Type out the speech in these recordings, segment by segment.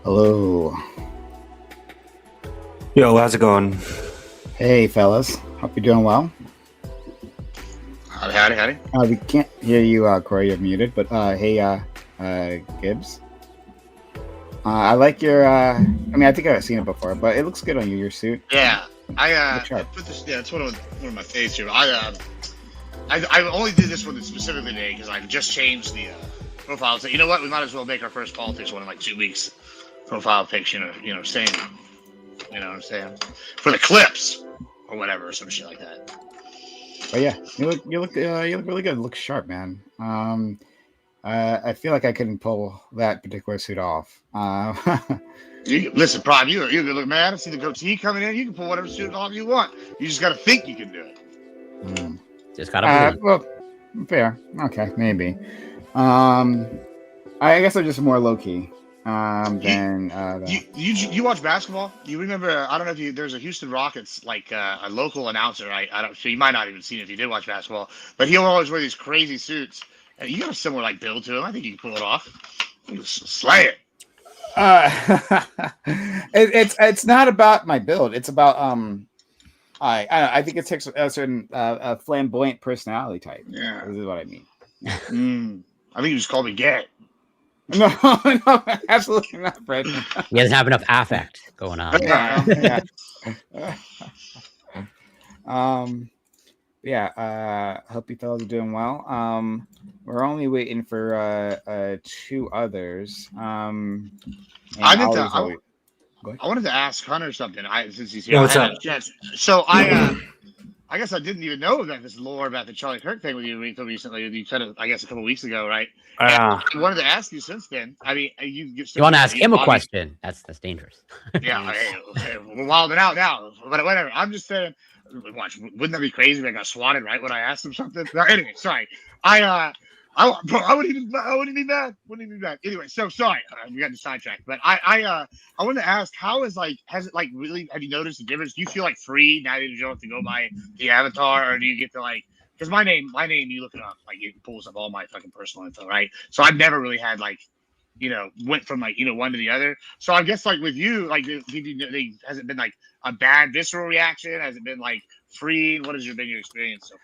Hello. Yo, how's it going? Hey, fellas. Hope you're doing well. Howdy. We can't hear you, Corey. You're muted. But hey, Gibbs. I like your. I mean, I think I've seen it before, but it looks good on you. Your suit. Yeah, I Look sharp. put this. Yeah, it's one of my faves here. I only did this one specifically today because I just changed the profile. So you know what? We might as well make our first politics one in like 2 weeks. Profile picture, saying, you know what I'm saying, for the clips or whatever, or some shit like that. But yeah, you look really good. It looks sharp, man. I feel like I couldn't pull that particular suit off. Listen, Prime, you're a good looking man. I see the goatee coming in. You can pull whatever suit off you want. You just got to think you can do it. Just gotta well, fair. Okay, maybe. I guess I'm just more low key. Than you watch basketball? You remember? I don't know if there's a Houston Rockets like a local announcer. I don't. So you might not even seen it if you did watch basketball. But he'll always wear these crazy suits. And you got a similar like build to him. I think you can pull it off. You just slay it. It's not about my build. It's about I think it takes a certain flamboyant personality type. Yeah, this is what I mean. I think you just called me gay. No, absolutely not, Fred. He doesn't have enough affect going on. Hope you fellas are doing well. We're only waiting for two others. I wanted to ask Hunter something. Since he's here, so I guess I didn't even know that this lore about the Charlie Kirk thing with you recently. You said it, I guess, a couple weeks ago, right? I wanted to ask you since then. I mean, you want to ask him a question? That's dangerous. Yeah, we're wilding out now, but whatever. I'm just saying. Watch, wouldn't that be crazy if I got swatted right when I asked him something? No, anyway, sorry. I wouldn't even be mad. Wouldn't even be mad. Anyway, so sorry, we got sidetracked. But I wanted to ask, has it really? Have you noticed the difference? Do you feel like free now that you don't have to go by the avatar, or do you get to like? Because my name, you look it up, like it pulls up all my fucking personal info, right? So I've never really had went from one to the other. So I guess like with you, like has it been like a bad visceral reaction? Has it been like free? What has been your experience so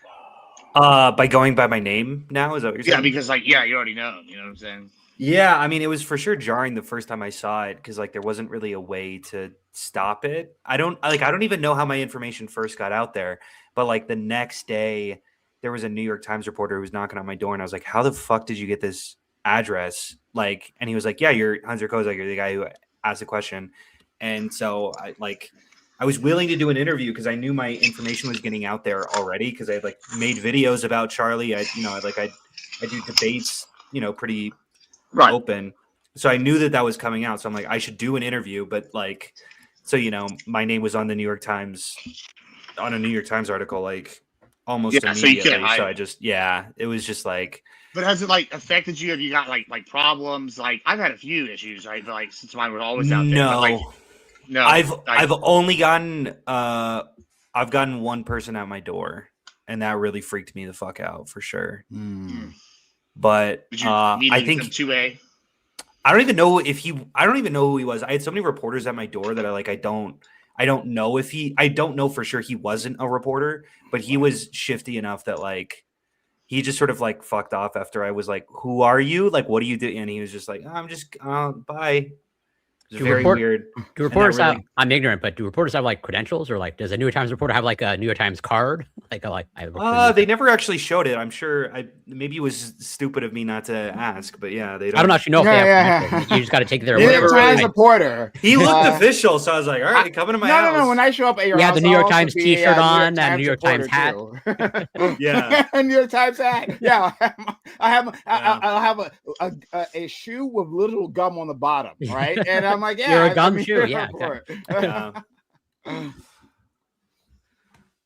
far? By going by my name now, is that what you're saying? Yeah, because you already know. You know what I'm saying? Yeah, I mean, it was for sure jarring the first time I saw it because like there wasn't really a way to stop it. I don't even know how my information first got out there, but like the next day, there was a New York Times reporter who was knocking on my door, and I was like, "How the fuck did you get this address?" Like, and he was like, "Yeah, you're Hunter Kozak, you're the guy who asked the question." And so I was willing to do an interview because I knew my information was getting out there already because I had like made videos about Charlie. I do debates, pretty open. So I knew that was coming out. So I'm like, I should do an interview, but like, so, my name was on the New York Times, on a New York Times article, like almost immediately. So it was just like. But has it like affected you? Have you got like problems? Like I've had a few issues, right? But like since mine were always out there. No, I've only gotten I've gotten one person at my door, and that really freaked me the fuck out for sure. But I think 2A. I don't even know who he was. I had so many reporters at my door that I don't know for sure he wasn't a reporter, but he was shifty enough that like he just sort of like fucked off after I was like, "Who are you? Like, what do you do?" And he was just like, "I'm just bye." It's very weird. Do reporters have? I'm ignorant, but do reporters have like credentials, or like does a New York Times reporter have like a New York Times card? They never actually showed it. I'm sure. Maybe it was stupid of me not to ask, but yeah, they don't. I don't actually know if they have credentials. You just got to take their New York Times reporter. He looked official, so I was like, all right, coming to my house. No. When I show up at your house, the New York Times T-shirt on, and New York Times hat. Yeah, New York Times hat. Yeah, I'll have a shoe with little gum on the bottom, right? And I'm like, yeah, you're a gumshoe, yeah.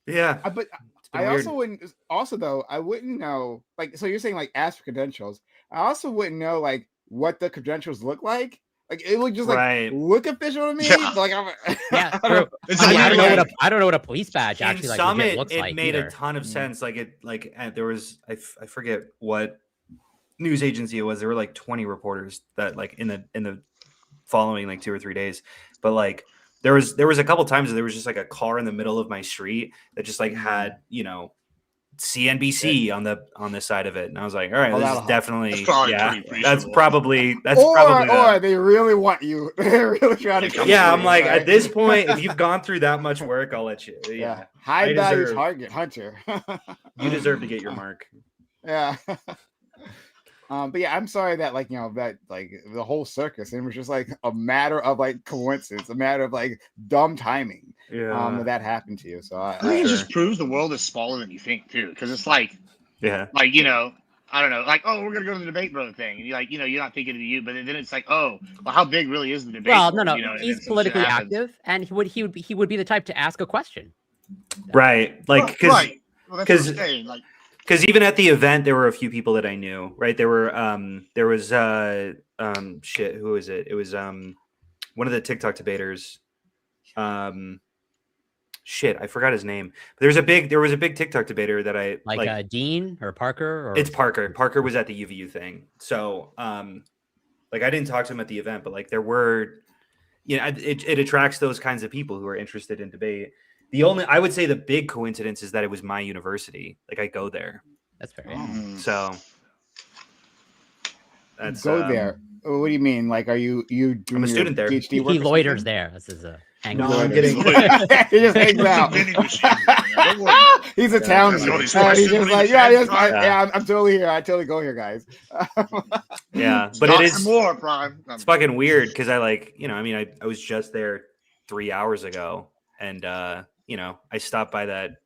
Yeah. But I also wouldn't. Also, though, I wouldn't know. Like, so you're saying like ask for credentials. I also wouldn't know like what the credentials look like. Like it would just like look official to me. Yeah. Like I don't know what a police badge actually like Summit, looks like. It made a ton of sense. There was I forget what news agency it was. There were like 20 reporters that like in the following like 2 or 3 days. But like there was a couple times there was just like a car in the middle of my street that just like had, you know, CNBC on the side of it, and I was like, all right, Oh, this that'll is help. definitely That's probably or they really want you. They're really trying to. Yeah, I'm like, at this point, if you've gone through that much work, I'll let you. Yeah, high value deserve- target hunter. you deserve to get your mark. Yeah. But yeah, I'm sorry that like, you know, that like the whole circus, and it was just like a matter of like coincidence, a matter of like dumb timing. Yeah, That happened to you. So I think it just proves the world is smaller than you think too, because it's like, like, you know, I don't know, like, oh, we're gonna go to the debate brother thing, and you're like, you know, you're not thinking of you, but then it's like, oh, well, how big really is the debate? Well, world, no, you know, and he's then some shit politically happens. active, and he would be the type to ask a question. right. Like because right. Well, that's what I'm saying. Like, because even at the event, there were a few people that I knew. Right, there was shit. Who was it? It was one of the TikTok debaters. Shit, I forgot his name. But there was a big TikTok debater that I like Dean or Parker, or it's Parker. Parker was at the UVU thing. So like I didn't talk to him at the event, but like there were, you know, it attracts those kinds of people who are interested in debate. I would say the big coincidence is that it was my university. Like I go there. That's fair. So that's there. What do you mean? Like, are you doing I'm a student there. PhD He work? loiters there. This is a hang. No, I'm getting. He just hangs out. He's a townsman. He's just like, I'm totally here. I totally go here, guys. Yeah, but it is more prime. It's fucking weird because I like, you know, I mean, I was just there 3 hours ago, and you know, I stopped by that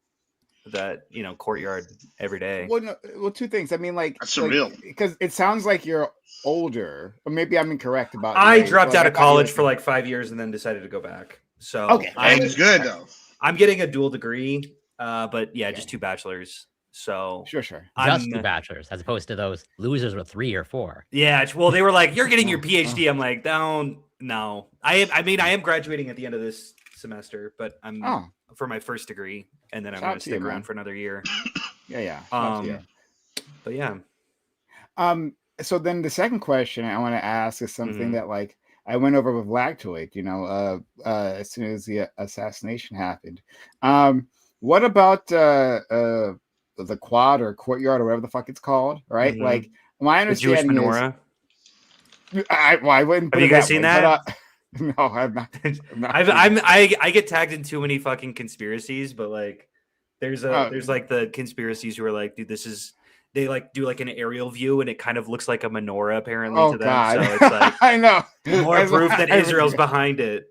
you know courtyard every day. Well, two things. I mean, like, that's surreal because it sounds like you're older, or maybe I'm incorrect about. I dropped out of college for like 5 years and then decided to go back. So okay, it's good though. I'm getting a dual degree, but yeah, just 2 bachelors. So sure, just 2 bachelors as opposed to those losers with 3 or 4. Yeah, well, they were like, "You're getting your PhD." I'm like, no. I mean, I am graduating at the end of this semester, but I'm for my first degree, and then I'm going to stick around for another year. Yeah. But yeah. So then the second question I want to ask is something that like I went over with Lactoid, you know, as soon as the assassination happened. What about the quad or courtyard or whatever the fuck it's called, right? Like my understanding is I wouldn't. Have you guys seen that? No, I've not. I get tagged in too many fucking conspiracies, but like there's like the conspiracies who are like, dude, they like do like an aerial view and it kind of looks like a menorah apparently to them. God. So it's like I know more proof that Israel's behind it.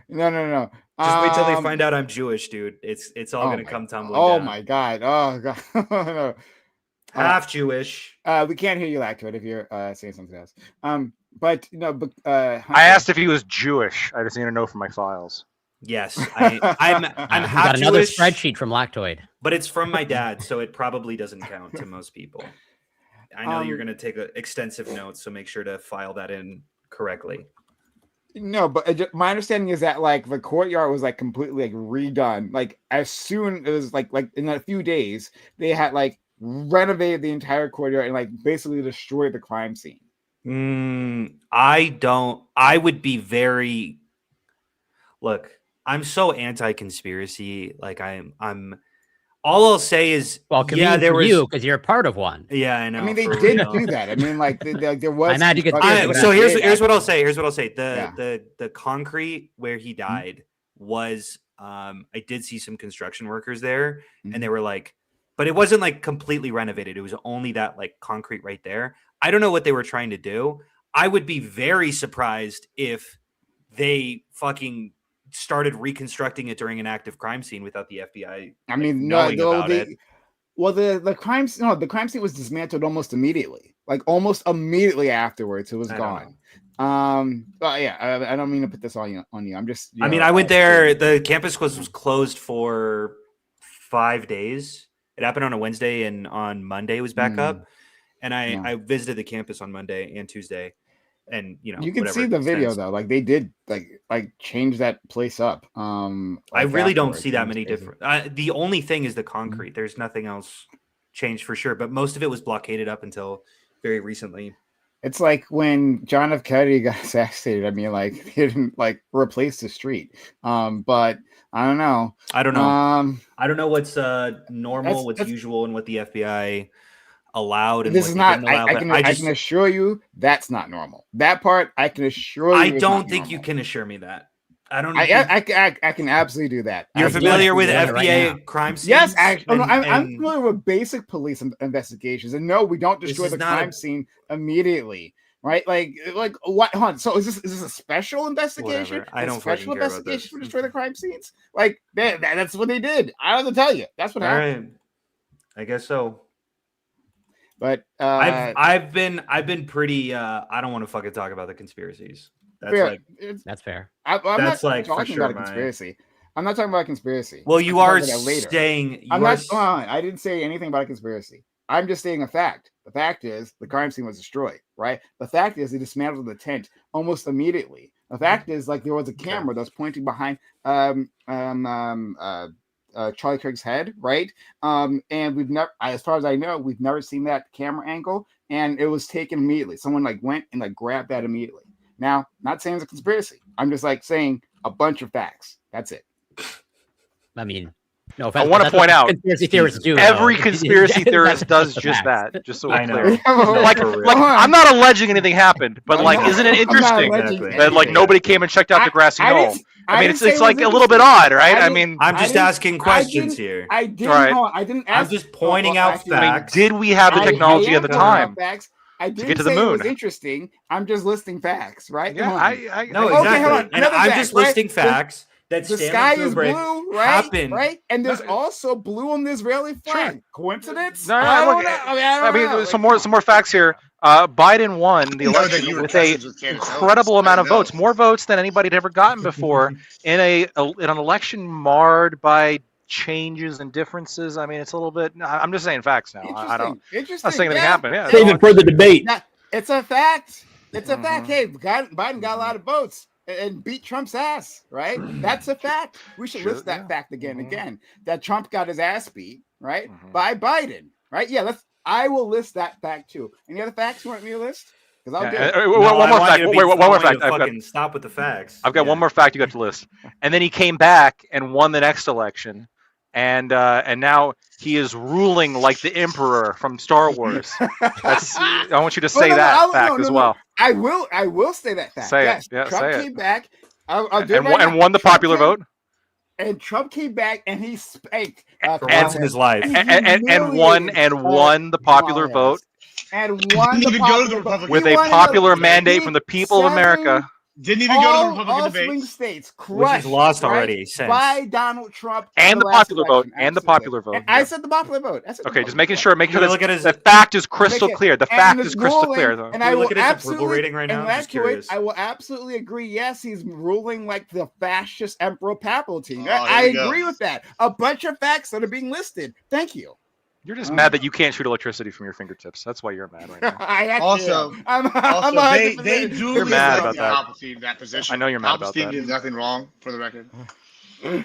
No. Just wait till they find out I'm Jewish, dude. It's all gonna come tumbling down. My god. Oh god. No. Half Jewish. We can't hear you, Lactoid, if you're saying something else. But no, but I asked if he was Jewish. I just need to know from my files. Yes, I'm half got another Jewish, spreadsheet from Lactoid, but it's from my dad, so it probably doesn't count to most people. I know you're going to take extensive notes, so make sure to file that in correctly. No, but my understanding is that like the courtyard was like completely like redone. Like as soon as like in a few days, they had like renovated the entire courtyard and like basically destroyed the crime scene. I would be very. Look, I'm so anti-conspiracy. Like I'm. All I'll say is, there was you because you're a part of one. Yeah, I know. I mean, they did do that. I mean, like there was. I imagine you could. So here's what I'll say. The concrete where he died was. I did see some construction workers there, and they were like, but it wasn't like completely renovated. It was only that like concrete right there. I don't know what they were trying to do. I would be very surprised if they fucking started reconstructing it during an active crime scene without the FBI. I mean, the crime scene was dismantled almost immediately. Like almost immediately afterwards, it was gone. Yeah, I don't mean to put this on you. I'm just. I mean, I went there. The campus was closed for 5 days. It happened on a Wednesday, and on Monday it was back up. And I visited the campus on Monday and Tuesday, and you can see the video though. Like they did like change that place up. I really don't see that many different. The only thing is the concrete. There's nothing else changed for sure, but most of it was blockaded up until very recently. It's like when John F. Kennedy got assassinated. I mean, like he didn't like replace the street. But I don't know. I don't know. I don't know what's That's- normal, what's usual, and what the FBI allowed and This what is they not. didn't allow. I But can. I I just, can assure you that's not normal. That part I can assure you. I is don't not think you normal. can assure me that. I don't. I can absolutely do that. You're I can familiar absolutely with do that. FBA now. crime scenes? Yes, actually, no, I'm and familiar with basic police investigations, and no, we don't This destroy is the not a- crime scene immediately, right? Like what? Hold on. So is this a special investigation? Whatever. I A don't special fucking care about investigation this. to destroy the crime scenes? Like that's what they did. I don't have to tell you. That's what all happened. right, I guess so. But I've been pretty. I don't want to fucking talk about the conspiracies. That's fair, like That's fair. I'm that's not like for talking sure about a conspiracy. I'm not talking about a conspiracy. Well, you I'm are talking about that later. saying I'm you are. not. Hold on, I didn't say anything about a conspiracy. I'm just saying a fact. The fact is the crime scene was destroyed, right? The fact is they dismantled the tent almost immediately. The fact is like there was a camera that's pointing behind Charlie Kirk's head, right? And we've never, as far as I know, we've never seen that camera angle, and it was taken immediately. Someone like went and like grabbed that immediately. Now, not saying it's a conspiracy. I'm just like saying a bunch of facts. That's it. I mean, no I offense. want to that's what point out conspiracy theorists do. every though. conspiracy That's theorist does the just facts. that. Just so I we're know. clear. No, Like, for real. like I'm not alleging anything happened, but like, isn't it I'm not interesting alleging that like anything. nobody came and checked out the grassy knoll? I mean, didn't say it's it like was a little bit interesting. odd, right? I didn't- mean, I'm I just didn't- asking I questions didn't- here. I didn't. Right. Hold on, I didn't ask. I'm just pointing out actually, facts. did we have the technology at the time? Facts. I didn't get to the say it was moon? interesting. I'm just listing facts, right? Yeah, Hold on. No, Okay, exactly. hold on. And Another I'm fact, just right? listing facts that The Stanley sky is Kubrick blue, right? happened. Right, and there's No, also blue on the Israeli flag. Coincidence? No, I look, don't know. I don't know. some more facts here. Biden won the You know that election you were with a cousins with Candace incredible Owens. amount I of know. votes, more votes than anybody had ever gotten before in an election marred by changes and differences. I mean, it's a little bit. I'm just saying facts now. I don't. Interesting. I'm not saying anything happened. Yeah, Save it for the debate. Yeah, it's a fact. It's a fact. Mhm. Hey, Biden got a lot of votes and beat Trump's ass, right? That's a fact. We should list that fact again and again. That Trump got his ass beat, right, by Biden, right? Yeah, I will list that fact too. Any other facts you want me to list? Because I'll do it. One more fact. Wait, one more fact. Fucking stop with the facts. I've got one more fact you got to list. And then he came back and won the next election, and now he is ruling like the emperor from Star Wars. I want you to say that fact as well. I will say that fact. Say it. Yes, Yeah, Trump say it. came back. I'll do And it right and now. won the Trump popular came- vote. And Trump came back and he spanked For once in his life. And won the popular vote and won Didn't the even go to popular the vote. Republican with He a won popular the- mandate from the people of America. Didn't even go to the Republican all swing debates. states Which crushed, is lost right, already since. by Donald Trump And in the last popular vote, election. and the Absolutely. popular vote, And I yeah. said the popular vote. I said the Okay, just popular making vote. sure Can we look at his- the fact is crystal Make it- clear. The and fact this is crystal ruling- clear. And Can I we will look at his absolutely approval rating right and now? that's Just curious. I will absolutely agree. Yes, he's ruling like the fascist Emperor Palpatine. Oh, I here we go. agree with that. A bunch of facts that are being listed. Thank you. You're just mad that you can't shoot electricity from your fingertips. That's why you're mad right now. I actually Also- am. I'm Also, 100%. they do You're mad about that. that. Palpatine that position. I know you're mad about Palpatine that. did nothing wrong, for the record.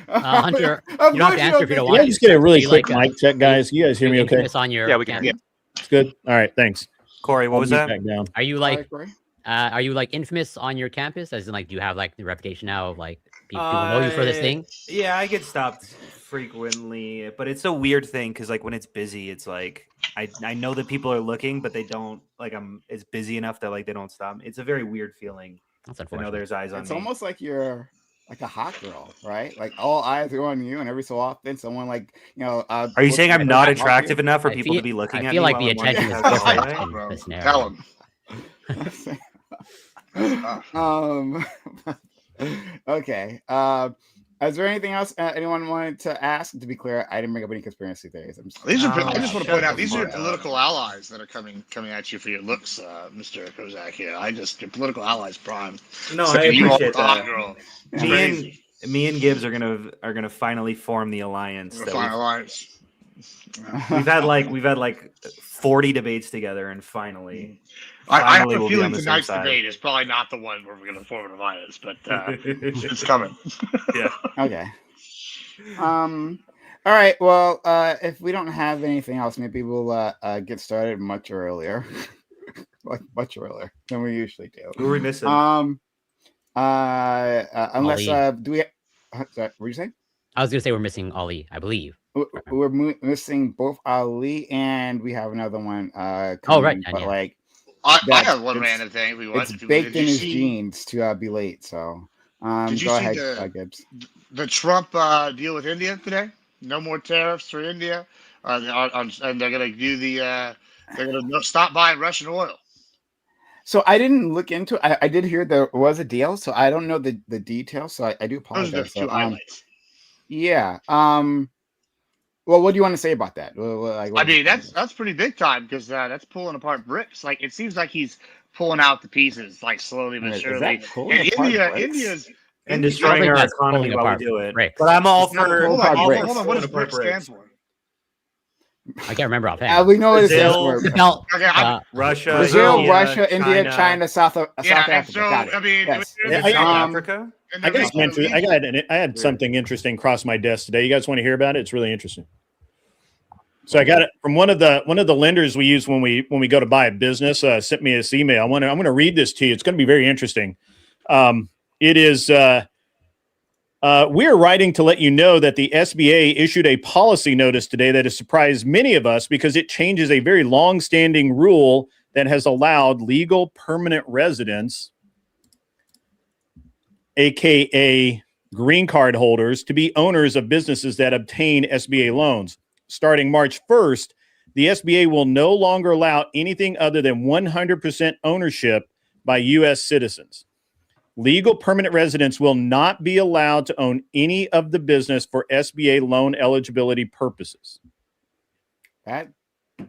Hunter, Of you don't have course to answer if you don't Can want I just get a really You quick like, mic check, guys? You guys hear me okay? On your Yeah, we can. campus? It's good. All right, thanks. Corey, what was I'll that? mute back down. Are you Sorry, like Corey. are you like infamous on your campus? As in like do you have like the reputation now of like people know you for this thing? Yeah, I get stopped frequently, but it's a weird thing because like when it's busy, it's like I know that people are looking, but they don't like it's busy enough that like they don't stop. It's a very weird feeling. That's I know unfortunate. there's eyes on It's me. almost like you're like a hot girl, right? Like all eyes are on you, and every so often someone like Are you saying I'm not attractive enough for I people feel- to be looking I at feel me like while the I'm watching attention is Cowboy different Bebop? in Bro, this scenario. tell him. Okay. Is there anything else anyone wanted to ask? To be clear, I didn't bring up any conspiracy theories. I'm just, These are. Oh, I just want to shut point out the these are fuck up. political allies that are coming at you for your looks, Mr. Kozak. Here, your political allies, prime. No, I Second you all appreciate hot that. girl. It's Me crazy. me and Gibbs are gonna finally form the alliance. We're that fine we've- alliance. We've had like 40 debates together, and finally, I have finally a we'll be on feeling the same tonight's side. debate is probably not the one where we're going to form an alliance, but it's coming. Yeah. okay. All right. Well, if we don't have anything else, maybe we'll get started much earlier. much earlier than we usually do. Who are we missing? Unless Ali. do we? Sorry, what were you saying? I was gonna say we're missing Ali, I believe. We're missing both Ali and we have another one. Oh, Coming right, in, and but yeah. like I that, have one it's, random thing. If we want, it's if you, baked did in you his see? genes to be late. So Did you go see ahead, Gibbs. the Trump deal with India today? No more tariffs for India, and they're going to do they're going to stop buying Russian oil. So I didn't look into it. I did hear there was a deal, so I don't know the details. So I do Those are the apologize. two So highlights. yeah. Well, what do you want to say about that? I mean, that's pretty big time because that's pulling apart bricks. Like it seems like he's pulling out the pieces, like slowly but Is surely. that pulling And apart India's and India- destroying think our that's economy pulling while we apart do it. bricks. But I'm all It's not for pulling Hold on, apart hold bricks. on, hold on. What does Pulling apart BRIC stand for? I can't remember offhand. we know what it stands Brazil, for. Belt, Okay, Russia, Brazil, India, Russia, India, China, South yeah, Africa. and so Got it. I mean, Yes. Is Yeah, it South Um, Africa? and I they're got making some I had something interesting cross my desk today. You guys want to hear about it? It's really interesting. So I got it from one of the lenders we use when we go to buy a business. Sent me this email. I'm going to read this to you. It's going to be very interesting. It is. We are writing to let you know that the SBA issued a policy notice today that has surprised many of us because it changes a very long-standing rule that has allowed legal permanent residents, aka green card holders, to be owners of businesses that obtain SBA loans. Starting March 1st, the SBA will no longer allow anything other than 100% ownership by U.S. citizens. Legal permanent residents will not be allowed to own any of the business for SBA loan eligibility purposes.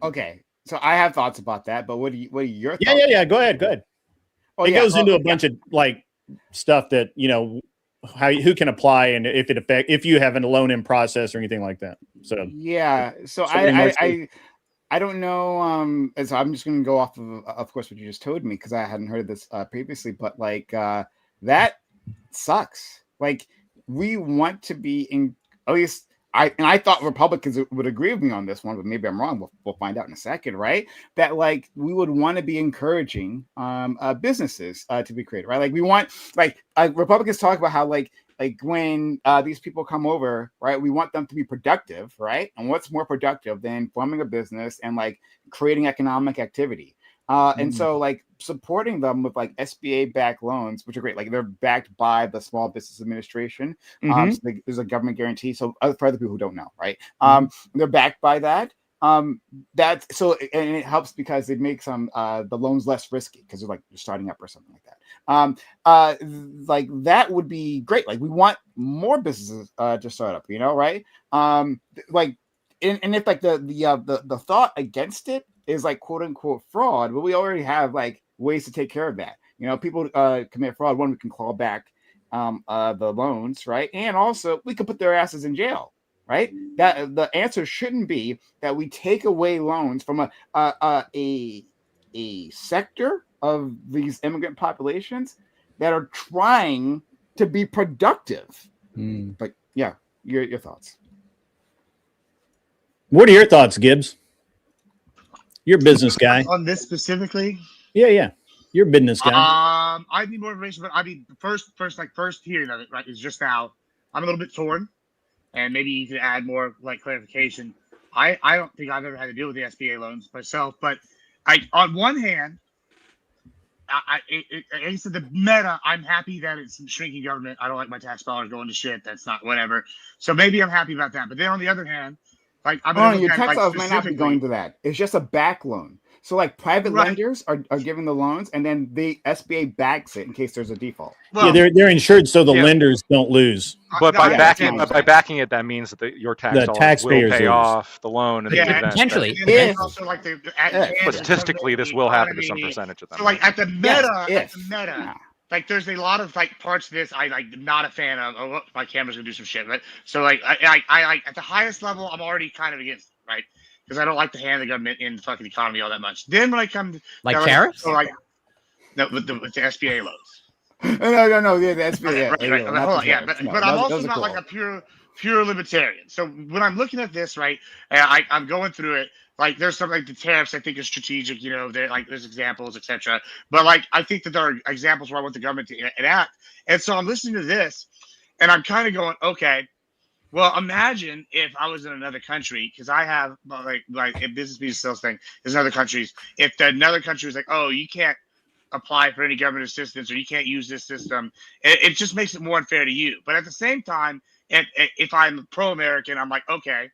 Okay. So I have thoughts about that, but what are your thoughts? Yeah. Go ahead. Oh, It yeah, goes into a bunch of like stuff that who can apply and if you have a loan in process or anything like that. So yeah. So I don't know. And so I'm just going to go off of course, what you just told me because I hadn't heard this previously. But like that sucks. Like we want to be in. At least I thought Republicans would agree with me on this one, but maybe I'm wrong. We'll find out in a second, right? That like we would want to be encouraging businesses to be creative, right? Like we want Republicans talk about how like when these people come over, right, we want them to be productive, right? And what's more productive than forming a business and like creating economic activity? And so like supporting them with like SBA backed loans, which are great. Like they're backed by the Small Business Administration. So there's a government guarantee. So for other people who don't know, right? They're backed by that. That's so, and it helps because it makes the loans less risky because they're like you're starting up or something like that. Like that would be great. Like we want more businesses to start up, right? Like, and if like the thought against it is like quote unquote fraud, but we already have like ways to take care of that. People commit fraud. One, we can call back the loans, right? And also we can put their asses in jail. Right, that the answer shouldn't be that we take away loans from a sector of these immigrant populations that are trying to be productive. But yeah, your thoughts. What are your thoughts, Gibbs? You're a business guy. On this specifically? Yeah. You're a business guy. I need more information, but I mean, first hearing of it, right, is just now. I'm a little bit torn. And maybe you could add more like clarification. I don't think I've ever had to deal with the SBA loans myself, but on one hand, I said the meta. I'm happy that it's shrinking government. I don't like my tax dollars going to shit. That's not whatever. So maybe I'm happy about that. But then on the other hand, like your tax dollars might not be going to that. It's just a back loan. So like private lenders are giving the loans, and then the SBA backs it in case there's a default. Well, they're insured so the lenders don't lose. But by backing it, that means that your taxpayers will pay off the loan. And potentially. Also like but statistically, this will happen to some percentage of them. So like at the meta, like there's a lot of like parts of this I like not a fan of. Oh, my camera's gonna do some shit, but so like I like at the highest level, I'm already kind of against it, right? Because I don't like to hand the government in the fucking economy all that much. Then when I come to tariffs, so like no, with the SBA loans. No, yeah, the SBA. But I'm also not like a pure libertarian. So when I'm looking at this, right, and I'm going through it, like there's some like the tariffs I think are strategic, you know, like there's examples, etc. But like I think that there are examples where I want the government to enact. And so I'm listening to this and I'm kind of going, okay, well, imagine if I was in another country, because I have like if business visa sales thing, there's other countries. If another country was like, oh, you can't apply for any government assistance or you can't use this system, it just makes it more unfair to you. But at the same time, if I'm pro-American, I'm like, okay,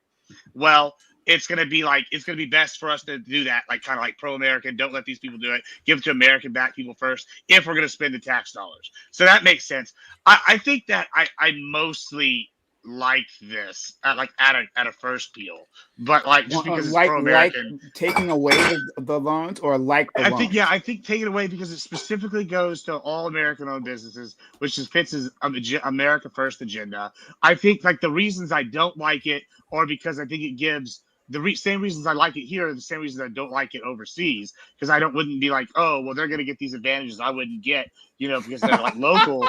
well, it's gonna be best for us to do that, like kind of like pro-American. Don't let these people do it. Give it to American back people first if we're gonna spend the tax dollars. So that makes sense. I think that I mostly like this at a first peel, but like just because it's pro-American, taking away the loans or like the loans? I think take it away because it specifically goes to all American-owned businesses, which just fits as America First agenda. I think like the reasons I don't like it, or because I think it gives the same reasons I like it here are the same reasons I don't like it overseas, because wouldn't be like, oh, well, they're gonna get these advantages I wouldn't get, you know, because they're like local.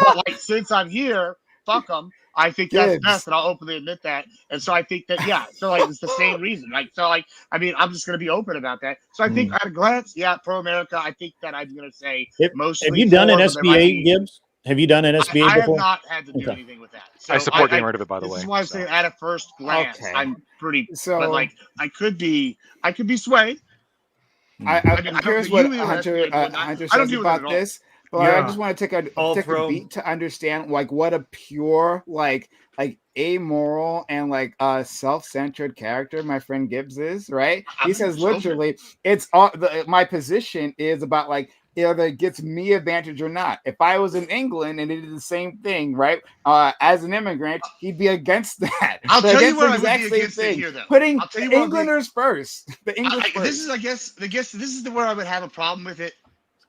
But like since I'm here, fuck them. I think that's best, and I'll openly admit that. And so I think that, yeah, so like it's the same reason. Like, so like, I mean, I'm just gonna be open about that. So I think at a glance, yeah, pro-America, I think that I'm gonna say mostly. Have you done an SBA, Gibbs? Have you done an SBA before? I have not had to do anything with that. So I support getting rid of it, by the way. This is why I'm saying at a first glance, I'm pretty, but like, I could be swayed. I'm curious what Hunter says about this. But I just want to take a beat to understand like what a pure like amoral and like self-centered character my friend Gibbs is, right? He says literally it's all my position is about like either it gets me advantage or not. If I was in England and it did the same thing, right? As an immigrant, he'd be against that. I'll tell you where I would be against it here, though. Putting Englanders first. The English first. This is, this is where I would have a problem with it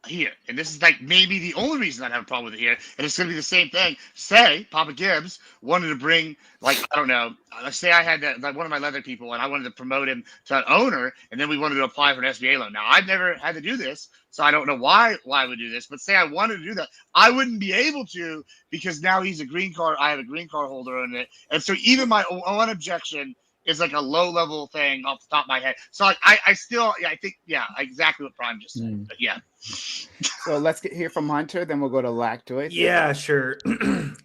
here. And this is like maybe the only reason I'd have a problem with it here. And it's going to be the same thing. Say Papa Gibbs wanted to bring, like, I don't know, let's say I had one of my leather people and I wanted to promote him to an owner, and then we wanted to apply for an SBA loan. Now, I've never had to do this, so I don't know why I would do this, but say I wanted to do that, I wouldn't be able to, because now he's a green card, I have a green card holder on it. And so even my one objection is like a low level thing off the top of my head. So like, I still, I think, exactly what Prime just said. But yeah. So let's hear from Hunter, then we'll go to Lactoid. Yeah, sure.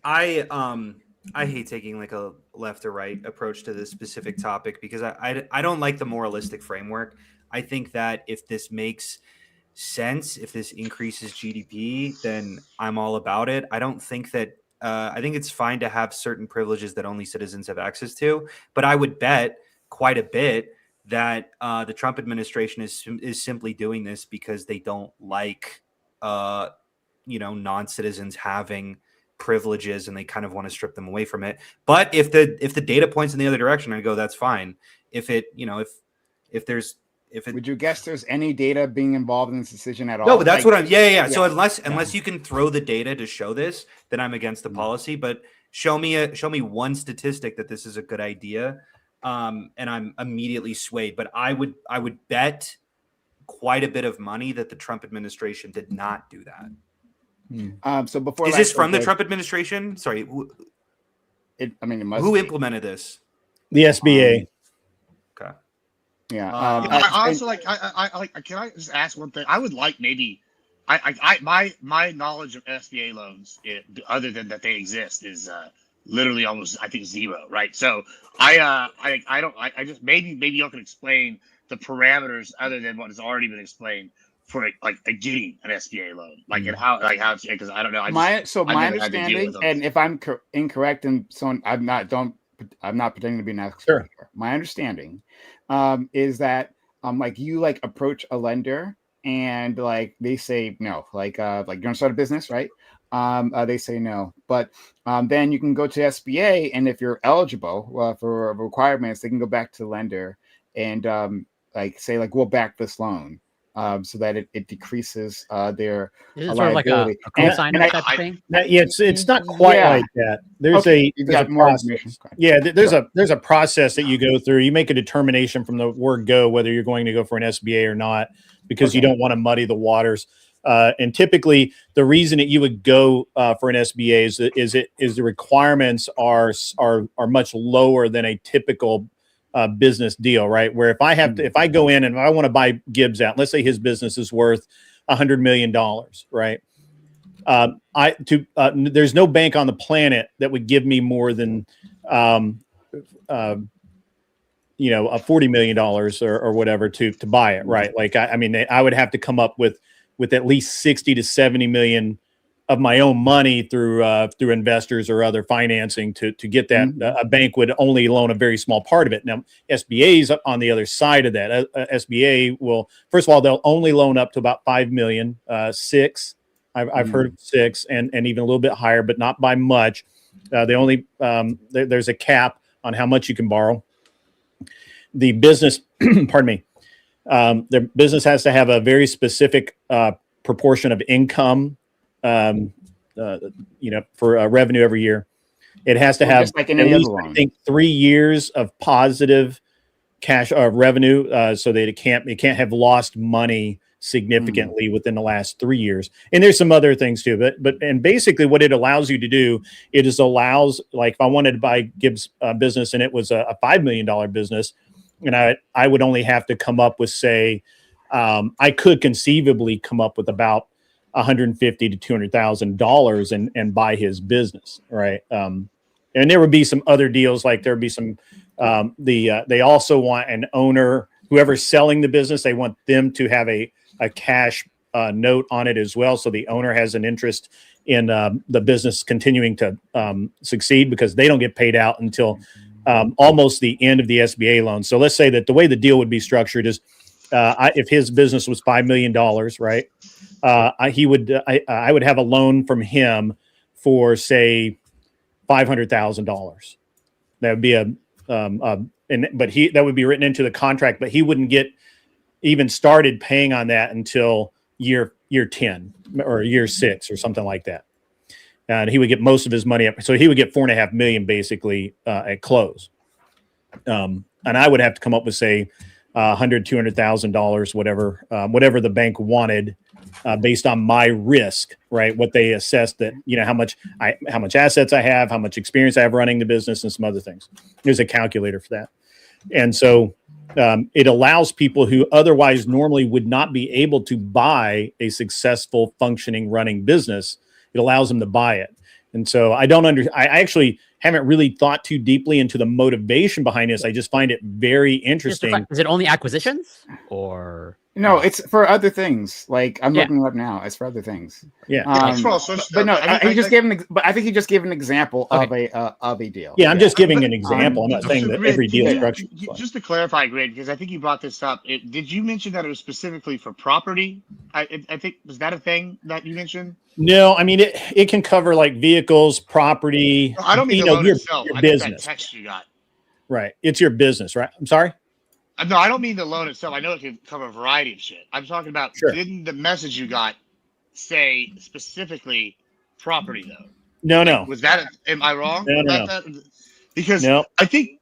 I hate taking like a left or right approach to this specific topic because I don't like the moralistic framework. I think that if this makes sense, if this increases GDP, then I'm all about it. I don't think that I think it's fine to have certain privileges that only citizens have access to, but I would bet quite a bit that the Trump administration is simply doing this because they don't like non-citizens having privileges and they kind of want to strip them away from it. But if the data points in the other direction, I go, that's fine. If would you guess there's any data being involved in this decision at all? No, but that's what I'm. Yeah. So unless you can throw the data to show this, then I'm against the policy. But show me one statistic that this is a good idea, and I'm immediately swayed. But I would bet quite a bit of money that the Trump administration did not do that. So before is this from the Trump administration? Sorry, it must. Who be. implemented this? The SBA. Okay. Yeah. I also like. I can I just ask one thing? I would like maybe. My knowledge of SBA loans, other than that they exist, is literally almost I think zero. Right. So I just maybe y'all can explain the parameters other than what has already been explained for getting an SBA loan, and how it's, because I don't know. My understanding, and if I'm incorrect, and so I'm not pretending to be an expert. Sure. My understanding is that you approach a lender and they say no, you're gonna start a business, right? They say no, but then you can go to SBA, and if you're eligible for requirements, they can go back to the lender and say we'll back this loan. So that it decreases their liability. Sort of like a co-signer type of thing? It's not quite like that. There's a process. Yeah, there's a process that you go through. You make a determination from the word go whether you're going to go for an SBA or not, because you don't want to muddy the waters. And typically, the reason that you would go for an SBA is the requirements are much lower than a typical business deal, right? Where if I have to, if I go in and I want to buy Gibbs out, let's say his business is worth $100 million, right? There's no bank on the planet that would give me more than, $40 million or whatever to buy it, right? Like, I mean, I would have to come up with at least 60 to 70 million of my own money through investors or other financing to get that. A bank would only loan a very small part of it. Now, SBA's on the other side of that. SBA will, first of all, they'll only loan up to about 5 million, 6. I've heard of 6 and even a little bit higher, but not by much. They only there's a cap on how much you can borrow. The business, pardon me, the business has to have a very specific proportion of income, for revenue every year. It has to have like at least, I think, 3 years of positive cash revenue, so that it can't have lost money significantly within the last 3 years. And there's some other things too, but basically what it allows you to do, it is allows, like, if I wanted to buy Gibbs business and it was a $5 million business, and I would only have to come up with, say, I could conceivably come up with about $150,000 to $200,000 and buy his business, right? And there would be some other deals, like there would be some. They also want an owner, whoever's selling the business, they want them to have a cash note on it as well, so the owner has an interest in the business continuing to succeed, because they don't get paid out until almost the end of the SBA loan. So let's say that the way the deal would be structured is, if his business was $5 million, right? I would have a loan from him for, say, $500,000. That would be that would be written into the contract, but he wouldn't get even started paying on that until year 10 or year 6 or something like that. And he would get most of his money up. So he would get $4.5 million basically at close. And I would have to come up with, say, $100,000, $200,000, whatever the bank wanted, based on my risk, right? What they assessed that, how much assets I have, how much experience I have running the business, and some other things. There's a calculator for that. And so it allows people who otherwise normally would not be able to buy a successful, functioning, running business. It allows them to buy it. And so I actually haven't really thought too deeply into the motivation behind this. I just find it very interesting. Is it only acquisitions, or? No, it's for other things. Like, I'm looking it up now. It's for other things. Yeah. But no, he just gave but I think he just gave an example of a deal. Yeah, I'm just giving an example. I'm not saying that every deal is structured. Just to clarify, Grid, because I think you brought this up. Did you mention that it was specifically for property? I think, was that a thing that you mentioned? No, I mean, it can cover like vehicles, property. I don't mean the loan itself. Your I business. think that text you got. Right. It's your business, right? I'm sorry? No, I don't mean the loan itself. I know it can cover a variety of shit. I'm talking about, didn't the message you got say specifically property, though? No. Was that, am I wrong about that? Because I think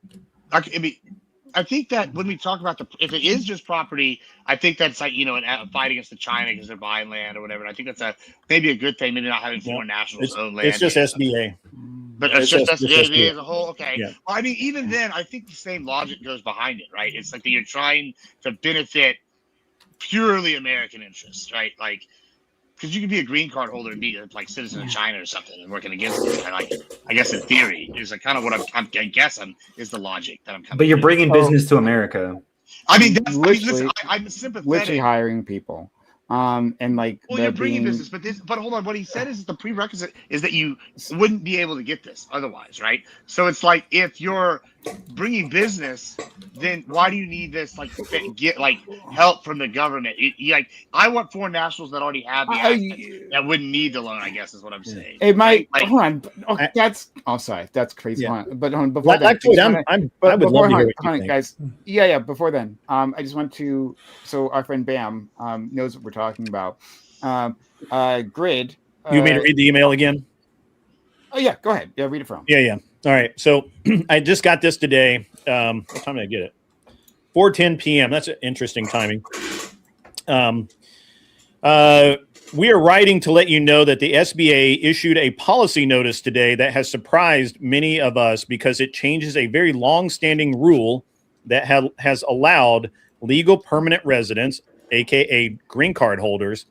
that when we talk about if it is just property, I think that's like, a fight against China because they're buying land or whatever. And I think that's maybe a good thing, maybe not having foreign nationals own land. It's just SBA. But it's just SBA as a whole. Okay. Yeah. Well, I mean, even then, I think the same logic goes behind it, right? It's like that you're trying to benefit purely American interests, right? Like, because you could be a green card holder and be like citizen of China or something and working against it. And like, I guess in theory, is like kind of what is the logic that I'm coming. But you're bringing business to America. I mean, listen, I'm sympathetic. Literally hiring people. And like, well, you're bringing business, but hold on. What he said is the prerequisite is that you wouldn't be able to get this otherwise, right? So it's like, if you're bringing business, then why do you need this? Like, get like help from the government? I want foreign nationals that already have the assets that wouldn't need the loan. I guess is what I'm saying. It might. Hold on. Sorry. That's crazy. Yeah. But before that, I would love to hear what you think. Guys. Yeah. Before then, I just want to. So our friend Bam knows what we're talking about. Grid. You want me to read the email again? Oh yeah, go ahead. Yeah, read it from. Yeah. All right. So I just got this today. What time did I get it? 4:10 p.m. That's interesting timing. We are writing to let you know that the SBA issued a policy notice today that has surprised many of us because it changes a very long-standing rule that has allowed legal permanent residents, aka green card holders,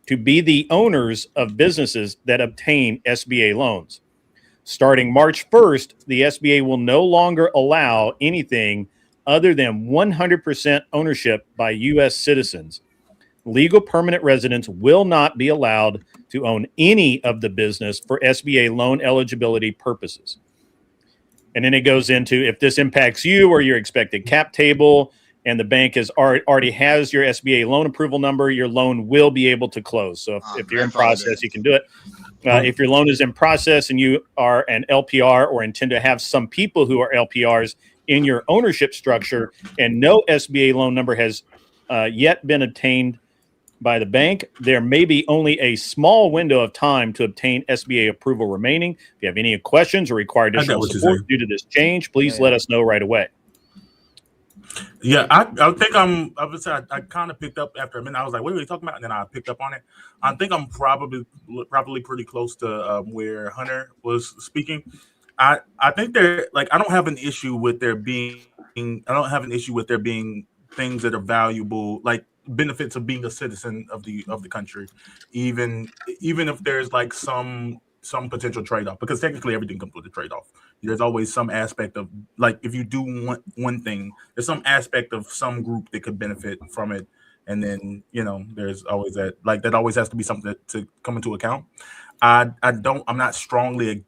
to be the owners of businesses that obtain SBA loans. Starting March 1st, the SBA will no longer allow anything other than 100% ownership by U.S. citizens. Legal permanent residents will not be allowed to own any of the business for SBA loan eligibility purposes. And then it goes into if this impacts you or your expected cap table, and the bank already has your SBA loan approval number, your loan will be able to close. So if you're in process, you can do it. If your loan is in process and you are an LPR or intend to have some people who are LPRs in your ownership structure and no SBA loan number has yet been obtained by the bank, there may be only a small window of time to obtain SBA approval remaining. If you have any questions or require additional support due to this change, please let us know right away. Yeah, I think I kind of picked up after a minute. I was like, what are we talking about? And then I picked up on it. I think I'm probably pretty close to where Hunter was speaking. I think I don't have an issue with there being things that are valuable, like benefits of being a citizen of the country, even if there's like some potential trade-off, because technically everything comes with a trade-off. There's always some aspect of, like, if you do want one thing, there's some aspect of some group that could benefit from it, and then there's always that, like, that always has to be something to come into account. I'm not strongly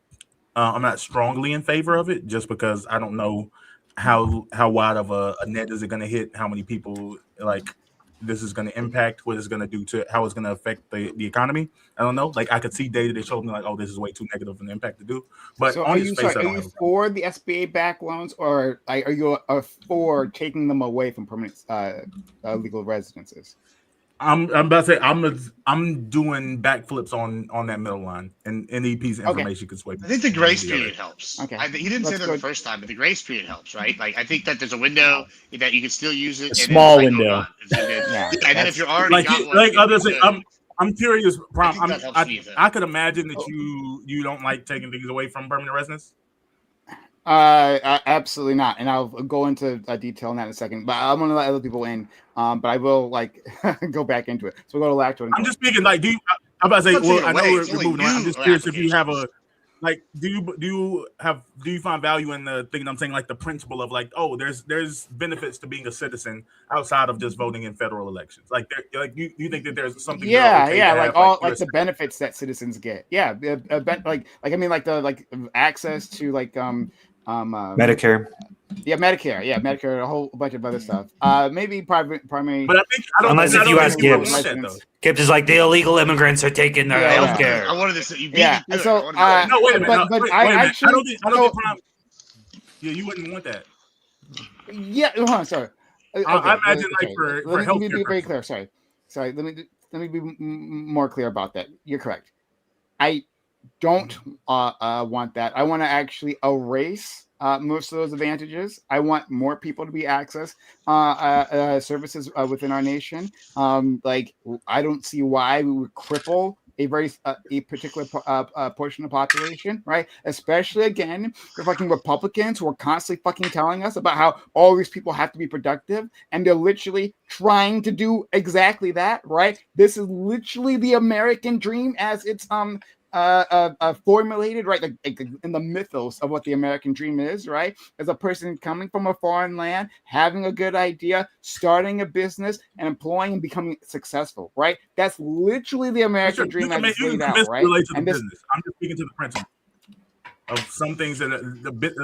in favor of it, just because I don't know how wide of a net is it going to hit, how many people like this is going to impact, what it's going to do to how it's going to affect the economy. I don't know. Like, I could see data that showed me like, oh, this is way too negative an impact to do. But so on are you for the SBA backed loans, or are you for taking them away from permanent legal residences? I'm about to say I'm doing backflips on that middle line, and NEP's information could sway. I think the grace period helps. Okay, he didn't say that the first time, but the grace period helps, right? Like, I think that there's a window that you can still use it. A small window. And then if you're already I'm curious, I could imagine that you don't like taking things away from permanent residents. Absolutely not, and I'll go into detail on that in a second. But I'm gonna let other people in. But I will go back into it. So we'll go to Lacto. I'm just speaking like, I'm about to say, well, I know we're moving on. I'm just curious if you have do you find value in the thing I'm saying, like the principle of like, oh, there's benefits to being a citizen outside of just voting in federal elections. Like, you think that there's something? Like the benefits that citizens get. Yeah, like access to Medicare. Yeah, Medicare, a whole bunch of other stuff. Maybe primary. But unless if you ask Gibbs, Gibbs is like, the illegal immigrants are taking their healthcare. I wanted to say, no, wait a minute. You wouldn't want that. Yeah, hold on, sorry. I imagine for let healthcare. me be very clear. Sorry. Let me be more clear about that. You're correct. I don't want that. I want to actually erase most of those advantages. I want more people to be access services within our nation. I don't see why we would cripple a particular portion of the population, right? Especially, again, for fucking Republicans who are constantly fucking telling us about how all these people have to be productive, and they're literally trying to do exactly that, right? This is literally the American dream as it's formulated, right? Like in the mythos of what the American dream is, right? As a person coming from a foreign land, having a good idea, starting a business, and employing and becoming successful, right? That's literally the American dream as it's laid out, right? I'm just speaking to the principle of some things that are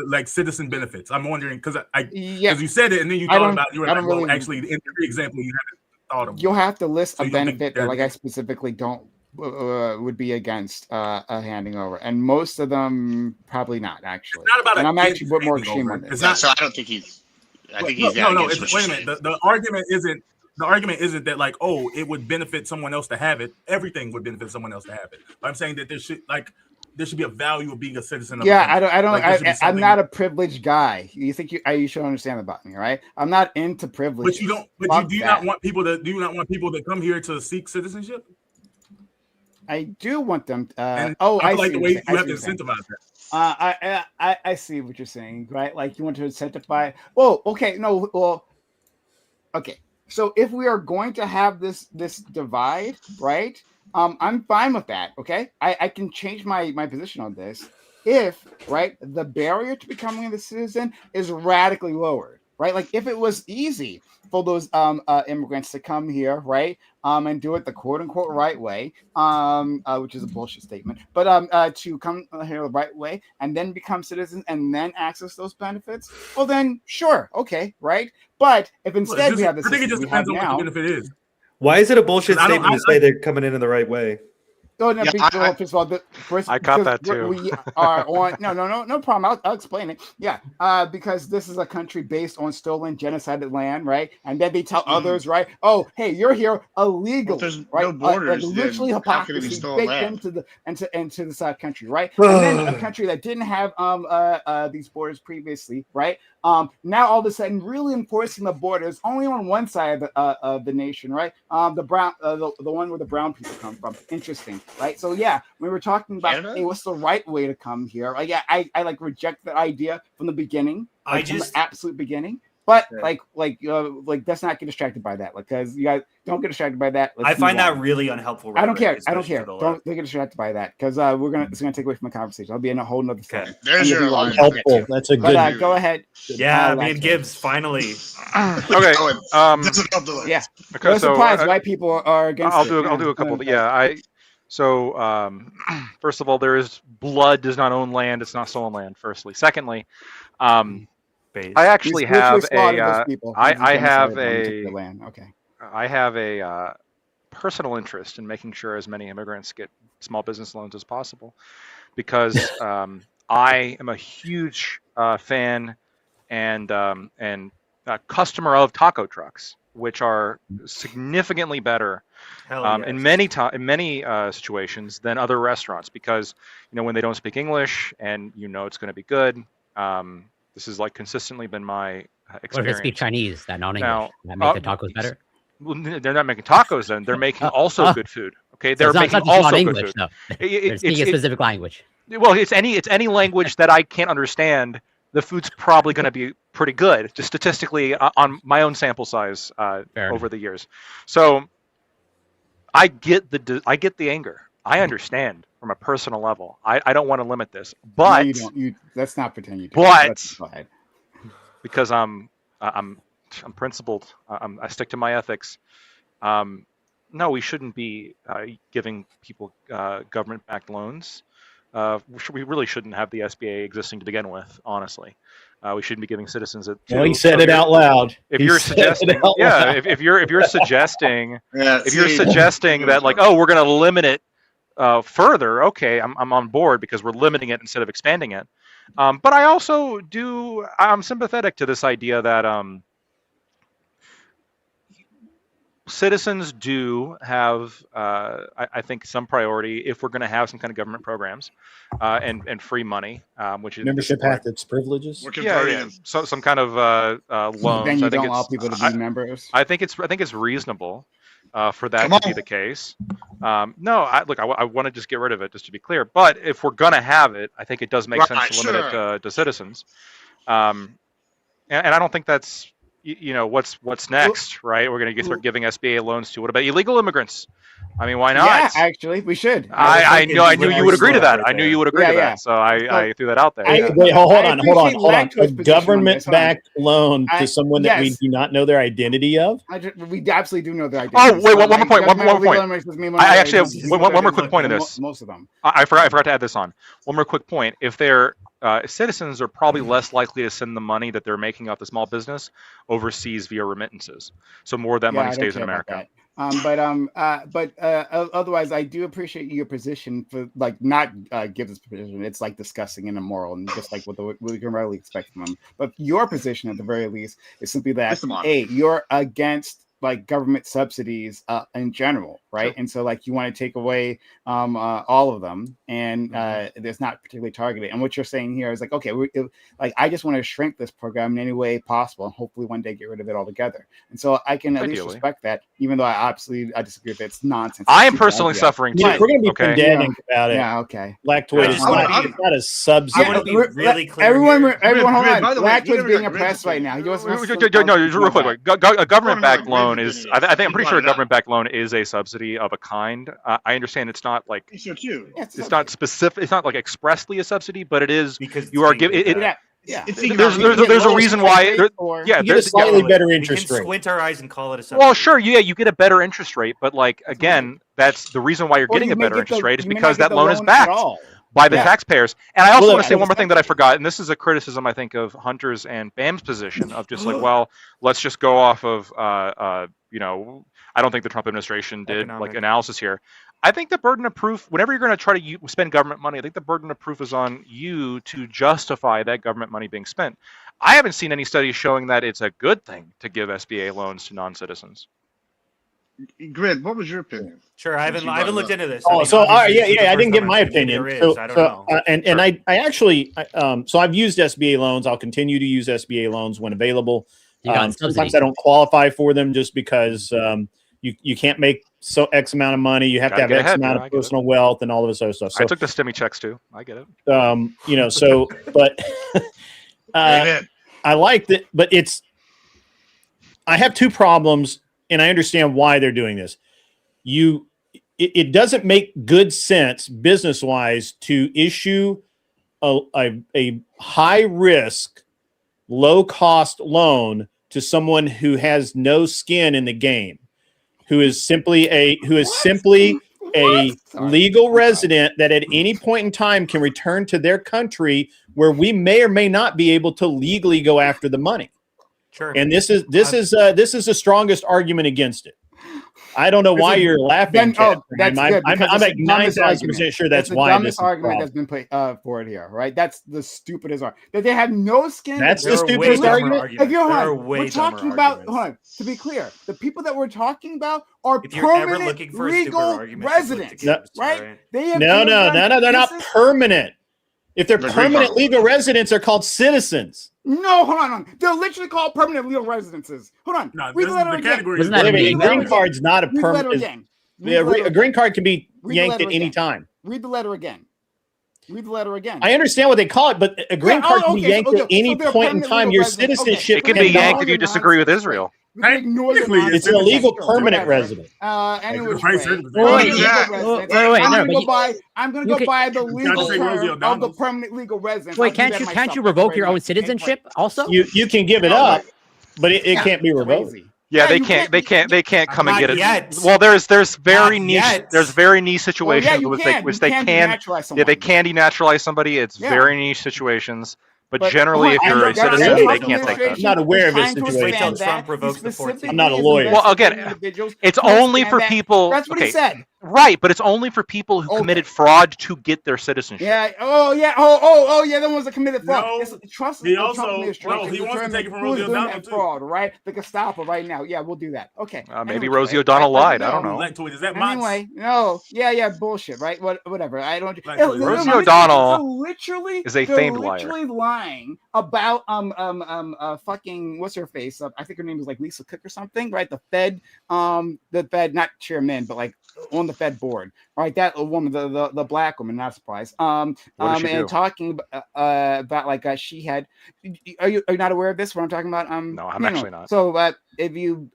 like citizen benefits. I'm wondering because you said it and then you thought about actually in every example you haven't thought of. You'll have to list a benefit that I specifically don't. Would be against handing over, and most of them probably not actually. It's not about, and I'm actually put more extreme on this. It's not. So I don't think he's. I think he's. No. Wait a minute. The argument isn't that like, oh, it would benefit someone else to have it. Everything would benefit someone else to have it. But I'm saying that there should be a value of being a citizen. I'm not a privileged guy. You think you should understand about me, right? I'm not into privilege. But you don't. But do you not want people to? Do you not want people that come here to seek citizenship? I do want them. And Oh, I I feel like see. the what way you're saying. I you have see to what you're saying. incentivize that. I see what you're saying, right? Like you want to incentivize. Well, okay, no, well, okay. So if we are going to have this divide, right? I'm fine with that. Okay, I can change my position on this if right the barrier to becoming a citizen is radically lowered, right? Like if it was easy for those immigrants to come here, right, and do it the quote unquote right way, which is a bullshit statement, but to come here the right way and then become citizens and then access those benefits, well then sure, okay, right. But if Well, instead we have the I think it system just we have depends on what the now, benefit is. Why is it a bullshit 'Cause I don't- statement to I- say they're coming in the right way? oh no, Yeah, first of all, I caught that because too. we are on no problem. I'll explain it. Yeah, because this is a country based on stolen, genocided land, right? And then they tell others, right? Oh, hey, you're here illegally, Well, if there's right? no borders, like literally then how can it be hypocrisy stolen baked land? into the South country, right? And then a country that didn't have these borders previously, right? Now all of a sudden, really enforcing the borders only on one side of the nation, right? The brown, the one where the brown people come from. Interesting, right? So yeah, we were talking about, Canada? hey, what's the right way to come here? Like, yeah, I like reject that idea from the beginning, like from the absolute beginning. But Yeah. like, let's not get distracted by that, because you guys don't get distracted by that. I find that really unhelpful. I don't care. rhetoric, I don't especially care. for the Don't left. get distracted by that, because it's gonna take away from the conversation. I'll be in a whole nother Okay. thing. There's your line. Helpful. That's a But good. go ahead. Yeah, me Last and Gibbs finally. Okay. Doesn't help the list. Yeah. Okay, No so surprise, white people are against I'll it. do a couple. But yeah, first of all, there is blood does not own land. It's not stolen land. Firstly, secondly, Base. I actually He's literally have slaughtered a those people. I have Genocided them, took a their land. Okay. I have a personal interest in making sure as many immigrants get small business loans as possible, because I am a huge fan and customer of taco trucks, which are significantly better Hell yes. in many situations than other restaurants, because when they don't speak English and it's going to be good. This has like consistently been my What if they experience. speak Chinese, that non-English? Now, That make the tacos better? Well, they're not making tacos then. They're making also good food. Okay, they're So it's making not just also good English, food. though. They're speaking a specific language. Well, it's any language that I can't understand. The food's probably going to be pretty good, just statistically on my own sample size over the years. So I get the anger. I understand from a personal level. I don't want to limit this, but no, you don't. Let's not pretend you do. But go ahead. Because I'm principled. I stick to my ethics. No, we shouldn't be giving people government-backed loans. We really shouldn't have the SBA existing to begin with. Honestly, we shouldn't be giving citizens it. Well, he said it out loud. If you're suggesting, if you're suggesting, suggesting that like, oh, we're going to limit it further, okay, I'm on board, because we're limiting it instead of expanding it. But I also I'm sympathetic to this idea that citizens do have, I think, some priority if we're going to have some kind of government programs and free money, which is Membership hath its privileges. Yeah. So some kind of loans. Then you I think don't allow people to be members. I think it's reasonable for that to be the case. No, I want to just get rid of it, just to be clear. But if we're going to have it, I think it does make sense to limit it to citizens. And I don't think that's what's next, right? We're going to start giving SBA loans to. What about illegal immigrants? I mean, why not? Yeah, actually, we should. I knew you would agree to that. I knew you would agree to that. So I threw that out there. Wait, hold on. A government-backed loan to someone that we do not know their identity of? We absolutely do know their identity. Oh, wait, one more point. I actually have one more quick point in this. Most of them. I forgot to add this on. One more quick point. If they're citizens are probably less likely to send the money that they're making off the small business overseas via remittances. So more of that money stays in America. But otherwise, I do appreciate your position for like not give this position. It's like disgusting and immoral, and just like what we can really expect from them. But your position, at the very least, is simply that you're against like government subsidies in general, right? And so like you want to take away all of them, and it's not particularly targeted. And what you're saying here is like, okay, like I just want to shrink this program in any way possible, and hopefully one day get rid of it altogether. And so I can at least respect that, even though I disagree with it. It's nonsense. I am personally suffering too. We're going to be pedantic about it. Yeah, okay. Lactoid is not a subsidy. I want to be really clear. Everyone, hold on. By the way, Lactoid's being oppressed right now. No, real quick. A government-backed loan is. I'm pretty sure a government-backed loan is a subsidy of a kind. I understand it's not like. It's not specific. It's not like expressly a subsidy, but it is because you are giving. Yeah, there's a reason why. You get a slightly better interest rate. rate. Squint our eyes and call it a subsidy. Well, sure, yeah, you get a better interest rate, but like again, that's the reason why you're getting a better interest rate is because that loan is backed by the taxpayers. And I also want to say one more thing that I forgot, and this is a criticism I think of Hunter's and Bam's position of just like, well, let's just go off of I don't think the Trump administration did like analysis here. I think the burden of proof, whenever you're going to try to spend government money, I think the burden of proof is on you to justify that government money being spent. I haven't seen any studies showing that it's a good thing to give SBA loans to non-citizens. Grid, what was your opinion? Sure, I haven't looked into this. I didn't give my opinion. I don't know. And I actually, so I've used SBA loans. I'll continue to use SBA loans when available. Sometimes I don't qualify for them just because you can't make X amount of money. You have to have X amount of personal wealth and all of this other stuff. So I took the STEMI checks too. I get it. But I like that. But I have two problems, and I understand why they're doing this. It doesn't make good sense business wise to issue a high risk, low cost loan to someone who has no skin in the game, who is simply a legal resident that at any point in time can return to their country where we may or may not be able to legally go after the money. Sure. And this is the strongest argument against it. I don't know why you're laughing. That's good. I'm like 9,000% sure that's why. The dumbest argument that's been put forward here, right? That's the stupidest argument. That they have no skin. That's the stupidest argument. We're talking about. Hold on. To be clear, the people that we're talking about are permanent legal residents, right? They're not permanent. If they're permanent legal residents, they're called citizens. No, hold on. They're literally called permanent legal residences. Hold on. Read the letter again. A green card's not a permanent. A green card can be yanked at any time. Read the letter again. I understand what they call it, but a green card can be yanked at any point in time. Your citizenship it can be yanked if you disagree with Israel. It's an illegal permanent resident. I'm going to go by the legal term of the permanent legal resident. Wait, can't you revoke your own citizenship also? You can give it up, but it can't be revoked. Yeah, they can't come and get it. Well, there's very niche situations which they can denaturalize somebody. It's very niche situations. But generally, if you're a citizen, they can't take that. I'm not aware of his situation. Trump revokes the 14th. I'm not a lawyer. Well, again, it's only for people. That's what he said. Right, but it's only for people who committed fraud to get their citizenship. Yeah. Oh, yeah. Oh, yeah. The ones that committed fraud. Trust he wants to take it from Rosie O'Donnell too. Fraud, right? The Gestapo right now. Yeah, we'll do that. Okay. Maybe Rosie O'Donnell lied. I don't know. Is that anyway, no. Yeah. Bullshit. Right. Whatever. I don't. Rosie O'Donnell is a famed liar. Literally lying about fucking what's her face? I think her name is like Lisa Cook or something. Right. The Fed. Not chairman, but like on the Fed board, right? That woman, the black woman, not surprised. And talking about like she had. Are you not aware of this? What I'm talking about? No, I'm actually not. So if you,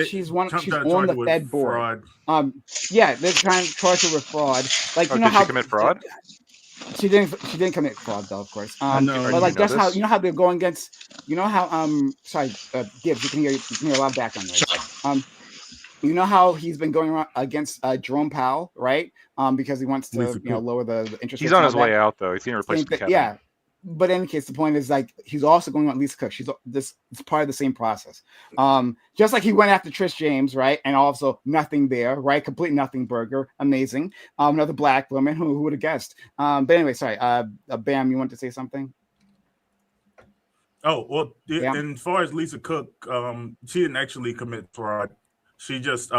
she's on the Fed board. Yeah, they're trying to charge her with fraud. Like you know how she commit fraud. She didn't commit fraud though, of course. But like that's how how they're going against. You know how sorry, Gibbs, you can hear a lot of background noise. You know how he's been going around against Jerome Powell, right? Because he wants to, lower the interest. He's on his way out, though. He's going to replace Kevin. Yeah, but in any case, the point is like he's also going on Lisa Cook. It's part of the same process. Just like he went after Trish James, right? And also nothing there, right? Complete nothing burger, amazing. Another black woman. Who would have guessed? But anyway, sorry. Bam, you want to say something? Oh well, Yeah. and as far as Lisa Cook, she didn't actually commit fraud. She just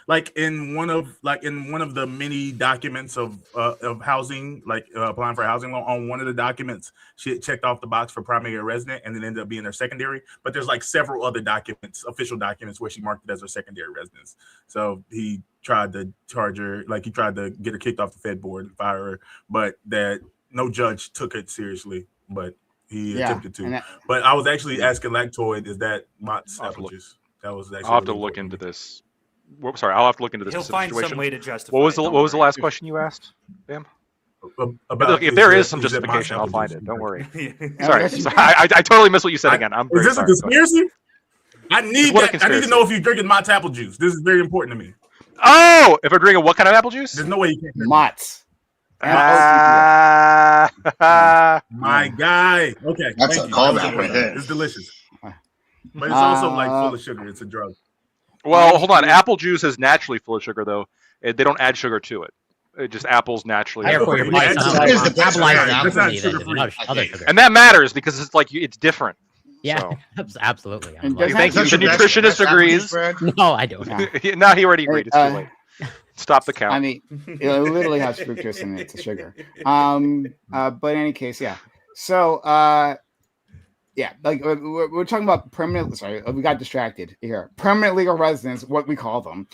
like in one of the many documents of housing, like applying for a housing loan. On one of the documents, she had checked off the box for primary resident, and then ended up being her secondary. But there's like several other documents, official documents, where she marked it as her secondary residence. So he tried to charge her, like he tried to get her kicked off the Fed board and fire her, but that no judge took it seriously. But he attempted to. But I was actually asking Lactoid, is that Mott's apple juice? That was actually. I'll have to look into this. Sorry, I'll have to look into this. He'll find situation. some way to justify. What was the last question you asked, Bam? Look, if there is some justification, I'll find it. Don't worry. Sorry. I totally missed what you said again. Is this a conspiracy? I need to know if you're drinking Mott's apple juice. This is very important to me. Oh, if I'm drinking what kind of apple juice? There's no way you can't drink Mott's. My guy. Okay. That's a callback right there. It's delicious. But it's also like full of sugar. It's a drug. Well, hold on. Apple juice is naturally full of sugar, though. They don't add sugar to it. Just apples naturally. Therefore, your body and that matters because it's like it's different. Yeah, so. Absolutely. Thank you. The nutritionist agrees. No, I don't. No, he already agreed. It's too late. Stop the count. I mean, it literally has fructose in it. It's a sugar. But in any case, yeah. So, yeah, like we're talking about permanent. Sorry, we got distracted here. Permanent legal residents, what we call them.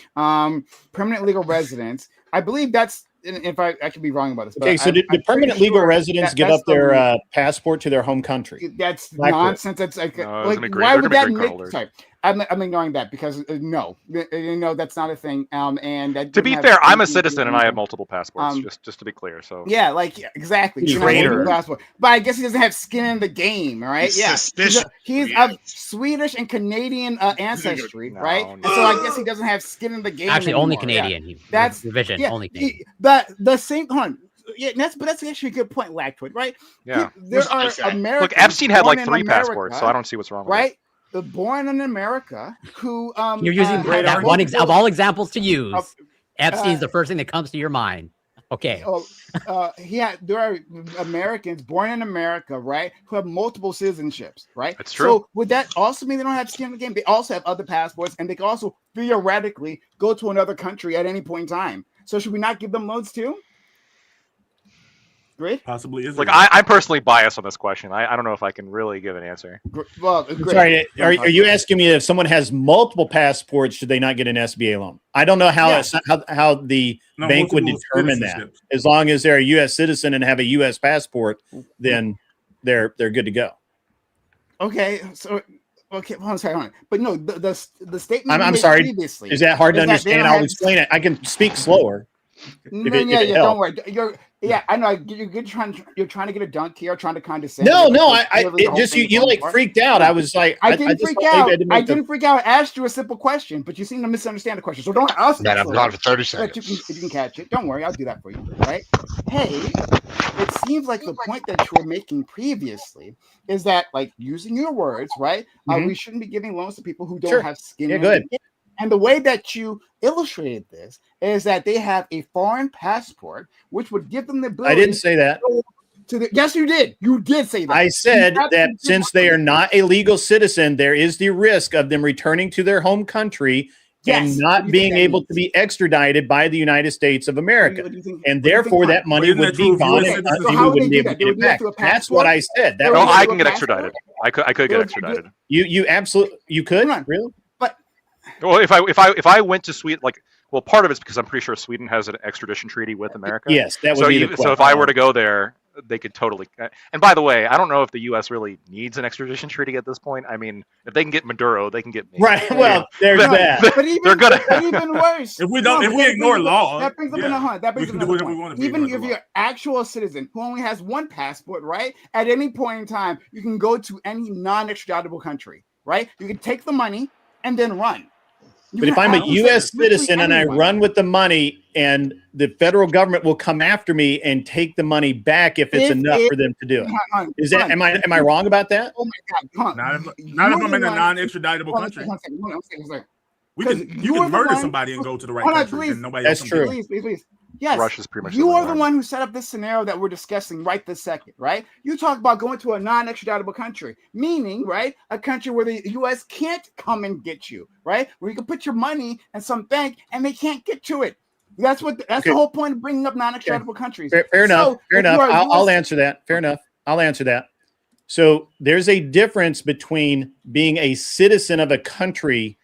Permanent legal residents. I believe that's. If I could be wrong about this. Okay, so the permanent legal residents give up their passport to their home country? That's nonsense. That's like why would that make? Sorry, I'm ignoring that because no, that's not a thing. And to be fair, I'm a citizen and I have multiple passports. Just to be clear, so yeah, exactly. Passport, but I guess he doesn't have skin in the game, right? Yeah, he's of Swedish and Canadian ancestry, right? And so I guess he doesn't have skin in the game. Actually, only Canadian. Yeah. That's revision. Only Canadian. The same. Hold on. Yeah, that's actually a good point, Lactoid, right? Yeah. There are Americans. Look, Epstein had like 3 passports, so I don't see what's wrong with right? Born in America, who you're using that one of all examples to use. Epstein's the first thing that comes to your mind. Okay. There are Americans born in America, right, who have multiple citizenships, right? That's true. So would that also mean they don't have skin in the game? They also have other passports, and they can also theoretically go to another country at any point in time. So should we not give them loans too? Great. Possibly is. Like I'm personally biased on this question. I don't know if I can really give an answer. Well, sorry, are you asking me if someone has multiple passports, should they not get an SBA loan? I don't know how how the bank would determine that. As long as they're a U.S. citizen and have a U.S. passport, then they're good to go. Okay, so hold on a second. But no, the statement. I'm sorry. Is that hard to understand? I'll explain it. I can speak slower. Don't worry. I know you're trying to get a dunk here, trying to condescend. No, you like freaked out. I was like, I didn't freak out. I didn't freak out. I asked you a simple question, but you seem to misunderstand the question. So don't ask. That I'm gone for 30 seconds. You can catch it. Don't worry, I'll do that for you. Right? Hey, it seems like the point that you were making previously is that, like, using your words, right? We shouldn't be giving loans to people who don't have skin. Yeah, good. And the way that you illustrated this is that they have a foreign passport, which would give them the ability. I didn't say that. Yes, you did. You did say that. I said that since they are not a legal citizen, there is the risk of them returning to their home country and not being able to be extradited by the United States of America. And therefore, that money would be gone and you wouldn't be able to get it back. That's what I said. I can get extradited. I could get extradited. You absolutely could? Really? Well, if I went to Sweden, part of it's because I'm pretty sure Sweden has an extradition treaty with America. Yes, that would be. So if I were to go there, they could totally. And by the way, I don't know if the U.S. really needs an extradition treaty at this point. I mean, if they can get Maduro, they can get me. Right. Well, there's that. But even worse. If we ignore law, that brings up in a hunt. That brings up another point. Even if you're an actual citizen who only has one passport, right? At any point in time, you can go to any non-extraditable country, right? You can take the money and then run. But if I'm a U.S. citizen and I run with the money, and the federal government will come after me and take the money back if it's enough for them to do it. Is that am I wrong about that? Oh my God! Not if I'm in a non-extraditable country. You can murder somebody and go to the right country. And nobody. That's true. Please. Yes, Russia's pretty much you the are the one. one who set up this scenario that we're discussing right this second, right? You talk about going to a non-extraditable country, meaning, right, a country where the U.S. can't come and get you, right? Where you can put your money in some bank and they can't get to it. That's the whole point of bringing up non-extraditable countries. Fair enough. Fair enough. I'll US answer that. Fair enough. I'll answer that. So there's a difference between being a citizen of a country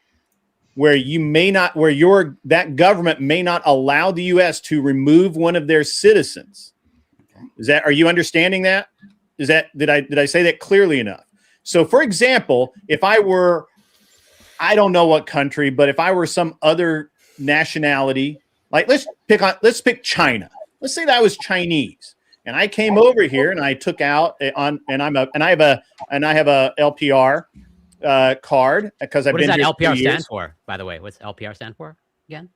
where you may not, where that government may not allow the U.S. to remove one of their citizens. Okay. Are you understanding that? Did I say that clearly enough? So, for example, if I were, I don't know what country, but if I were some other nationality, like let's pick China. Let's say that I was Chinese, and I came over here and I took out and I have a LPR card because I've been here. What does that LPR stand for, by the way? What's LPR stand for again?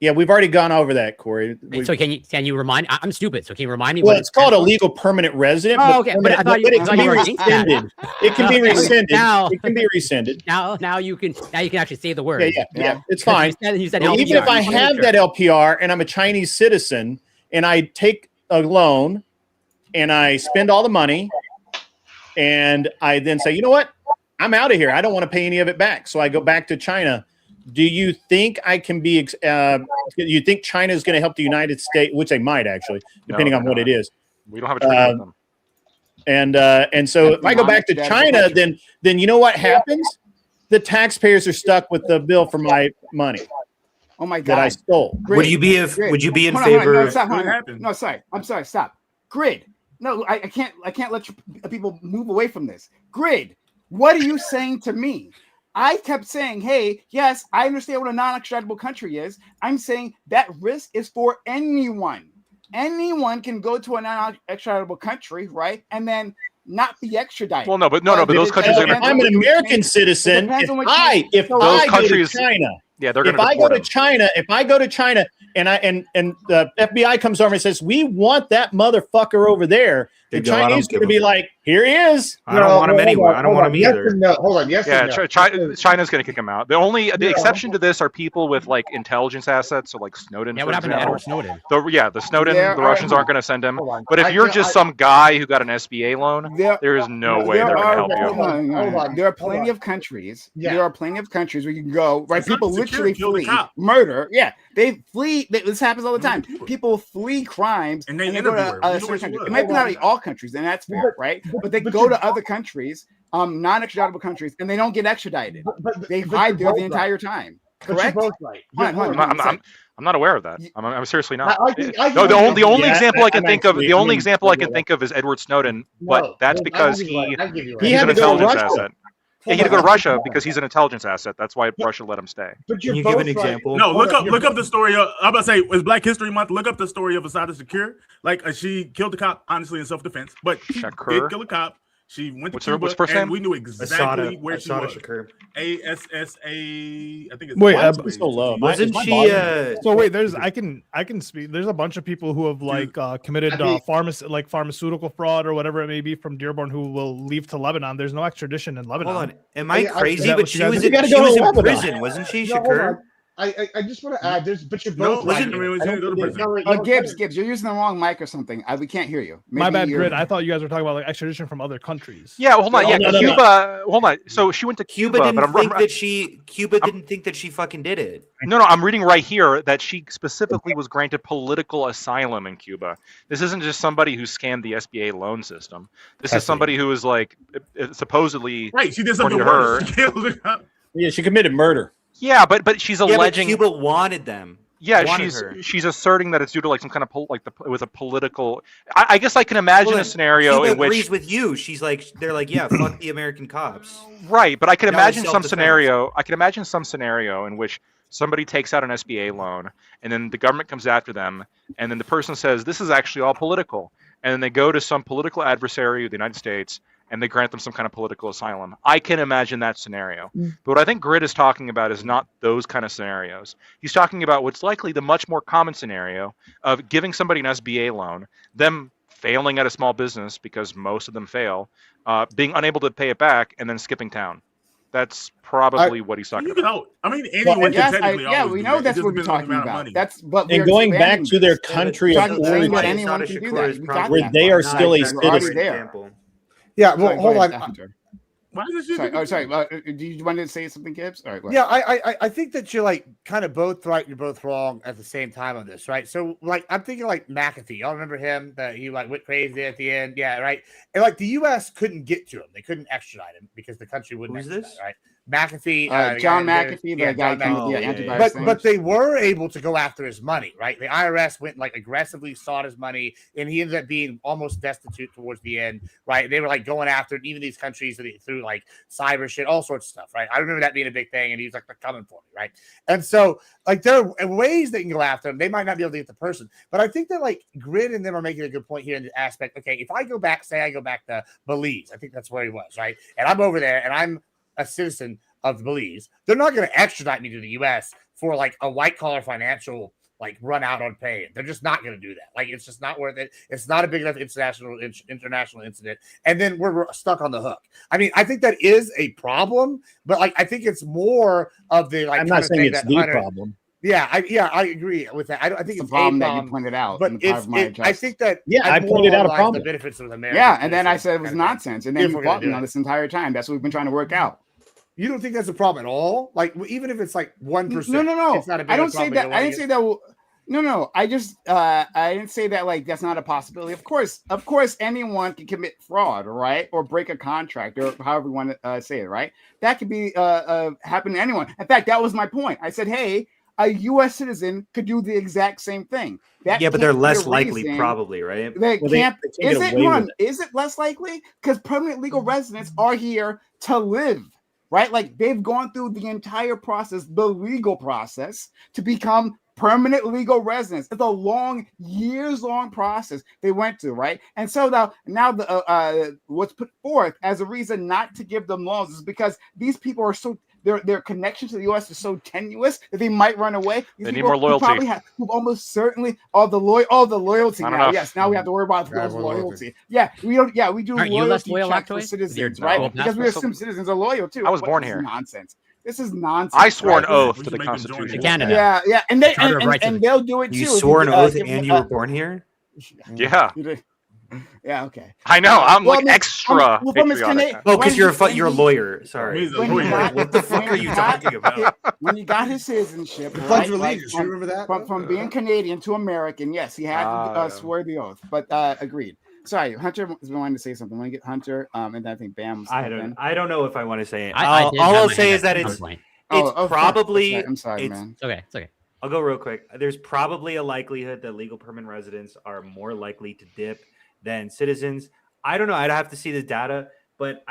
Yeah, we've already gone over that, Corey. So can you remind? I'm stupid. So can you remind me? Well, it's called a legal permanent resident. Oh, okay. But it can be rescinded. It can be rescinded. It can be rescinded. Now you can actually say the word. Yeah. It's fine. You said well, even if I have that LPR and I'm a Chinese citizen and I take a loan and I spend all the money and I then say, you know what? I'm out of here. I don't want to pay any of it back. So I go back to China. Do you think I can be? You think China is going to help the United States, which they might actually, depending on what it is. We don't have a treaty with them. And so if I go back to China, then you know what happens? The taxpayers are stuck with the bill for my money. Oh my God! That I stole. Grid. Would you be in favor? No, sorry. I'm sorry. Stop. Grid. No, I can't let people move away from this. Grid. What are you saying to me? I kept saying, hey, yes, I understand what a non-extraditable country is. I'm saying that risk is for anyone. Anyone can go to a non-extraditable country, right? And then not be extradited. Well, but those countries are going to. I'm an American citizen. If those I countries, go to China, yeah, they're going to. If I go to China, and the FBI comes over and says, we want that motherfucker over there, the Chinese are going to be like, here he is. I don't want him anywhere. I don't want him either. No, hold on. Yes. Yeah, China's going to kick him out. The exception to this are people with like intelligence assets, so like Snowden. Yeah, what happened to Edward Snowden? The Snowden. The Russians aren't going to send him. But if you're just some guy who got an SBA loan, there is no way they're going to help you. Hold on. There are plenty of countries. Yeah. There are plenty of countries where you can go. Right, people literally flee murder. Yeah, they flee. This happens all the time. People flee crimes and they go to other countries. It might be not all countries, and that's fair, right? But they go to other countries, non-extraditable countries, and they don't get extradited. They hide there the entire time. Correct? Both right. I'm not aware of that. I'm seriously not. The only example I can think of. The only example I can think of is Edward Snowden, but that's because he's an intelligence asset. Yeah, he had to go to Russia because he's an intelligence asset. That's why Russia let him stay. Can you give an example? No, look up the story. I'm about to say it's Black History Month. Look up the story of Asada Shakur. Like she killed the cop, honestly, in self-defense, but she did kill a cop. She went to Cuba, what's first name? We knew exactly where she was. Shakur. ASSA. I think it's wait. So low. Wasn't she? So wait, I can speak. There's a bunch of people who have like committed pharmaceutical fraud or whatever it may be from Dearborn who will leave to Lebanon. There's no extradition in Lebanon. Hold on, am I crazy? But she was in prison, wasn't she, Shakur? I just want to add, but you're both Gibbs, you're using the wrong mic or something. We can't hear you. Maybe my bad, Grid. I thought you guys were talking about like extradition from other countries. Yeah, hold on. Cuba. Hold on. So she went to Cuba, Cuba didn't think that she fucking did it. No. I'm reading right here that she specifically was granted political asylum in Cuba. This isn't just somebody who scammed the SBA loan system. This is somebody who was like supposedly right. She did something to her. Yeah, she committed murder. Yeah, but she's alleging Cuba wanted them. Yeah, she's asserting that it's due to like some kind of it was a political. I guess I can imagine a scenario Cuba in which agrees with you. She's like, they're like, yeah, fuck the American cops. Right, but I can imagine some scenario. I can imagine some scenario in which somebody takes out an SBA loan, and then the government comes after them, and then the person says, "This is actually all political," and then they go to some political adversary of the United States, and they grant them some kind of political asylum. I can imagine that scenario. But what I think Grid is talking about is not those kind of scenarios. He's talking about what's likely the much more common scenario of giving somebody an SBA loan, them failing at a small business because most of them fail, being unable to pay it back, and then skipping town. That's probably what he's talking You about. know, I mean, anyone Yes, can technically always we do know that. that's It just what we're depends on the talking amount of about. money. That's but And we're going back expanding to their this. country We're of talking saying that origin, anyone can do that. We got where that they part. are still a We're already citizen. there. Yeah. Well, Sorry, go hold ahead, on. Hunter. Why is this shit Sorry. Oh, sorry. different? Do you want to say something, Gibbs? All right. Go Yeah, ahead. I think that you're like kind of both right. You're both wrong at the same time on this, right? So like I'm thinking like McAfee. Y'all remember him? That he like went crazy at the end. Yeah, right. And like the U.S. couldn't get to him. They couldn't extradite him because the country wouldn't Who's extradite, this? right? McAfee, John the guy McAfee, that- the yeah, guy John came McAfee. with the yeah, antivirus thing. But they were able to go after his money, right? The IRS went and like aggressively sought his money, and he ended up being almost destitute towards the end, right? They were like going after it, even these countries that through like cyber shit, all sorts of stuff, right? I remember that being a big thing, and he was like, "They're coming for me," right? And so like there are ways they can go after him. They might not be able to get the person, but I think that like Grid and them are making a good point here in the aspect. Okay, if I go back, say I go back to Belize, I think that's where he was, right? And I'm over there, and I'm a citizen of Belize, they're not going to extradite me to the U.S. for like a white collar financial like run out on pay. They're just not going to do that. Like it's just not worth it. It's not a big enough international incident, and then we're stuck on the hook. I mean, I think that is a problem, but like I think it's more of the like. I'm not saying it's the Hunter, problem. Yeah, I agree with that. I think the it's problem a that problem, you pointed out. but I think that I pointed out a the problem. benefits of America. Yeah, and then I said it was nonsense, and then If you we're gonna fought do me it. on this entire time. That's what we've been trying to work out. You don't think that's a problem at all? Like even if it's like 1%. No. It's not a big I don't say problem. that. I didn't say that. No. I just I didn't say that like that's not a possibility. Of course, anyone can commit fraud, right, or break a contract, or however you want to say it, right. That could be happen to anyone. In fact, that was my point. I said, hey, a U.S. citizen could do the exact same thing. That Yeah, but they're can't be a less likely, reason. probably, right? They Well, can't. they can't Is get it away with one? Is it less likely? Because permanent legal residents are here to live, right? Like they've gone through the entire process, the legal process, to become permanent legal residents. It's a long, years-long process they went through, right? And so now the what's put forth as a reason not to give them laws is because these people are so. Their connection to the U.S. is so tenuous that they might run away. These They need people more loyalty. Probably who've almost certainly the loyalty Not now. enough. Yes, now we have to worry about Yeah, those more loyalty. loyalty. Yeah, we don't. Yeah, we do Aren't you less loyalty loyal, checks for Lactoid? citizens, With your right? dual Because we passport? assume citizens are loyal too. I was But born this is here. nonsense. This is nonsense. I swore an right? oath We to should the make them Constitution. join To Canada. Yeah, and they Charter of Rights and they'll do it You too. if swore an oath give and them, you were born here? Yeah, Yeah. Okay. I know. I'm Well, like I mean, extra from his patriotic. Oh, because you're when you're a he- lawyer. Sorry. Means a when he lawyer. got- What the fuck when are he you got- talking about? When he got his citizenship, The right, Pledge of like, Allegiance. You remember that? from being Canadian to American, yes, he had to Yeah. swear the oath. But agreed. Sorry, Hunter was wanting to say something. Want to get Hunter? And then I think Bam. I don't know if I want to say it. I did all have I'll my say hand is that up at it's some point. fuck. probably I'm sorry, it's- man. It's okay. It's okay. I'll go real quick. There's probably a likelihood that legal permanent residents are more likely to dip than citizens. I don't know. I'd have to see the data, but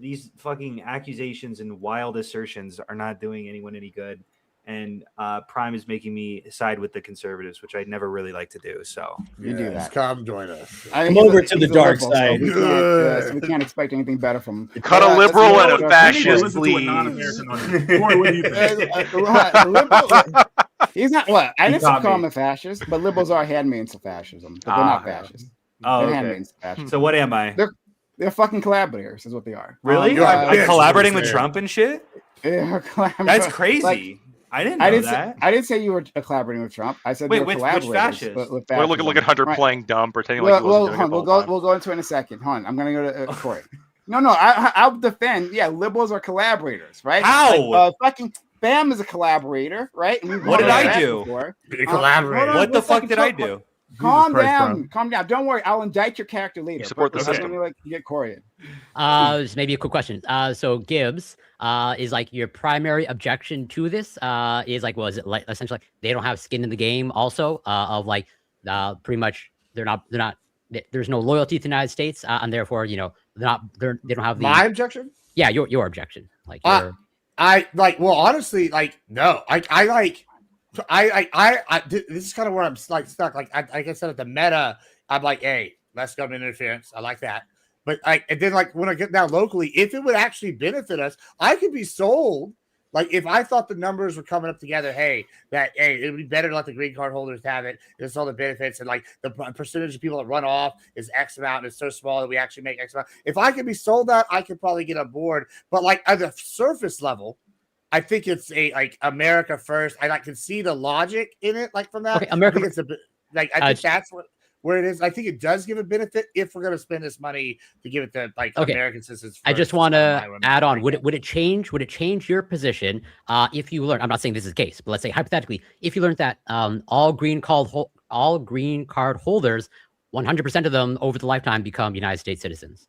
these fucking accusations and wild assertions are not doing anyone any good. And Prime is making me side with the conservatives, which I'd never really like to do. So You do that. Come join us. I Come think over he's to a the dark liberal, side. So we can't expect anything better from him. Cut a let's liberal go and to- a We need to fascist, listen to a please. non-American on this. Corey, what do you think? He's not. What? I didn't got call him me. a fascist, but liberals are handmaids of fascism, but they're not fascists. oh, They're okay. handmaids of fascism. So what am I? They're fucking collaborators, is what they are. Really? you're a I'm bitch, collaborating is with what I'm Trump and shit? They're That's crazy. Like, I didn't know I didn't that. say I didn't say you were collaborating with Trump. I said Wait, they were which collaborators fascist? with We're fascism. look at Hunter Right. playing dumb, pretending like he wasn't doing it the we'll whole time. go into it in a second. Hold on, I'm gonna go to Corey. No, I'll defend. Yeah, liberals are collaborators, right? How? Like, fucking Bam is a collaborator, right? And we've What did gone I over that do? before. Collaborate. hold on. What the one fuck second, did I so- do? Calm Christ, down. bro. Calm down. Don't worry. I'll indict your character later. support the But system. Let me get Corey in. Just maybe a quick question. So Gibbs, is like your primary objection to this? Is like, well, is it like essentially like they don't have skin in the game? Also, of like, pretty much they're not. There's no loyalty to the United States, and therefore, they don't have the. My objection? Yeah, your objection. Like, I like. Well, honestly, like no. This is kind of where I'm like stuck. Like I said at the meta, I'm like, hey, less government interference. I like that. But and then like when I get down locally, if it would actually benefit us, I could be sold Like, if I thought the numbers were coming up together, hey, it would be better to let the green card holders have it. There's all the benefits, and like the percentage of people that run off is X amount, and it's so small that we actually make X amount. If I could be sold that, I could probably get on board. But like at the surface level, I think it's America first. I can see the logic in it, like from that. Okay, America. I think that's that's where it is. I think it does give a benefit if we're going to spend this money to give it to American citizens. I just want to add on. Would it change your position if you learn? I'm not saying this is the case, but let's say hypothetically, if you learned that all green card holders, 100% of them over the lifetime become United States citizens.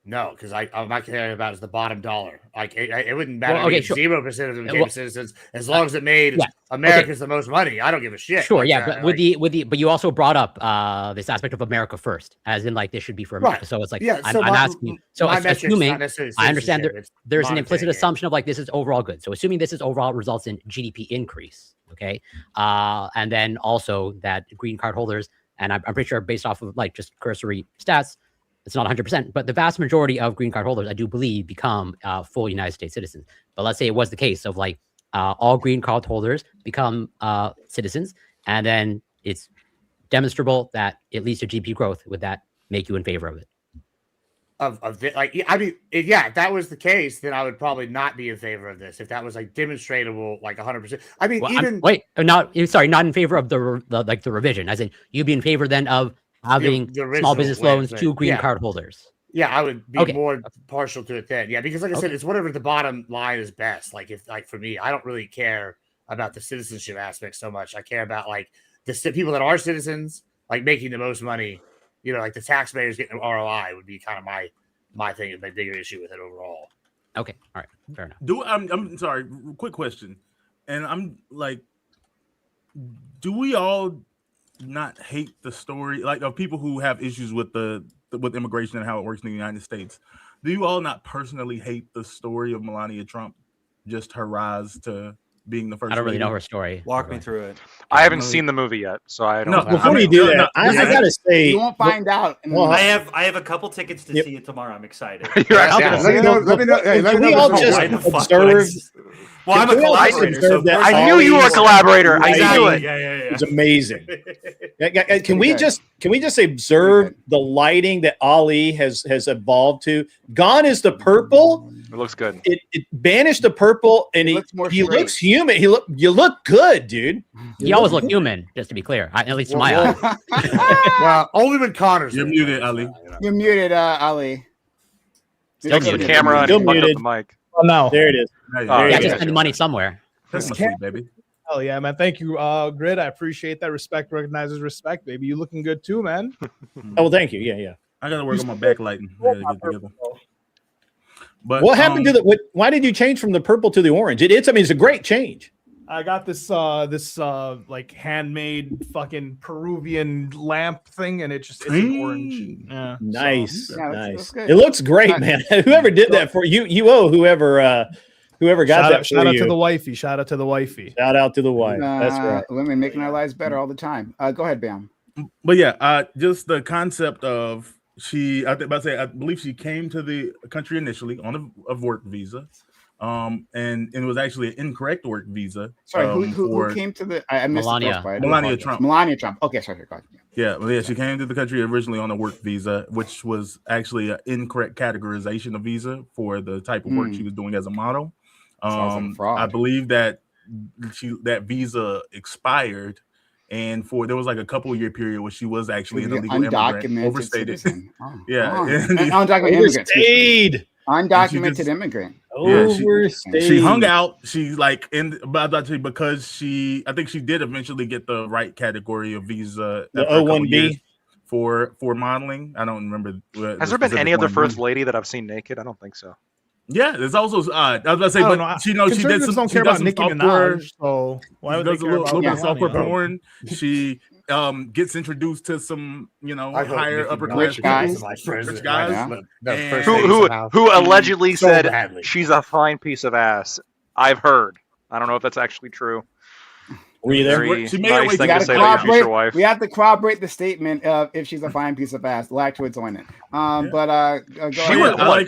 No, because I'm not caring about is the bottom dollar. Like it wouldn't matter. 0% of them became citizens as long as it made America's the most money. I don't give a shit. Sure, but but you also brought up this aspect of America first, as in like this should be for America. Right. So it's like I'm asking you. So assuming I understand there's an implicit assumption of like this is overall good. So assuming this is overall results in GDP increase, okay, and then also that green card holders, and I'm pretty sure based off of like just cursory stats. It's not 100%, but the vast majority of green card holders, I do believe, become full United States citizens. But let's say it was the case of like all green card holders become citizens, and then it's demonstrable that it leads to GDP growth. Would that make you in favor of it? If that was the case, then I would probably not be in favor of this. If that was like demonstratable, like 100%. I mean, not in favor of the revision. As in, you'd be in favor then of having small business loans to green card holders. Yeah, I would be more partial to it then. Yeah, because like I said, it's whatever the bottom line is best. Like for me, I don't really care about the citizenship aspect so much. I care about like the people that are citizens, like making the most money. You know, like the taxpayers getting ROI would be kind of my thing, my bigger issue with it overall. Okay, all right, fair enough. I'm sorry, quick question, and I'm like, do we all not hate the story like of people who have issues with with immigration and how it works in the United States? Do you all not personally hate the story of Melania Trump, just her rise to being the first? I don't really know her story. Walk me through it. I haven't seen the movie yet, so I don't. No, before you do that, I gotta say you won't find out. Well, I have a couple tickets to see it tomorrow. I'm excited. Let me know. Can we all just observe? Well, I'm a collaborator. So I knew you were a collaborator. I knew it. Yeah. It's amazing. Can we just observe the lighting that Ali has evolved to? Gone is the purple. It looks good. It banished the purple, and he looks human. You look good, dude. He always looked human, just to be clear. At least in my eyes. Well, only when Connor's. You're muted, Ali. You're muted, Ali. Fix the camera and fuck up the mic. Oh no, there it is. Just spend money somewhere. That's my sweet baby. Hell yeah, man. Thank you, Grid. I appreciate that. Respect recognizes respect, baby. You looking good too, man. Oh, well, thank you. Yeah. I gotta work on my backlighting. But what happened to why did you change from the purple to the orange? It's a great change. I got this like handmade fucking Peruvian lamp thing, and it's an orange. Yeah, nice. It looks great, man. Whoever did that for you, whoever got that. Shout out to the wifey. Shout out to the wifey. Shout out to the wife. That's right. Women making our lives better all the time. Go ahead, Bam. But yeah, just the concept of I believe she came to the country initially on a work visa. And it was actually an incorrect work visa. Sorry, who came to the? I missed Melania Trump. Melania Trump. Okay, sorry. Go ahead. Yeah, she came to the country originally on a work visa, which was actually an incorrect categorization of visa for the type of work she was doing as a model. Sounds like fraud. I believe that that visa expired, and there was like a couple-year period where she was actually an illegal immigrant, overstated. Undocumented immigrant. Undocumented immigrant. She hung out. She's like because I think she did eventually get the right category of visa. The O1B for modeling. I don't remember. Has there been any other first lady that I've seen naked? I don't think so. Yeah, there's also I was about to say, but she did some. Don't care about Nicki Minaj, so why would they care about a little bit of software porn? She gets introduced to some, higher upper class guys, rich guys, who allegedly said she's a fine piece of ass. I've heard. I don't know if that's actually true. Were you there? We have to corroborate the statement of if she's a fine piece of ass. Lactoids on it. Go ahead.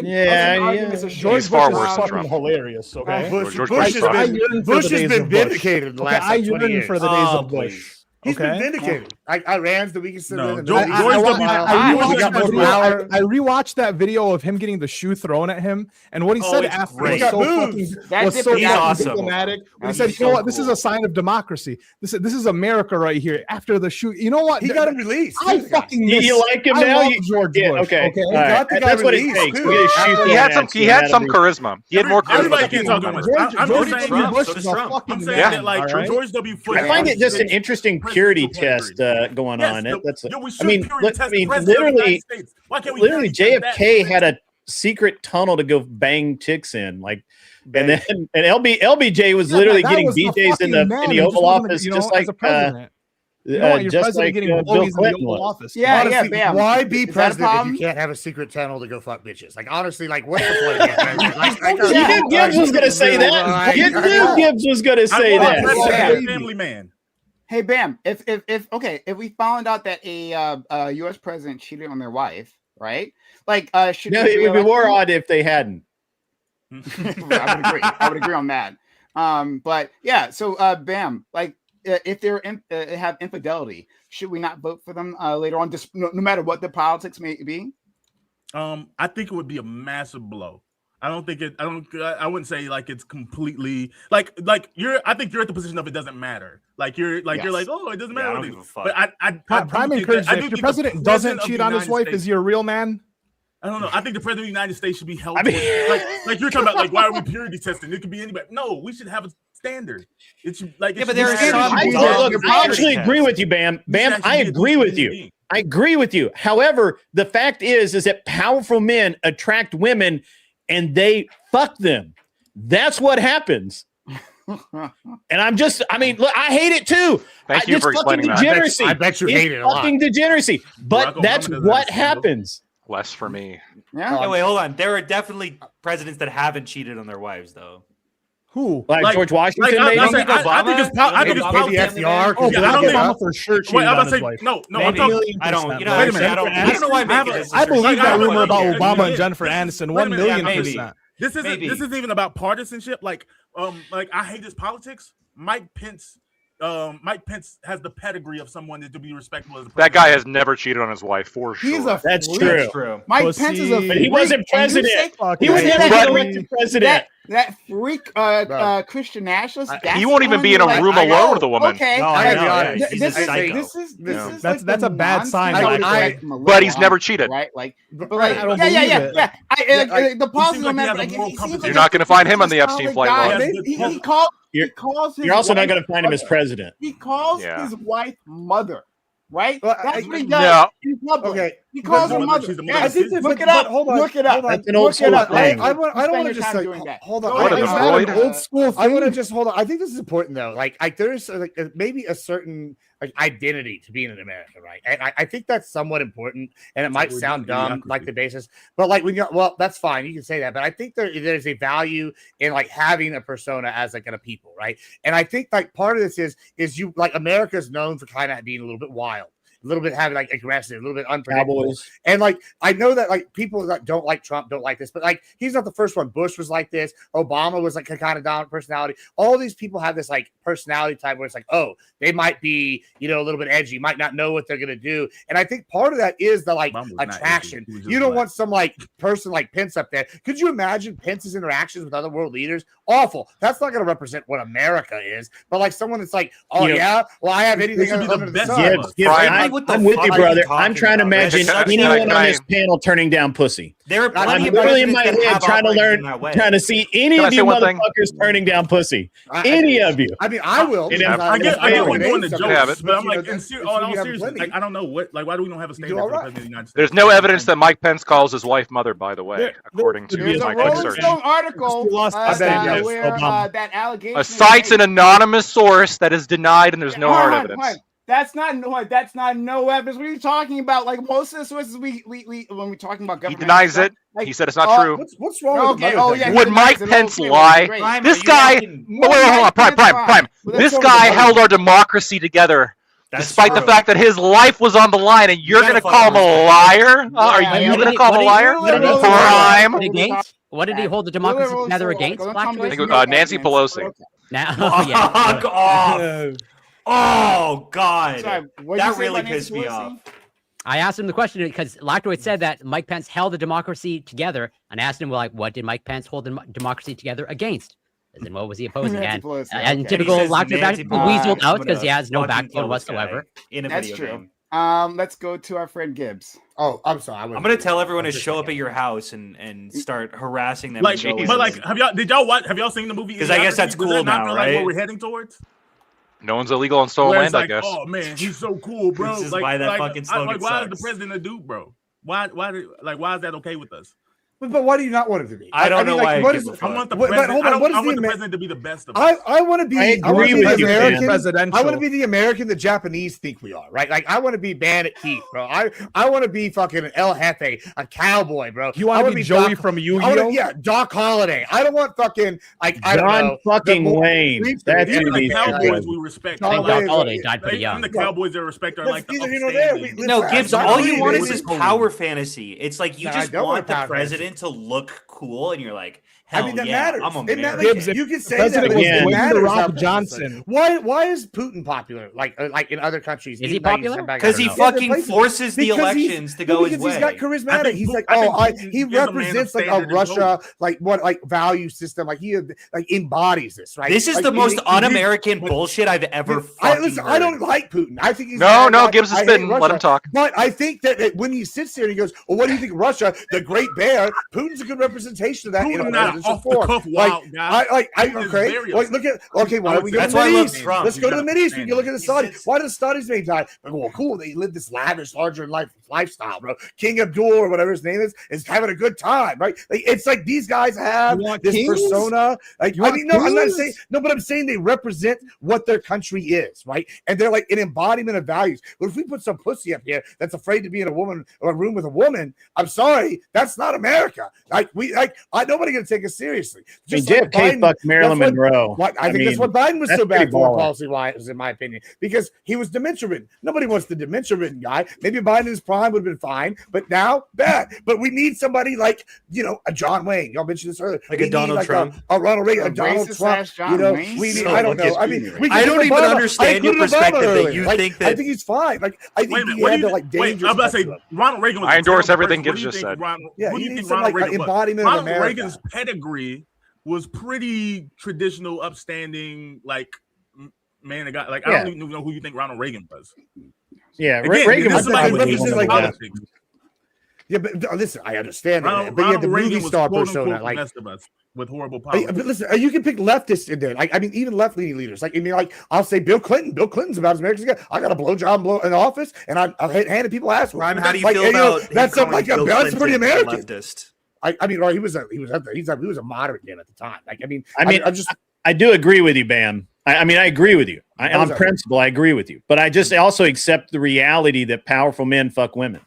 think Yeah, those arguments yeah. are George He's far Bush worse is than fucking Trump. hilarious. Okay. Bush, George Bush Bush has sucks. I been yearn for Bush the has days been of Bush. vindicated the Okay, last I like 20 yearn years. for the days Oh, of Bush. He's been Okay. vindicated. Like Iran's the weakest No, in the George Middle East. W. I rewatched that video of him getting the shoe thrown at him, and what he said it's after great. was so He's fucking awesome. diplomatic. When he He's said, "You so know what? This is cool. a sign of democracy. This is America right here." After the shoe, you know what? He got him released. I fucking miss, You like him I now? love George Bush. Okay. Okay. All right. That's what it takes. He had some charisma. He had more charisma. Everybody can't talk too much. I'm George just saying W. Trump. Bush So is does a Trump. fucking I'm saying man, that like all right? George W. Bush. I find it just an interesting purity test going on. That's. I mean, literally, JFK had a secret tunnel to go bang chicks in, like, and then and LBJ was literally getting BJs in the Oval Office, just like just like Bill Clinton was. Yeah, Honestly, bam. why be Is that a president if problem? you can't have a secret tunnel to go fuck bitches? Like, honestly, like, what's the point of being president? You knew Gibbs was going to say that. You knew Gibbs was going to say that. Family man. Hey, Bam. If we found out that a U.S. president cheated on their wife, right? Like, should No, it would be more odd if they hadn't. I would agree on that. But yeah, so Bam, like, if they're have infidelity, should we not vote for them later on, just no matter what the politics may be? I think it would be a massive blow. I wouldn't say like it's completely like I think you're at the position of it doesn't matter. Like you're like oh, it doesn't matter. I don't give a fuck. But Prime encouragement. If your president doesn't cheat on his wife, is he a real man? I don't know. I think the president of the United States should be held. Like you're talking about, like, why are we purity testing? It could be anybody. No, we should have a standard. It should, like, but there are some. Look, I actually agree with you, Bam. Bam, I agree with you. I agree with you. However, the fact is that powerful men attract women, and they fuck them. That's what happens. And I mean, look, I hate it too. Thank you for explaining that. Degeneracy. I bet you hate it a lot. Fucking degeneracy. But that's what happens. Less for me. Yeah. Hey, wait, hold on. There are definitely presidents that haven't cheated on their wives, though. Who? Like George Washington? I think Maybe it's Obama. Maybe FDR. Oh, Yeah, Barack I don't Obama think- for sure cheated Wait, I'm on about to his say wife. no. I'm Maybe. talking. I don't. You know, Wait a minute. I don't know why I'm making this. I believe that Wait, rumor about wait, Obama wait, and Jennifer Aniston. wait a minute, 1,000,000%. This isn't. Maybe. This isn't even about partisanship. Like I hate this politics. Mike Pence has the pedigree of someone that to be respectable as a That guy has never cheated on his wife, for sure. That's freak. true. That's true. Mike Pussy. Pence is a But he wasn't president. He was Yeah, never that- elected president. that freak Christian nationalist. He won't even be in a room alone with a woman. Okay, No, I I know, know. yeah. He's a this is psycho. this is Yeah. like That's the a bad sign, nonsense like, that would But he's never on, cheated. right? Like, but I like, don't yeah, believe it. the positive like he matter. has a moral compass. You're not going to find him on the Epstein flight guy. log. He calls his You're also not wife going to find him as mother. president. He calls Yeah. his wife mother, right? Well, That's what he No. does in public. Okay. He calls her But mother. she's a Yeah, mother. I think that, look but- it up. but hold on, Look it up. hold on. That's an old Look it school up. thing. I don't want Spend to your just time like doing that. hold on. What Is an that embroidered- an old school I want to thing? just hold on. I think this is important though. Like there's like maybe a certain like identity to being in America, right? And I think that's somewhat important. And it might we're sound doing dumb, idiocracy. like the basis, but like when you that's fine. You can say that, but I think there's a value in like having a persona as like a people, right? And I think like part of this is you like America's known for kind of being a little bit wild. A little bit having like aggressive, a little bit unpredictable. Cowboys. And like I know that like people that don't like Trump don't like this, but like he's not the first one. Bush was like this. Obama was like a kind of dominant personality. All these people have this like personality type where it's like, oh, they might be, a little bit edgy, might not know what they're gonna do. And I think part of that is the like Obama was not attraction. edgy. He was just You don't black. want some like person like Pence up there. Could you imagine Pence's interactions with other world leaders? Awful. That's not gonna represent what America is. But like someone that's like, oh yeah, well I have anything should be the under the best sun. of Gibbs, us. Gibbs, Brian, what the I'm with fuck you, are you brother. talking I'm trying to about? imagine Can I- anyone can on I- this panel turning down pussy. There are plenty I'm of literally in my presidents that head have trying to operated learn, in that way. trying to see any Can I of say you one thing? motherfuckers turning down pussy. I- Any of you. I mean, I will. And because if- I get I we're doing the But Yeah, jokes, but- but I'm you like, know, in that's- all you have seriousness, plenty. like I don't know what, like why do we don't have a You do standard all for the right. president of the United States? There's no evidence that Mike Pence calls his wife mother, by the way, There- according to There's a my Rolling search. Stone article Still lost I bet he does. where Obama. that allegation. A cite's an anonymous source that is denied, and there's no hard evidence. That's not no evidence. What are you talking about? Like most of the sources we when we're talking about He government, denies it. like, He said it's not true. What's wrong with Okay, the oh mother yeah. thing? he Would denies Mike it. Pence Okay, lie? great. Prime, This are you guy, asking- wait, hold on, Prime. Well, This that's guy all held our democracy together, That's despite the true. fact that his life was on the line, and you're gotta going to call him a fucking liar? Are Yeah, you yeah, going to call him a liar? Prime. Against? What did he hold the democracy together against? I think Nancy Pelosi. Now, Fuck yeah. off. Oh God, Sorry, what'd you that say really about Nancy pissed me Pelosi? off. I asked him the question because Lactoid said that Mike Pence held the democracy together, and I asked him, well, like, what did Mike Pence hold the democracy together against? As in, what was he opposing? Nancy And, Pelosi, and okay. typical And he says Lactoid Nancy weaseled Pelosi, out I'm because he gonna has no fucking backbone kill this guy whatsoever. in a That's video true. game. Let's go to our friend Gibbs. Oh, I'm sorry. I'm gonna tell everyone to show up at your house and start harassing them. Like, and go but in like, and- did y'all watch? Have y'all seen the movie? 'Cause I guess that's Does cool that not now, feel like what right? we're heading towards? No one's illegal on stolen Where it's land, I like, guess. oh man, he's so cool, bro. This is like, why that like, fucking slogan like, why is the sucks. president a dude, bro? Why is that okay with us? But why do you not want it to be? I don't know why I What give is? a I fuck. want the But president. hold on, what is I the want the Amer- president to be the best of us. I want to be. I I want to agree be with the you, man. American. Presidential. I want to be the American the Japanese think we are, right? Like I want to be Bandit Keith, bro. I want to be fucking El Jefe, a cowboy, bro. You I want to wanna be Joey Doc- from I Yu-Gi-Oh? wanna, yeah, Doc Holliday. I don't want fucking like I don't John know. fucking the more- Wayne. That's Even who the needs to Cowboys be. we respect. John I think Wayne, Doc Holliday right? died pretty young. Even the Cowboys that respect are like the neither here nor there. upstanding. No, Gibbs, I all agree, you want man. is this Totally. power fantasy. It's like you No, I just don't want want the power president to look cool, and you're like, hell I mean that yeah, matters. I'm It American. matters. Gibbs, You can say President that, but was Yeah. it Dwayne matters The how Rock president Johnson. is. Why is Putin popular? Like in other countries? Is he Even though popular? sent back, I Because don't he know. fucking places. forces the Because he's- elections to go his because way. he's got I charismatic. think He's Putin- like, I think oh, Putin he is a man of represents like a standard and Russia, code. like what, like value system. Like he like embodies this, right? This is Like, the most he- un-American bullshit I've ever fucking listen, heard. I don't like Putin. I think he's No, bad guy. Gibbs is I hate spitting. Let Russia. him talk. But I think that when he sits there and he goes, "Well, what do you think of Russia? The Great Bear." Putin's a good representation of that in a Putin not presidential off the form. cuff Like, wild guy. Putin is okay. very Like, look at okay. Why don't we go to That's the why I love Mideast? Trump. Let's go to the You gotta Mideast. We can look at the He Saudis. sits- Why do the Saudis make time? Like, well, cool. They live this lavish, larger than life lifestyle, bro. King Abdul or whatever his name is having a good time, right? Like, it's like these guys have You want this kings? persona. Like, You I want mean, no, I'm not kings? saying no, but I'm saying they represent what their country is, right? And they're like an embodiment of values. But if we put some pussy up here that's afraid to be in a woman or a room with a woman, I'm sorry, that's not America. Nobody gonna take us seriously. I mean, Just like JFK Biden- fucked Marilyn that's what- Monroe. I think that's what Biden was that's so bad pretty for baller. policy wise, in my opinion, because he was dementia ridden. Nobody wants the dementia ridden guy. Maybe Biden in his prime would have been fine, but now bad. But we need somebody like a John Wayne. Y'all mentioned this earlier. Like We a Donald need Trump. a Ronald Reagan, A a Donald racist Trump. ass John Wayne? We need. So I don't know. look I at mean, you. we I can don't put even Obama- understand I your included perspective Obama that earlier. you Like, think I that- think he's fine. Like I think Wait a minute. he What had do the you? like Wait, dangerous. I'm about to say parts of him. Ronald Reagan. Was I a endorse terrible everything person. Gibbs What do you just think said. Ronald- Yeah, what do he you needs think some Ronald like Reagan was? embodiment of Ronald America. Reagan's pedigree was pretty traditional, upstanding, like man of God. Like I Yeah. don't even know who you think Ronald Reagan was. Yeah, Again, Reagan this was is somebody I who would hates say like that. politics. Yeah, but listen, I understand Ronald, that, but yeah, the Ronald Reagan movie was star quote persona, unquote the like. best of us with horrible But politics. listen, you can pick leftists in there. Like, I mean, even left-leaning leaders. Like, I mean, like I'll say Bill Clinton. Bill Clinton's about as American as I got a blowjob in the office, and I handed people ass. Ryan, how do you like, feel and, about that's him like calling Bill that's pretty Clinton a American. leftist? I mean, right, he was a moderate then at the time. Like, I mean, I do agree with you, Bam. I mean, I agree with you. That On was principle, I agree with you. But I just also accept the reality that powerful men fuck women.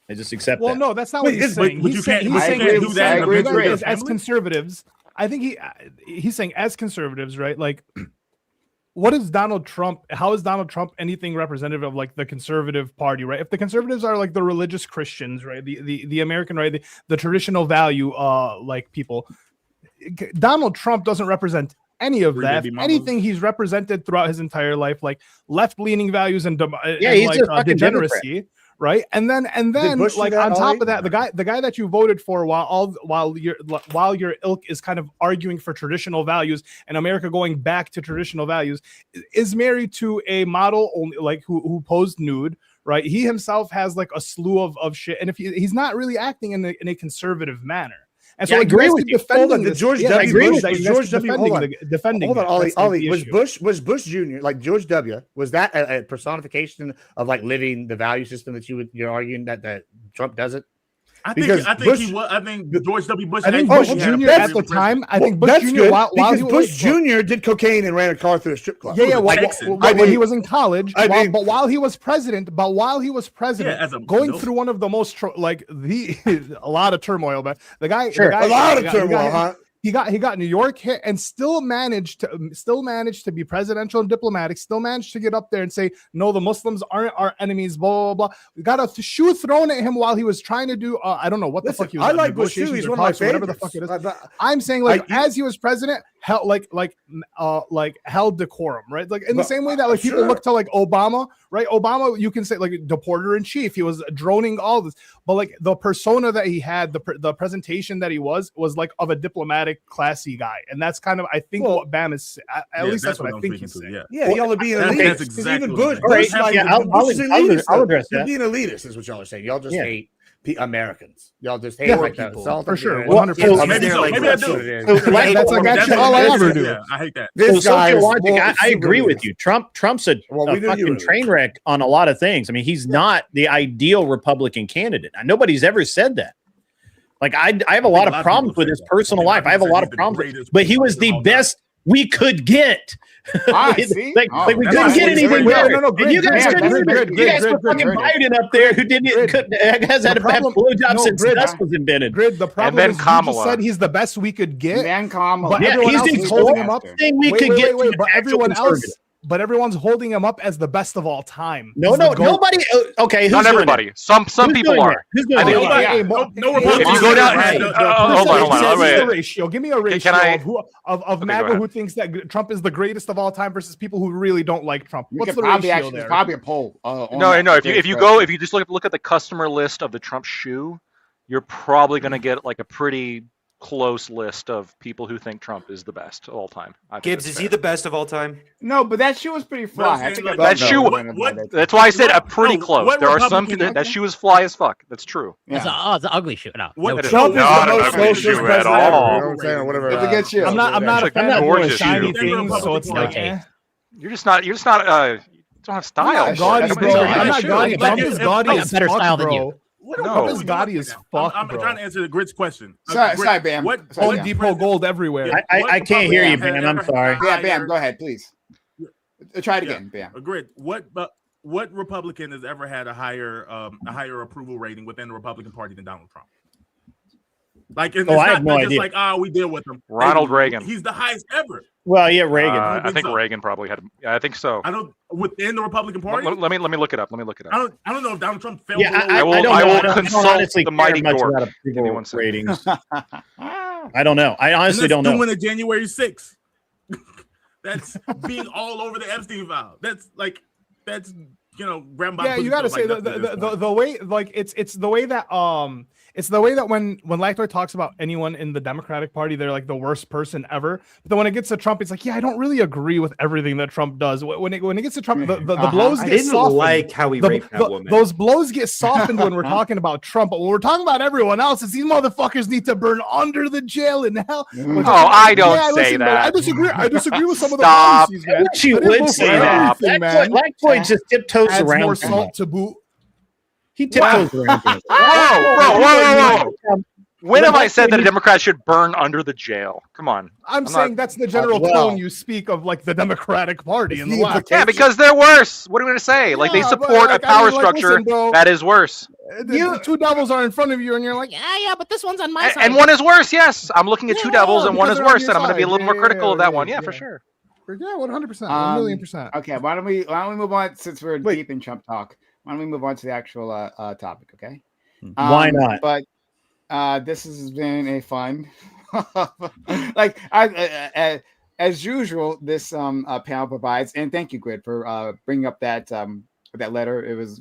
I just accept Well, that. no, that's not Wait, what he's is- saying. but you He's can't- saying, but he's you saying can't do that in a picture of as family? conservatives. I think he's saying as conservatives, right? Like, what is Donald Trump? How is Donald Trump anything representative of like the conservative party, right? If the conservatives are like the religious Christians, right, the American, right, the traditional value, like people, Donald Trump doesn't represent any of Free that. baby If mamas. anything, he's represented throughout his entire life, like left-leaning values and he's like a fucking degeneracy. Right, and then Bush do like that, on top Ollie? of that, the guy that you voted for while your ilk is kind of arguing for traditional values and America going back to traditional values is married to a model only like who posed nude. Right, he himself has like a slew of shit, and if he's not really acting in a conservative manner. And so Yeah, I like, agree you guys with keep you. defending Hold on, the this- George yeah, W. I agree Bush- with that. was You guys George keep W. defending hold on. defending Hold on, that. Ollie. That's, like, Ollie, the issue. was Bush Jr. like George W. Was that a personification of like living the value system that you're arguing that Trump doesn't? I Because think Bush- he was. I think George W. Bush. I think actually Bush had a Jr. pretty at the good time. I Well, think Bush that's Jr. good while because he Bush was Jr. did cocaine and ran a car through a strip club. Yeah, Like, when he was in college, I mean- but while he was president, Yeah, as a going adult. through one of the most a lot of turmoil, but the guy, Sure. the guy A lot of the guy- turmoil, huh? He got New York hit and still managed to be presidential and diplomatic, still managed to get up there and say, no, the Muslims aren't our enemies, blah, blah, blah. We got a shoe thrown at him while he was trying to do, I don't know what the fuck he was I doing. like Bush too. He's one of my favorites. Whatever the fuck it is. I'm saying, like, as he was president, held decorum, right? Like in the same way that like people look to like Obama, right? Obama, you can say like the porter in chief. He was droning all this, but like the persona that he had, the presentation that he was like of a diplomatic, classy guy, and that's kind of what Bam is. At least that's what I think he's saying. Yeah, y'all are being elitist. That's exactly Even Bush, I'll address that. You're being elitist, is what y'all are saying. Y'all just hate Americans. Y'all just hate like people for sure. 100%. Maybe I do. That's like actually all I ever do. Yeah, I hate that. This guy is I agree with you. Trump's a fucking train wreck on a lot of things. I mean, he's not the ideal Republican candidate. Nobody ever said that. Like I have a lot of problems with his personal life. I have a lot of problems, but he was the best we could get. Like we couldn't get anything better. And you guys put fucking Biden up there who has had a bad blowjob since dust was invented. The problem then is Kamala. you just said he's the best we could get. And Kamala. But everyone else is holding him up. But everyone's holding him up as the best of all time. Nobody. Okay, not everybody. Some people are. Who's doing it? No If you go down, hold on. Give me a ratio. Give me a ratio of MAGA go who thinks that Trump is the greatest of all time versus people who really don't like Trump. What's the probably ratio there? Probably a poll. No. If you just look at the customer list of the Trump shoe, you're probably going to get like a pretty close list of people who think Trump is the best of all time. Gibbs, is he the best of all time? No, but that shoe was pretty fly. I think that shoe. That's why I said a pretty close. There are some that shoe is fly as fuck. That's true. It's an ugly shoe. No, Trump is not the an most ugly socialist shoe at president all. ever. You know what I'm saying? Whatever. It's a good shoe. I'm not a fan of gorgeous shiny shoe. things, so it's like You're just not. You don't have style. I'm not gaudy, bro. I'm not gaudy. Trump is gaudy I got as better fuck, style than bro. you. Trump is gaudy as fuck, I'm bro. trying to answer the Grit's question. Sorry, Bam. Home Depot gold everywhere. I can't hear you, Bam. I'm sorry. Yeah, Bam, go ahead, please. Try it again, Bam. Grit, what Republican has ever had a higher approval rating within the Republican Party than Donald Trump? Like, it's I have no just idea. like, we deal with him. Ronald Reagan. He's the highest ever. Well, yeah, Reagan. I think Reagan probably had. I think so. I don't within the Republican Party. Let me look it up. I don't know if Donald Trump fell. Yeah, below. I will consult the mighty much Dork. about Give me one second. ratings. I don't know. I honestly don't know. Doing a January 6th. That's being all over the Epstein file. That's grandma. Yeah, you got to say the way, like it's the way that it's the way that when Lactor talks about anyone in the Democratic Party, they're like the worst person ever. But then when it gets to Trump, it's like, yeah, I don't really agree with everything that Trump does. When it gets to Trump, the blows get softened. Like how he raped that woman. Those blows get softened when we're talking about Trump, but when we're talking about everyone else, it's these motherfuckers need to burn under the jail in hell. I don't say that. I disagree with some of the Stop. policies, man. She would say that. Black Floyd just tiptoes Adds around. more salt to boot. He tiptoes around. Whoa. When have I said that a Democrat should burn under the jail? Come on. I'm saying that's the general tone you speak of, like the Democratic Party and the left. Yeah, because they're worse. What are we going to say? Like they support a power structure that is worse. Two devils are in front of you, and you're like, yeah, but this one's on my side. And one is worse. Yes, I'm looking at two devils, and one is worse, and I'm going to be a little more critical of that one. Yeah, for sure. Yeah, 100%, 1,000,000%. Okay, why don't we move on since we're deep in Trump talk? Why don't we move on to the actual topic? Okay. Why not? But this has been a fun, as usual. This panel provides, and thank you, Grid, for bringing up that letter. It was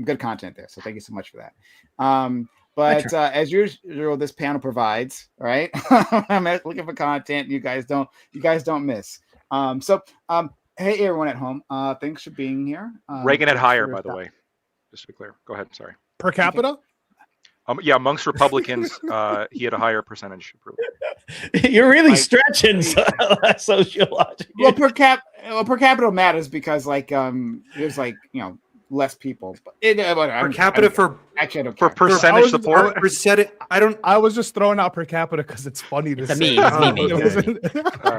good content there, so thank you so much for that. But as usual, this panel provides. Right, I'm looking for content. You guys don't miss. Hey everyone at home, thanks for being here. Reagan had higher, by the way, just to be clear. Go ahead. Sorry. Per capita. Yeah, amongst Republicans, he had a higher percentage approval. You're really stretching sociologically. Well, per capita matters because there's less people. But per capita for percentage support. I was just throwing out per capita because it's funny to say.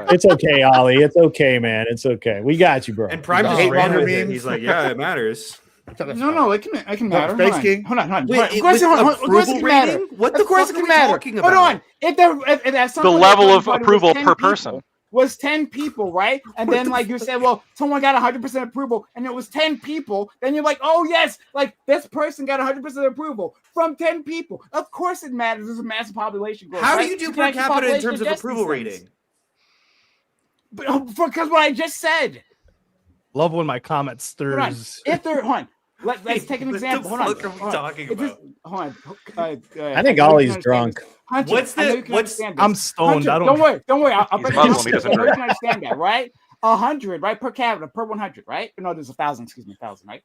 It's okay, Ollie. It's okay, man. It's okay. We got you, bro. And Prime just ran with it. He's like, yeah, it matters. No, it can matter. Space Hold on. King. Hold on. Wait, Of course, with of course it approval can matter. rating? What Of the course fuck it are can we matter. talking Hold about? on. If at some The point level the of party was approval 10 per people, person. was 10 people, right? And then like you said, well, someone got 100% approval, and it was 10 people. Then you're like, oh yes, like this person got 100% approval from 10 people. Of course it matters. There's a massive population growth. How right? do you do can per actually capita in population terms of adjust these approval things. rating? Because what I just said. Love when my comment Hold on. stirs. If they're hold on. Let's take an example. What the fuck are we talking about? Hold on. I think Ollie's drunk. Hunter, What's I know the- you can what's- understand this. I'm stoned. Hunter, I don't worry. I'll He's break it Muslim, down. he doesn't I know you drink. can understand that, right? 100, right, per capita, per 100, right? No, there's 1,000. Excuse me, 1,000, right?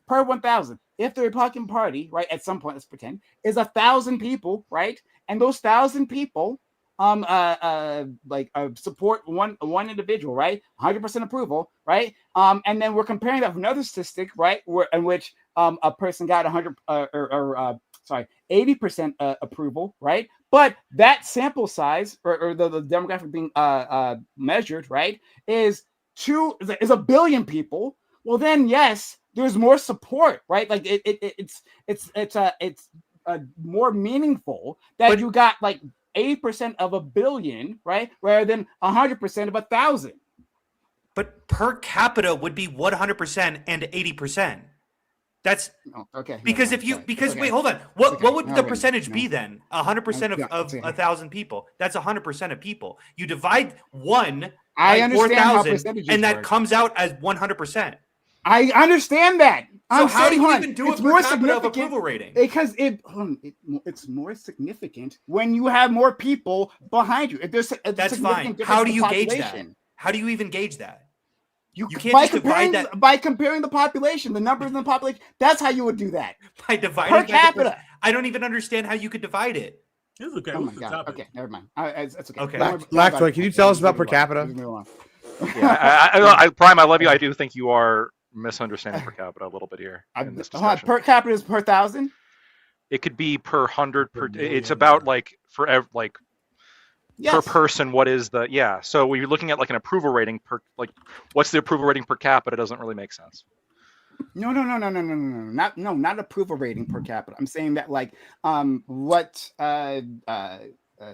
Per 1,000. If the Republican Party, right, at some point, let's pretend, is 1,000 people, right, and those 1,000 people, support one individual, right, 100% approval, right, and then we're comparing that with another statistic, right, in which a person got 80% approval, right? But that sample size or the demographic being measured, right, is 1 billion people. Well, then yes, there's more support, right? Like it's more meaningful that you got like 80% of 1 billion, right, rather than 100% of 1,000. But per capita would be 100% and 80%. That's okay. Because wait, hold on. What would the percentage be then? 100% of 1,000 people. That's 100% of people. You divide one I by understand how 4,000, percentages and that work. comes out as 100%. I understand that. So I'm how do saying, you hold on, even do it's it per more capita of significant approval rating? because it's more significant when you have more people behind you. If there's a That's significant fine. difference How in do the you gauge that? population. How do you even gauge that? You can't by just divide comparing that by comparing the population, the numbers in the population. That's how you would do that. by dividing Per by the capita. I don't even understand how you could divide it. It's okay. Oh my What's the god. topic? Okay, never mind. It's okay. Okay. Lactoid, can you tell us about per capita? Yeah, Prime, I love you. I do think you are misunderstanding per capita a little bit here in this discussion. Per capita is per 1,000. It could be per 100 per. million. It's about like per Yes. person. What is the So when you're looking at like an approval rating per what's the approval rating per capita? Doesn't really make sense. No. Not approval rating per capita. I'm saying that like what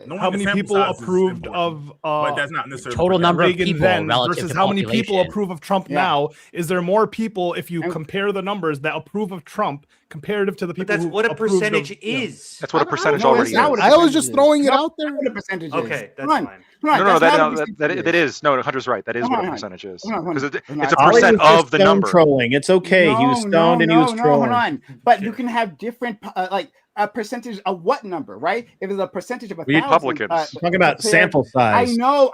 Knowing How the many sample people size is approved important, of but that's not necessarily total per number of Reagan people then relative versus to how many people population? approve of Trump Yeah. now? Is there more people if you And- compare the numbers that approve of Trump comparative to the people But that's who what a approved of- percentage yeah. is. That's what a I don't percentage know, already that's not is. what a I was percentage just is. throwing it No, out there. that's what a percentage is. Okay, that's Hold on. fine. Hold on, No, that's not that what a percentage that is. No, Hunter's right. That is what a Hold on. percentage is. Hold on. Because Hold on. it's a Ollie percent was just of the stone number. trolling. It's okay. He was stoned and he was trolling. Hold on. But you can have different like a percentage of what number, right? If it's a percentage of 1,000, Republicans. We're talking about compared- sample I size. know.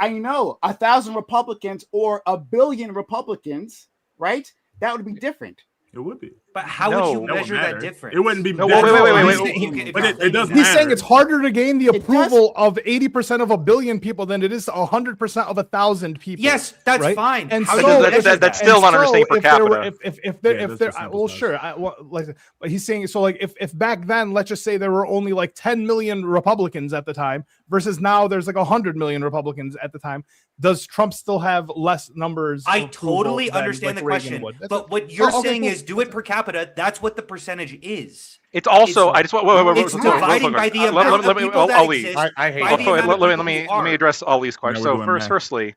1,000 Republicans or 1 billion Republicans, right? That would be different. It would be. But how No. would you That would measure that matter. difference? It wouldn't be. No, that- wait. But it doesn't He's matter. saying it's harder to gain the It does- approval of 80% of 1 billion people than it is 100% of 1,000 people. Yes, that's right? fine. And How so do you That- measure that's that? still not understanding per if there were- capita. If there, Yeah, if that's there, just well, sample sure. But he's saying so. Like, if back then, let's just say there were only like 10 million Republicans at the time, versus now there's like 100 million Republicans at the time. Does Trump still have less numbers? I of approval totally than, understand like, the Reagan question, would? but what you're okay, saying cool. is do it per capita. That's what the percentage is. It's also. It's- I just want. Wait, It's real dividing quick. by the Let- amount let of me- people that Ali. exist. I hate by that. the amount of Let people me who are. address Ali's question. Now we're So doing math. firstly,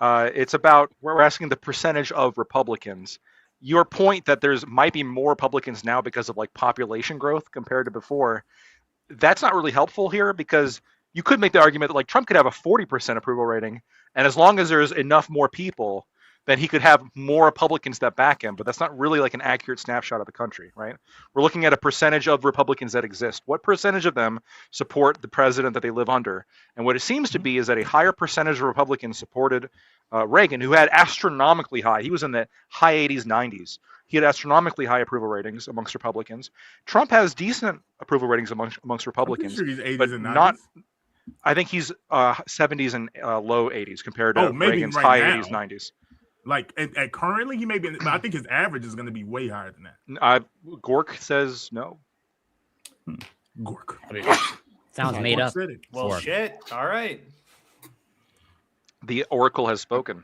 it's about we're asking the percentage of Republicans. Your point that there's might be more Republicans now because of like population growth compared to before. That's not really helpful here because you could make the argument that like Trump could have a 40% approval rating, and as long as there's enough more people, then he could have more Republicans that back him. But that's not really like an accurate snapshot of the country, right? We're looking at a percentage of Republicans that exist. What percentage of them support the president that they live under? And what it seems to be is that a higher percentage of Republicans supported Reagan, who had astronomically high. He was in the high 80s, 90s. He had astronomically high approval ratings amongst Republicans. Trump has decent approval ratings amongst I'm pretty Republicans, sure he's 80s but and 90s. not. I think he's 70s and low 80s compared to Oh, maybe Reagan's right high now. 80s, 90s. Like at currently, he may be. But I think his average is going to be way higher than that. Gork says no. Gork. Sounds Gork made up. said it. Well, Sure. shit. All right. The Oracle has spoken.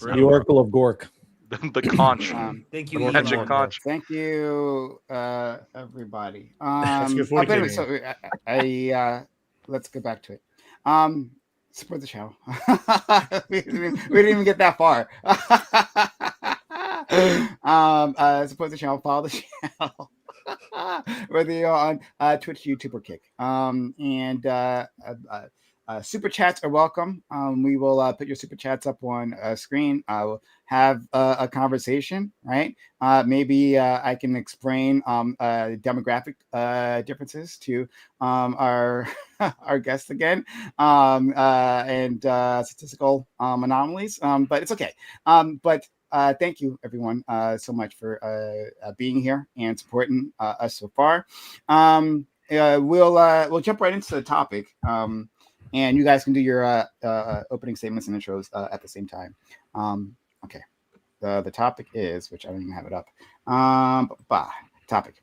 The Oracle of Gork. the conch. Thank you, Magic Elon. conch. Thank you, everybody. That's good Wait a 40K. minute, so let's go back to it. Support the channel. we didn't even get that far. Support the channel. Follow the channel. Whether you're on Twitch, YouTube, or Kick. Super chats are welcome. We will put your super chats up on screen. I will have a conversation, right? Maybe I can explain demographic differences to our our guests again, and statistical anomalies. But it's okay. Thank you, everyone, so much for being here and supporting us so far. We'll jump right into the topic, and you guys can do your opening statements and intros at the same time. Okay. The topic is, which I don't even have it up. Topic.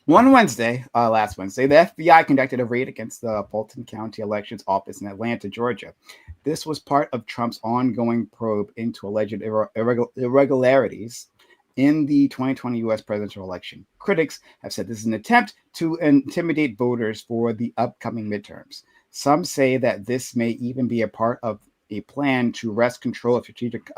Last Wednesday, the FBI conducted a raid against the Fulton County Elections Office in Atlanta, Georgia. This was part of Trump's ongoing probe into alleged irregularities in the 2020 U.S. presidential election. Critics have said this is an attempt to intimidate voters for the upcoming midterms. Some say that this may even be a part of a plan to wrest control of strategic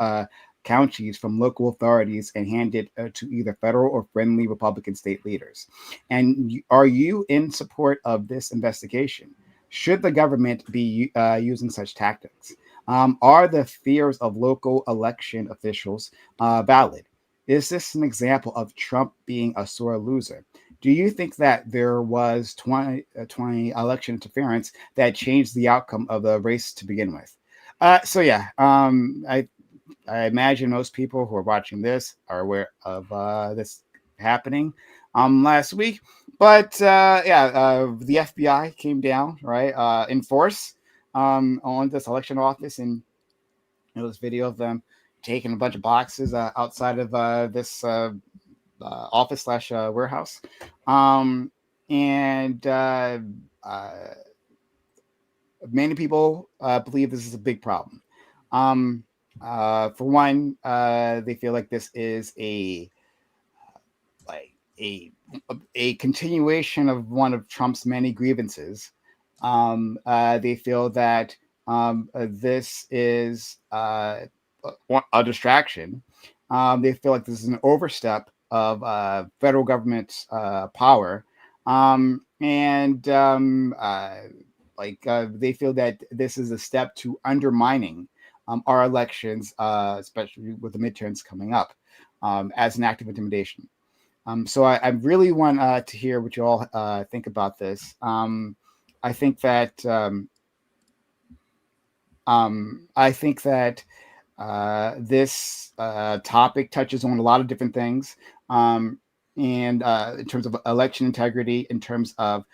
counties from local authorities and hand it to either federal or friendly Republican state leaders. And are you in support of this investigation? Should the government be using such tactics? Are the fears of local election officials valid? Is this an example of Trump being a sore loser? Do you think that there was 2020 election interference that changed the outcome of the race to begin with? I imagine most people who are watching this are aware of this happening last week. But the FBI came down, right, in force on this election office, and there was video of them taking a bunch of boxes outside of this office / warehouse. Many people believe this is a big problem. For one, they feel like this is a continuation of one of Trump's many grievances. They feel that this is a distraction. They feel like this is an overstep of federal government's power, they feel that this is a step to undermining our elections, especially with the midterms coming up, as an act of intimidation. So I really want to hear what you all think about this. I think that this topic touches on a lot of different things, and in terms of election integrity, in terms of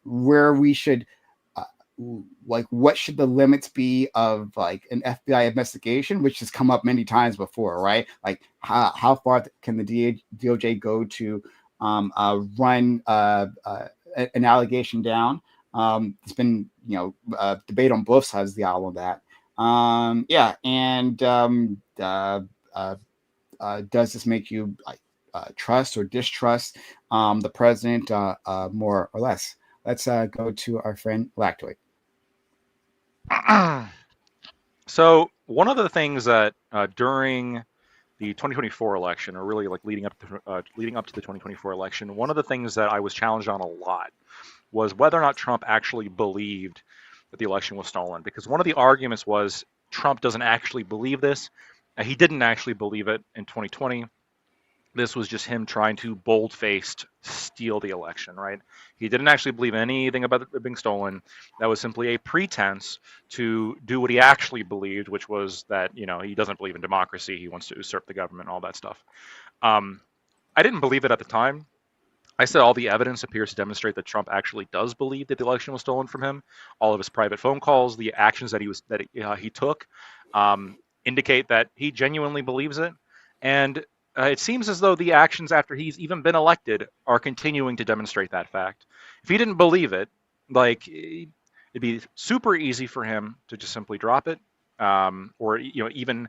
where we should. What should the limits be of an FBI investigation, which has come up many times before, right? Like how far can the DOJ go to run an allegation down? There's been debate on both sides of the aisle on that. Does this make you trust or distrust the president more or less? Let's go to our friend Lactoid. So one of the things that during the 2024 election, or really leading up to the 2024 election, one of the things that I was challenged on a lot was whether or not Trump actually believed that the election was stolen. Because one of the arguments was Trump doesn't actually believe this. He didn't actually believe it in 2020. This was just him trying to bold-faced steal the election, right? He didn't actually believe anything about it being stolen. That was simply a pretense to do what he actually believed, which was that, he doesn't believe in democracy. He wants to usurp the government, all that stuff. I didn't believe it at the time. I said all the evidence appears to demonstrate that Trump actually does believe that the election was stolen from him. All of his private phone calls, the actions that he took, indicate that he genuinely believes it. And it seems as though the actions after he's even been elected are continuing to demonstrate that fact. If he didn't believe it, it'd be super easy for him to just simply drop it or even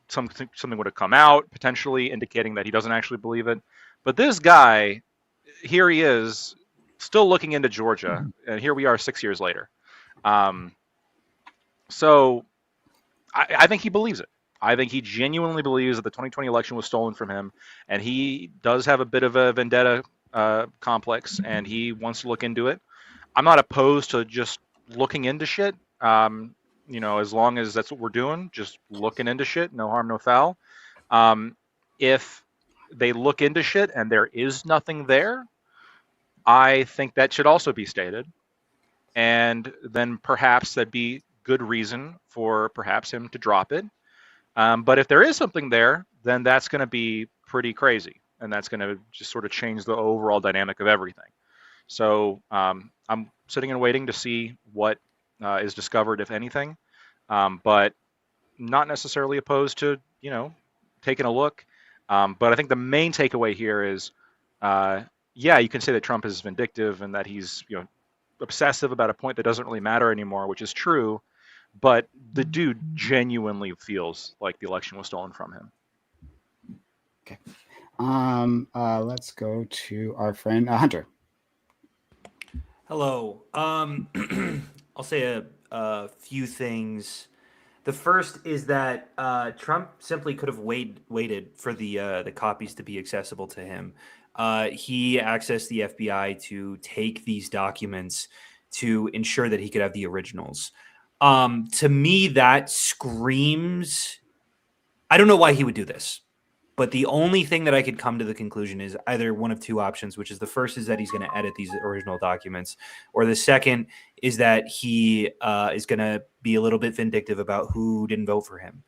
something would have come out potentially indicating that he doesn't actually believe it. But this guy, here he is, still looking into Georgia, and here we are 6 years later. So I think he believes it. I think he genuinely believes that the 2020 election was stolen from him, and he does have a bit of a vendetta complex, and he wants to look into it. I'm not opposed to just looking into shit. As long as that's what we're doing, just looking into shit, no harm, no foul. If they look into shit and there is nothing there, I think that should also be stated. And then perhaps that'd be good reason for perhaps him to drop it. But if there is something there, then that's going to be pretty crazy. And that's going to just sort of change the overall dynamic of everything. So I'm sitting and waiting to see what is discovered, if anything. But not necessarily opposed to, taking a look. But I think the main takeaway here is, yeah, you can say that Trump is vindictive and that he's, obsessive about a point that doesn't really matter anymore, which is true. But the dude genuinely feels like the election was stolen from him. Okay. Let's go to our friend Hunter. Hello. I'll say a few things. The first is that Trump simply could have waited for the copies to be accessible to him. He accessed the FBI to take these documents to ensure that he could have the originals. To me, that screams, I don't know why he would do this, but the only thing that I could come to the conclusion is either one of two options, which is the first is that he's going to edit these original documents, or the second is that he is going to be a little bit vindictive about who didn't vote for him.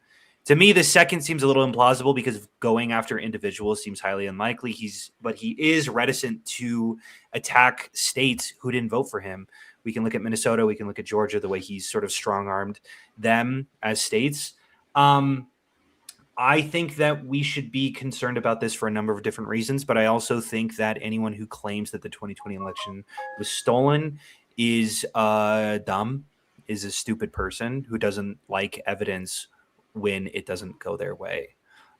To me, the second seems a little implausible because going after individuals seems highly unlikely. But he is reticent to attack states who didn't vote for him. We can look at Minnesota. We can look at Georgia, the way he's sort of strong-armed them as states. I think that we should be concerned about this for a number of different reasons, but I also think that anyone who claims that the 2020 election was stolen is dumb, is a stupid person who doesn't like evidence when it doesn't go their way.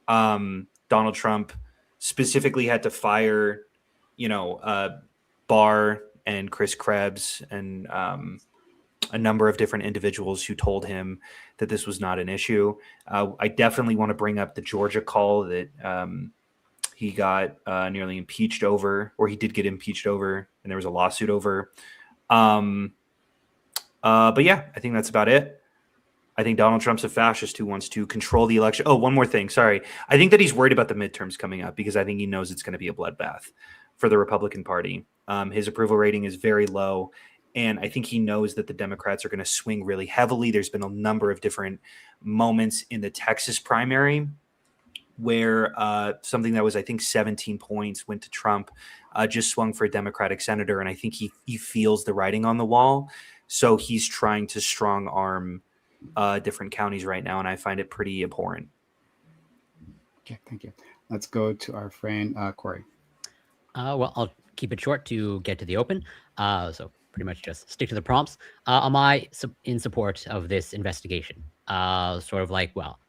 Donald Trump specifically had to fire, Barr and Chris Krebs and a number of different individuals who told him that this was not an issue. I definitely want to bring up the Georgia call that he got nearly impeached over, or he did get impeached over, and there was a lawsuit over. But yeah, I think that's about it. I think Donald Trump's a fascist who wants to control the election. Oh, one more thing. Sorry. I think that he's worried about the midterms coming up because I think he knows it's going to be a bloodbath for the Republican Party. His approval rating is very low. And I think he knows that the Democrats are going to swing really heavily. There's been a number of different moments in the Texas primary where something that was, I think, 17 points went to Trump, just swung for a Democratic senator. And I think he feels the writing on the wall. So he's trying to strong arm different counties right now. And I find it pretty abhorrent. Okay, thank you. Let's go to our friend Corey. Well, I'll keep it short to get to the open. So pretty much just stick to the prompts. Am I in support of this investigation? Sort of like, well,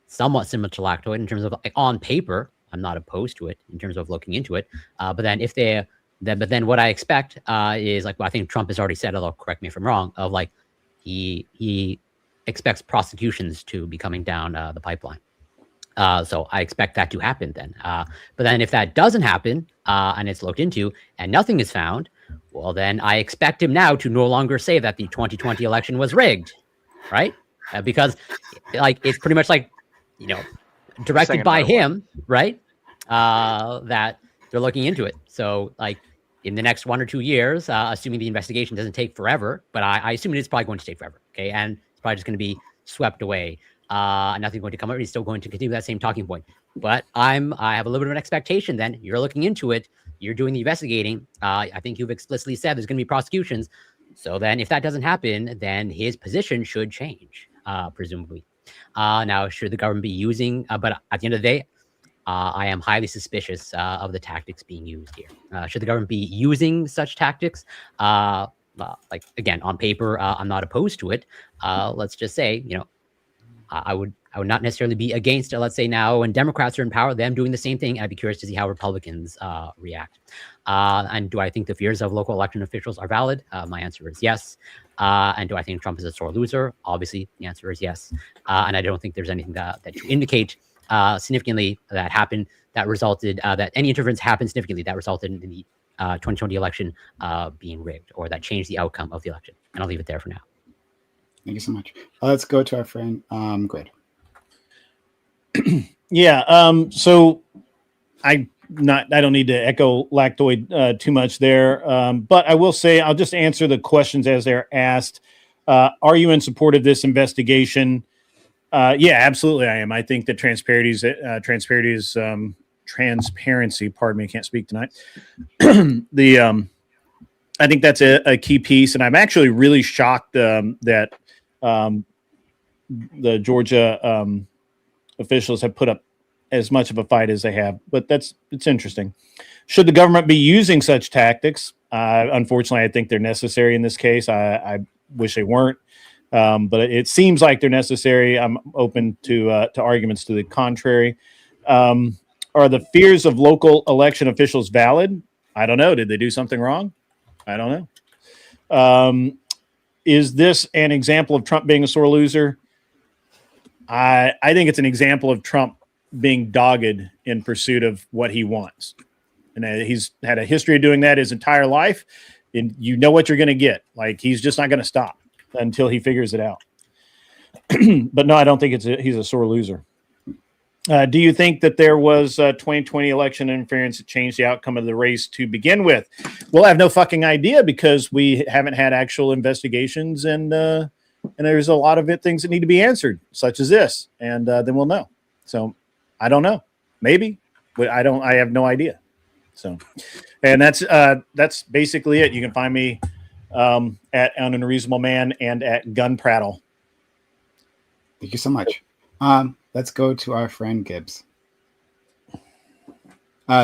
somewhat similar to Lactoid in terms of like, on paper, I'm not opposed to it in terms of looking into it. But then what I expect is like, well, I think Trump has already said, although correct me if I'm wrong, of like he expects prosecutions to be coming down the pipeline. So I expect that to happen then. But then if that doesn't happen and it's looked into and nothing is found, well, then I expect him now to no longer say that the 2020 election was rigged, right? Because like it's pretty much like, directed by him, right? That they're looking into it. So like in the next 1 or 2 years, assuming the investigation doesn't take forever, but I assume it is probably going to take forever, okay? And it's probably just going to be swept away. Nothing's going to come up. He's still going to continue that same talking point. But I have a little bit of an expectation then. You're looking into it. You're doing the investigating. I think you've explicitly said there's going to be prosecutions. So then if that doesn't happen, then his position should change, presumably. Now, should the government be using, but at the end of the day, I am highly suspicious of the tactics being used here. Should the government be using such tactics? Like, again, on paper, I'm not opposed to it. Let's just say, I would not necessarily be against, let's say now when Democrats are in power, them doing the same thing. I'd be curious to see how Republicans react. And do I think the fears of local election officials are valid? My answer is yes. And do I think Trump is a sore loser? Obviously, the answer is yes. And I don't think there's anything that to indicate significantly that happened that resulted that any interference happened significantly that resulted in the 2020 election being rigged or that changed the outcome of the election. And I'll leave it there for now. Thank you so much. Let's go to our friend Grid. Yeah. So I don't need to echo Lactoid too much there, but I will say I'll just answer the questions as they're asked. Are you in support of this investigation? Yeah, absolutely, I am. I think that transparency. Pardon me, I can't speak tonight. I think that's a key piece, and I'm actually really shocked that the Georgia officials have put up as much of a fight as they have. But it's interesting. Should the government be using such tactics? Unfortunately, I think they're necessary in this case. I wish they weren't, but it seems like they're necessary. I'm open to arguments to the contrary. Are the fears of local election officials valid? I don't know. Did they do something wrong? I don't know. Is this an example of Trump being a sore loser? I think it's an example of Trump being dogged in pursuit of what he wants. And he's had a history of doing that his entire life. And you know what you're going to get. Like, he's just not going to stop until he figures it out. But no, I don't think he's a sore loser. Do you think that there was 2020 election interference that changed the outcome of the race to begin with? Well, I have no fucking idea because we haven't had actual investigations, and there's a lot of things that need to be answered, such as this, and then we'll know. So I don't know. Maybe, but I have no idea. So, and that's basically it. You can find me at Unreasonable Man and at Gun Prattle. Thank you so much. Let's go to our friend Gibbs.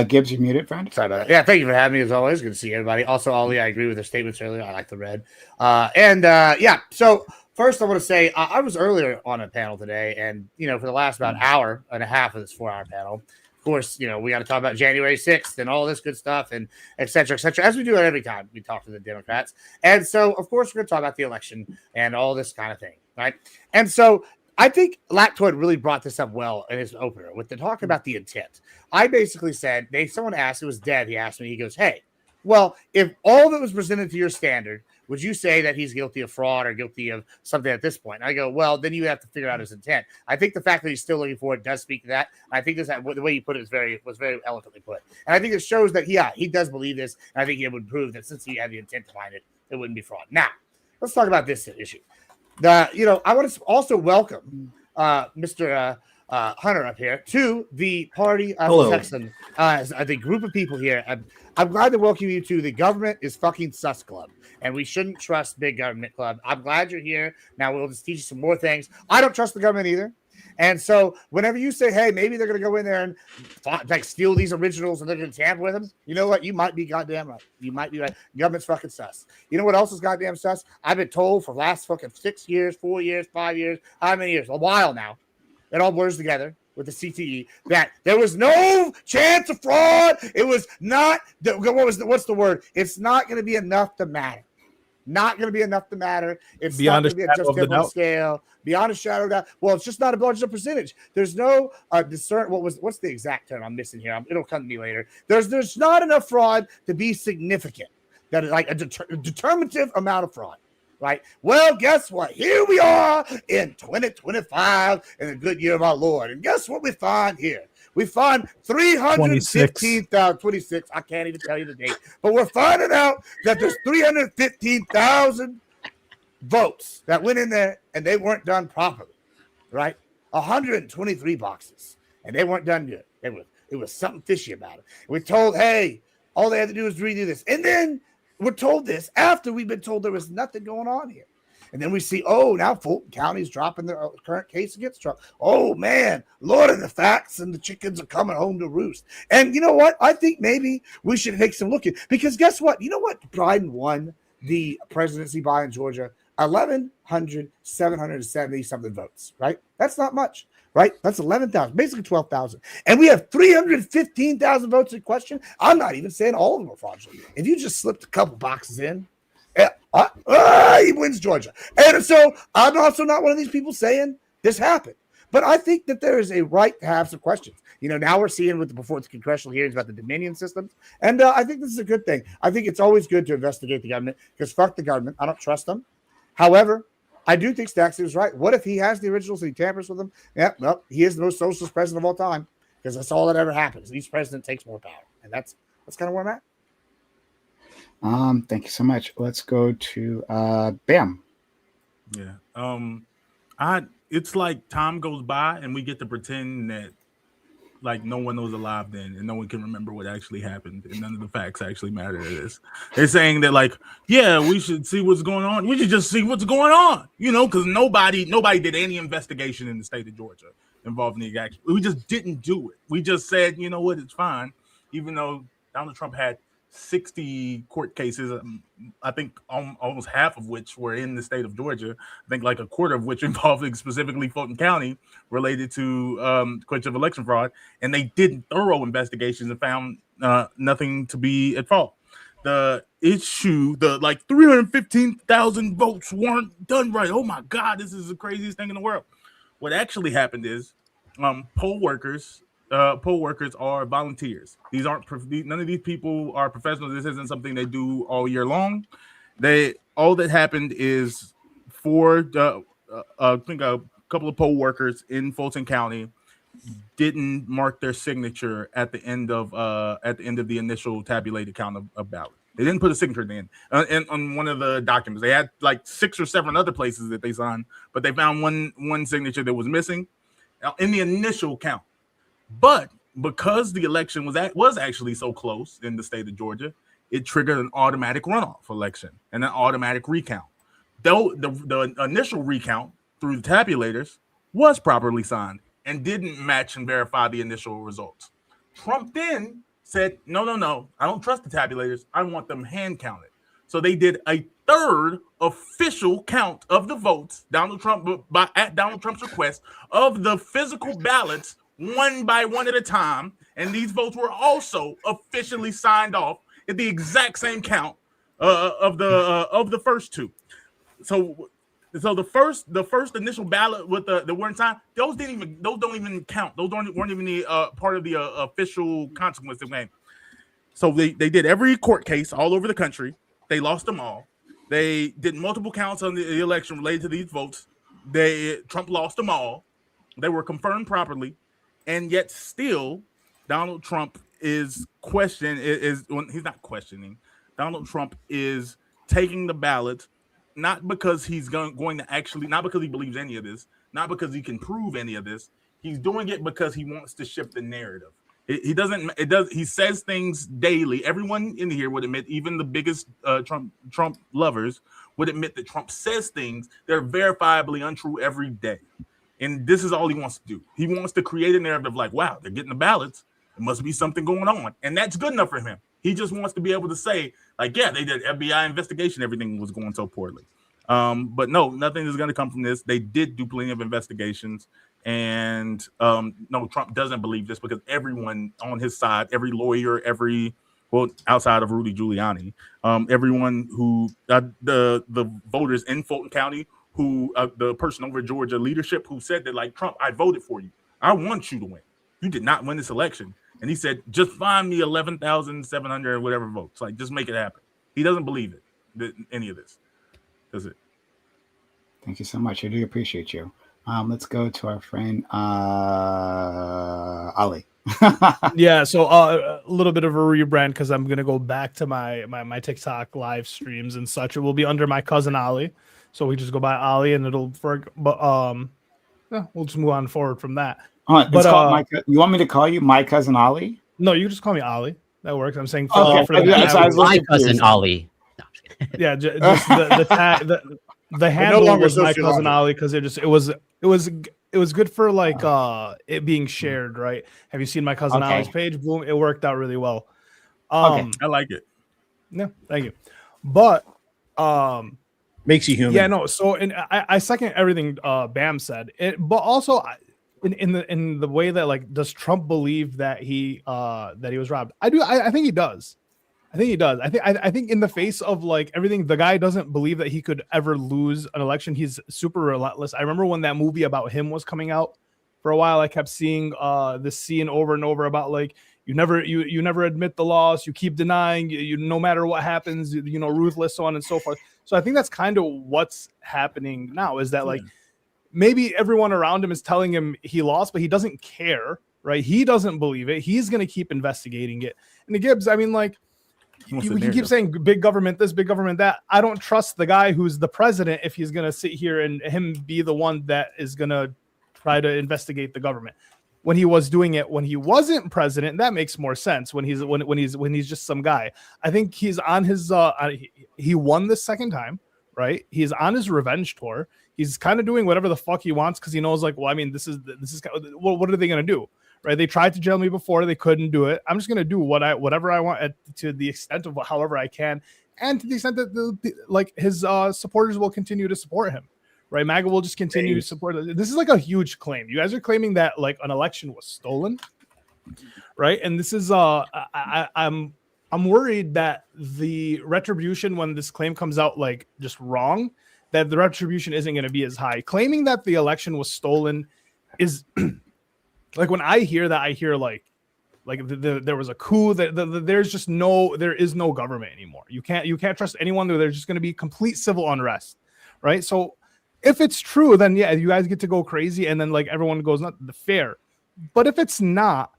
Gibbs, you're muted, friend. Sorry about that. Yeah, thank you for having me as always. Good to see everybody. Also, Ollie, I agree with the statements earlier. I like the red. Yeah, so first I want to say I was earlier on a panel today, and for the last about hour and a half of this 4-hour panel, of course, we got to talk about January 6th and all this good stuff and et cetera, as we do it every time we talk to the Democrats. And so, of course, we're going to talk about the election and all this kind of thing, right? And so I think Lactoid really brought this up well in his opener with the talk about the intent. I basically said, someone asked, it was Dev, he asked me, he goes, hey, well, if all that was presented to your standard, would you say that he's guilty of fraud or guilty of something at this point? And I go, well, then you have to figure out his intent. I think the fact that he's still looking for it does speak to that. I think the way you put it was very eloquently put. And I think it shows that, he does believe this. And I think it would prove that since he had the intent to find it, it wouldn't be fraud. Now, let's talk about this issue. I want to also welcome Mr. Hunter up here to the party of Texan, the group of people here. I'm glad to welcome you to the Government is Fucking Sus Club, and we shouldn't trust Big Government Club. I'm glad you're here. Now we'll just teach you some more things. I don't trust the government either. And so whenever you say, hey, maybe they're going to go in there and steal these originals and they're going to tamper with them, you know what? You might be goddamn right. You might be right. Government's fucking sus. You know what else is goddamn sus? I've been told for the last fucking 6 years, 4 years, 5 years, how many years? A while now. It all blurs together with the CTE that there was no chance of fraud. It was not. What's the word? It's not going to be enough to matter. Not going to be enough to matter. It's beyond not going to be a just different scale. Beyond a shadow of doubt. Well, it's just not a bunch of percentage. There's no discern. What's the exact term I'm missing here? It'll come to me later. There's not enough fraud to be significant. That is like a determinative amount of fraud. Right. Well, guess what? Here we are in 2025 in the good year of our Lord. And guess what we find here? We find 315,026. I can't even tell you the date, but we're finding out that there's 315,000 votes that went in there and they weren't done properly. Right. 123 boxes and they weren't done good. It was something fishy about it. We're told, hey, all they had to do was redo this. And then we're told this after we've been told there was nothing going on here. And then we see, now Fulton County's dropping their current case against Trump. Oh, man, Lord of the facts and the chickens are coming home to roost. And you know what? I think maybe we should take some look at, because guess what? You know what? Biden won the presidency by in Georgia 770 something votes, right? That's not much, right? That's 11,000, basically 12,000. And we have 315,000 votes in question. I'm not even saying all of them are fraudulent. If you just slipped a couple boxes in, he wins Georgia. And so I'm also not one of these people saying this happened. But I think that there is a right to have some questions. Now we're seeing before the congressional hearings about the Dominion systems. And I think this is a good thing. I think it's always good to investigate the government because fuck the government. I don't trust them. However, I do think Stacks is right. What if he has the originals and he tampers with them? Yeah, well, he is the most socialist president of all time because that's all that ever happens. Each president takes more power. And that's kind of where I'm at. Thank you so much. Let's go to Bam. Yeah. It's like time goes by and we get to pretend that like no one was alive then and no one can remember what actually happened and none of the facts actually matter to this. They're saying that like, yeah, we should see what's going on. We should just see what's going on, because nobody did any investigation in the state of Georgia involving the action. We just didn't do it. We just said, you know what, it's fine, even though Donald Trump had 60 court cases, I think almost half of which were in the state of Georgia. I think like a quarter of which involved specifically Fulton County related to question of election fraud. And they did thorough investigations and found nothing to be at fault. The issue, the like 315,000 votes weren't done right. Oh my God, this is the craziest thing in the world. What actually happened is poll workers are volunteers. None of these people are professionals. This isn't something they do all year long. All that happened is I think a couple of poll workers in Fulton County didn't mark their signature at the end of the initial tabulated count of ballot. They didn't put a signature in on one of the documents. They had like 6 or 7 other places that they signed, but they found one signature that was missing in the initial count. But because the election was actually so close in the state of Georgia, it triggered an automatic runoff election and an automatic recount. Though the initial recount through the tabulators was properly signed and didn't match and verify the initial results. Trump then said, no, I don't trust the tabulators. I want them hand counted. So they did a third official count of the votes, at Donald Trump's request, of the physical ballots one by one at a time, and these votes were also officially signed off at the exact same count of the first two. So the first initial ballot with the weren't signed, those don't even count. Those weren't even the part of the official consequence of the game. So they did every court case all over the country. They lost them all. They did multiple counts on the election related to these votes. Trump lost them all. They were confirmed properly. And yet still, Donald Trump is he's not questioning. Donald Trump is taking the ballot, not because he's going to actually, not because he believes any of this, not because he can prove any of this. He's doing it because he wants to shift the narrative. He says things daily. Everyone in here would admit, even the biggest Trump lovers would admit that Trump says things that are verifiably untrue every day. And this is all he wants to do. He wants to create a narrative like, wow, they're getting the ballots. There must be something going on. And that's good enough for him. He just wants to be able to say, like, yeah, they did FBI investigation. Everything was going so poorly. But no, nothing is going to come from this. They did do plenty of investigations. And no, Trump doesn't believe this because everyone on his side, every lawyer, outside of Rudy Giuliani, everyone who the voters in Fulton County, who the person over Georgia leadership who said that, like, Trump, I voted for you. I want you to win. You did not win this election. And he said, just find me 11,700 or whatever votes. Like, just make it happen. He doesn't believe it, any of this. That's it. Thank you so much. I do appreciate you. Let's go to our friend Ali. Yeah, so a little bit of a rebrand because I'm gonna go back to my TikTok live streams and such. It will be under my cousin Ali, so we just go by Ali, and we'll just move on forward from that. But you want me to call you my cousin Ali? No, you just call me Ali. That works. I'm saying okay. For my cousin Ali. No, yeah, just the handle was my cousin Ali because it was good for like it being shared, right? Have you seen my cousin Ali's page? Boom, it worked out really well. I like it. Yeah, thank you. But Makes you human. Yeah, no. So, and I second everything Bam said. But also in the way that like, does Trump believe that he was robbed? I do. I think he does. I think he does. I think in the face of like everything, the guy doesn't believe that he could ever lose an election. He's super relentless. I remember when that movie about him was coming out. For a while, I kept seeing this scene over and over about like you never admit the loss, you keep denying, you no matter what happens, ruthless, so on and so forth. So I think that's kind of what's happening now. Is that like maybe everyone around him is telling him he lost, but he doesn't care, right? He doesn't believe it. He's going to keep investigating it. And the Gibbs, I mean, like. We can keep saying big government this, big government that. I don't trust the guy who's the president if he's going to sit here and him be the one that is going to try to investigate the government. When he was doing it when he wasn't president, that makes more sense. When he's just some guy, I think he's on his he won this second time, right? He's on his revenge tour. He's kind of doing whatever the fuck he wants because he knows, like, well, I mean, this is what are they going to do? Right, they tried to jail me before, they couldn't do it. I'm just gonna do whatever I want to the extent of however I can, and to the extent that his supporters will continue to support him. Right, MAGA will just continue to support. This is like a huge claim. You guys are claiming that like an election was stolen, right? And this is I'm worried that the retribution when this claim comes out like just wrong, that the retribution isn't going to be as high. Claiming that the election was stolen is. Like when I hear that, I hear like there was a coup. That there is no government anymore. You can't trust anyone. There's just going to be complete civil unrest, right? So if it's true, then yeah, you guys get to go crazy, and then like everyone goes not fair. But if it's not,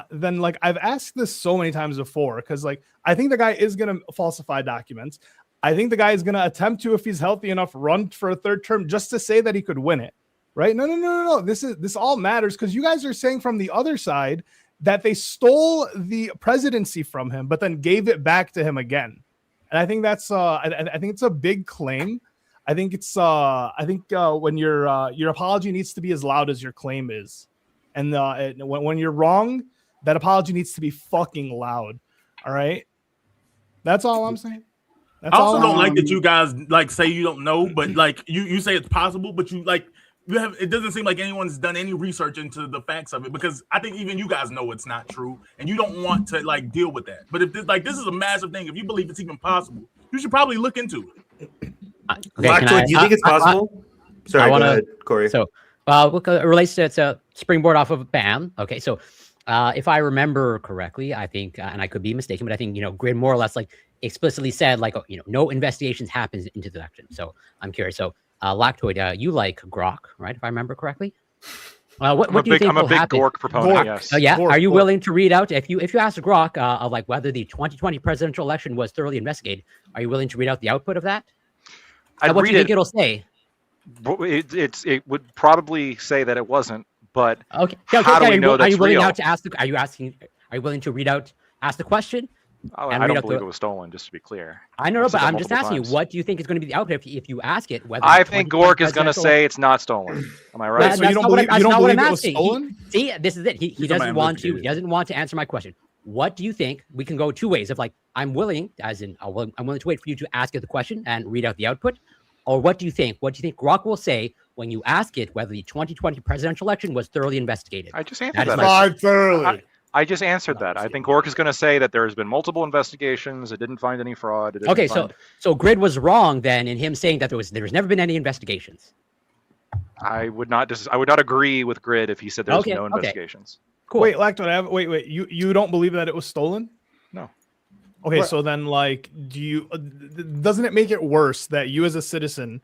then like I've asked this so many times before because like I think the guy is going to falsify documents. I think the guy is going to attempt to, if he's healthy enough, run for a third term just to say that he could win it. Right? No. This all matters because you guys are saying from the other side that they stole the presidency from him, but then gave it back to him again. And I think that's I think it's a big claim. I think it's when your apology needs to be as loud as your claim is, and when you're wrong, that apology needs to be fucking loud. All right, that's all I'm saying. I also don't like that you guys like say you don't know, but like you say it's possible, but you like. It doesn't seem like anyone's done any research into the facts of it because I think even you guys know it's not true and you don't want to like deal with that. But if this is a massive thing, if you believe it's even possible, you should probably look into it. Okay, do you think it's possible? Sorry, go ahead, Corey. So, it relates to it's a springboard off of BAM. Okay, so if I remember correctly, I think, and I could be mistaken, but I think Grid more or less like explicitly said like no investigations happens into the election. So I'm curious. So. Lactoid, you like Grok, right? If I remember correctly. What do you think will happen? I'm a big Gork proponent. Yes. Yeah. Gork, Are you willing to read out if you ask Grok of like whether the 2020 presidential election was thoroughly investigated? Are you willing to read out the output of that? What do you think it'll say? It would probably say that it wasn't, but okay. How do we know that's Are you willing real? now to ask? Are you willing to read out? Ask the question. I don't believe it was stolen, just to be clear. I know, but I'm just asking you, what do you think is going to be the output if you ask it? Whether I think Gork is going to say it's not stolen. Am I right? So you don't believe it was stolen? See, this is it. He doesn't want to answer my question. What do you think? We can go two ways of like, I'm willing, as in I'm willing to wait for you to ask it the question and read out the output. Or what do you think? What do you think Grok will say when you ask it whether the 2020 presidential election was thoroughly investigated? I just answered that. Thoroughly. I just answered that. I think Gork is going to say that there has been multiple investigations. It didn't find any fraud. So Grid was wrong then in him saying that there's never been any investigations. I would not agree with Grid if he said there's no investigations. Cool. Wait, Lacton, wait. You don't believe that it was stolen? No. Okay, so then like, doesn't it make it worse that you as a citizen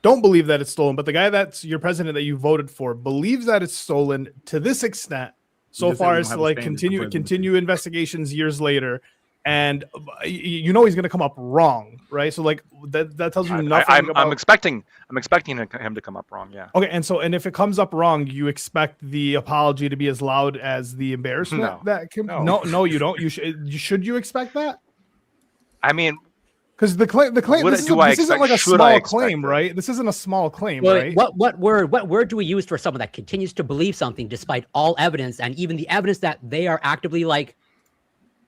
don't believe that it's stolen, but the guy that's your president that you voted for believes that it's stolen to this extent? So far as to like continue investigations years later, and he's going to come up wrong, right? So like that tells you nothing. I'm expecting him to come up wrong. Yeah. Okay, and if it comes up wrong, you expect the apology to be as loud as the embarrassment. No, you don't. Should you expect that? I mean. Because the claim this isn't like a small claim, right? This isn't a small claim, right? What word do we use for someone that continues to believe something despite all evidence and even the evidence that they are actively like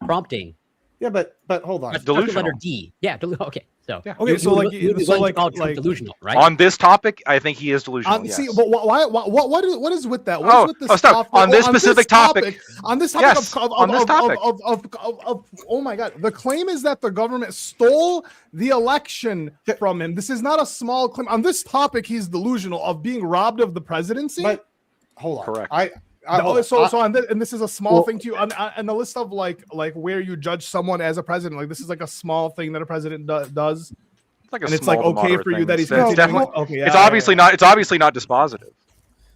prompting? Yeah, but hold on. That's the letter Delusional. D. Yeah. Okay. So Yeah. Okay, so like, call Trump delusional, right? On this topic, I think he is delusional. Yes. See, but what is with that? What is with this stop. topic? On this specific topic. On this topic Yes, on this topic. of oh my god, the claim is that the government stole the election from him. This is not a small claim. On this topic, he's delusional of being robbed of the presidency. But hold on. Correct. And this is a small thing to you on the list of like where you judge someone as a president. Like this is like a small thing that a president does. It's like a And it's like small to okay moderate for you thing. that he's It's definitely. okay. It's obviously not. It's obviously not dispositive.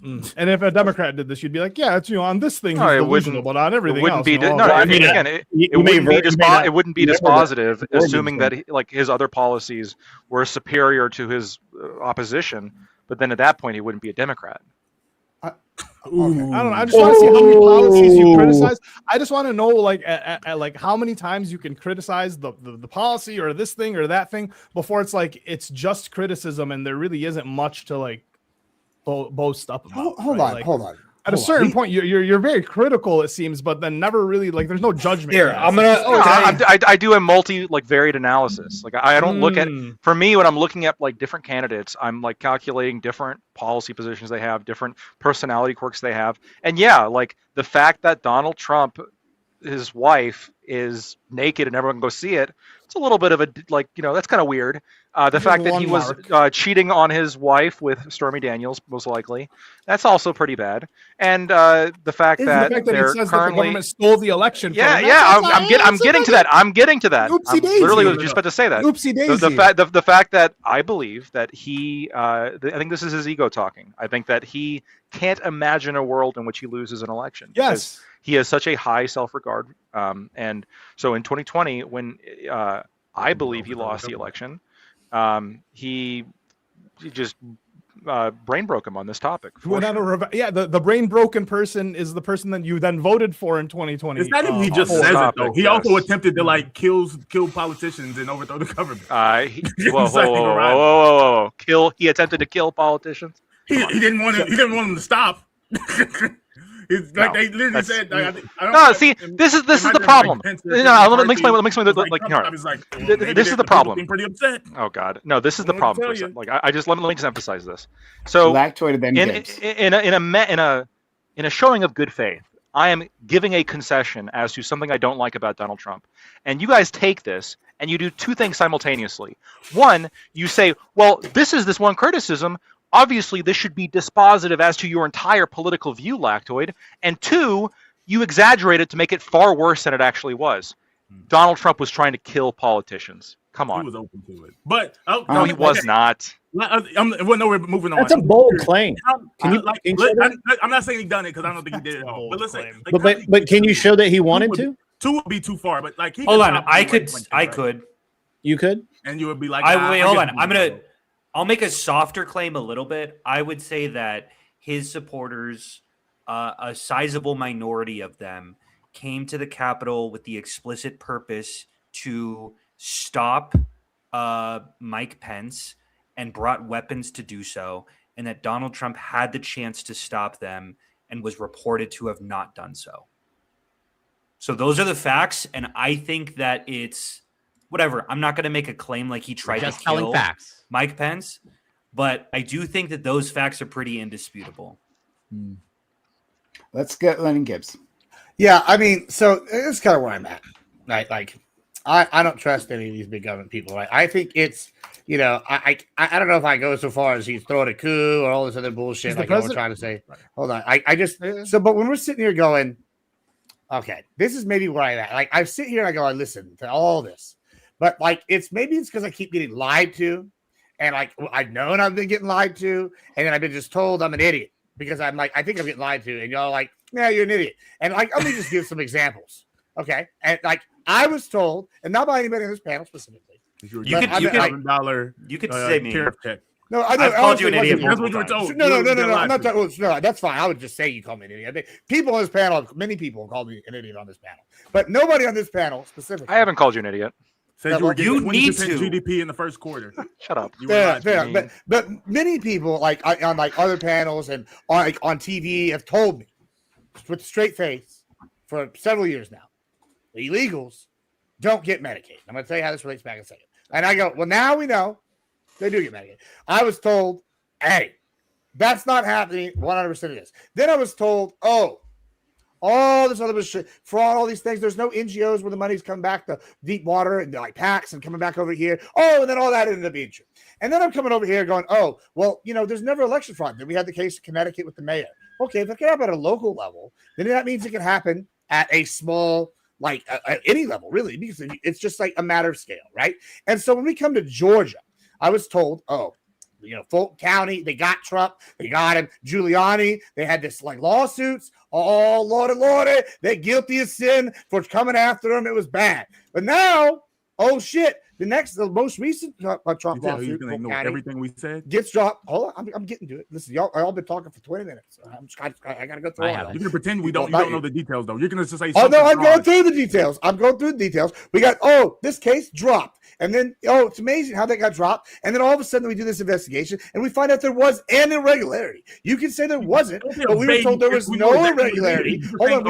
And if a Democrat did this, you'd be like, yeah, it's on this thing, No, he's it delusional, wouldn't- but on everything It wouldn't else, be. no, No, I mean, you- again, it you wouldn't may be. very- may not- It wouldn't be you never- dispositive, Oregon's assuming that thing. like his other policies were superior to his opposition. But then at that point, he wouldn't be a Democrat. I don't know. I just want to see how many policies you criticize. I just want to know, like, like how many times you can criticize the policy or this thing or that thing before it's like it's just criticism and there really isn't much to like boast up about. Hold right? on, Like, hold on. At a certain point, you're very critical, it seems, but then never really like there's no judgment. Here, I'm gonna. No, I do a varied analysis. Like I don't look at, for me, when I'm looking at like different candidates, I'm like calculating different policy positions they have, different personality quirks they have. And yeah, like the fact that Donald Trump, his wife is naked and everyone can go see it, it's a little bit of a, like, that's kind of weird. The fact that he was cheating on his wife with Stormy Daniels, most likely, that's also pretty bad. And the fact that they're he says currently that the government stole the election. Yeah, from him. yeah, I'm getting to that. I'm getting to that. Oopsie I'm daisy. literally just about to say that. Oopsie daisy. The fact that I believe that he, I think this is his ego talking. I think that he can't imagine a world in which he loses an election. Yes. He has such a high self-regard. And so in 2020, when I believe he lost the election, he just brain broke him on this topic. The brain broken person is the person that you then voted for in 2020. It's not even he just says it though. He also attempted to like kill politicians and overthrow the government. Whoa. He attempted to kill politicians. He didn't want them to stop. It's like they literally said. I don't see, this is the problem. Let me explain. This is the problem. Pretty upset. Oh God, no, this is the problem. Like I just let me just emphasize this. So in a showing of good faith, I am giving a concession as to something I don't like about Donald Trump, and you guys take this and you do two things simultaneously. One, you say, well, this is this one criticism. Obviously, this should be dispositive as to your entire political view, Lactoid. And two, you exaggerate it to make it far worse than it actually was. Donald Trump was trying to kill politicians. Come on. He was open to it. But no, he was not. We're moving on. That's a bold claim. I'm not saying he done it because I don't think he did it all. But listen, but can you show that he wanted to? Two would be too far. But like, hold on, I could. You could, and you would be like, wait, hold on. I'll make a softer claim a little bit. I would say that his supporters, a sizable minority of them, came to the Capitol with the explicit purpose to stop Mike Pence and brought weapons to do so, and that Donald Trump had the chance to stop them and was reported to have not done so. So those are the facts, and I think that it's whatever. I'm not going to make a claim like he tried to kill Mike Pence, but I do think that those facts are pretty indisputable. Let's get Lennon Gibbs. Yeah, I mean, so it's kind of where I'm at. Right? Like, I don't trust any of these big government people. Right? I think it's, I don't know if I go so far as he's throwing a coup or all this other bullshit like we're trying to say. Right. Hold on, but when we're sitting here going, okay, this is maybe where I'm at. Like, I sit here and I go, I listen to all this. But like it's because I keep getting lied to, and like I've known I've been getting lied to, and then I've been just told I'm an idiot because I'm like I think I'm getting lied to, and y'all like, yeah, you're an idiot. And like let me just give some examples, okay? And like I was told, and not by anybody on this panel specifically. You could say me. Check. No, I've called you an idiot. No. I'm not talking. No, that's fine. I would just say you call me an idiot. I think people on this panel, many people have called me an idiot on this panel, but nobody on this panel specifically. I haven't called you an idiot. Says you need to GDP in the first quarter. Shut up. Fair. But many people like on like other panels and on TV have told me with a straight face for several years now, the illegals don't get Medicaid. I'm going to tell you how this relates back in a second. And I go, well, now we know they do get Medicaid. I was told, hey, that's not happening 100% of this. Then I was told, oh, all this other shit, fraud, all these things. There's no NGOs where the money's coming back to deep water and like PACs and coming back over here. Oh, and then all that ended up being true. And then I'm coming over here going, oh, well, there's never election fraud. Then we had the case of Connecticut with the mayor. Okay, if it can happen at a local level, then that means it can happen at a small, like at any level, really, because it's just like a matter of scale, right? And so when we come to Georgia, I was told, oh, Fulton County, they got Trump, they got him. Giuliani, they had this like lawsuits. Oh, Lordy, they're guilty of sin for coming after him. It was bad. But now, oh shit, the most recent Trump lawsuit, everything we said gets dropped. Hold on, I'm getting to it. Listen, y'all been talking for 20 minutes. I gotta go through all of it. You can pretend you don't know the details though. You're gonna just say, oh no, I'm going through the details. We got, this case dropped. And then, it's amazing how that got dropped. And then all of a sudden we do this investigation and we find out there was an irregularity. You can say there wasn't, but we were told there was no irregularity. Hold on.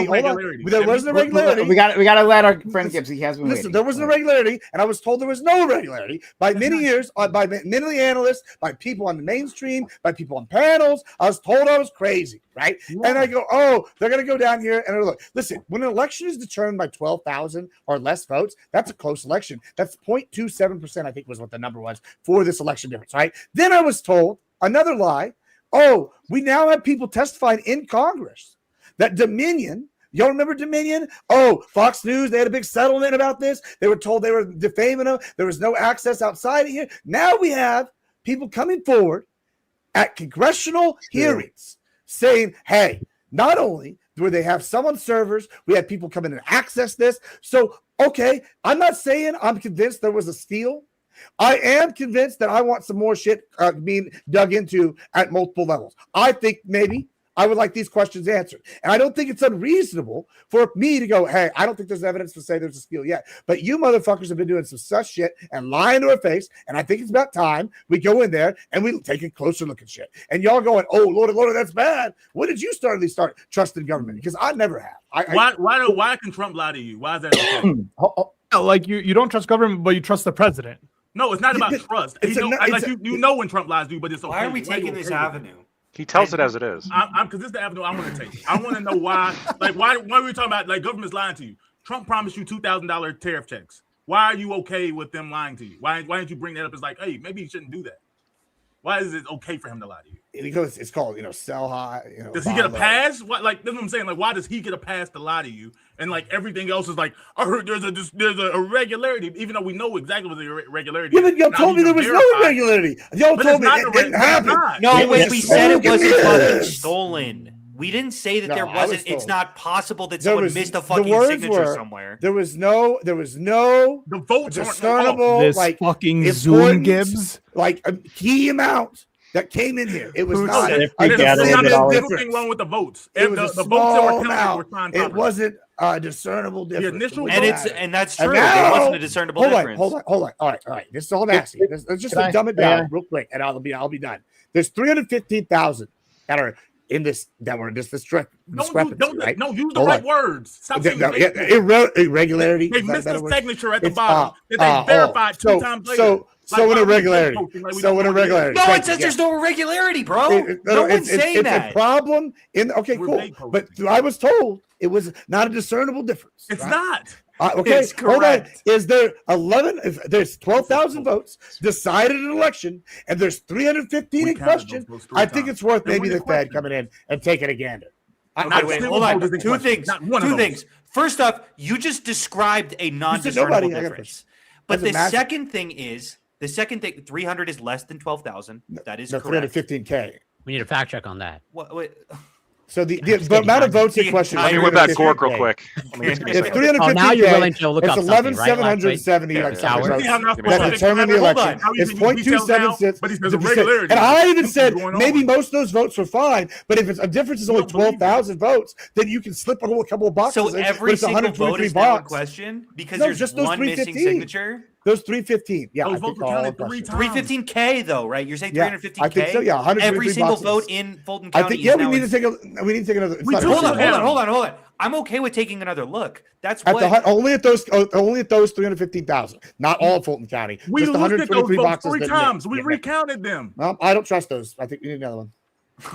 There wasn't irregularity. We got to let our friend Gibbs. He has been waiting. There was an irregularity, and I was told there was no irregularity by many years, by many analysts, by people on the mainstream, by people on panels. I was told I was crazy, right? Yeah. And I go, they're going to go down here and look. Listen, when an election is determined by 12,000 or less votes, that's a close election. That's 0.27%, I think was what the number was for this election difference, right? Then I was told another lie. Oh, we now have people testifying in Congress that Dominion, y'all remember Dominion? Oh, Fox News, they had a big settlement about this. They were told they were defaming them. There was no access outside of here. Now we have people coming forward at congressional hearings saying, hey, not only do they have some on servers, we had people come in and access this. So, okay, I'm not saying I'm convinced there was a steal. I am convinced that I want some more shit being dug into at multiple levels. I think maybe I would like these questions answered. And I don't think it's unreasonable for me to go, hey, I don't think there's evidence to say there's a steal yet. But you motherfuckers have been doing some such shit and lying to our face. And I think it's about time we go in there and we take a closer look at shit. And y'all going, oh, Lord, that's bad. When did you start trusting government? Because I never have. Why can Trump lie to you? Why is that okay? Like you don't trust government, but you trust the president. No, it's not about trust. You know when Trump lies to you, but it's okay. Why are we taking this avenue? He tells it as it is. Because this is the avenue I want to take. I want to know why. Like, why are we talking about like government's lying to you? Trump promised you $2,000 tariff checks. Why are you okay with them lying to you? Why didn't you bring that up as like, hey, maybe you shouldn't do that? Why is it okay for him to lie to you? Because it's called, sell high. Does he get a pass? What, like, that's what I'm saying. Like, why does he get a pass to lie to you? And like everything else is like, I heard there's a irregularity, even though we know exactly what the irregularity. Yeah, but y'all told me there was no irregularity. Y'all told me it didn't happen. No, we said it wasn't fucking stolen. We didn't say that there wasn't. It's not possible that someone missed a fucking signature somewhere. There was no. The votes discernible. This fucking Zoom Gibbs, like a key amount that came in here. It was not. There's nothing wrong with the votes. It was the votes that were counted. It wasn't a discernible difference. And that's true. There wasn't a discernible difference. Hold on. All right. This is all I'm asking. Let's just dumb it down real quick, and I'll be done. There's 315,000 that are in this discrepancy, right? No, use the right words. Stop saying irregularity. They missed the signature at the bottom. They verified 2 times later. So an irregularity. No one says there's no irregularity, bro. No one's saying that. It's a problem. Cool. But I was told it was not a discernible difference. It's not. Okay, hold on. Is there 11? If there's 12,000 votes decided an election, and there's 315 in question, I think it's worth maybe the Fed coming in and taking a gander. Hold on. Two things. First off, you just described a non-discernible difference. But the second thing, 300 is less than 12,000. That is correct. 315K. We need a fact check on that. Wait. So the amount of votes in question. Let me whip that Gork real quick. It's 350. Now you're willing to look up something, right? 11,770 that determined the election. It's 0.276. But there's a regularity. And I even said maybe most of those votes were fine, but if it's a difference is only 12,000 votes, then you can slip a couple of boxes. So every single vote is now in question because there's just one missing signature. Those 315. Yeah, Those I think votes were they're all counted 3 unquestionable. times. 315K though, right? You're saying Yeah, 315K. I think so. Yeah, 123 Every single boxes. vote in Fulton I County. think. Yeah, is we now need to in- take a. We need to take another. We it's took not- them. Hold on. I'm okay with taking another look. That's At what. only at those 315,000, not all of Fulton County. We just looked at those 123 votes boxes 3 that times. missed. We Yeah. recounted them. Well, I don't trust those. I think we need another one.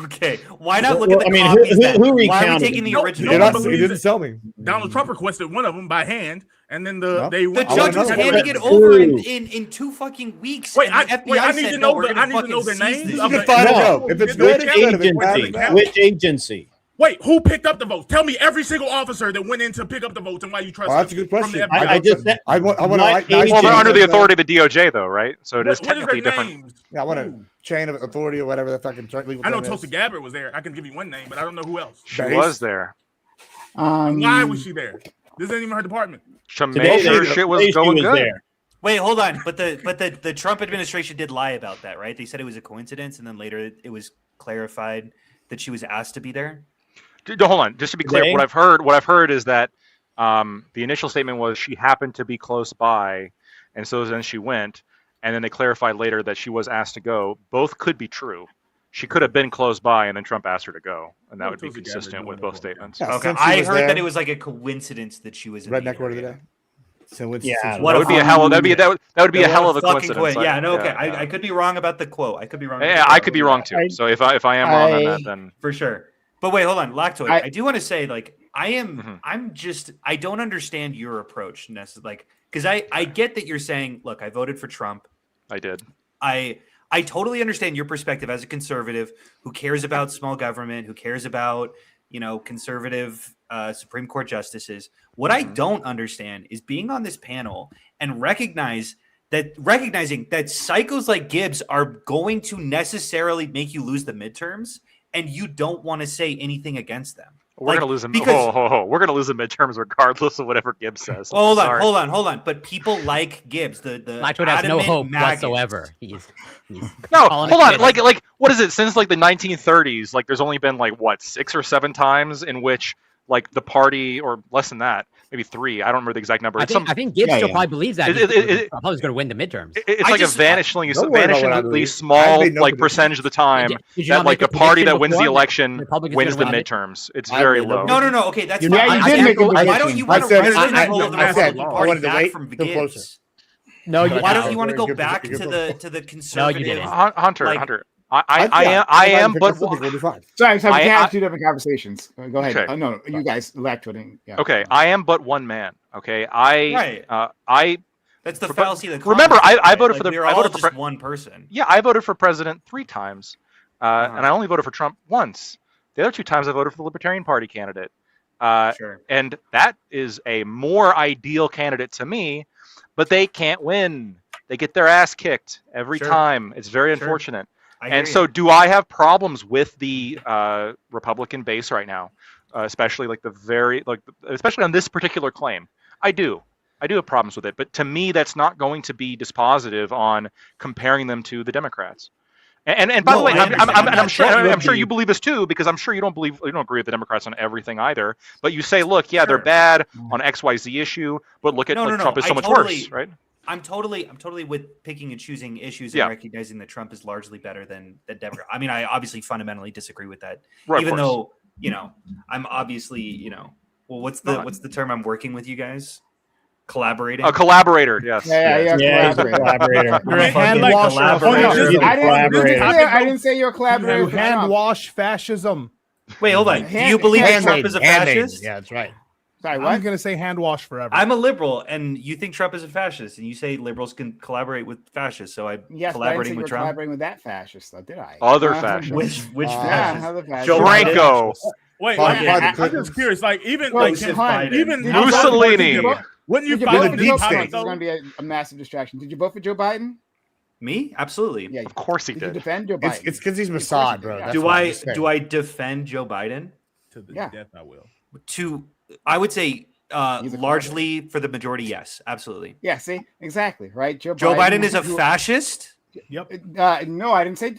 Okay, why not look Well, at the I mean, copies then? who Why are we recounted taking the No, original? no You're one not, you believes didn't it. tell me. Donald Trump requested one of them by hand, and then No. they The went. I want judge was another one. handing it That's over true. in 2 fucking weeks. Wait, and the FBI I need said, to no, know we're the- gonna I need to fucking know their seize names this of You shit. can find No. a joke. If it's Which good, it's good. If it's bad, it's bad. Which agency? Wait, who picked up the votes? Tell me every single officer that went in to pick up the votes and why you trust Well, that's a them good from question. the FBI. I just said- I want What to like. agency? Well, they're under the chain of, authority of the DOJ, though, right? So it is What is technically their different. names? Yeah, I want a chain of authority or whatever the fucking legal I know term Tulsi is. Gabbard was there. I can give you one name, but I don't know who else. She Base. was there. Why was she there? This ain't even her department. To Today, make sure they- shit was today she going good. there. Wait, hold on. But the Trump administration did lie about that, right? They said it was a coincidence, and then later it was clarified that she was asked to be there. No, hold on. Just to be clear, Today? what I've heard is that the initial statement was she happened to be close by, and so then she went, and then they clarified later that she was asked to go. Both could be true. She could have been close by, and then Trump asked her to go, and that Well, would be Tulsi Gabbard consistent doing with it both for- statements. Yeah, Okay, since she I was heard there, that it was like a coincidence that she was in redneck the word of the area. day. So it's, Yeah, since What That a would be a fucking- hell. That would be a hell of a fucking coincidence. Yeah, no, okay. Yeah, I could be wrong about the quote. I could be wrong. yeah, about the I quote. could be wrong too. I- So if I am wrong on that, then For sure. But wait, hold on, Lactoid. I- I do want to say, like, Mhm. I don't understand your approach necessarily, like, because I get that you're saying, look, I voted for Trump. I did. I totally understand your perspective as a conservative who cares about small government, who cares about, conservative Supreme Court justices. What I don't understand is being on this panel and recognizing that psychos like Gibbs are going to necessarily make you lose the midterms, and you don't want to say anything against them. We're gonna lose them. because- We're gonna lose the midterms regardless of whatever Gibbs says. Hold Sorry. on. But people like Gibbs, the Lactoid has no adamant hope maggots. whatsoever. He's No, calling hold it on. quits. Like, what is it? Since like the 1930s, like there's only been like what 6 or 7 times in which like the party, or less than that, maybe 3. I don't remember the exact number. I It's think Gibbs Yeah, still yeah. probably believes that It- Republicans going to win the midterms. It's I like just- a vanishingly Don't worry about what I believe. small I've made no like prediction. percentage of the time Did you that not like make the a party that prediction wins the before? election Republicans wins the gonna win it? midterms. It's I've very made no low. prediction. No. Okay, that's You fine. did I make said- a why prediction. don't you I want to said- resident I- hold I- of the I said Republican I Party wanted to back wait from till closer. Gibbs? No, you Why No, don't you want to go good back position, to good the No, conservative? you didn't. Hunter, Like- Hunter. I am, but we'll be fine. Sorry, we I- can I- have 2 different conversations. Go ahead. Okay. Oh, no, you guys lactoting. Yeah. okay. I am but one man. Okay, Right. I That's the For- fallacy of the remember, concept, I right? voted Like, for the- We're I all voted for just pre- one person. Yeah, I voted for president 3 times, Uh-huh. and I only voted for Trump once. The other 2 times I voted for the Libertarian Party candidate, Sure. and that is a more ideal candidate to me. But they can't win; they get their ass kicked every Sure. time. It's very Sure. unfortunate. I hear And you. so, do I have problems with the Republican base right now, especially like especially on this particular claim? I do have problems with it, but to me, that's not going to be dispositive on comparing them to the Democrats. And by No, the way, I I'm understand. sure you believe this too, because I'm sure you don't agree with the Democrats on everything either. But you say, look, yeah, they're bad on XYZ issue, but look at No, like, no, Trump is I so much totally- worse, right? I'm totally with picking and choosing issues and Yeah. recognizing that Trump is largely better than Democrat. I mean, I obviously fundamentally disagree with that, Right, of even course. though I'm obviously well, what's No, the term I'm working with you guys? Collaborating. A collaborator, yes. Yeah, yes. Yeah, he's a collaborator. collaborator. You're a Fucking hand washer. collaborator. Oh, no, He's a I didn't, collaborator. I didn't say you're a collaborator. You with hand Trump. wash fascism. Wait, hold on. Do Hand- you believe that hand Trump is a Handmade. fascist? Yeah, that's right. Sorry, I'm what? gonna say hand wash forever. I'm a liberal, and you think Trump is a fascist, and you say liberals can collaborate with fascists. So I'm Yes, but I didn't say collaborating you were with Trump. collaborating with that fascist, though, did I? Other fascists. Which Yeah, fascist? other fascist. Joe Biden? Franco, Wait, Fine, wait, fine, I'm Clinton. just curious. Like even Well, like Joseph Biden. even Did outside of Mussolini. Washington, wouldn't you Did you follow vote the for deep Joe state. Biden? state? This is going to be a massive distraction. Did you vote for Joe Biden? Me? Absolutely. Yeah. of course he Did you did. defend Joe Biden? It's because he's Of course Mossad, you bro. did, That's Do what I'm I just saying. do I defend Joe Biden? To the Yeah. death, I will. I would say He's a largely for the majority, yes, absolutely. Yeah, see? Exactly, right? Joe Biden is a fascist. Yep. No, I didn't say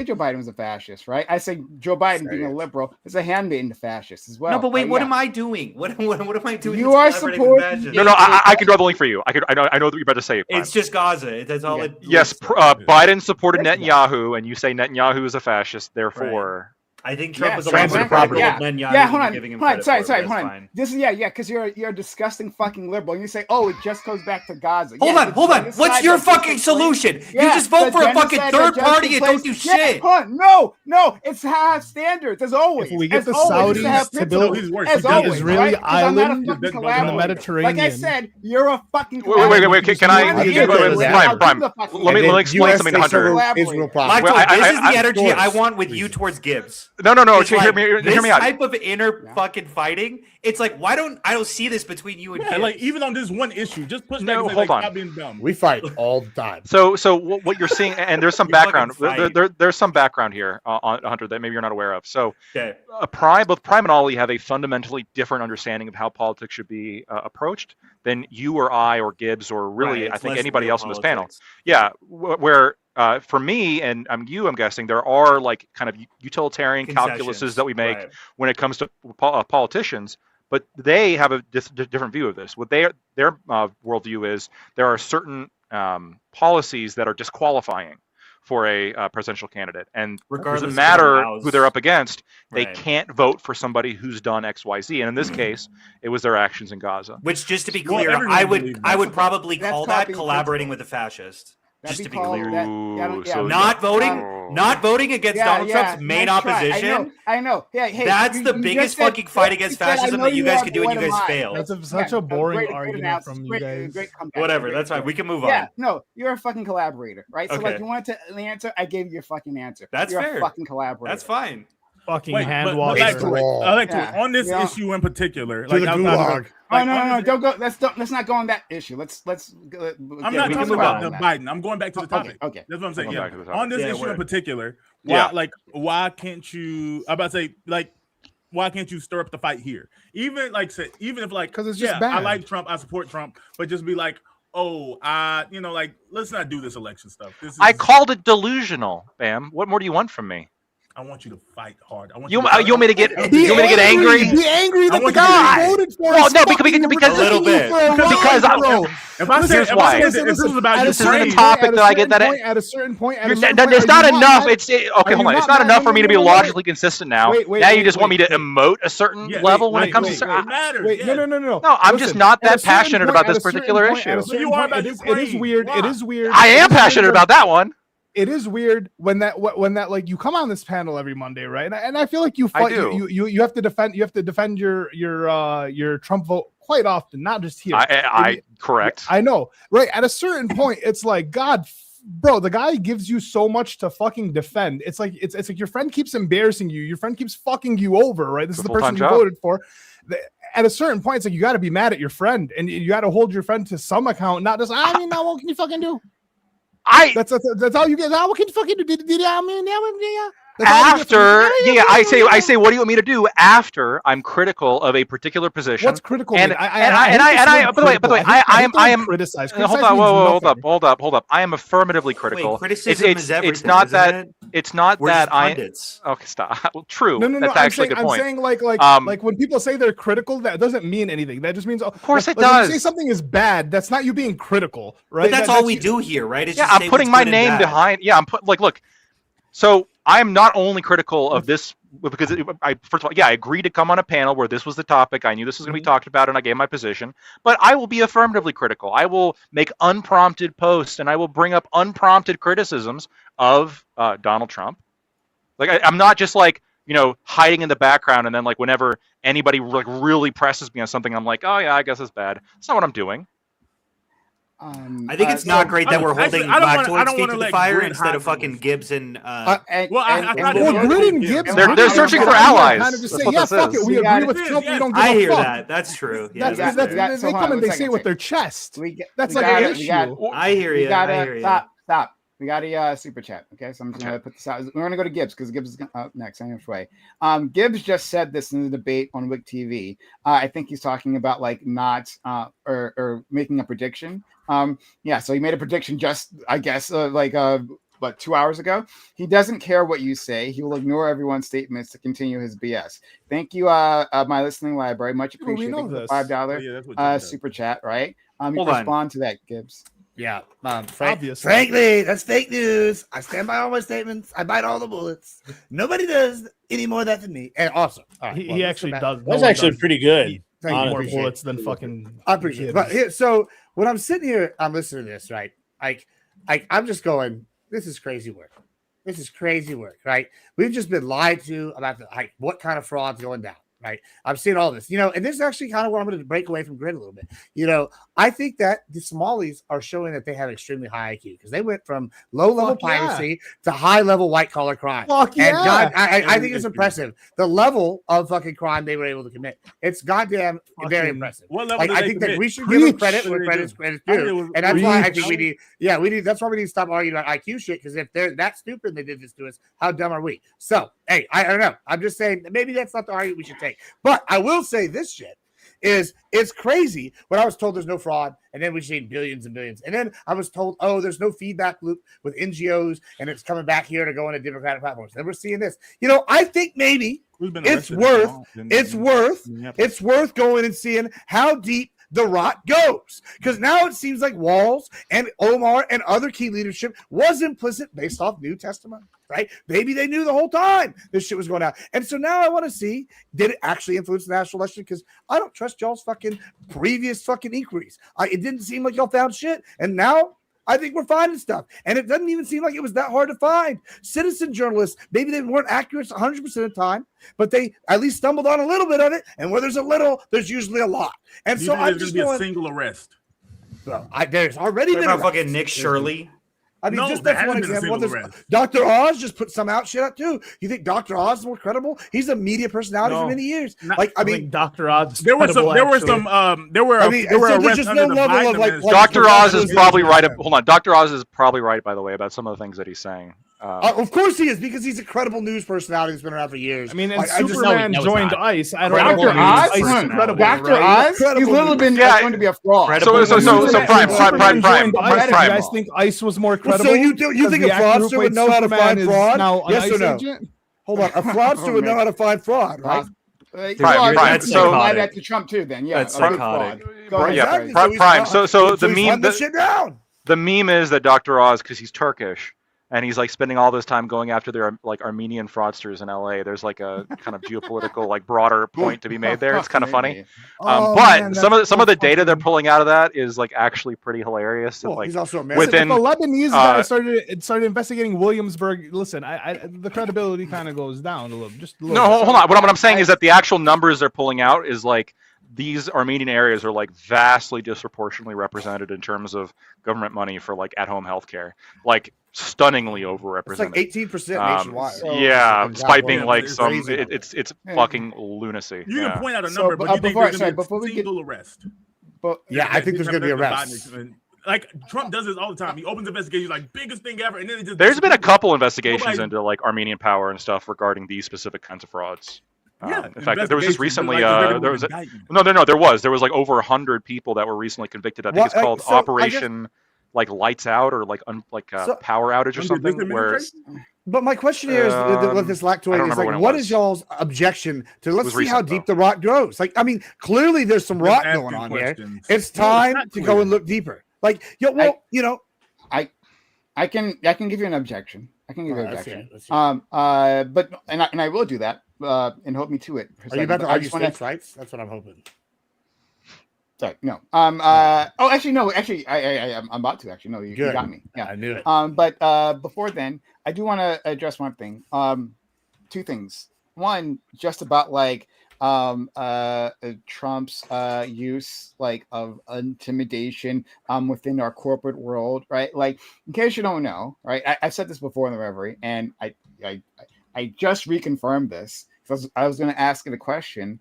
Joe Biden was a fascist, right? I say Joe Biden being a liberal is a handmaiden to fascists as well. No, but wait, right? what am I doing? What am I doing? You that's are collaborating with supporting- fascists? No, I can draw the link for you. I know what you're about to say. Prime. It's just Gaza. That's all it. Yes, links to. Biden supported Netanyahu, and you say Netanyahu is a fascist. Therefore, I think Trump was a trans lot more property. critical of Netanyahu Yeah, hold than on. giving him Hold on. credit Sorry, for, sorry, but hold that's on. fine. This is because you're a disgusting fucking liberal. And you say, oh, it just goes back to Gaza. Hold on. What's your fucking solution? You just vote for a fucking third party and don't do shit. Hold on. No, it's to have standards as always. If we get as the always, Saudis to build as the always, Israeli right? 'Cause I'm not a island fucking in the collaborator. Mediterranean. Like I said, you're a fucking. wait. Can I? Prime. Let me explain something to Hunter. Israel problem. Michael, Wait, this is the energy source. I want with you towards Gibbs. No. It's Hear like, me this out. type of inner fucking fighting. It's like, I don't see this between you and Yeah, Gibbs. like even on this one issue, just push back. No, and say, hold like, on. Stop being dumb. We fight all the time. So what you're seeing, and there's some You fucking background. fight. There's some background here on Hunter that maybe you're not aware of. So, Okay. both Prime and Ollie have a fundamentally different understanding of how politics should be approached than you or I or Gibbs or really Right, I it's think less anybody real else in this panel. politics. Yeah, where for me and I'm guessing there are like kind of utilitarian calculuses Concessions, that we make right. when it comes to politicians. But they have a different view of this. What their worldview is, there are certain policies that are disqualifying for a presidential candidate, and Regardless doesn't of matter who allows- who they're up against. They Right. can't vote for somebody who's done X, Y, Z. And in this case, it was their actions in Gaza. Which, just to be Well, clear, everyone I believes would that. probably That's call that copying collaborating principle. with a fascist. That'd Just to be called- clear. that- So- Not voting, Oh. not voting against Donald Trump's main nice try. opposition. I know. Hey, That's you the just biggest said- fucking fight against you said, I fascism know that you guys have, could do, and what you am guys I? failed. That's such a boring great argument analysis. from you Great guys. comeback. Whatever, Great that's fine. We can move on. Yeah, no, you're a fucking collaborator, right? So Okay. like you wanted to the answer, I gave you a fucking answer. That's you're fair. a fucking collaborator. That's fine. Fucking Wait, hand but washer. back to it. Back to it. Yeah. On this Yeah. issue in particular, To the outside of gulag. like, no, on this- don't go. Let's not go on that issue. Let's. I'm yeah, not we can talking move about on the that. Biden. I'm going back to the topic. Okay. That's what I'm saying. Going Yeah. back to the topic. On this Yeah, issue in word. particular, Yeah. why can't you? I'm about to say, like, why can't you stir up the fight here? Even if like, 'Cause it's just I bad. like Trump, I support Trump, but just be like, oh, like, let's not do this election stuff. This is, I called it delusional, Bam. What more do you want from me? I want you to fight hard. I want You to want me to get Be you want me to get angry? Be angry that I the want guy you to- you voted for. Well, is no, fucking because a little bit. because bro. If I Here's said why. if this was about This isn't Ukraine, a topic that I get that at a certain point. it's not enough. Okay, hold on. It's not enough for me to be logically consistent now. Wait, Now you wait, just want me to wait. emote a certain Yeah, level when wait, it comes wait, to. wait. It matters. Wait, yeah. no. No, I'm just Listen, not at a that certain passionate point- about at a this certain particular point- at a issue. certain You are point, about it is Ukraine. weird. Why? It is weird. I am passionate about that one. It is weird when that like you come on this panel every Monday, right? And I feel like you fight. do. You have to defend your Trump vote quite often, not just here. I correct. I know, right? At a certain point, it's like God, bro. The guy gives you so much to fucking defend. It's like your friend keeps embarrassing you. Your friend keeps fucking you over, right? This It's is a the person full-time you job. voted for. At a certain point, it's like you got to be mad at your friend, and you got to hold your friend to some account, not just. I mean, now what can you fucking do? That's all you get. What can you fucking do? After, I say, what do you want me to do after I'm critical of a particular position? What's critical? And mean? I by the way, I am criticized. Hold on, hold up. I am affirmatively critical. Wait, criticism is everything. It's not isn't that. it? It's not We're that just I. pundits. Okay, stop. Well, true. No. That's I'm actually saying, a good point. I'm saying like when people say they're critical, that doesn't mean anything. That just means of course it When you does. say something is bad, that's not you being critical, right? But that's all we do here, right? It's Yeah, just I'm say putting what's my good and name bad. behind. Yeah, I'm put like look. So I'm not only critical of this because first of all, yeah, I agreed to come on a panel where this was the topic. I knew this was going to be talked about, and I gave my position. But I will be affirmatively critical. I will make unprompted posts, and I will bring up unprompted criticisms of Donald Trump. Like I'm not just like hiding in the background, and then like whenever anybody like really presses me on something, I'm like, oh yeah, I guess it's bad. That's not what I'm doing. I think it's not great that we're holding Black Toys feet to the fire instead of fucking Gibbs and. Grid and Gibbs. They're searching for allies. Kind of just say, That's what yeah, this fuck is. it. We agree with Trump. We don't give I a hear fuck. that. That's true. Yeah, That's they come and they say it with their chest. That's like an issue. I hear you. I hear you. Stop. We got a super chat. Okay, so I'm just gonna put this out. We're gonna go to Gibbs because Gibbs is up next. Anyway, Gibbs just said this in the debate on Wick TV. I think he's talking about like not or making a prediction. Yeah, so he made a prediction just I guess what 2 hours ago. He doesn't care what you say. He will ignore everyone's statements to continue his BS. Thank you, my listening library. Much appreciated. Well, we know this. $5 super chat. Right. Hold on. Respond to that, Gibbs. Yeah, Obviously. frankly, that's fake news. I stand by all my statements. I bite all the bullets. Nobody does any more of that than me. And awesome. Right, He actually does. That was actually pretty good. Thank you. More Appreciate bullets it. than fucking. I appreciate it. But here, so when I'm sitting here, I'm listening to this, right? I'm just going, this is crazy work. This is crazy work, right? We've just been lied to about what kind of fraud's going down, right? I'm seeing all this, and this is actually kind of where I'm going to break away from Grid a little bit. I think that the Somalis are showing that they have extremely high IQ because they went from low-level piracy to high-level white-collar crime. Fuck yeah. And God, I think it's impressive. The level of fucking crime they were able to commit. It's goddamn very impressive. What level I think that we should give them credit where credit's due. And that's why I think we need, that's why we need to stop arguing about IQ shit, because if they're that stupid and they did this to us, how dumb are we? So, hey, I don't know. I'm just saying maybe that's not the argument we should take. But I will say this shit. It's crazy when I was told there's no fraud, and then we seen billions and billions, and then I was told, oh, there's no feedback loop with NGOs, and it's coming back here to go into Democratic platforms. Then we're seeing this. I think maybe it's worth going and seeing how deep the rot goes, because now it seems like Walls and Omar and other key leadership was implicit based off New Testament, right? Maybe they knew the whole time this shit was going on. And so now I want to see, did it actually influence the national election? Because I don't trust y'all's fucking previous fucking inquiries. It didn't seem like y'all found shit. And now I think we're finding stuff. And it doesn't even seem like it was that hard to find. Citizen journalists, maybe they weren't accurate 100% of the time, but they at least stumbled on a little bit of it. And where there's a little, there's usually a lot. And so I'm just going to be a single arrest. Well, there's already been fucking Nick Shirley. I mean, just that's one example. Dr. Oz just put some out shit out too. You think Dr. Oz is more credible? He's a media personality for many years. I mean, Dr. Oz. There were arrests under the Biden administration. Dr. Oz is probably right. Hold on, Dr. Oz is probably right, by the way, about some of the things that he's saying. Of course he is, because he's a credible news personality that's been around for years. I mean, and Superman joined ICE. I don't know. Dr. Oz? Dr. Oz? He's literally been going to be a fraud. So Prime. You guys think ICE was more credible? So you think a fraudster would know how to find fraud? Yes or no? Hold on. A fraudster would know how to find fraud, right? Prime. So apply that to Trump too. Then that's psychotic. Prime. So the meme. The meme is that Dr. Oz, because he's Turkish, and he's like spending all this time going after their Armenian fraudsters in LA. There's like a kind of geopolitical broader point to be made there. It's kind of funny. But some of the data they're pulling out of that is actually pretty hilarious. Well, he's also within if a Lebanese guy started investigating Williamsburg. Listen, the credibility kind of goes down a little. Hold on. What I'm saying is that the actual numbers they're pulling out is these Armenian areas are vastly disproportionately represented in terms of government money for at-home healthcare. Stunningly overrepresented. It's 18% nationwide. Despite being it's fucking lunacy. You can point out a number, but you think there's going to be a single arrest. I think there's going to be arrests. Trump does this all the time. He opens investigations biggest thing ever, and then it just there's been a couple investigations into Armenian power and stuff regarding these specific kinds of frauds. In fact, there was just recently there was over 100 people that were recently convicted. I think it's called Operation Lights Out or Power Outage or something. But my question here is with this lactoid is what is y'all's objection to? Let's see how deep the rot goes. Clearly there's some rot going on here. It's time to go and look deeper. I can give you an objection. I can give you an objection. I will do that. And hold me to it. Are you about to argue states' rights? That's what I'm hoping. Sorry, no. Actually, no. Actually, I'm about to. Actually, no. You got me. Yeah, I knew it. But before then, I do want to address one thing. Two things. One, just about Trump's use of intimidation within our corporate world, right? In case you don't know, right? I've said this before in the Reverie, and I just reconfirmed this. I was going to ask it a question.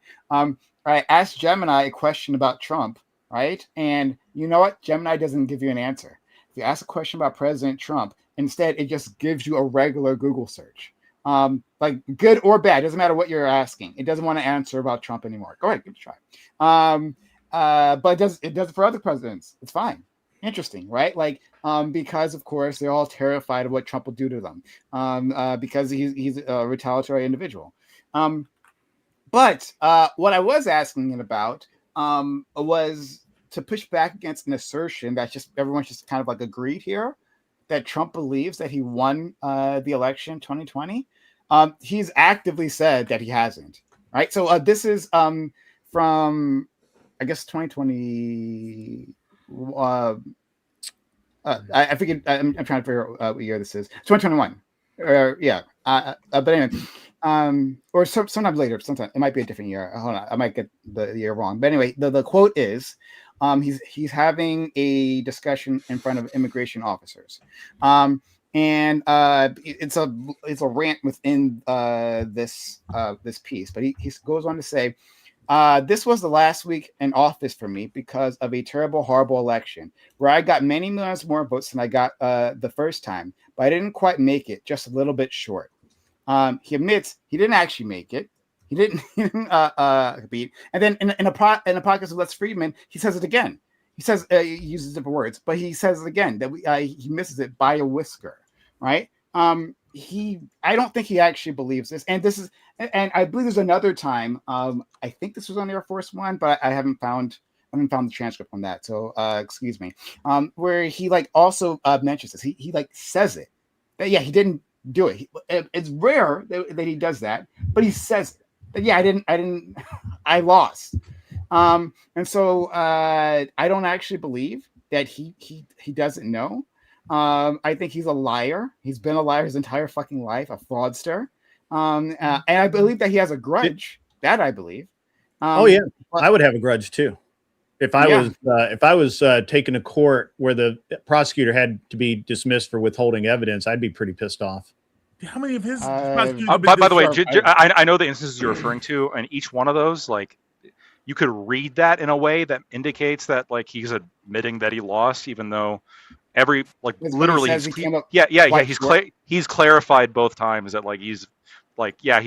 I asked Gemini a question about Trump, right? And you know what? Gemini doesn't give you an answer. if you ask a question about President Trump, instead it just gives you a regular Google search. Like good or bad, doesn't matter what you're asking. It doesn't want to answer about Trump anymore. Go ahead, give it a try. But it does it for other presidents. It's fine. Interesting, right? Like, because of course they're all terrified of what Trump will do to them, because he's a retaliatory individual. But what I was asking about was to push back against an assertion that just everyone's just kind of like agreed here that Trump believes that he won the election 2020. He's actively said that he hasn't. Right. So this is from, I guess, 2020. I figured I'm trying to figure out what year this is. 2021. Yeah. But anyway, or sometime later. Sometime it might be a different year. Hold on, I might get the year wrong. But anyway, the quote is, he's having a discussion in front of immigration officers, and it's a rant within this piece. But he goes on to say, this was the last week in office for me because of a terrible, horrible election where I got many millions more votes than I got the first time, but I didn't quite make it, just a little bit short. He admits he didn't actually make it. He didn't beat. And then in a podcast of Les Friedman, he says it again. He says he uses different words, but he says it again that he misses it by a whisker, right? I don't think he actually believes this, and I believe there's another time. I think this was on Air Force One, but I haven't found the transcript on that. So excuse me. Where he like also mentions this. He like says it. That, yeah, he didn't do it. It's rare that he does that, but he says it. That, yeah, I didn't. I lost. And so I don't actually believe that he doesn't know. I think he's a liar. He's been a liar his entire fucking life, a fraudster. And I believe that he has a grudge. That I believe. Oh yeah, I would have a grudge too. If I was taken to court where the prosecutor had to be dismissed for withholding evidence, I'd be pretty pissed off. How many of his? By the way, I know the instances you're referring to, and each one of those, like, you could read that in a way that indicates that like he's admitting that he lost, even though every like It's literally he's clarified both times that like he's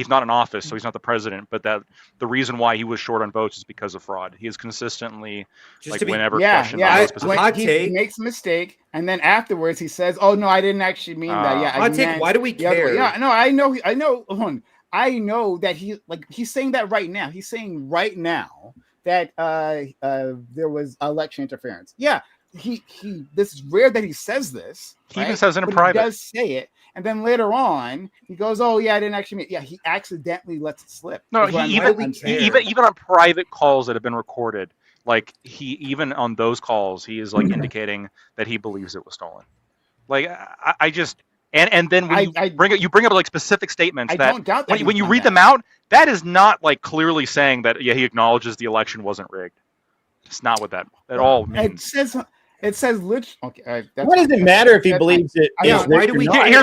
not in office, so he's not the president, but that the reason why he was short on votes is because of fraud. He is consistently whenever questioned on those specific he makes a mistake, and then afterwards he says, "Oh no, I didn't actually mean that." Yeah, hot take. Why do we care? Yeah, no, I know. I know that he's saying that right now. He's saying right now that there was election interference. Yeah, this is rare that he says this. He even says it in private. He does say it. And then later on, he goes, "Oh yeah, I didn't actually mean." Yeah, he accidentally lets it slip. No, even on private calls that have been recorded, like even on those calls, he is like indicating that he believes it was stolen. Like I just and then when you bring up like specific statements that when you read them out, that is not like clearly saying that he acknowledges the election wasn't rigged. It's not what that at all means. It says literally. Okay, what does it matter if he believes it? Why do we? Here's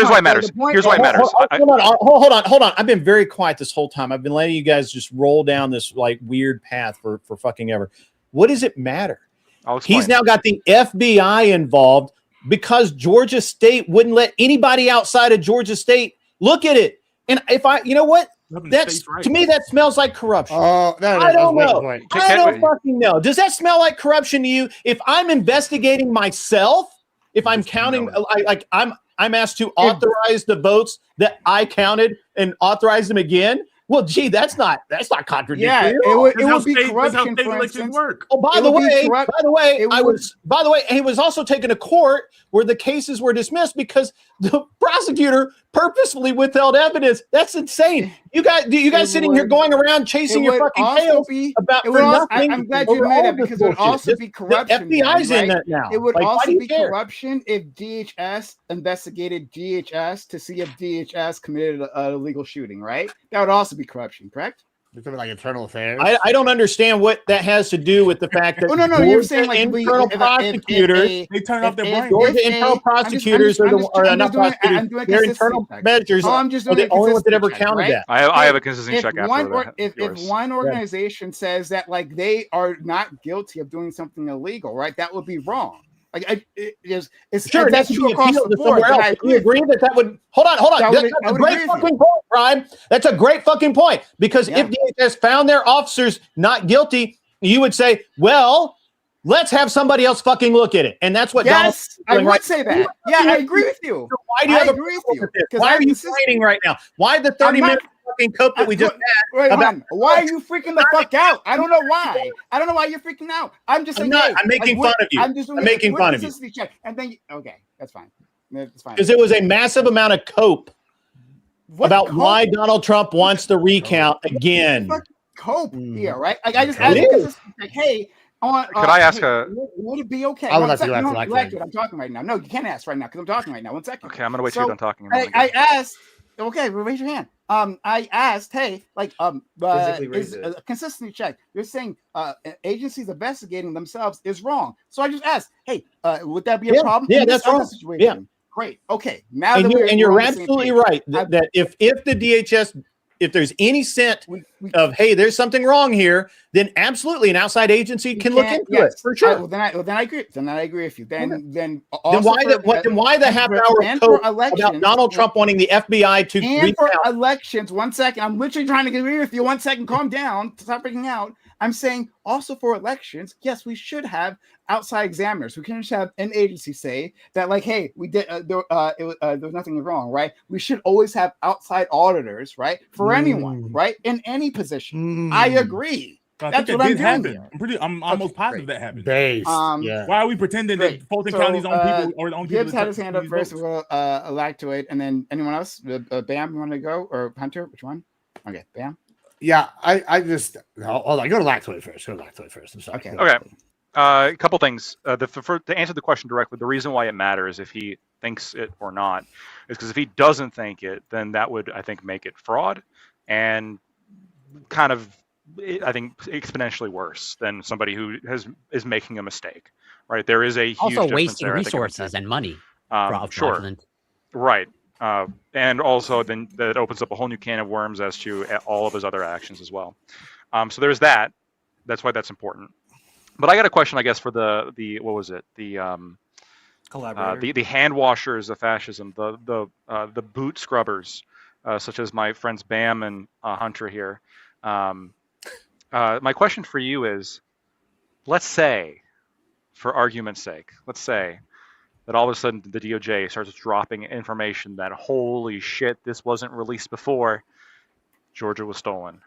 why it matters. Here's why it matters. Hold on. I've been very quiet this whole time. I've been letting you guys just roll down this like weird path for fucking ever. What does it matter? He's now got the FBI involved because Georgia State wouldn't let anybody outside of Georgia State look at it. And you know what? To me, that smells like corruption. Oh, I don't know. I don't fucking know. Does that smell like corruption to you? If I'm investigating myself, if I'm counting, like I'm asked to authorize the votes that I counted and authorize them again. Well, gee, that's not contradictory. Yeah, it would be corruption. For instance. Oh, by the way, he was also taken to court where the cases were dismissed because the prosecutor purposefully withheld evidence. That's insane. You guys sitting here going around chasing your fucking tails about nothing. I'm glad you admitted that because it would also be corruption. The FBI's in that now. It would also be corruption if DHS investigated DHS to see if DHS committed a illegal shooting, right? That would also be corruption, correct? It's something like internal affairs. I don't understand what that has to do with the fact that no, you're saying like internal prosecutors they turn off their brain. Georgia internal prosecutors are not prosecutors. Their internal measures are the only ones that ever counted that. I have a consistency check after that. If one organization says that like they are not guilty of doing something illegal, right? That would be wrong. It's Sure, that's that true could be across appealed the to board. somewhere But else. I We agree that would hold on. That's a great fucking point, Brian. That's a great fucking point because if DHS found their officers not guilty, you would say, well, let's have somebody else fucking look at it, and that's what Donald I would say that. Yeah, I agree with you. So why do you have a problem with this? Why are you fighting right now? Why the 30-minute fucking cope that we just had? Why are you freaking the fuck out? I don't know why. I don't know why you're freaking out. I'm just saying. I'm making fun of you. I'm making fun of you. Check. And then okay, that's fine. That's fine. Because it was a massive amount of cope about why Donald Trump wants the recount again. Cope here, right? Like, I just asked like, hey. Could I ask would it be okay? I would like to go after Lactwood. I'm talking right now. No, you can't ask right now because I'm talking right now. 1 second. Okay, I'm gonna wait till you're done talking. I asked. Okay, raise your hand. I asked, hey, like, is a consistency check. You're saying agencies investigating themselves is wrong. So I just asked, hey, would that be a problem? Yeah, that's wrong. Yeah. Great. Okay. Now you're absolutely right that if the DHS, if there's any scent of, hey, there's something wrong here, then absolutely an outside agency can look into it for sure. Then I agree. Then I agree with you. Then why the half hour code about Donald Trump wanting the FBI to and for elections? 1 second. I'm literally trying to agree with you. 1 second. Calm down. Stop freaking out. I'm saying also for elections, yes, we should have outside examiners. We can't just have an agency say that, like, hey, we did there was nothing wrong, right? We should always have outside auditors, right? For anyone, right? In any position. I agree. That's what I'm doing. I'm almost positive that happened. Yeah. Why are we pretending that Fulton County's own people or the own people? Gibbs had his hand up first. We'll Lactoid, and then anyone else? Bam, you want to go, or Hunter? Which one? Okay, Bam. Yeah, I just hold on. Go to Lactoid first. I'm sorry. Okay. A couple things. To answer the question directly, the reason why it matters if he thinks it or not is because if he doesn't think it, then that would, I think, make it fraud and kind of, I think, exponentially worse than somebody who is making a mistake. Right? There is a huge also difference wasting there, resources and money. Sure. Right. And also then that opens up a whole new can of worms as to all of his other actions as well. So there's that. That's why that's important. But I got a question, I guess, for the what was it? The collaborator. The hand washers of fascism, the boot scrubbers, such as my friends Bam and Hunter here. My question for you is, let's say, for argument's sake, let's say that all of a sudden the DOJ starts dropping information that, holy shit, this wasn't released before, Georgia was stolen.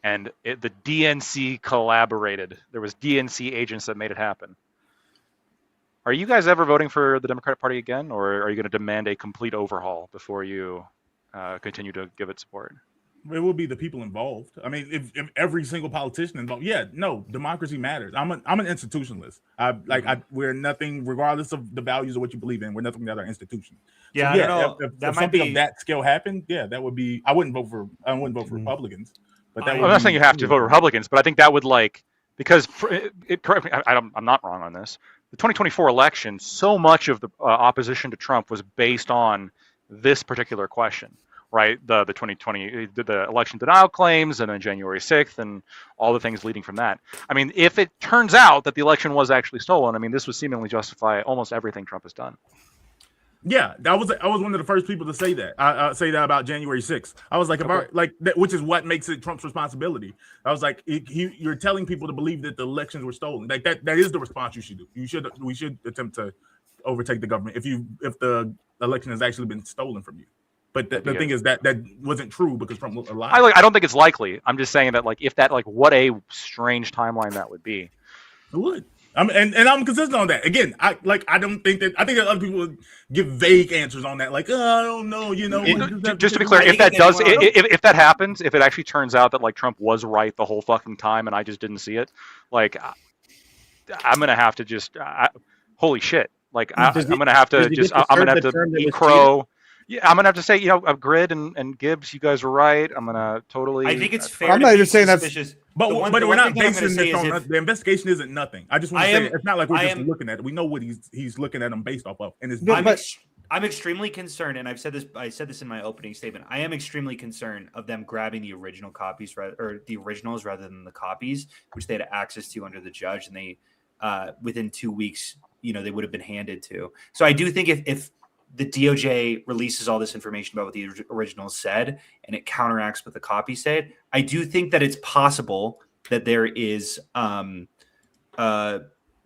And the DNC collaborated. There was DNC agents that made it happen. Are you guys ever voting for the Democratic Party again, or are you going to demand a complete overhaul before you continue to give it support? It will be the people involved. I mean, if every single politician involved, democracy matters. I'm an institutionalist. We're nothing, regardless of the values of what you believe in. We're nothing without our institution. Yeah, so, I don't know. If something of that scale happened, that would be. I wouldn't vote for Republicans. But I'm not saying you have to vote Republicans, but I think that would because correct me, I'm not wrong on this. The 2024 election, so much of the opposition to Trump was based on this particular question. Right, the 2020 the election denial claims, and then January 6th, and all the things leading from that. I mean, if it turns out that the election was actually stolen, I mean, this would seemingly justify almost everything Trump has done. Yeah, I was one of the first people to say that. Say that about January 6th. I was like, which is what makes it Trump's responsibility. I was like, you're telling people to believe that the elections were stolen. Like that is the response you should do. We should attempt to overtake the government if the election has actually been stolen from you. But the thing is that wasn't true because Trump was alive. I don't think it's likely. I'm just saying that if that what a strange timeline that would be. It would. And I'm consistent on that. Again, I don't think that. I think that other people would give vague answers on that, like, I don't know, Just to be clear, if that happens, if it actually turns out that Trump was right the whole fucking time and I just didn't see it, I'm gonna have to just holy shit, I'm gonna have to eat crow. Yeah, I'm gonna have to say, Grid and Gibbs, you guys are right. I'm gonna totally. I think it's fair. I'm not even saying that's. But we're not basing this on the investigation. Isn't nothing. I just want to say it's not like we're just looking at it. We know what he's looking at them based off of, and I'm extremely concerned, and I said this in my opening statement. I am extremely concerned of them grabbing the original copies or the originals rather than the copies, which they had access to under the judge, and they within 2 weeks they would have been handed to. So I do think if the DOJ releases all this information about what the originals said and it counteracts what the copy said, I do think that it's possible that there is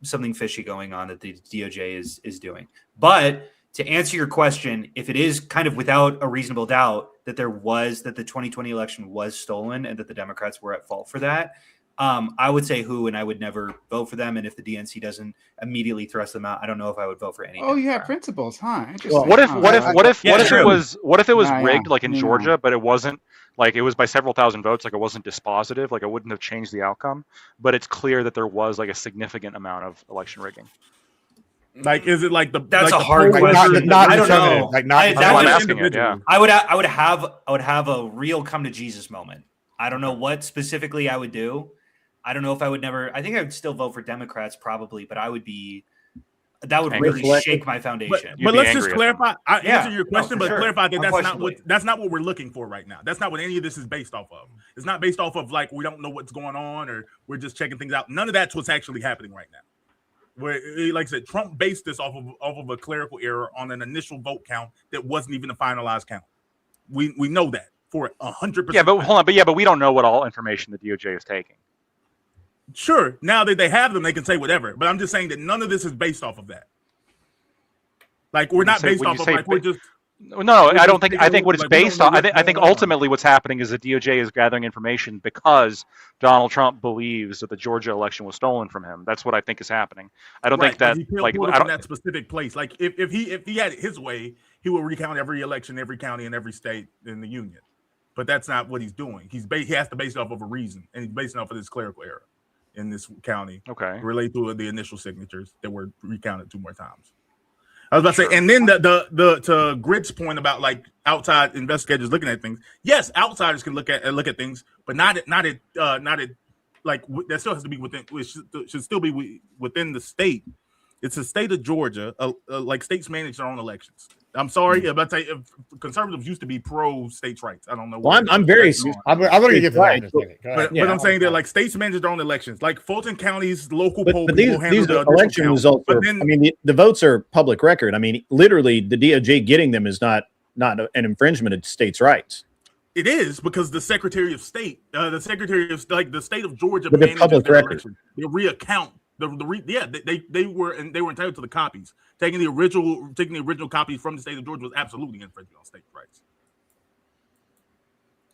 something fishy going on that the DOJ is doing. But to answer your question, if it is kind of without a reasonable doubt that the 2020 election was stolen and that the Democrats were at fault for that, I would say who, and I would never vote for them. And if the DNC doesn't immediately thrust them out, I don't know if I would vote for any. Oh, you have principles, huh? Well, what if it was Nah, rigged, yeah. like in Georgia, but it wasn't, like it was by several thousand votes, like it wasn't dispositive, like it wouldn't have changed the outcome, but it's clear that there was like a significant amount of election rigging. Like, is it like the? That's like a the hard poll- question. Not I don't determinative, know. like, not I- That's why I'm that's- asking it. Yeah. I would have a real come to Jesus moment. I don't know what specifically I would do. I don't know if I would never. I think I would still vote for Democrats probably, but that would Angry. really shake my foundation. You'd But be let's just angry at clarify. I Yeah. answer your question, No, for but sure. clarify that Unquestionably. that's not what we're looking for right now. That's not what any of this is based off of. It's not based off of like we don't know what's going on or we're just checking things out. None of that's what's actually happening right now. Where, like I said, Trump based this off of a clerical error on an initial vote count that wasn't even a finalized count. We know that for 100%. Yeah, but hold on. But we don't know what all information the DOJ is taking. Sure, now that they have them, they can say whatever. But I'm just saying that none of this is based off of that. Like we're not based off of like we're just. No, I don't think. I think what it's Like, we don't based know on. what's I think going on. ultimately what's happening is the DOJ is gathering information because Donald Trump believes that the Georgia election was stolen from him. That's what I think is happening. I don't think that he can't like pull it I from don't. that specific place. Like if he had it his way, he would recount every election, every county, and every state in the union. But that's not what he's doing. He has to base it off of a reason, and he's basing it off of this clerical error in this county Okay. related to the initial signatures that were recounted 2 more times. I was about to say, and then the to Grit's point about like outside investigators looking at things. Yes, outsiders can look at things, but not at like that still has to be within. It should still be within the state. It's the state of Georgia. Like states manage their own elections. I'm sorry, but conservatives used to be pro states' rights. I don't know. Well, I'm very. I'm going to get to that in a second. Go ahead. But I'm saying that like states manage their own elections. Like Fulton County's local poll But people these handle the initial election count. results But are, then- I mean, the votes are public record. I mean, literally, the DOJ getting them is not an infringement of states' rights. It is because the Secretary of State, the state of Georgia, But they're manages public their record. election. They reaccount they were entitled to the copies. Taking the original copies from the state of Georgia was absolutely infringing on state rights.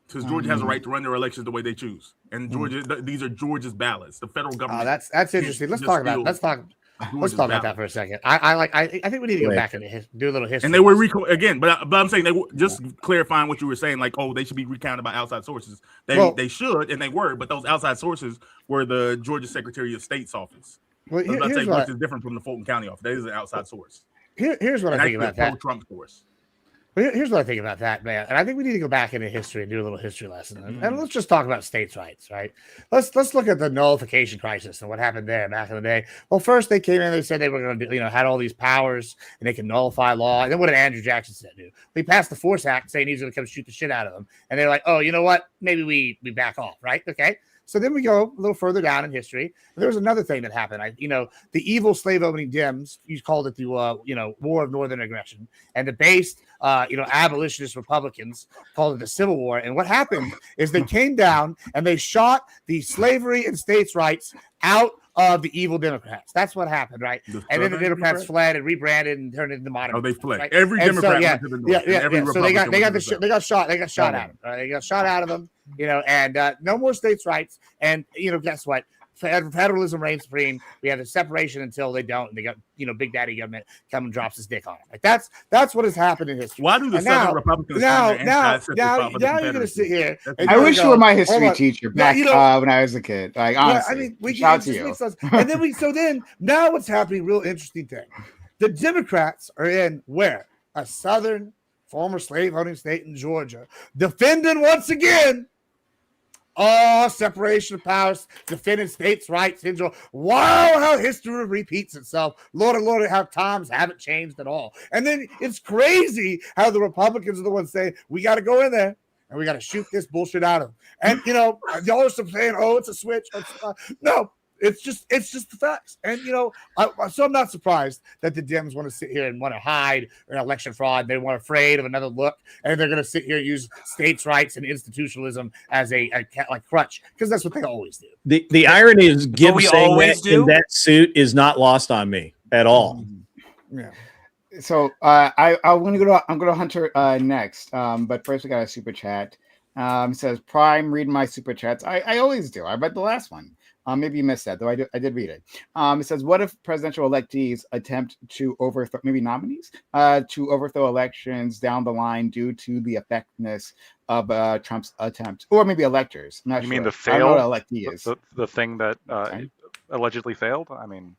Because Georgia has a right to run their elections the way they choose, and Georgia these are Georgia's ballots. The federal government. That's interesting. Let's just talk about steal let's talk Georgia's about that ballot. for a second. I think we need to go Right. back and do a little history. And they were again, but I'm saying they were just clarifying what you were saying, like, oh, they should be recounted by outside sources. They should, and they were, but those outside sources were the Georgia Secretary of State's office. Well, I was about to here's say, what which is different from the Fulton County office. That is an outside source. here's what I think about that. Trump source. Here's what I think about that, man. And I think we need to go back into history and do a little history lesson. And let's just talk about states' rights, right? Let's look at the nullification crisis and what happened there back in the day. Well, first they came in, they said they were going to do, had all these powers and they can nullify law. And then what did Andrew Jackson do? We passed the Force Act saying he's going to come shoot the shit out of them. And they're like, oh, you know what? Maybe we back off, right? Okay. So then we go a little further down in history. There was another thing that happened. The evil slave owning Dems, you called it the War of Northern Aggression, and the based abolitionist Republicans called it the Civil War. And what happened is they came down and they shot the slavery and states' rights out of the evil Democrats. That's what happened, right? And then the Democrats fled and rebranded and turned into modern. Oh, they fled. Right? Every And Democrat so, went to the north. and every So they got Republican went to the south. they got shot. They got shot out. They got shot out of them. And no more states' rights. And guess what? Federalism reigns supreme. We have the separation until they don't, and they got Big Daddy government come and drops his dick on it. Like that's what has happened in history. Why do the And Southern now- Republicans now now you're gonna sit here. and I you're wish gonna you were go, my hold history on. teacher No, back you know- when I was a kid. Like Yeah, honestly, I mean, shout it to just you. makes sense. And then now what's happening? Real interesting thing. The Democrats are in where a southern former slave owning state in Georgia, defending once again. Separation of powers, defending states' rights. Wow, how history repeats itself. Lord, how times haven't changed at all. And then it's crazy how the Republicans are the ones saying, we got to go in there and we got to shoot this bullshit out of them. And, y'all are saying, oh, it's a switch. No, It's just the facts. And so I'm not surprised that the Dems want to sit here and want to hide an election fraud. They're afraid of another look, and they're going to sit here and use states' rights and institutionalism as a crutch, because that's what they always do. The irony is Gibbs saying always that in that suit is not lost on me at all. Yeah. So I'm gonna go to Hunter next. But first we got a super chat. It says Prime, read my super chats. I always do. I read the last one. Maybe you missed that, though. I did read it. It says, what if presidential electees attempt to overthrow, maybe nominees, to overthrow elections down the line due to the effectiveness of Trump's attempt, or maybe electors? I'm not You sure. mean the I don't know fail? what electee is. The thing that allegedly failed? I mean,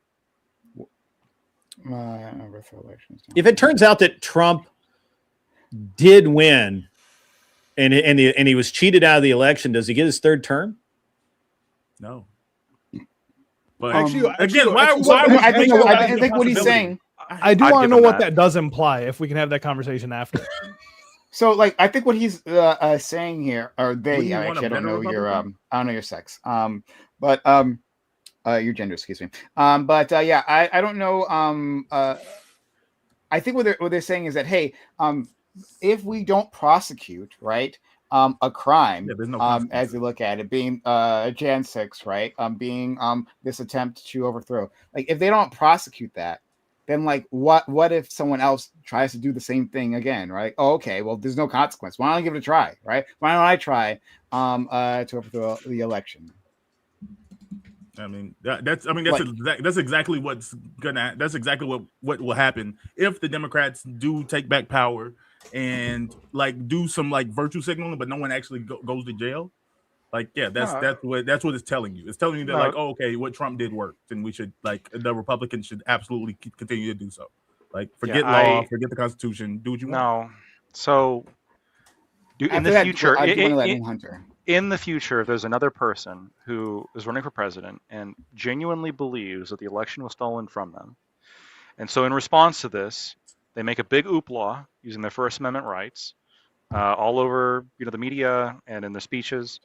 overthrow elections. If it turns out that Trump did win and he was cheated out of the election, does he get his third term? No. But Actually, why I think what he's saying. I do want to know what that does imply. If we can have that conversation after. So, I think what he's saying here, or they actually, I don't know your sex, but your gender, excuse me, yeah, I don't know. I think what they're saying is that, hey, if we don't prosecute, right, a crime, as you look at it, being Jan 6, right, being this attempt to overthrow, if they don't prosecute that, then what if someone else tries to do the same thing again, right? Oh, okay, well, there's no consequence. Why don't I give it a try, right? Why don't I try to overthrow the election? I mean, that's exactly what will happen if the Democrats do take back power and do some virtue signaling, but no one actually goes to jail. That's what it's telling you. It's telling you that okay, what Trump did worked, and we should the Republicans should absolutely continue to do so. Forget law, forget the Constitution, do what you want. No. So in the future, in the future, if there's another person who is running for president and genuinely believes that the election was stolen from them, and so in response to this, they make a big hoopla using their First Amendment rights all over the media and in their speeches,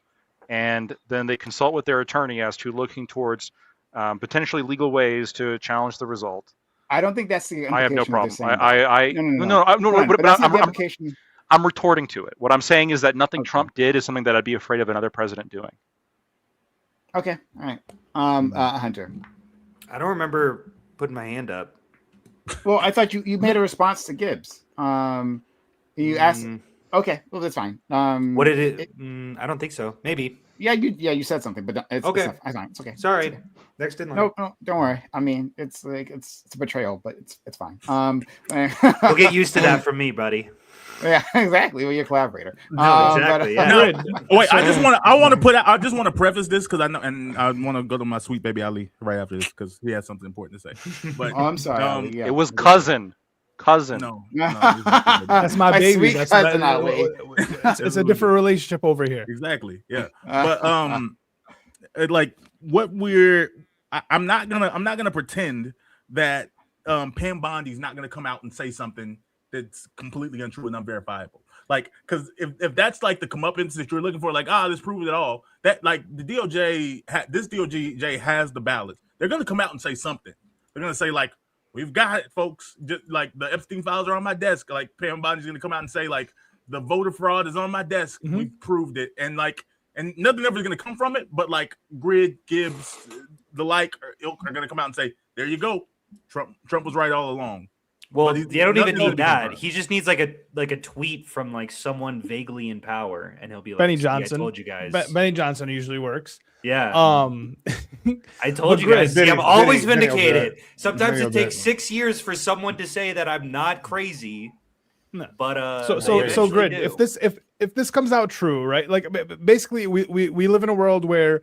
and then they consult with their attorney as to looking towards potentially legal ways to challenge the result. I don't think that's the implication. I have no problem. I'm retorting to it. What I'm saying is that nothing Trump did is something that I'd be afraid of another president doing. Okay, all right. Hunter. I don't remember putting my hand up. Well, I thought you made a response to Gibbs. You asked. Okay, well that's fine. What did it? I don't think so. Maybe. Yeah, you said something, but it's okay. It's okay. Sorry. It's okay. Next in line. No, don't worry. I mean, it's a betrayal, but it's fine. You'll get used to that from me, buddy. Yeah, exactly. Well, you're a collaborator. No, exactly. Wait, I just want to preface this because I know, and I want to go to my sweet baby Ali right after this because he has something important to say. But I'm sorry. It was cousin. No, that's my baby. That's cousin. It's a different relationship over here. Exactly. Yeah. But I'm not gonna pretend that Pam Bondi's not gonna come out and say something that's completely untrue and unverifiable. Because if that's the comeuppance that you're looking for, this proves it all. That the DOJ, this DOJ has the ballots. They're gonna come out and say something. They're gonna say we've got it, folks. Just the Epstein files are on my desk. Pam Bondi's gonna come out and say the voter fraud is on my desk. Mm-hmm. We've proved it, and nothing ever is gonna come from it. But Grid, Gibbs, the ilk are gonna come out and say, "There you go, Trump was right all along." Well, they don't even need that. He just needs a tweet from someone vaguely in power, and he'll be like, Benny Johnson. I told you guys. Benny Johnson usually works. Yeah. I told you guys. I'm always vindicated. Sometimes it takes 6 years for someone to say that I'm not crazy. No. But so Grid. If this comes out true, right? Basically, we live in a world where.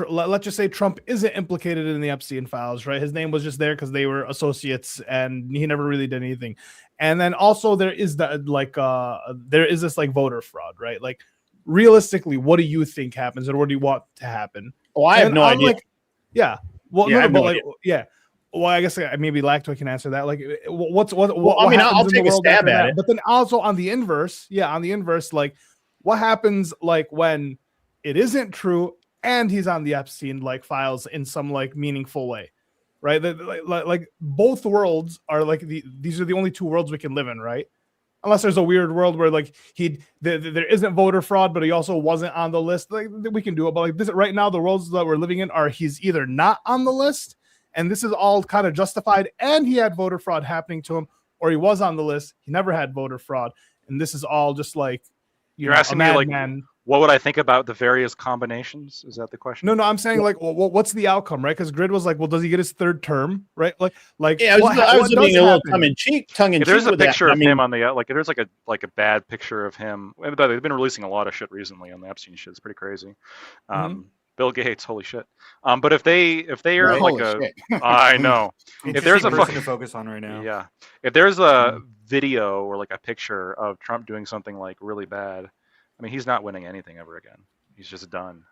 Let's just say Trump isn't implicated in the Epstein files, right? His name was just there because they were associates, and he never really did anything. And then also there is this voter fraud, right? Realistically, what do you think happens, or what do you want to happen? Oh, I have no idea. Yeah. Well, yeah, no, but yeah. Well, I guess maybe Lacto can answer that. I'll take a stab at it. But then also on the inverse, what happens when it isn't true? and he's on the Epstein like files in some like meaningful way, right? Like both worlds are like these are the only two worlds we can live in, right? Unless there's a weird world where like there isn't voter fraud, but he also wasn't on the list. Like we can do it, but like this right now, the worlds that we're living in are he's either not on the list, and this is all kind of justified, and he had voter fraud happening to him, or he was on the list, he never had voter fraud, and this is all just like You're asking me like, what would I think about the various combinations? Is that the question? No, I'm saying like, well, what's the outcome, right? Because Grid was like, well, does he get his third term, right? Like, yeah, I was being a little tongue in cheek. If there's a picture of him on the like, if there's like a bad picture of him, they've been releasing a lot of shit recently on the Epstein shit. It's pretty crazy. Bill Gates, holy shit. But if they are like I know. If there's a person to focus on right now, yeah. If there's a video or like a picture of Trump doing something like really bad, I mean, he's not winning anything ever again. He's just done.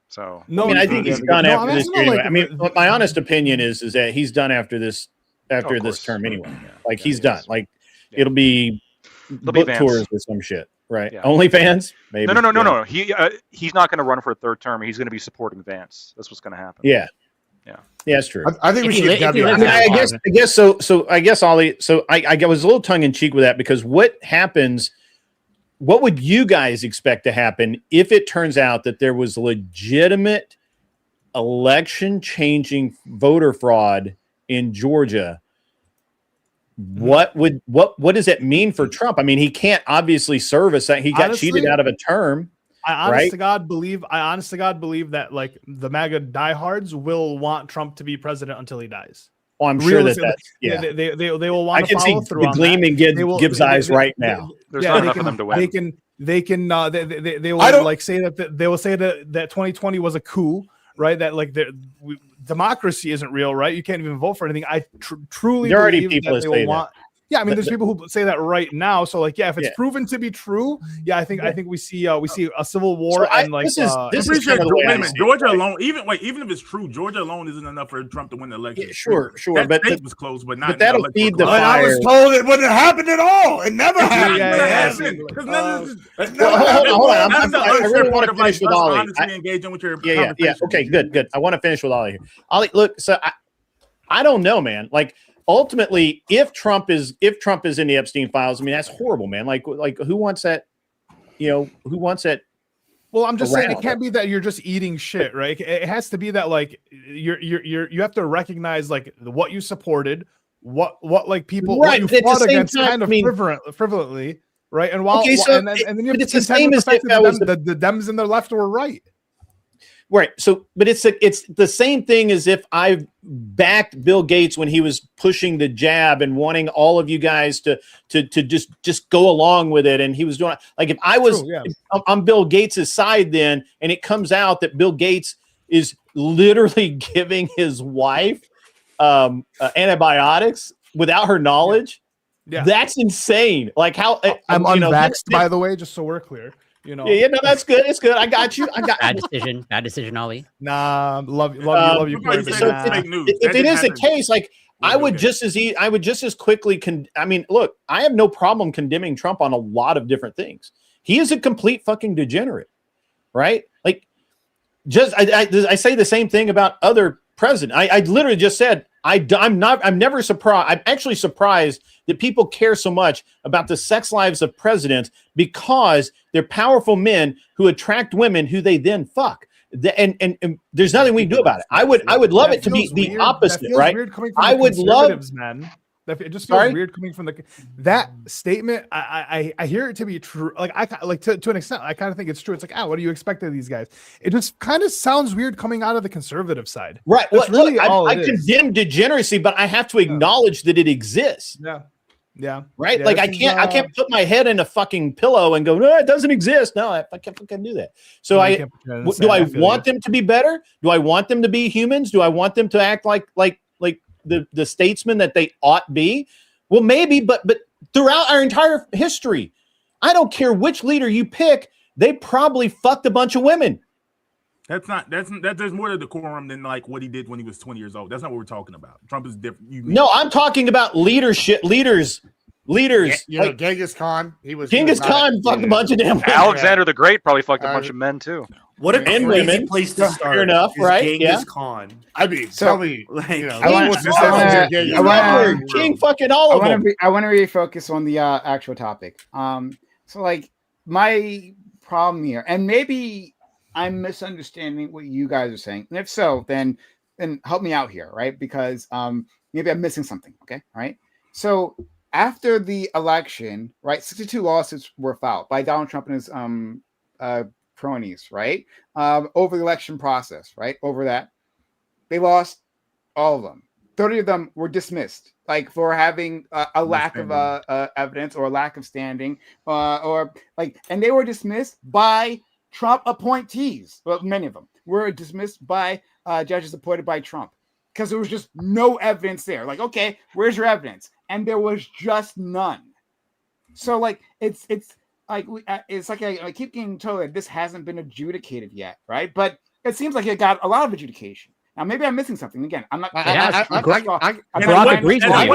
So no, I mean, I think he's done after this anyway. I mean, my honest opinion is that he's done after this term anyway. Yeah. Like he's done. Like it'll be book tours or some shit, right? Yeah. OnlyFans, maybe. No. He's not going to run for a third term. He's going to be supporting Vance. That's what's going to happen. Yeah. Yeah, that's true. I think we should. I guess so. So I guess Ollie. So I was a little tongue in cheek with that because what happens? What would you guys expect to happen if it turns out that there was legitimate election-changing voter fraud in Georgia? What does it mean for Trump? I mean, he can't obviously serve us. He got cheated out of a term. I honest to God believe that like the MAGA diehards will want Trump to be president until he dies. Oh, I'm sure that's they will want to follow through. I can see the gleam in Gibbs' eyes right now. There's not enough of them to win. They will like say that they will say that 2020 was a coup, right? That like democracy isn't real, right? You can't even vote for anything. I truly believe that they will want. Yeah, I mean, there's people who say that right now. So, like, yeah, if it's proven to be true, yeah, I think we see a civil war and like. This is wait a minute, Georgia alone. Even if it's true, Georgia alone isn't enough for Trump to win the election. Yeah, sure, that but state was close, but not. But that'll feed the fire. I was told it wouldn't happen at all. It never happened. Hold on. I really want to finish with Ollie. Engaging with your yeah. Okay, good. I want to finish with Ollie here. Ollie, look, so I don't know, man. Like. Ultimately, if Trump is in the Epstein files, I mean that's horrible, man. Like who wants that? Who wants that? Well, I'm just saying it can't be that you're just eating shit, right? It has to be that like you have to recognize like what you supported, what like people what you fought against kind of frivolently, right? And while and then you have to contend with the fact that the Dems and the left were right. Right. So, but it's the same thing as if I backed Bill Gates when he was pushing the jab and wanting all of you guys to just go along with it. And he was doing like if I was on Bill Gates's side then, and it comes out that Bill Gates is literally giving his wife antibiotics without her knowledge. Yeah, that's insane. Like how I'm unvaxxed, by the way, just so we're clear. Yeah, no, that's good. It's good. I got you. Bad decision, Ollie. Nah, love you. If it is the case, like I would just as quickly. I mean, look, I have no problem condemning Trump on a lot of different things. He is a complete fucking degenerate, right? Like, I say the same thing about other presidents. I literally just said I'm never surprised. I'm actually surprised that people care so much about the sex lives of presidents because they're powerful men who attract women who they then fuck. And there's nothing we can do about it. I would love it to be the opposite, right? I would love, man. It just feels weird coming from that statement. I hear it to be true. Like to an extent, I kind of think it's true. It's like, what do you expect of these guys? It just kind of sounds weird coming out of the conservative side. Right. Well, really I condemn degeneracy, but I have to acknowledge that it exists. Yeah. Right. Like I can't put my head in a fucking pillow and go, no, it doesn't exist. No, I can't do that. So do I want them to be better? Do I want them to be humans? Do I want them to act like the statesmen that they ought be? Well, maybe, but throughout our entire history, I don't care which leader you pick, they probably fucked a bunch of women. There's more to decorum than like what he did when he was 20 years old. That's not what we're talking about. Trump is different. No, I'm talking about leaders. Genghis Khan. Genghis Khan fucked a bunch of them. Alexander the Great probably fucked a bunch of men too. What a And crazy women. place to Fair start. enough, is right? Genghis Yeah. Khan. I mean, So, tell me, Like, you know, I wanna- what's I wanna- this? I wanna- Remember, King fucking all of them. I want to refocus on the actual topic. So like my problem here, and maybe I'm misunderstanding what you guys are saying, and if so, then help me out here, right? Because maybe I'm missing something. Okay, all right. So after the election, right, 62 lawsuits were filed by Donald Trump and his cronies, right, over the election process, right, over that. They lost all of them. 30 of them were dismissed, like for having a lack of evidence or a lack of standing, or like, and they were dismissed by Trump appointees. Well, many of them were dismissed by judges appointed by Trump because there was just no evidence there. Like, okay, where's your evidence? And there was just none. So like, it's like it's like I keep getting told that this hasn't been adjudicated yet, right? But it seems like it got a lot of adjudication. Now, maybe I'm missing something. Again, I'm not. Brock agrees with you. At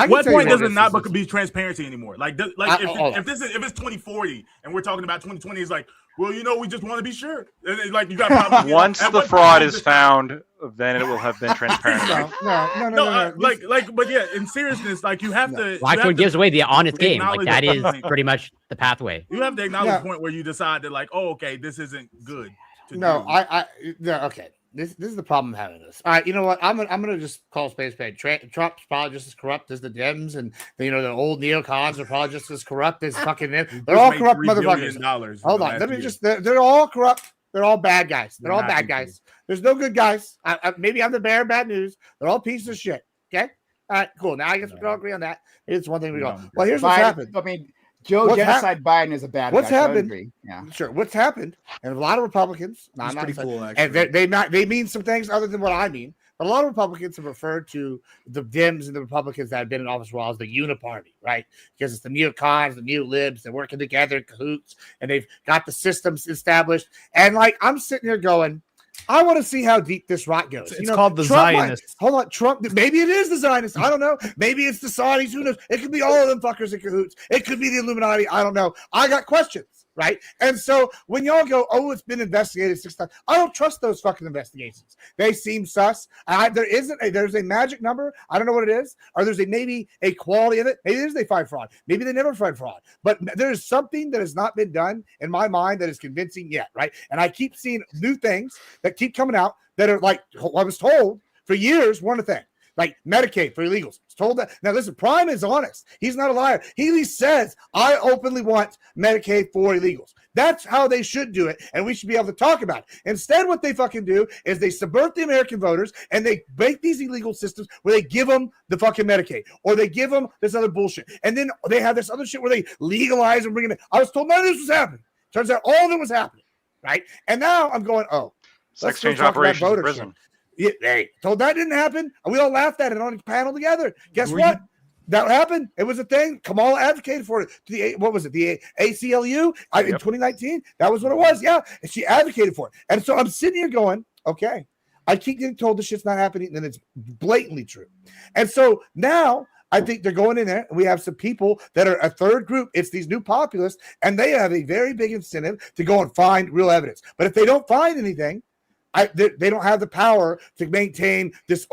what point does it not be transparency anymore? Like if this is 2040 and we're talking about 2020, it's like, well, you know, we just want to be sure. Like you got once the fraud is found, then it will have been transparent. No. But yeah, in seriousness, like you have to. Blackwood gives away the honest game. Like that is pretty much the pathway. You have to acknowledge the point where you decide that, like, oh, okay, this isn't good. Okay. This is the problem I'm having this. All right, you know what? I'm gonna just call space spade. Trump's probably just as corrupt as the Dems, and the old neocons are probably just as corrupt as fucking them. They're all corrupt motherfuckers. Hold on, let me just. They're all corrupt. They're all bad guys. They're all bad guys. There's no good guys. Maybe I'm the bearer of bad news. They're all pieces of shit. Okay. All right, cool. Now I guess we can all agree on that. It's one thing we go. Well, here's what's happened. I mean, genocide Biden is a bad guy. What's happened? Yeah, sure. What's happened? And a lot of Republicans. That's pretty cool, actually. And they mean some things other than what I mean. But a lot of Republicans have referred to the Dems and the Republicans that have been in office for a while as the uniparty, right? Because it's the neocons, the neo-libs, they're working together in cahoots, and they've got the systems established. And like I'm sitting here going, I want to see how deep this rot goes. It's called the Zionists. Hold on, Trump. Maybe it is the Zionists. I don't know. Maybe it's the Saudis. Who knows? It could be all of them fuckers in cahoots. It could be the Illuminati. I don't know. I got questions, right? And so when y'all go, oh, it's been investigated 6 times. I don't trust those fucking investigations. They seem sus. There's a magic number. I don't know what it is. Or there's maybe a quality of it. Maybe it is they find fraud. Maybe they never find fraud. But there's something that has not been done in my mind that is convincing yet, right? And I keep seeing new things that keep coming out that are like I was told for years weren't a thing. Like Medicaid for illegals. It's told that. Now, listen, Prime is honest. He's not a liar. He says, I openly want Medicaid for illegals. That's how they should do it, and we should be able to talk about it. Instead, what they fucking do is they subvert the American voters, and they make these illegal systems where they give them the fucking Medicaid, or they give them this other bullshit. And then they have this other shit where they legalize and bring it in. I was told none of this was happening. Turns out all of it was happening, right? And now I'm going, sex change operations in prison. Yeah, hey, told that didn't happen. We all laughed at it on the panel together. Guess what? That happened. It was a thing. Kamala advocated for it. What was it? The ACLU in 2019. That was what it was. Yeah, and she advocated for it. And so I'm sitting here going, okay. I keep getting told this shit's not happening, and it's blatantly true. And so now I think they're going in there, and we have some people that are a third group. It's these new populists, and they have a very big incentive to go and find real evidence. But if they don't find anything, they don't have the power to maintain this,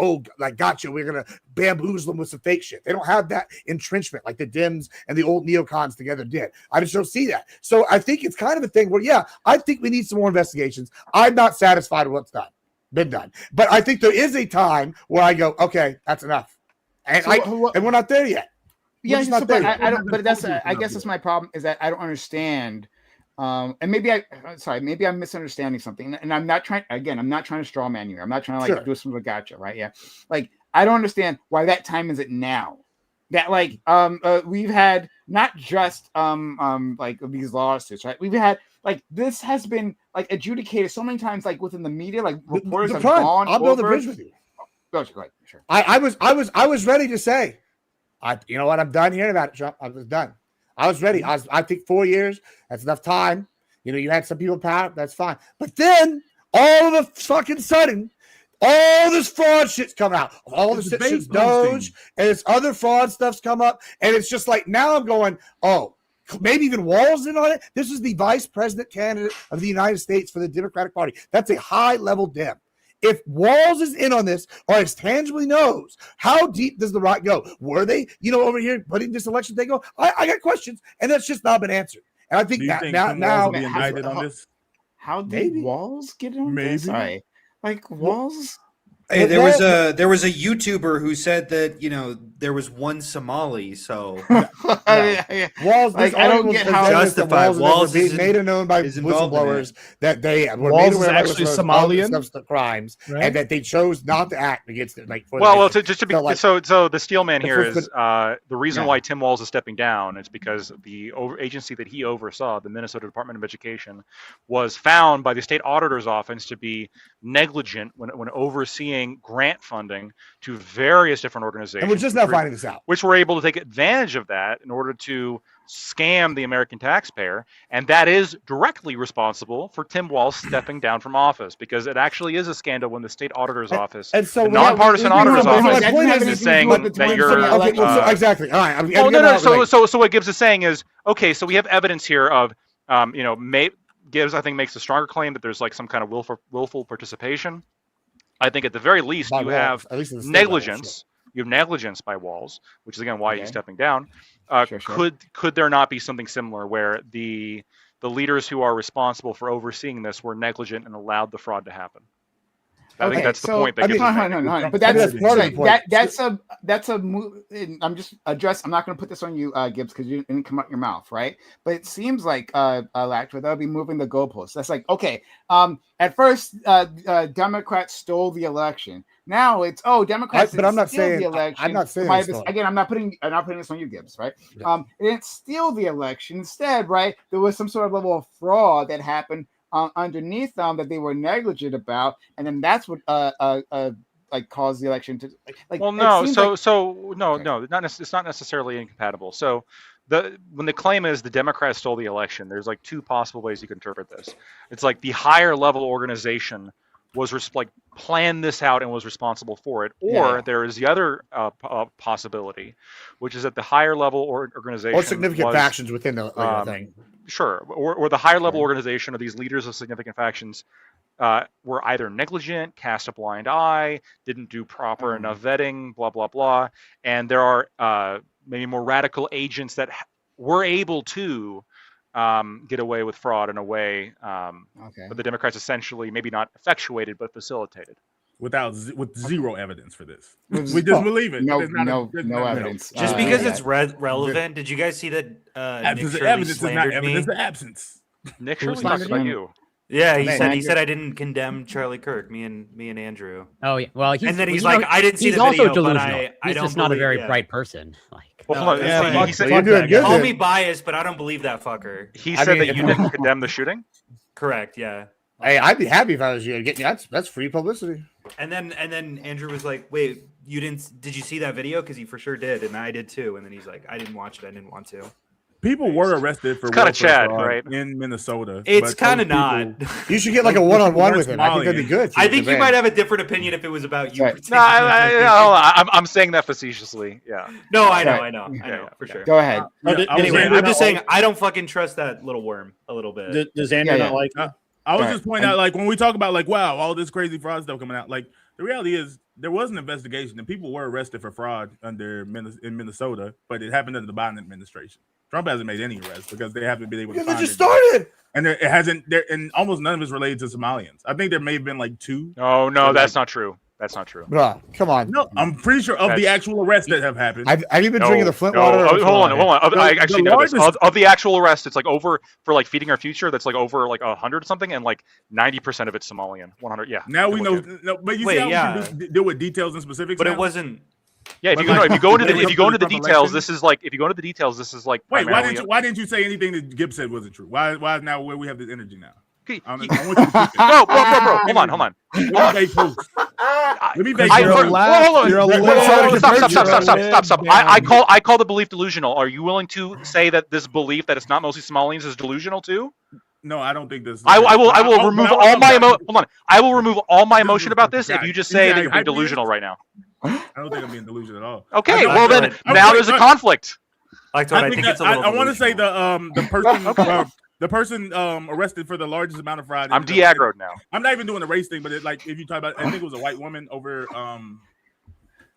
gotcha, we're going to bamboozle them with some fake shit. They don't have that entrenchment like the Dems and the old neocons together did. I just don't see that. So I think it's kind of a thing where, yeah, I think we need some more investigations. I'm not satisfied with what's been done. But I think there is a time where I go, okay, that's enough. And, and we're not there yet. Yeah, but I guess that's my problem is that I don't understand. And maybe I'm misunderstanding something. And I'm not trying to straw man you. I'm not trying to do something with gotcha, right? Yeah. Like, I don't understand why that time is it now. That we've had not just these lawsuits, right? We've had this has been adjudicated so many times, within the media, reporters have gone. I'll build a bridge with you. Go ahead, sure. I was ready to say, you know what? I'm done hearing about it, Trump. I was done. I was ready. I think 4 years, that's enough time. You had some people power, that's fine. But then all of a fucking sudden, all this fraud shit's come out. All this shit's Doge, and this other fraud stuff's come up. And it's just like, now I'm going, oh, Maybe even Walls in on it. This is the vice president candidate of the United States for the Democratic Party. That's a high-level Dem. If Walls is in on this, or as tangibly knows, how deep does the rot go? Were they, over here putting this election thing go? I got questions, and that's just not been answered. And I think Do you that think now Tim Walz will be indicted on this? How did Maybe. Walls get on Maybe. this? Sorry. Like Walls? Hey, there was a YouTuber who said that there was one Somali. So Walls, like, I don't get how justified Walls is made known by whistleblowers that they were Walls made is aware actually of Somalian, crimes, right? and that they chose not to act against it. Like, Well, just to be so the steel man here first- is the reason why Tim Walz is stepping down is because the agency that he oversaw, the Minnesota Department of Education, was found by the state auditor's office to be negligent when overseeing grant funding to various different organizations. and we're just now finding this out. Which were able to take advantage of that in order to scam the American taxpayer. And that is directly responsible for Tim Walz stepping down from office, because it actually is a scandal when the state auditor's office, And so the we have- nonpartisan we- we- auditor's we- my office, point is saying that you're... Okay, well, so exactly. All right. Oh, no. So what Gibbs is saying is, okay, so we have evidence here of, Gibbs, I think, makes a stronger claim that there's like some kind of willful participation. I think at the very least By you Walz, have at least in the state negligence. You have negligence by Walz, which is again why he's stepping down. Sure. Could there not be something similar where the leaders who are responsible for overseeing this were negligent and allowed the fraud to happen? I think that's the point that Gibbs is making. No. But that's part of the point. that's a move. I'm just I'm not going to put this on you, Gibbs, because you didn't come out your mouth, right? But it seems like Lactua, they'll be moving the goalposts. That's like, okay. At first, Democrats stole the election. Now it's Democrats. But I'm not saying the election. I'm not saying Again, I'm not putting this on you, Gibbs, right? Yeah. They didn't steal the election. Instead, right, there was some sort of level of fraud that happened underneath them that they were negligent about, and then that's what like caused the election to like. Well, no, it's not necessarily incompatible. So when the claim is the Democrats stole the election, there's like two possible ways you can interpret this. It's like the higher level organization was planned this out and was responsible for it, or there is the other possibility, which is that the higher level organization or significant factions within the thing. Sure, or the higher level organization or these leaders of significant factions were either negligent, cast a blind eye, didn't do proper enough vetting, blah blah blah, and there are maybe more radical agents that were able to get away with fraud in a way, but the Democrats essentially maybe not effectuated but facilitated. With zero evidence for this, we just believe it. No no evidence. Just because it's relevant. Did you guys see that? Absence of evidence is not evidence of absence. Nick Shirley talks about you. Yeah, he said I didn't condemn Charlie Kirk. Me and Andrew. Oh yeah, well, and then he's like, I didn't see he's the also video, delusional. but I He's don't just not a very believe- bright person. Like, Well, hold on. He said Call me biased, but I don't believe that fucker. He said that you didn't condemn the shooting. Correct. Yeah. Hey, I'd be happy if I was you. That's free publicity. And then Andrew was like, "Wait, you didn't? Did you see that video? Because he for sure did, and I did too." And then he's like, "I didn't watch it. I didn't want to." People were arrested for kind of Chad, fraud right? in Minnesota. It's kind of not. You should get like a one-on-one with him. I think that'd be good. I think you might have a different opinion if it was about you. Right. No, I'm saying that facetiously. Yeah. No, I know, for sure. Go ahead. Anyway, I'm just saying I don't fucking trust that little worm a little bit. Does Andrew not like? I was just pointing out, like, when we talk about, like, wow, all this crazy fraud stuff coming out, like, the reality is there was an investigation and people were arrested for fraud in Minnesota, but it happened under the Biden administration. Trump hasn't made any arrests because they haven't been able to find it. just started. And it hasn't, and almost none of it's related to Somalians. I think there may have been like two. Oh, no, that's not true. That's not true. Bruh, come on. No, I'm pretty sure of the actual arrests that have happened. Have you been drinking the Flint water? Hold on. I actually know this. Of the actual arrests, it's like over for like Feeding Our Future. That's like over like 100 something, and like 90% of it's Somalian. 100, yeah. Now we know. No, but you see how we can deal with details and specifics. But now? it wasn't. Yeah, if you go into the details, this is like Wait, why didn't you say anything that Gibbs said wasn't true? Why now where we have this energy now? Okay. I want you to keep it. Bro, hold on. Let me make Stop. I call the belief delusional. Are you willing to say that this belief that it's not mostly Somalians is delusional too? No, I don't think this. I will remove all my hold on. I will remove all my emotion about this if you just say that you're being delusional right now. I don't think I'm being delusional at all. Okay, well then now there's a conflict. I think it's a little. I want to say delusional. the person the person arrested for the largest amount of fraud. I'm de-aggroed now. I'm not even doing the race thing, but it, like if you talk about, I think it was a white woman over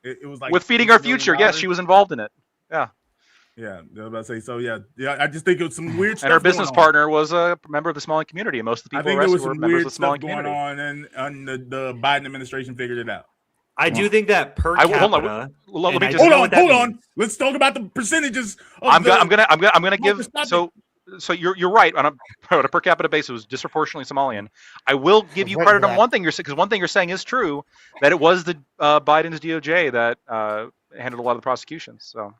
it was like With Feeding Our Future. Yes, she was involved in it. Yeah. Yeah, I was about to say. So yeah. I just think it was some weird stuff. And her business partner was a member of the Somalian community, and most of the people arrested were members of the Somalian community. On, and the Biden administration figured it out. I do think that per capita. Hold on. Let's talk about the percentages. I'm gonna give so you're right on a per capita basis. It was disproportionately Somalian. I will give you credit on one thing you're saying, because one thing you're saying is true, that it was the Biden's DOJ that handled a lot of the prosecutions. So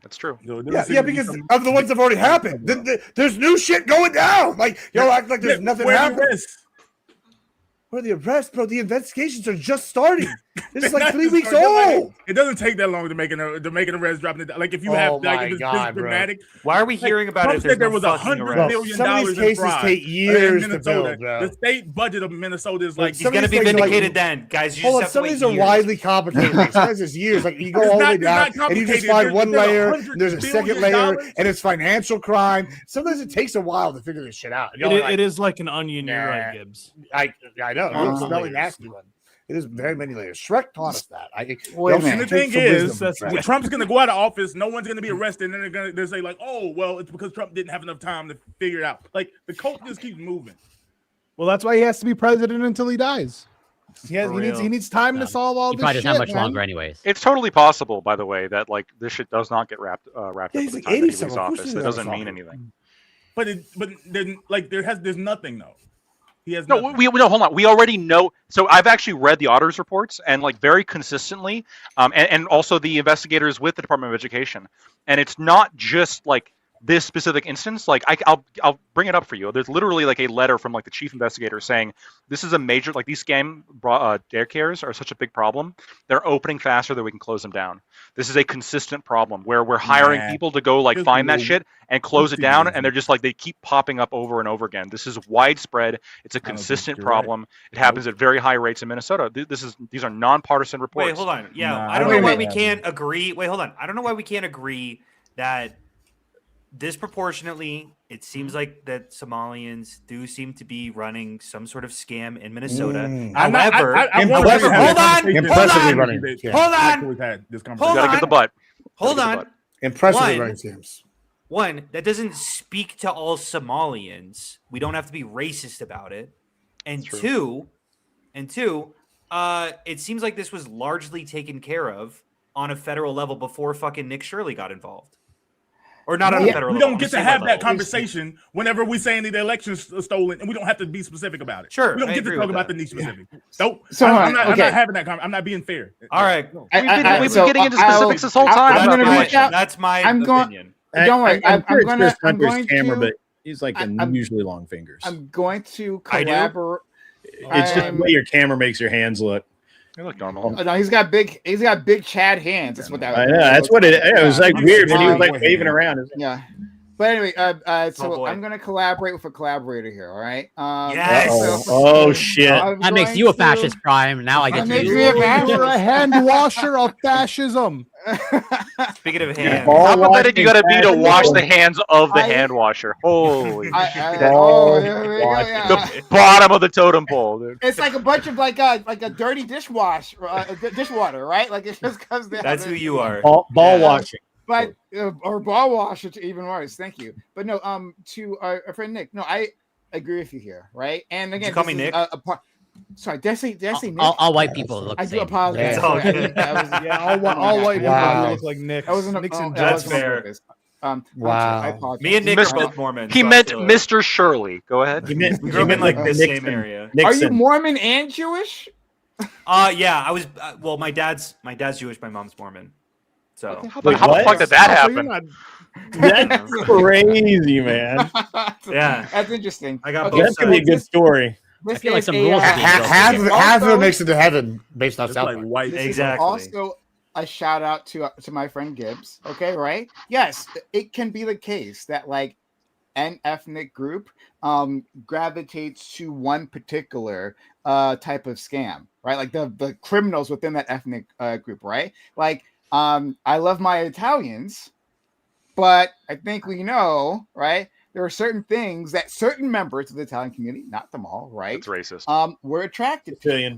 that's true. Yeah, because of the ones that have already happened. There's new shit going down. Like act like there's nothing happening. Where the arrest, bro? The investigations are just starting. This is like 3 weeks old. It doesn't take that long to make an arrest, dropping it. Like if you have like if it's dramatic. Why are we hearing about it? There was $100 million in fraud. Take years in Minnesota. To build, bro. The state budget of Minnesota is like he's gonna be vindicated then, guys. Hold on, some of these are widely complicated. Sometimes it's years. Like you go all the way down and you just find one layer, and there's a second layer, and it's financial crime. Sometimes it takes a while to figure this shit out. It is like an onion. You're right, Gibbs. I know. It's a smelly nasty one. It is very many layers. Shrek taught us that. And the thing is, when Trump's going to go out of office, no one's going to be arrested, and then they're say like, "Oh, well, it's because Trump didn't have enough time to figure it out." Like the cult just keeps moving. Well, that's why he has to be president until he dies. He needs time to solve all this shit. He probably doesn't have much longer, anyways. It's totally possible, by the way, that like this shit does not get wrapped up by the time that he leaves office. That doesn't mean anything. But then like there's nothing though. No, hold on. We already know. So I've actually read the auditor's reports, and like very consistently, and also the investigators with the Department of Education. And it's not just like this specific instance. Like I'll bring it up for you. There's literally like a letter from like the chief investigator saying this is a major, like these scam daycares are such a big problem. They're opening faster than we can close them down. This is a consistent problem where we're hiring people to go like find that shit and close it down, and they're just like they keep popping up over and over again. This is widespread. It's a consistent problem. It happens at very high rates in Minnesota. These are nonpartisan reports. Wait, hold on. Yeah, I don't know why we can't agree. Wait, hold on. I don't know why we can't agree that disproportionately, it seems like that Somalians do seem to be running some sort of scam in Minnesota. However, hold on. Impressively running scams. One, that doesn't speak to all Somalians. We don't have to be racist about it. And two, it seems like this was largely taken care of on a federal level before fucking Nick Shirley got involved. Or not on a federal level. We don't get to have that conversation whenever we say any of the elections are stolen, and we don't have to be specific about it. Sure. We don't get to talk about the niche specific. Yeah. I'm not having that conversation. I'm not being fair. All right. We've been getting into specifics this whole time. That's my opinion. Don't worry. I'm going to. But he's like unusually long fingers. I'm going to collaborate. It's just the way your camera makes your hands look. You look normal. No, he's got big Chad hands. That's what that was. I know. That's what it was like weird when he was like waving around. Yeah. But anyway, so I'm going to collaborate with a collaborator here. All right. Yes. Oh shit! That makes you a fascist, Prime. Now I get to you. You're a hand washer of fascism. Speaking of hands, how pathetic you got to be to wash the hands of the hand washer? Holy shit! The bottom of the totem pole, dude. It's like a bunch of like a dirty dishwater, right? Like it just comes down. That's who you are. Ball washing. But or ball wash, it's even worse. Thank you. But no, to our friend Nick. No, I agree with you here, right? And again, call me Nick. Sorry, did I say Nick? All white people look. I do apologize. All white people look like Nick. That's fair. Wow. Me and Nick are both Mormons. He meant Mr. Shirley. Go ahead. We grew up in like the same area. Are you Mormon and Jewish? Yeah, I was. Well, my dad's Jewish. My mom's Mormon. So how the fuck did that happen? That's crazy, man. Yeah, that's interesting. I got that's gonna be a good story. I feel like some rules. Half of it makes it to heaven based on South Park. White. Exactly. Also, a shout out to my friend Gibbs. Okay, right? Yes, it can be the case that like an ethnic group gravitates to one particular type of scam, right? Like the criminals within that ethnic group, right? Like I love my Italians, But I think we know, right? There are certain things that certain members of the Italian community, not them all, right? It's racist. Were attracted to. Billion.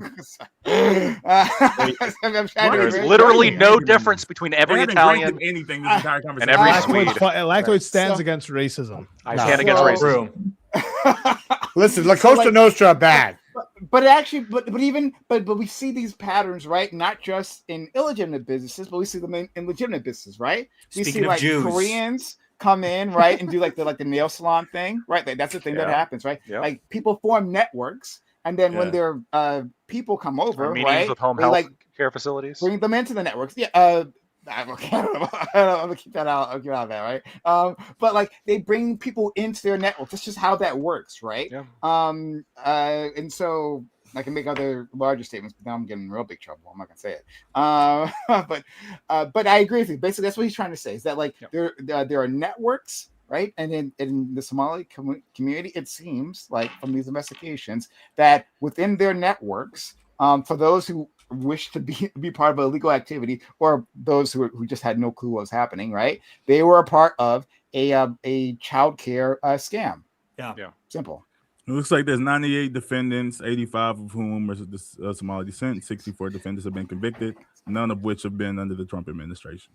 There is literally no difference between every Italian anything this entire conversation. and every Lactoid, Swede. Lactoid stands So- against racism. I stand against racism. Listen, La Costa Nostra bad. But actually, but we see these patterns, right? Not just in illegitimate businesses, but we see them in legitimate businesses, right? We Speaking see of like Jews. Koreans come in, right, and do like the nail salon thing, right? That's the thing that Yeah. happens, right? Yep. Like people form networks, and then when Yeah. their people come over, Meetings right, with home they health like care facilities. bring them into the networks. Yeah. I don't know. I'm gonna keep that out. I'll keep out of that, right? But like they bring people into their network. That's just how that works, right? Yeah. And so I can make other larger statements, but now I'm getting in real big trouble. I'm not gonna say it. But I agree with you. Basically, that's what he's trying to say is that like there are networks, right? And in the Somali community, it seems like from these investigations that within their networks, for those who wish to be part of a illegal activity, or those who just had no clue what was happening, right? They were a part of a child care scam. Yeah. Simple. It looks like there's 98 defendants, 85 of whom are Somali descent. 64 defendants have been convicted, none of which have been under the Trump administration.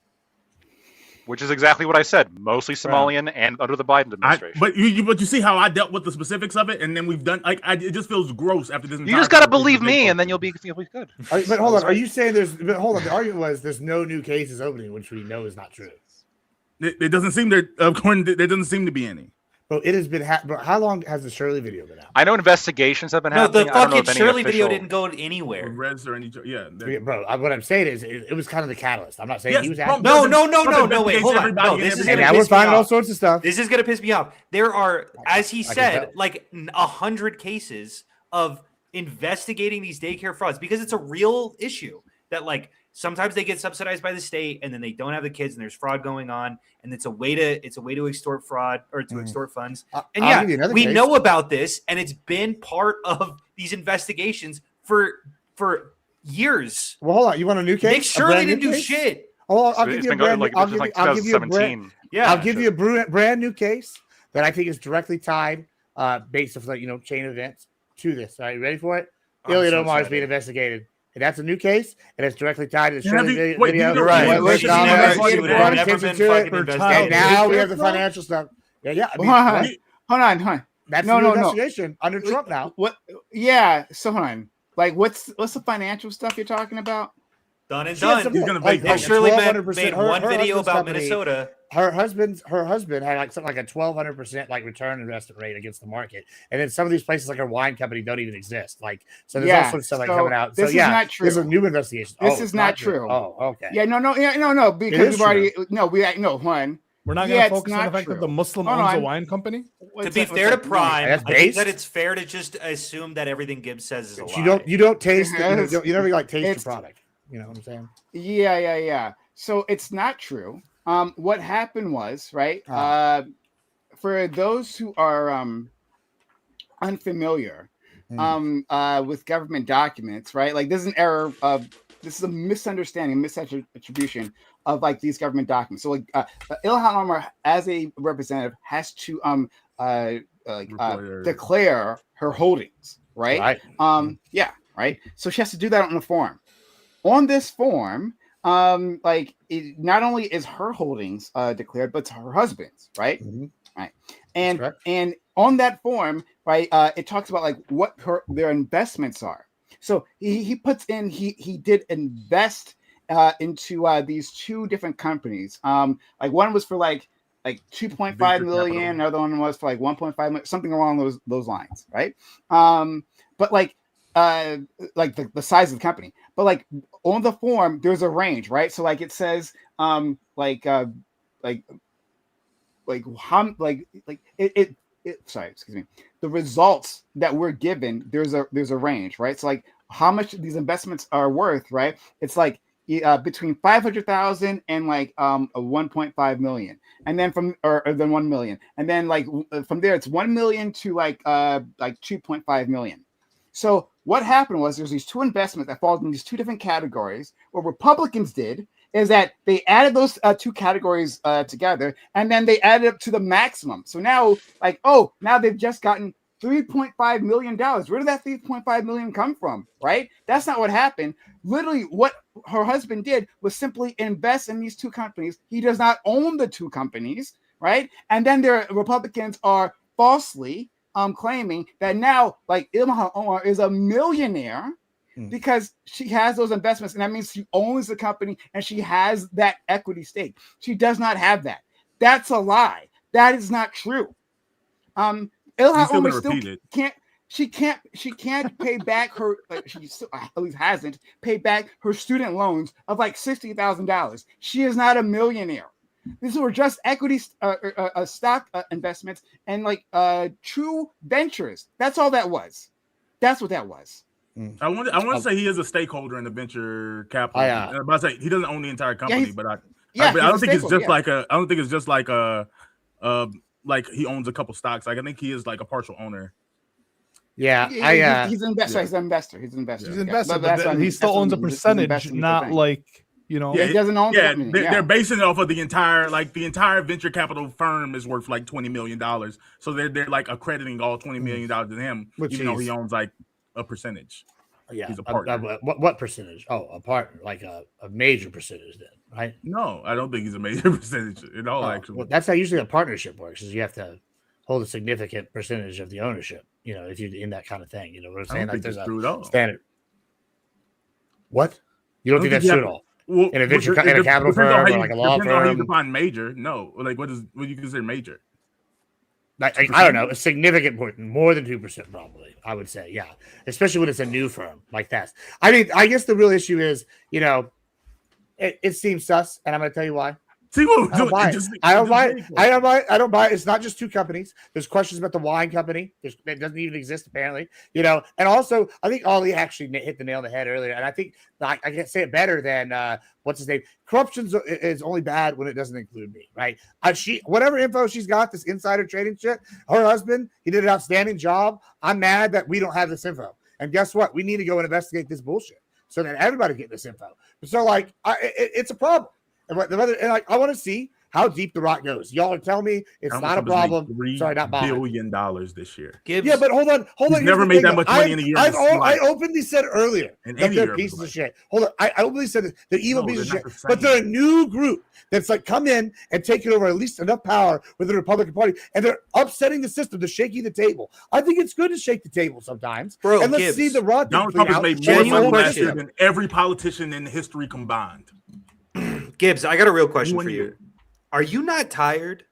Which is exactly what I said. Mostly Somalian and under the Biden administration. But you see how I dealt with the specifics of it, and then we've done it just feels gross after this. You just got to believe me, and then you'll be good. But hold on, are you saying the argument was there's no new cases opening, which we know is not true. It doesn't seem there doesn't seem to be any. But it has been. But how long has the Shirley video been out? I know investigations have been No, happening. the I don't know fucking if any Shirley video official- didn't go anywhere. Reds or any, yeah. Bro, what I'm saying is it was kind of the catalyst. I'm not saying he was acting. No, wait, hold on. No, this is And gonna now we're piss me finding all off. sorts of stuff. This is gonna piss me off. There are, as he can said, tell. like 100 cases of investigating these daycare frauds because it's a real issue that like sometimes they get subsidized by the state and then they don't have the kids and there's fraud going on and it's a way to extort fraud or to extort funds. And I'll give you another we case. know about this and it's been part of these investigations for years. Well, hold on. You want a new case? Nick Shirley didn't do shit. Oh, I'll It's give you a been going brand. like this is like 2017. Yeah, I'll give you a brand new case that I think is directly tied, based off chain events to this. Are you ready for it? Ilya Omar is being investigated. And that's a new case, and it's directly tied to the Shirley video. You're right. Let's Never brought been attention fucking to it. investigated. And now we have the financial stuff. Yeah. I mean, Hold on. that's No, the no. investigation under Trump now. What? Yeah. So hold on. Like, what's the financial stuff you're talking about? Done and She has done. some- He's gonna like, vacate. Nick Shirley 1200%. made Her one video husband's about company- Minnesota. Her husband had like something like a 1,200% like return investment rate against the market, and then some of these places like her wine company don't even exist. Like, so there's all sorts of stuff like so coming out. this So is yeah, not true. This is a new investigation. This Oh, is it's not true. Oh, okay. Yeah, no, because is we've already one. We're not Yeah, going it's to focus on not the fact true. that the Muslim Hold owns a on. wine company. To be fair to Prime, That's I think based? that it's fair to just assume that everything Gibbs says is a lie. You don't taste it. You never like taste It's- your product. You know what I'm saying? Yeah. So it's not true. What happened was, right? For those who are unfamiliar with government documents, right? Like this is an error of this is a misunderstanding, misattribution of like these government documents. So like Ilhan Omar as a representative has to declare her holdings, right? Yeah, right. So she has to do that on the form. On this form, it not only is her holdings declared, but it's her husband's, right? Right. And on that form, right, it talks about like what their investments are. So he puts in he did invest into these two different companies. Like one was for like 2.5 million, another one was for like 1.5 million, something along those lines, right? But like the size of the company, but like on the form there's a range, right? So like it says how sorry, excuse me, the results that we're given, there's a range, right? So like how much these investments are worth, right? It's like between 500,000 and like a 1.5 million, and then then 1 million, and then like from there it's 1 million to like 2.5 million. So what happened was there's these two investments that fall in these two different categories. What Republicans did is that they added those two categories together, and then they added up to the maximum. So now, like, oh, now they've just gotten $3.5 million. Where did that $3.5 million come from? Right? That's not what happened. Literally, what her husband did was simply invest in these two companies. He does not own the two companies, right? And then the Republicans are falsely claiming that now, like, Ilhan Omar is a millionaire because she has those investments, and that means she owns the company and she has that equity stake. She does not have that. That's a lie. That is not true. Ilhan Omar still can't. She can't pay back her. She still, at least hasn't paid back her student loans of like $60,000. She is not a millionaire. These were just equity stock investments and like true ventures. That's all that was. That's what that was. I want to say he is a stakeholder in the venture capital. But I say he doesn't own the entire company, but I don't think it's just like a. I don't think it's just like a. Like he owns a couple stocks. Like I think he is like a partial owner. Yeah, he's an investor. He's an investor. He's an investor. He's an investor, but he still owns a percentage, not like. You know, he doesn't own. They're basing it off of the entire venture capital firm is worth like $20 million. So they're like accrediting all $20 million to him, even though he owns like a percentage. Yeah, he's a partner. What percentage? Oh, a partner, like a major percentage, then, right? No, I don't think he's a major percentage at all. Actually, well, that's how usually a partnership works. Is you have to hold a significant percentage of the ownership. You know, if you're in that kind of thing, you know what I'm saying? Like there's a standard. What? You don't think that's true at all? Well, in a venture, in a capital firm, or like a law firm. How you define major? No, like what you consider major? I don't know. A significant portion, more than 2%, probably. I would say, yeah, especially when it's a new firm like that. I mean, I guess the real issue is, you know, it seems sus, and I'm going to tell you why. See what I don't buy it. I don't buy it. I don't buy it. It's not just two companies. There's questions about the wine company. It doesn't even exist, apparently. You know, and also I think Ollie actually hit the nail on the head earlier. And I think I can't say it better than what's his name. Corruption is only bad when it doesn't include me, right? Whatever info she's got, this insider trading shit. Her husband, he did an outstanding job. I'm mad that we don't have this info. And guess what? We need to go and investigate this bullshit so that everybody get this info. So like, it's a problem. And I want to see how deep the rot goes. Y'all are telling me it's not a problem. Sorry, not $3 billion this year. Yeah, but hold on. He's never made that much money in a year. I openly said earlier that they're pieces of shit. Hold on. I openly said that they're evil pieces of shit. But they're a new group that's like come in and taken over at least enough power with the Republican Party, and they're upsetting the system. They're shaking the table. I think it's good to shake the table sometimes. Bro, and let's see the rot. Donald Trump has made more money last year than every politician in history combined. Gibbs, I got a real question for you. Are you not tired?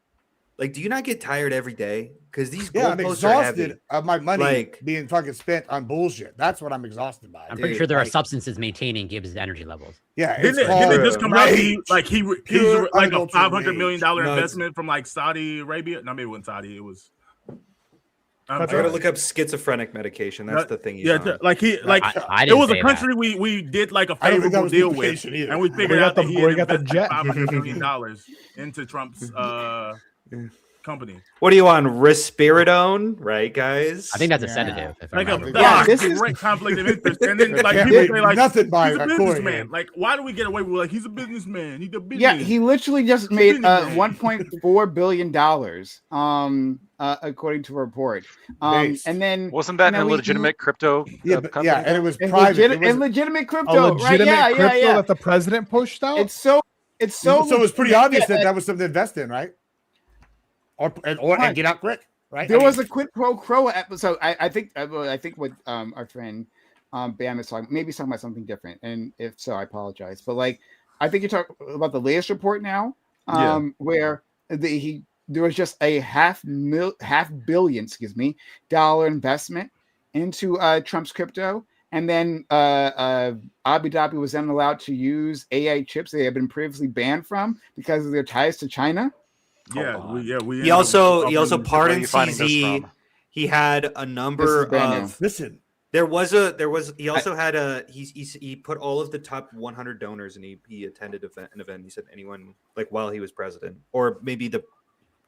Like, do you not get tired every day? Because these I'm exhausted of my money being fucking spent on bullshit. That's what I'm exhausted by. I'm pretty sure there are substances maintaining Gibbs' energy levels. Yeah, didn't it just come out? He's like a $500 million investment from like Saudi Arabia. No, maybe it wasn't Saudi. It was. I gotta look up schizophrenic medication. That's the thing. It was a country we did like a favorable deal with, and we figured out that he had invested $500 million into Trump's company. What are you on? Risperidone, right, guys? I think that's a sedative. This is great conflict of interest, and then like people say like nothing by he's a businessman. Like, why do we get away with like he's a businessman? He's a business. Yeah, he literally just made $1.4 billion. According to a report, and then wasn't that an illegitimate crypto? Company? Yeah, and it was private. Legitimate crypto, crypto that the president pushed out. It's so it was pretty obvious that was something to invest in, right? Or get out quick, right? There was a quid pro quo episode. I think what our friend Bam is talking, maybe he's talking about something different, and if so, I apologize. But like, I think you're talking about the latest report now, where there was just a $500 million investment into Trump's crypto. And then Abu Dhabi was then allowed to use AI chips they had been previously banned from because of their ties to China. He also pardoned CZ. He had a number of. Listen, he also had he put all of the top 100 donors, and he attended an event. He said anyone, like, while he was president, or maybe the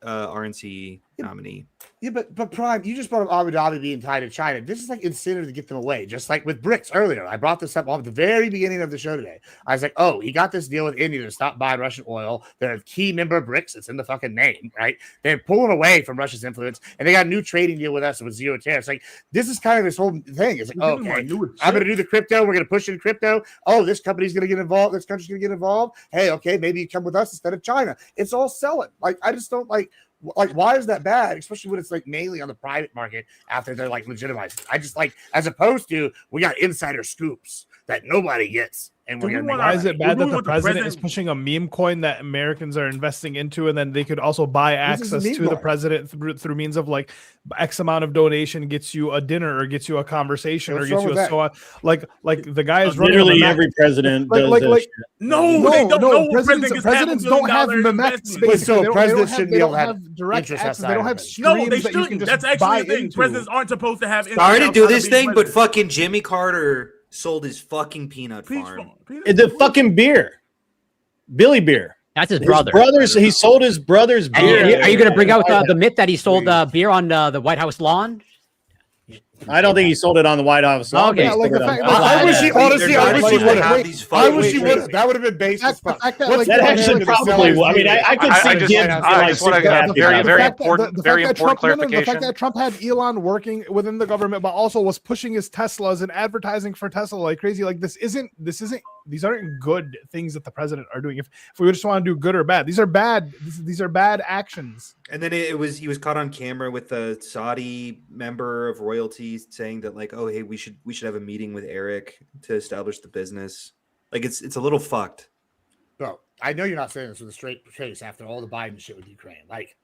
RNC nominee. Yeah, but Prime, you just brought up Abu Dhabi being tied to China. This is like incentive to get them away. Just like with BRICS earlier. I brought this up at the very beginning of the show today. I was like, oh, he got this deal with India to stop buying Russian oil. They're a key member of BRICS. It's in the fucking name, right? They're pulling away from Russia's influence, and they got a new trading deal with us with zero tariffs. Like, this is kind of this whole thing. It's like, okay, I'm going to do the crypto. We're going to push in crypto. Oh, this company's going to get involved. This country's going to get involved. Hey, okay, maybe you come with us instead of China. It's all selling. Like, I just don't like, why is that bad? Especially when it's like mainly on the private market after they're like legitimized. I just like, as opposed to, we got insider scoops that nobody gets. And we're gonna why is it bad that the president is pushing a meme coin that Americans are investing into, and then they could also buy access to the president through means of like X amount of donation gets you a dinner or gets you a conversation or gets you a so on. Like the guy is running literally every president does that. No, presidents don't have Memex space. So presidents shouldn't be able to have direct access. They don't have no, they shouldn't. That's actually the thing. Presidents aren't supposed to have. Sorry to do this thing, but fucking Jimmy Carter sold his fucking peanut farm. The fucking beer, Billy Beer. That's his brother. He sold his brother's beer. Are you going to bring out the myth that he sold beer on the White House lawn? I don't think he sold it on the White House lawn. Okay, like the fact, I wish he honestly, I wish he would have. I wish he would have. That would have been based. That actually probably. I mean, I could see. I just want to get a very important clarification. The fact that Trump had Elon working within the government, but also was pushing his Teslas and advertising for Tesla like crazy. Like this isn't. These aren't good things that the president are doing. If we just want to do good or bad, these are bad. These are bad actions. And then he was caught on camera with a Saudi member of royalty saying that like, oh hey, we should have a meeting with Eric to establish the business. Like it's a little fucked. Bro, I know you're not saying this with a straight face after all the Biden shit with Ukraine. Like,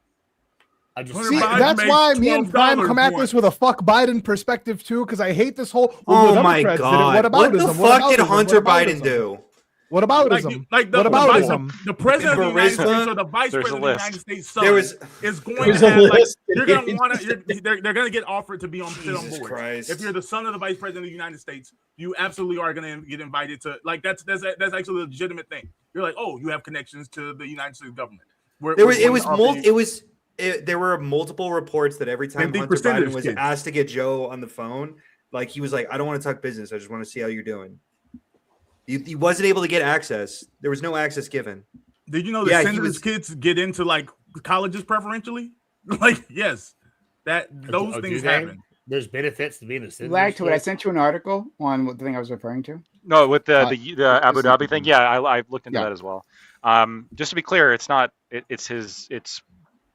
I just see that's why me and Prime come at this with a fuck Biden perspective too, because I hate this whole. Oh my god! What the fuck did Hunter Biden do? What aboutism? The president of the United States or the vice president of the United States son is going to have, like, you're going to want to, they're going to get offered to be on board. Christ. If you're the son of the vice president of the United States, you absolutely are going to get invited to, like, that's actually a legitimate thing. You're like, oh, you have connections to the United States government. There were multiple reports that every time Hunter Biden was asked to get Joe on the phone, like he was like, I don't want to talk business. I just want to see how you're doing. He wasn't able to get access. There was no access given. Did you know that senators' kids get into like colleges preferentially? Like, yes, those things happen. There's benefits to being a senator. I sent you an article on what the thing I was referring to. No, with the Abu Dhabi thing. Yeah, I looked into that as well. Just to be clear, it's not. It's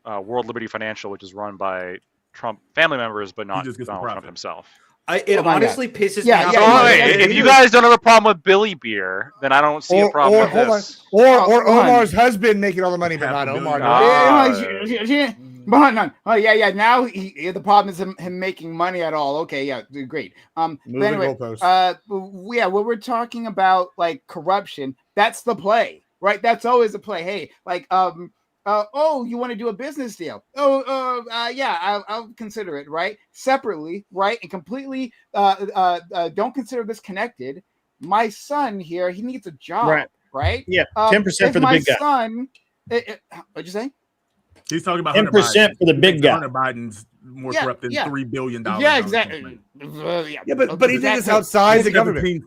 World Liberty Financial, which is run by Trump family members, but not Donald Trump himself. It honestly pisses me off. If you guys don't have a problem with Billy Beer, then I don't see a problem with this. Or Omar's husband making all the money, but not Omar. Oh yeah. Now the problem is him making money at all. Okay, yeah, great. But anyway, when we're talking about like corruption, that's the play, right? That's always the play. Hey, like you want to do a business deal? I'll consider it, right? Separately, right? And completely don't consider this connected. My son here, he needs a job, right? Yeah, 10% for the big guy. Son, what'd you say? He's talking about 10% for the big guy. Hunter Biden's more corrupt than $3 billion. Yeah, exactly. But he did this outside the government.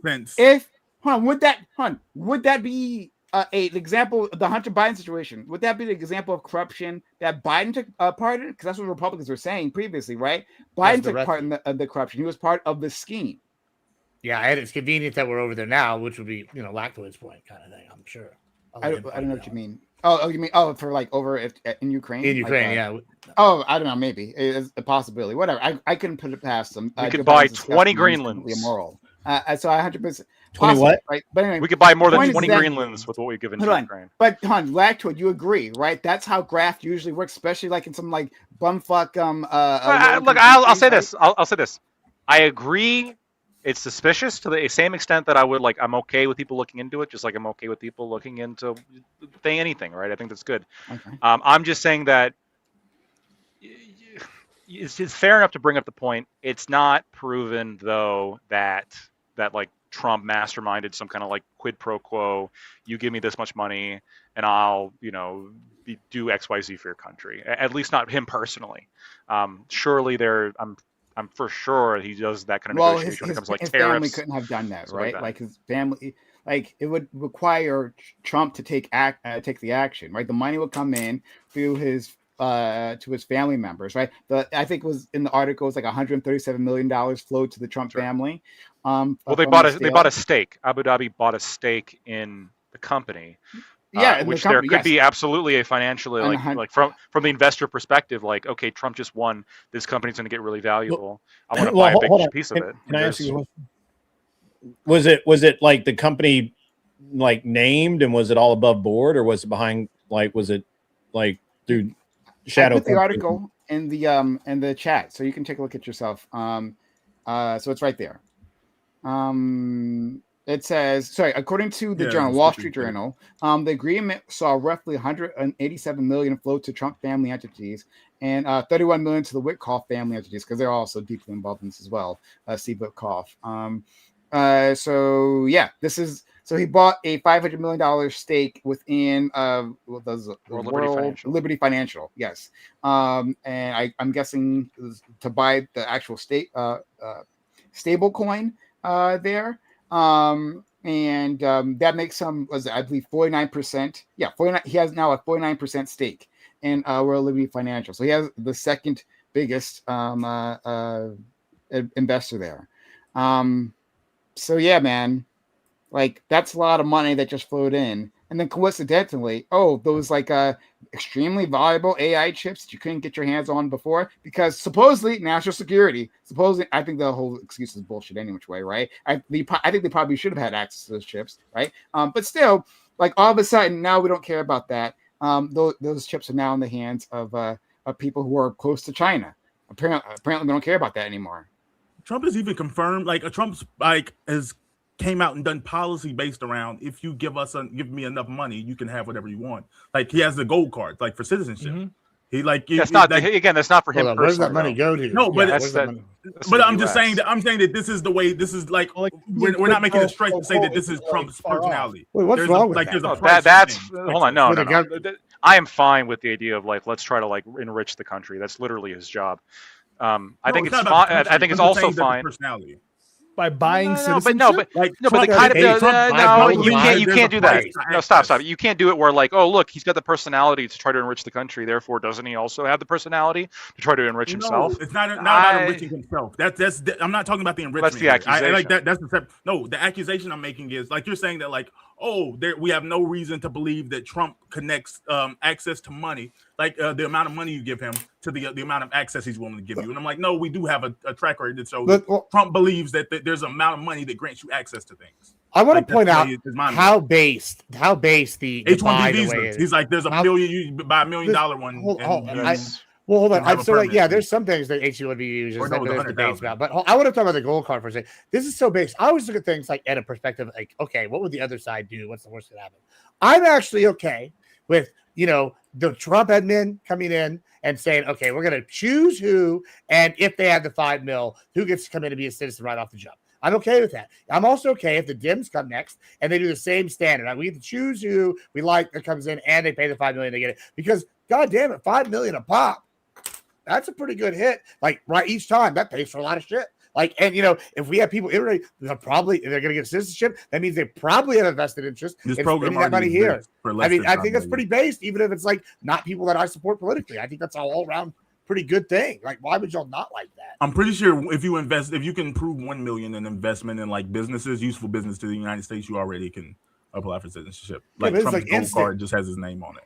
Would that be an example of the Hunter Biden situation? Would that be the example of corruption that Biden took part in? Because that's what Republicans were saying previously, right? Biden took part in the corruption. He was part of the scheme. Yeah, and it's convenient that we're over there now, which would be, Lactoid's point kind of thing, I'm sure. I don't know what you mean. You mean for like over in Ukraine? In Ukraine, yeah. I don't know. Maybe it's a possibility. Whatever. I couldn't put it past them. You could buy 20 Greenlands. Immoral. So 100%. 20 what? Right. But anyway, we could buy more than 20 Greenlands with what we've given to Ukraine. But Lactoid, you agree, right? That's how graft usually works, especially like in some like bumfuck. Look, I'll say this. I'll say this. I agree. It's suspicious to the same extent that I would I'm okay with people looking into it, just like I'm okay with people looking into anything, right? I think that's good. Okay. I'm just saying that it's fair enough to bring up the point. It's not proven though that like Trump masterminded some kind of like quid pro quo. You give me this much money, and I'll do XYZ for your country. At least not him personally. Surely I'm for sure he does that kind of Well, negotiation when it comes to like his family tariffs. couldn't have done that, stuff like right? that. Like his family, like it would require Trump to take the action, right? The money would come in through his to his family members, right? I think it was in the article, it was like $137 million flowed to the Trump family. Well, they from bought the they bought a sale. stake. Abu Dhabi bought a stake in the company. Yeah, in the which there company, could yes. be absolutely a financially And like from the investor perspective, like, okay, Trump just won, this company's going to get really valuable. I want to buy a big hold on. piece of it. Can I ask you a question? Was it like the company like named, and was it all above board, or was it behind, like, was it like through shadow? I put the article in the chat, so you can take a look at yourself. So it's right there. It says, sorry, according to the journal, Wall Street Journal, the agreement saw roughly 187 million flow to Trump family entities and 31 million to the Witkoff family entities, because they're also deeply involved in this as well. Steve Witkoff. So yeah, so he bought a $500 million stake within Liberty Financial. Yes. And I'm guessing to buy the actual stable coin there. That makes him, I believe, 49%. Yeah, 49. He has now a 49% stake in World Liberty Financial. So he has the second biggest investor there. So yeah, man, like that's a lot of money that just flowed in. And then coincidentally, those like extremely valuable AI chips that you couldn't get your hands on before, because supposedly national security, I think the whole excuse is bullshit any which way, right? I think they probably should have had access to those chips, right? But still, like all of a sudden now we don't care about that. Those chips are now in the hands of people who are close to China. Apparently, we don't care about that anymore. Trump has even confirmed, like Trump's like has came out and done policy based around, if you give me enough money, you can have whatever you want. Like he has the gold card, like for citizenship. Mm-hmm. He like that's not like, again. That's not for him personally. Where's that money go to? No, but but I'm just saying that this is the way. This is like we're not making a stretch to say that this is Trump's personality. Wait, what's wrong with that? That's hold on. No. I am fine with the idea of like let's try to like enrich the country. That's literally his job. I think it's fine. I think it's also fine. Personality. By buying citizenship? But the kind of you can't do that. No, stop. You can't do it where like, oh look, he's got the personality to try to enrich the country. Therefore, doesn't he also have the personality to try to enrich himself? It's not about enriching himself. That's I'm not talking about the enrichment. That's the accusation. Like that. That's the accusation I'm making is like you're saying that like, we have no reason to believe that Trump connects access to money, like the amount of money you give him to the amount of access he's willing to give you. And I'm like, no, we do have a track record that shows Trump believes that there's an amount of money that grants you access to things. I want to point out how based the H-1B visas. He's like, there's a million, you buy $1 million one. Hold on. So there's some things that H-1B uses that there's debates about. But I want to talk about the gold card for a second. This is so based. I always look at things like at a perspective, like, okay, what would the other side do? What's the worst that happen? I'm actually okay with the Trump admin coming in and saying, okay, we're going to choose who, and if they have the $5 million, who gets to come in and be a citizen right off the jump. I'm okay with that. I'm also okay if the Dems come next and they do the same standard. We get to choose who we like that comes in and they pay the $5 million to get it. Because, God damn it, $5 million a pop. That's a pretty good hit. Like, right, each time that pays for a lot of shit. Like, and if we have people, they're going to get citizenship. That means they probably have a vested interest in spending that money here. I mean, I think that's pretty based, even if it's like not people that I support politically. I think that's all around pretty good thing. Like, why would y'all not like that? I'm pretty sure if you can prove 1 million in investment in like businesses, useful business to the United States, you already can apply for citizenship. Like Trump's gold card just has his name on it.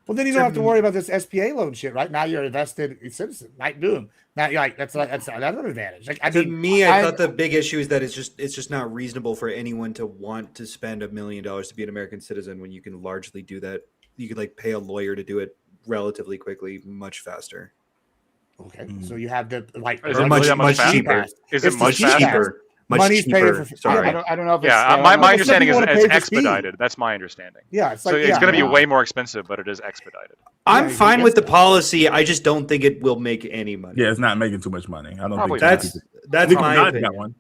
Well, then you don't have to worry about this SPA loan shit, right? Now you're a vested citizen. Like, boom. Now you're like, that's another advantage. Like, I thought the big issue is that it's just not reasonable for anyone to want to spend $1 million to be an American citizen when you can largely do that. You could like pay a lawyer to do it relatively quickly, much faster. Okay, so you have the like much cheaper. Is it much faster? Money's cheaper. Sorry, I don't know if it's my understanding is it's expedited. That's my understanding. Yeah, it's like so it's going to be way more expensive, but it is expedited. I'm fine with the policy. I just don't think it will make any money. Yeah, it's not making too much money. I don't think that's my opinion.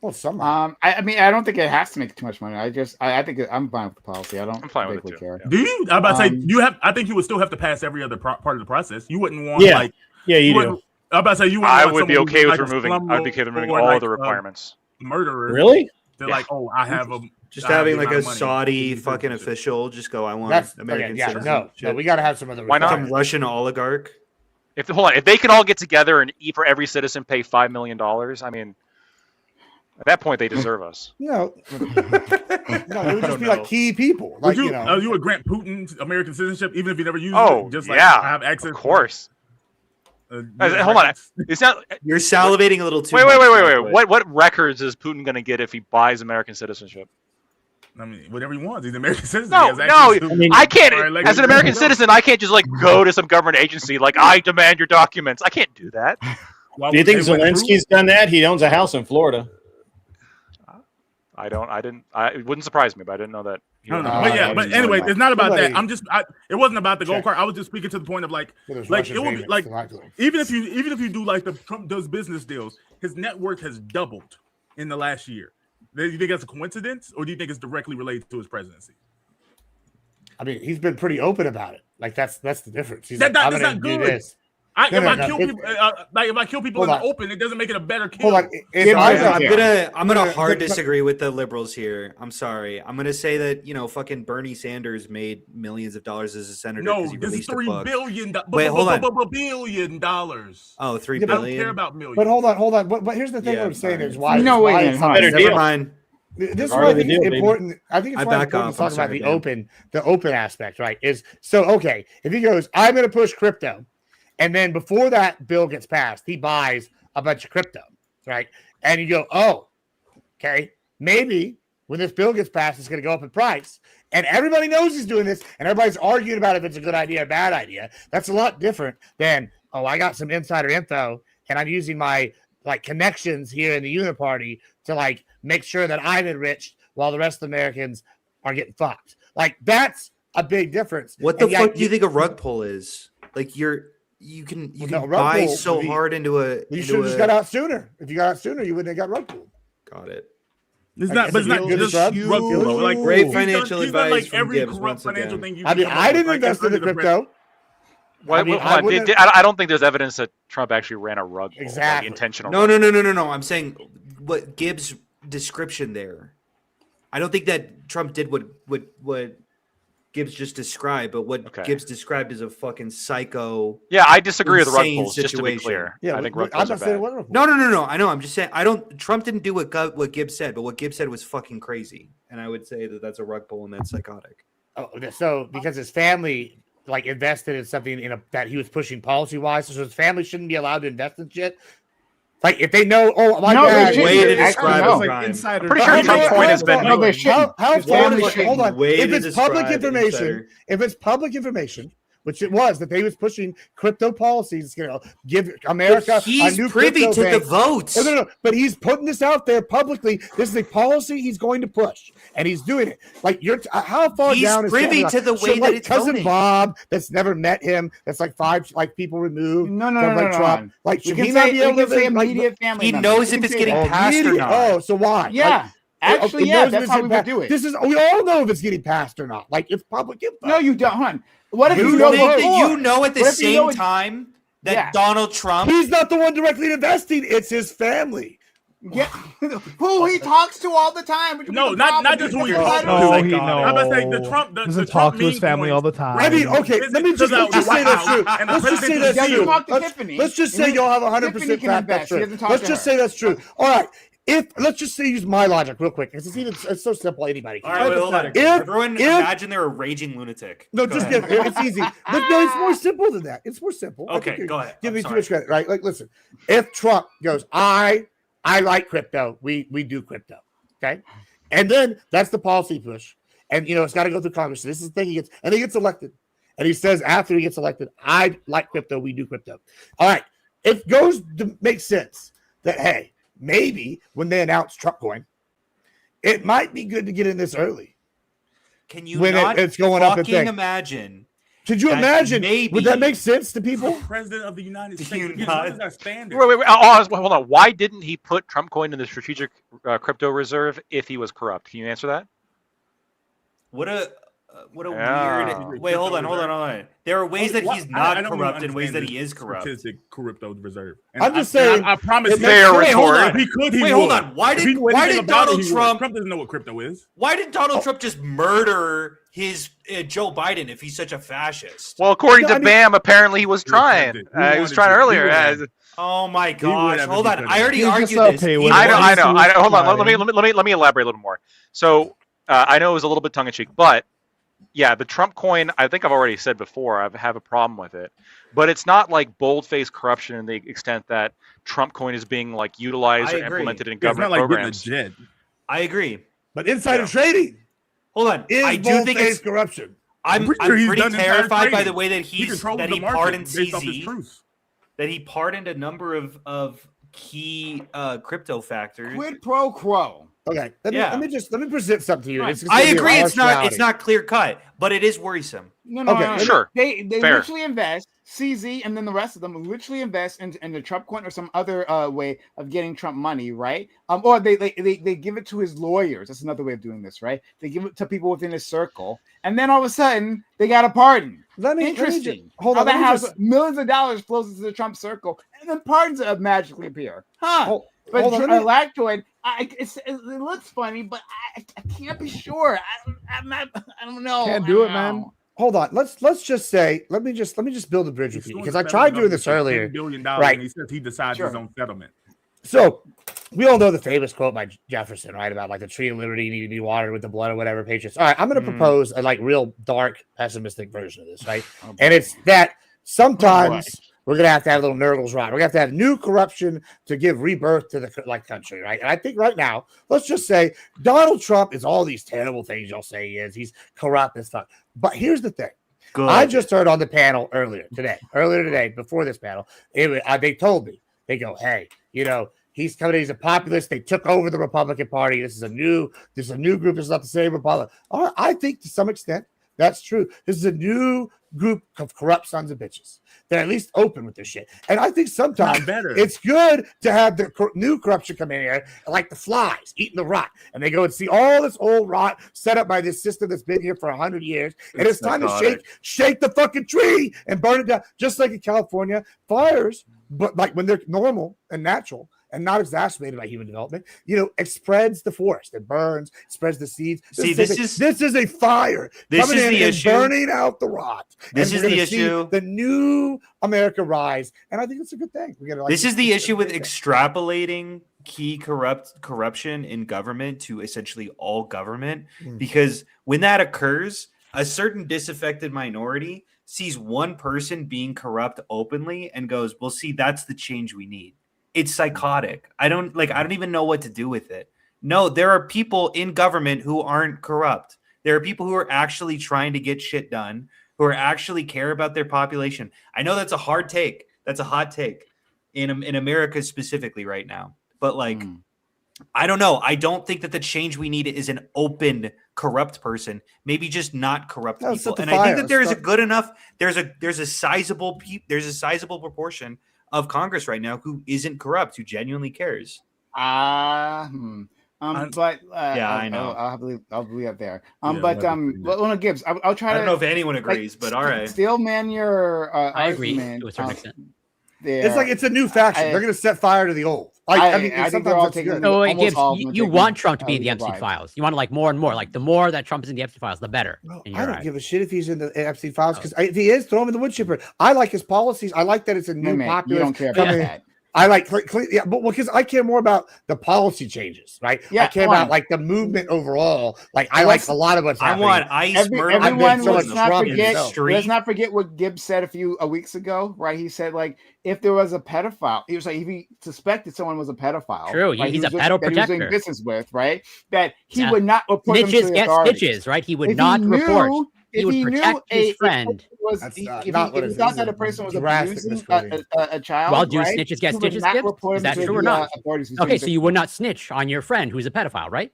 Well, some. I mean, I don't think it has to make too much money. I think I'm fine with the policy. I don't I'm fine with it particularly too. care. Do you? I'm about to say you have. I think you would still have to pass every other part of the process. You wouldn't want Yeah. like. Yeah, you do. wouldn't- I'm about to say you wouldn't I want would be someone who's okay with like a removing. I'd be okay with removing slumlord, all like, the requirements. Murderer. Really? They're Yeah. like, oh, I have a. Just I have having the like amount a of money. Saudi You fucking citizenship. official just go, I want That's American okay, yeah, citizenship. no, we got to have some other. Why not? Some Russian oligarch. Hold on, if they can all get together and for every citizen pay $5 million, I mean, at that point they deserve us. No, it would just be like key people, Would like you, you know. you would grant Putin American citizenship even if you never used Oh, it? Just like yeah, have access. of course. To, Hold on, it's not. You're salivating a little too Wait. much. What records is Putin going to get if he buys American citizenship? I mean, whatever he wants. He's an American citizen. No, He has access to- I mean, I can't. Or, like, As an American citizen, I can't just like go to some government agency like I demand your documents. I can't do that. Why Do you would think they win Zelensky's done that? He owns a house in Florida. I didn't. It wouldn't surprise me, but I didn't know that. I don't know. Uh, But yeah, but anyway, it's not about that. somebody- It wasn't about the gold Check. card. I was just speaking to the point of like There's it Russian would be payments like to not do it. even if you do like the Trump does business deals, his net worth has doubled in the last year. Do you think that's a coincidence, or do you think it's directly related to his presidency? I mean, he's been pretty open about it. Like that's the difference. He's That's like, not- I'm that's gonna not do good. this. If No, I no, kill it- people, if I kill people in Hold the on. open, it doesn't make it a better kill. Hold on. If Yeah, I yeah, was- I'm gonna No, hard but- disagree with the liberals here. I'm sorry. I'm gonna say that fucking Bernie Sanders made millions of dollars as a senator No, because he this is released a $3 book. billion. Wait, hold on. $billion. Oh, 3 Yeah, but- I don't billion. care about millions. But hold on. But here's the thing. Yeah, what I'm saying alright. is why. No, why wait, it's hold on. Better Never deal. mind. This is Part why I of the think it's deal, baby. important. I think it's I why it's back important off. to talk I'm about sorry, the open aspect, right? Is so okay. If he goes, I'm going to push crypto, and then before that bill gets passed, he buys a bunch of crypto, right? And you go, oh, okay, maybe when this bill gets passed, it's going to go up in price, and everybody knows he's doing this, and everybody's arguing about if it's a good idea or bad idea. That's a lot different than, oh, I got some insider info, and I'm using my like connections here in the Uniparty to like make sure that I'm enriched while the rest of the Americans are getting fucked. Like that's a big difference. What the And yet fuck do you think a rug pull is? Like you can Well, no, rug buy pull so would be- hard into a. You into should have just a- got out sooner. If you got out sooner, you wouldn't have got rug pulled. Got it. It's Like, not, is but it's it not good just drug? rug pull. Like Great he's done- financial he's done, advice like from every Gibbs corrupt once financial again. thing you I can mean, come I up didn't with, like, invest in the under press. crypto. Why, I mean, hold I on. wouldn't- I don't think there's evidence that Trump actually ran a rug pull, like Exactly. intentional. No, rug no, no, no, no, no. I'm saying what Gibbs' description there. I don't think that Trump did what Gibbs just described, but what Okay. Gibbs described is a fucking psycho. Yeah, I disagree with rug Insane pulls. Just to be situation. clear, Yeah, I think we- rug I'm pulls are not saying it bad. wasn't a rug No, pull. no, no, no. I know. I'm just saying. Trump didn't do what Gibbs said, but what Gibbs said was fucking crazy, and I would say that that's a rug pull and that's psychotic. Oh, so because his family like invested in something that he was pushing policy wise, so his family shouldn't be allowed to invest in shit. Like if they know, oh my No, dad, they Way to shouldn't. describe No. a like crime. insider. Pretty sure How- Trump's how- point has how- been No, they made. shouldn't. How His far family does- shouldn't. hold on. Way If to it's public describe information, insider. if it's public information, which it was that they was pushing crypto policies, give America But he's a new privy crypto to bank. the votes. No. But he's putting this out there publicly. This is a policy he's going to push, and he's doing it. Like how far He's down is privy Canada? to the way Should, that like, it's cousin voting. Bob that's never met him. That's like 5 people removed. No, from like Trump. Like We should can he say, not be able we to can say like, immediate family He members. knows We if can it's say getting that. passed or really? not. Oh, so why? Yeah. Actually, it yeah, knows that's it's how we getting would passed. do it. This is we all know if it's getting passed or not. Like it's public info. No, you don't. Hold on. What if You you don't know think think vote? that you know at the What if you know same it- time that Yeah. Donald Trump He's not the one directly investing. It's his family. Yeah. Who he talks to all the time. which No, is the problem. not just who he Because talks I to. don't- No, Like, he I'm about to say the no. Trump Doesn't the talk Trump to his mean family points. all the time. I mean, okay, It's let me because just of say that's White true. House and the Let's just say president that's doesn't true. talk to Let's, Tiffany. let's just say y'all have 100% Tiffany can fact that's invest. He true. doesn't talk Let's to just her. say that's true. All right. If let's just say use my logic real quick. It's so simple. Anybody can. All right, wait, hold on. If- Everyone if- imagine they're a raging lunatic. No, Go just ahead. it's easy. But no, it's more simple than that. It's more simple. I think Okay, you're go ahead. Give I'm me too sorry. much credit, right? Like, listen, if Trump goes, I like crypto. We do crypto. Okay. And then that's the policy push. And it's got to go through Congress. This is the thing he gets, and he gets elected. And he says after he gets elected, I like crypto, we do crypto. All right. It goes to make sense that hey, maybe when they announce Trump coin, it might be good to get in this early. Can you When not it's going up in fucking thing. imagine Could you That imagine? maybe- Would that make sense to people? The president of the United States. you Again, not- what is our standard? Wait, hold on. Why didn't he put Trump coin in the strategic crypto reserve if he was corrupt? Can you answer that? What a Yeah. weird. Wait, hold on. There are ways that What- he's I not don't corrupt and ways understand that this he is corrupt. Statistic crypto reserve. And I'm just saying. I promise it you. makes Fair sense. Wait, hold retort. on. If he could, he Wait, would. hold on. Why If he did knew anything about Donald it, he would. Trump? Trump doesn't know what crypto is. Why did Donald Trump just murder his Joe Biden if he's such a fascist? Well, according No, to I mean- BAM, apparently he was trying. tempted. He was wanted trying to. He earlier. would have. Oh my would gosh! have Hold if on. he I already could've. argued He's just this. okay He with I it. know. was- Hold on. Trying. Let me elaborate a little more. So I know it was a little bit tongue in cheek, but yeah, the Trump coin. I think I've already said before. I have a problem with it, but it's not like bold-faced corruption in the extent that Trump coin is being like utilized I or agree. implemented in Yeah, it's not government like programs. getting a jet. I agree. But insider Yeah. trading Hold on. is I do think it's. corruption. I'm pretty sure he's pretty done entire terrified by trading. the way that He controls that the he market pardoned based off his CZ. truth. That he pardoned a number of key crypto factors. Quid pro quo. Okay, let Yeah. me present something to you. Right. It's gonna I be a agree. harsh It's not reality. clear cut, but it is worrisome. No, Okay, no. sure. They Fair. literally invest. CZ and then the rest of them literally invest in the Trump coin or some other way of getting Trump money, right? Or they give it to his lawyers. That's another way of doing this, right? They give it to people within his circle, and then all of a sudden they got a pardon. Interesting. Hold How on. that Let me has just, millions of dollars flows into the Trump circle, and then pardons magically appear. Huh? hold, But hold on, let me- lactoid, it looks funny, but I can't be sure. I don't know. Can't I do don't it, man. know. hold on. Let's just say. Let me just build a bridge with you because I tried doing this earlier. $10 billion, Right. and he says he decides Sure. his own settlement. So we all know the famous quote by Jefferson, right? About like the tree of liberty need to be watered with the blood or whatever, Patriots. All right, I'm going to propose a like real dark, pessimistic version of this, right? And it's that sometimes we're going to have a little nurgles rot. We're going to have new corruption to give rebirth to the country, right? And I think right now, let's just say Donald Trump is all these terrible things you'll say he is. He's corrupt and stuff. But here's the thing. Good. I just heard on the panel earlier today, before this panel, they told me, they go, hey, he's coming. He's a populist. They took over the Republican Party. This is a new group. This is not the same Republic. All right, I think to some extent that's true. This is a new group of corrupt sons of bitches. They're at least open with this shit. And I think sometimes better. it's good to have the new corruption come in here, like the flies eating the rot, and they go and see all this old rot set up by this system that's been here for 100 years. And it's time to shake the fucking tree and burn it down, just like in California fires. But like when they're normal and natural and not exacerbated by human development, it spreads the forest. It burns, spreads the seeds. This is a fire. This coming is in the and issue. burning out the rot. This And is we're the gonna see issue. the new America rise, and I think it's a good thing. This is the issue with extrapolating key corruption in government to essentially all government, because when that occurs, a certain disaffected minority sees one person being corrupt openly and goes, well, see, that's the change we need. It's psychotic. I don't even know what to do with it. No, there are people in government who aren't corrupt. There are people who are actually trying to get shit done, who are actually care about their population. I know that's a hard take. That's a hot take in America specifically right now. But I don't know. I don't think that the change we need is an open corrupt person. Maybe just not corrupt people. And I think that there's there's a sizable proportion of Congress right now who isn't corrupt, who genuinely cares. But yeah, I know. I'll believe up there. Gibbs, I'll try to. I don't know if anyone agrees, but all right. Steelman your I agree argument. to a certain extent. It's like it's a new faction. They're going to set fire to the old. I think they're sometimes all that's taking good. So almost Gibbs, all of them are you taking, want Trump to be in the the Epstein bribe. files. You want like more and more. Like the more that Trump is in the Epstein files, the better. No, in I your don't eyes. give a shit if he's in the Epstein files because if he is, throw him in the wood chipper. I like his policies. I like that it's a new You populist. don't care about coming. that. I like, yeah, but because I care more about the policy changes, right? Yeah, I care about like the movement overall. Like I like a lot of what's I happening. want ice murder. Everyone, so let's much not Trump forget. himself. Let's not forget what Gibbs said a weeks ago, right? He said like if there was a pedophile, he was like if he suspected someone was a pedophile, True, right, he's a that pedo he was doing protector. business with, right? That he Yeah. would not report them to Snitches the get authorities. stitches, right? He would If not he knew- report. He if would he protect knew his a friend. was, That's if not he what it thought is. that a person was Drastic abusing misquoting. a child, Well, do right, snitches get he would stitches, not Gibbs? report Is them that to true or the, not? authorities. Okay, so you would not snitch on your friend who's a pedophile, right?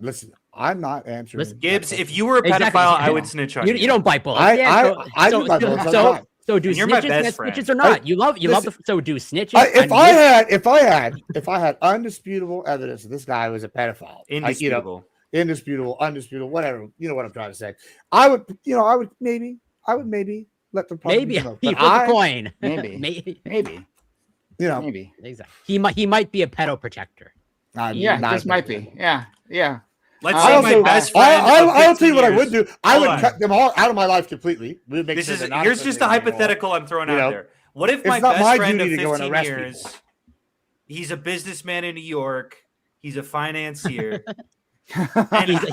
Listen, I'm not answering. Listen, Gibbs, if you were a pedophile, Exactly. I would snitch on you. You don't bite bullets. I so, do bite bullets all the time. So do And you're my snitches best get friend. snitches or not? You love listen, so do snitches? If I had undisputable evidence that this guy was a pedophile, Indisputable. Undisputed, whatever. You know what I'm trying to say. I would maybe let the public Maybe know. he But flip a coin. Maybe. Maybe. You know, Maybe. Exactly. He might be a pedo protector. Yeah, this might be. Yeah. Let's say my best friend. I'll tell you what I would do. I Hold would on. cut them all out of my life completely. Here's just a hypothetical I'm throwing out there. What if my It's not best my friend of duty to go and 15 arrest years, people. he's a businessman in New York, he's a financier,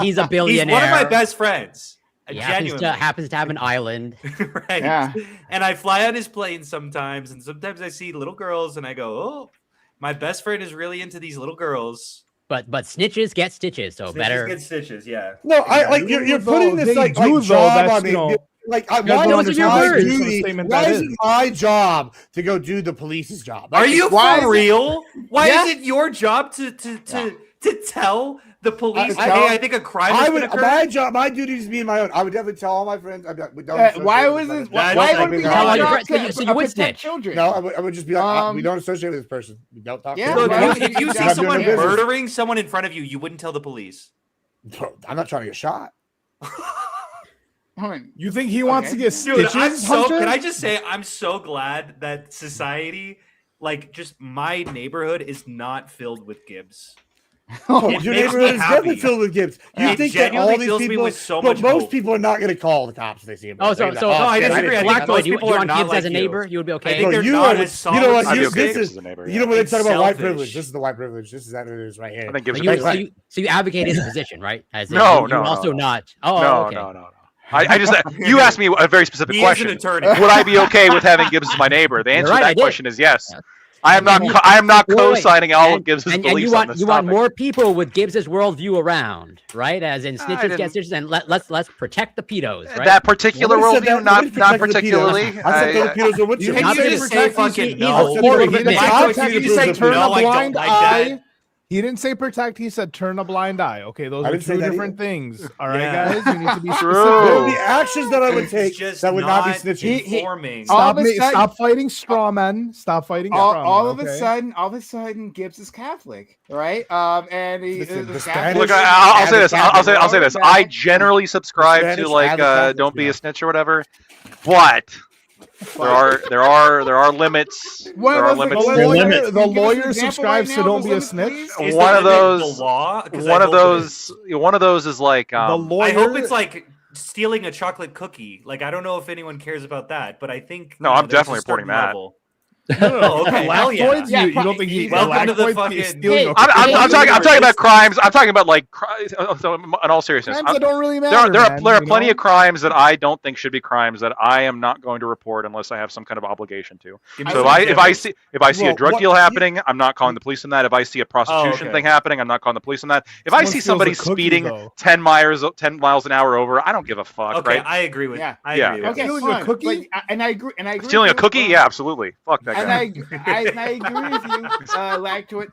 He's a billionaire. he's one of my best friends. He Genuinely. happens to have an island. Right. Yeah. And I fly on his plane sometimes, and sometimes I see little girls, and I go, "Oh, my best friend is really into these little girls." But snitches get stitches, so Snitches better. get stitches, yeah. No, you're putting this They do, though. job That's, on me. you know, Why don't is it understand my what the duty? statement Why that is it is. my job to go do the police's job? Are you why for is it- real? Why Yeah. is it your job to tell the police, I- hey, I think a crime has been occurred? My duty is to be my own. I would definitely tell all my friends. Why was it? That's Why like would we the- not So talk you- to so you would protect snitch. children? No, I would just be like, we Um, don't associate with this person. We don't talk. Yeah, to So them. if you see I'm someone doing business. murdering someone in front of you, you wouldn't tell the police. I'm not trying to get shot. You think he wants to get Dude, stitches? Hunter? can I just say I'm so glad that society, like just my neighborhood, is not filled with Gibbs. Oh, It your makes neighborhood me is happy. definitely filled with Gibbs. You It think that genuinely all these fills me people, with so but much most hope. people are not going to call the cops if they see him. Oh, so They're so gonna be like, I shit, disagree. I didn't think think those about do you people are want not kids like as a you. neiber? You would be I okay. think No, they're you not are- as you know what? I'd be You- okay this with is- as a neighbor. You know what they talk about It's white selfish. privilege? This is the white privilege. This is that it is right here. I think Gibbs So is you advocate his position, right? As in, No, you're no, also no. not. Oh, no, okay. no. I just you asked me a very specific He is an question. attorney. Would I be okay with having Gibbs as my neighbor? The answer right, to I that did. question is yes. Yeah. I am not. And- I am not Wait, wait. co-signing all of Gibbs's and beliefs you want on this you want topic. more people with Gibbs's worldview around, right? As in snitches didn't- get stitches, and let's protect the pedos, right? That particular Nobody said worldview, that. not Nobody protected the particularly. pedos. I said the pedos are with you. Can Not you to just say protect fucking he's no? a Corey, he He didn't Why say would you protect, just say he said turn no, a I don't blind like eye. that. He didn't say protect. He said turn a blind eye. Okay, those I are didn't say two that different either. things. All right, Yeah. guys, you need to be True. There would be specific. actions that I would It's take just that would not be not snitching. informing. All Stop, of a sudden- stop fighting straw men. Stop fighting straw men. all of a okay? sudden, Gibbs is Catholic, right? And he Listen, is the a Spanish- Catholic. Look, I'll say this. I'll say this. I Catholic. generally subscribe Spanish to like and the Catholic, don't be yeah. a snitch or whatever, but there are limits. What There are was it? limits. The Can you lawyer, give us the an lawyer example subscribes right to now don't of be a limit, snitch. please? Is One the of limit those- the law? 'Cause I One of hope it is. those is like The lawyer. I hope it's like stealing a chocolate cookie. Like I don't know if anyone cares about that, but I think No, you know, I'm there's a definitely reporting certain that. level. No, Oh, okay, hell yeah. Lactoids? Yeah, You don't think he? welcome to the Lactoids fucking- is stealing a I'm talking about crimes. I'm talking about like in all seriousness. crimes that don't really There matter. are man, plenty you of crimes that I don't think should be crimes that I am not going to report unless I have some kind of obligation to. Give me So some if I examples. see a Well, drug what- deal happening, I'm not calling the police on that. If I see a prostitution okay. thing happening, I'm not calling the police on that. If I Someone see steals somebody a cookie, speeding though. 10 miles an hour over, I don't give a fuck, Okay, right? I agree with. Yeah. I Yeah. agree with Okay, this. Stealing a fine, cookie? but- and I agree. And I agree. Stealing a with you, cookie? Yeah, absolutely. Fuck that And guy. I agree with you.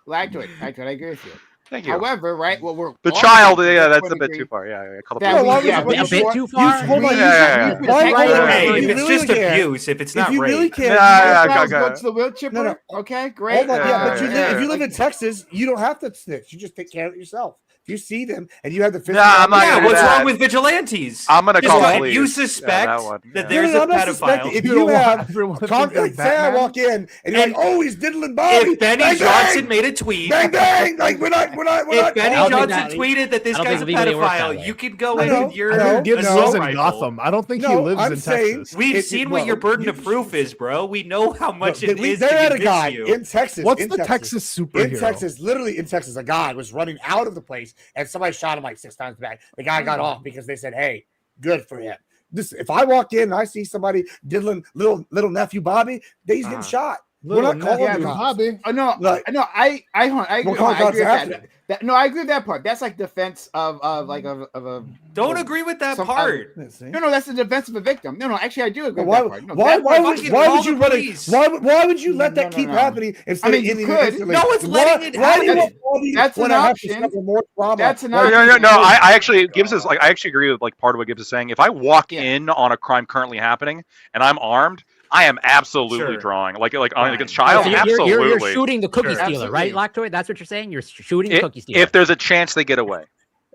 Lactoid. I agree with you. Thank you. However, right, what we're The all child, going to yeah, that's one a bit degree- too far. Yeah, call the That police. we- yeah, but a bit too far. Hold on, Yeah. you Why- protect why- the Hey, person. if You it's really just care. abuse, if it's not If you really rape, care, Yeah, Your child okay. go to the wheel chipper. No. Okay, great. hold on, yeah, but Yeah. if you live in Texas, you don't have to snitch. You just take care of it yourself. If you see them and you have the physical, Nah, I'm not yeah, gonna do what's that. wong with vigilantes? I'm gonna Just call the if police. you Yeah, suspect that one. that Yeah. there's No, a I'm not suspecting. pedophile. If you have everyone to say think like I Batman. walk in and you're And like, oh, he's diddling Bobby. If Benny bang, Johnson bang, made a tweet, bang, bang, like we're not. if calling Benny don't think Johnson that- tweeted that this I don't guy's think a legally it works that pedophile, way. you could go I in know, with your I know. Gibbs assault lives in rifle. Gotham. I don't think he No, lives I'm in saying- Texas. We've It- seen well, what your burden of you- proof is, bro. We know how much Look, it is they to had a convince guy you. in Texas. What's in the Texas superhero? In Texas, literally in Texas, a guy was running out of the place and somebody shot him like 6 times back. The guy got off because they said, "Hey, good for him." This, if I walk in and I see somebody diddling little nephew Bobby, he's getting shot. We're not calling yeah, the cops. Bobby. Oh no, Like- no, I agree. We'll call I agree cops with after that. that. No, I agree with that part. That's like defense of a. Don't agree with that part. No, that's the defense of a victim. No, actually, I do agree Why? with that part. No, Why? that part- Why would you let it? Why would you let that keep No. happening instead I mean, of you ending could. it instantly? No one's letting it Why do you happen. want Bobby That's when an I have to option. suffer more trauma? That's an Like, option. No, I actually Gibbs is like I actually agree with like part of what Gibbs is saying. If I walk in on a crime currently happening and I'm armed, I am absolutely Sure. drawing like on Fine. against child. So you're Absolutely. shooting the cookie Sure. stealer, right, Absolutely. Lactoid? That's what you're saying. You're shooting the cookie stealer. If there's a chance they get away.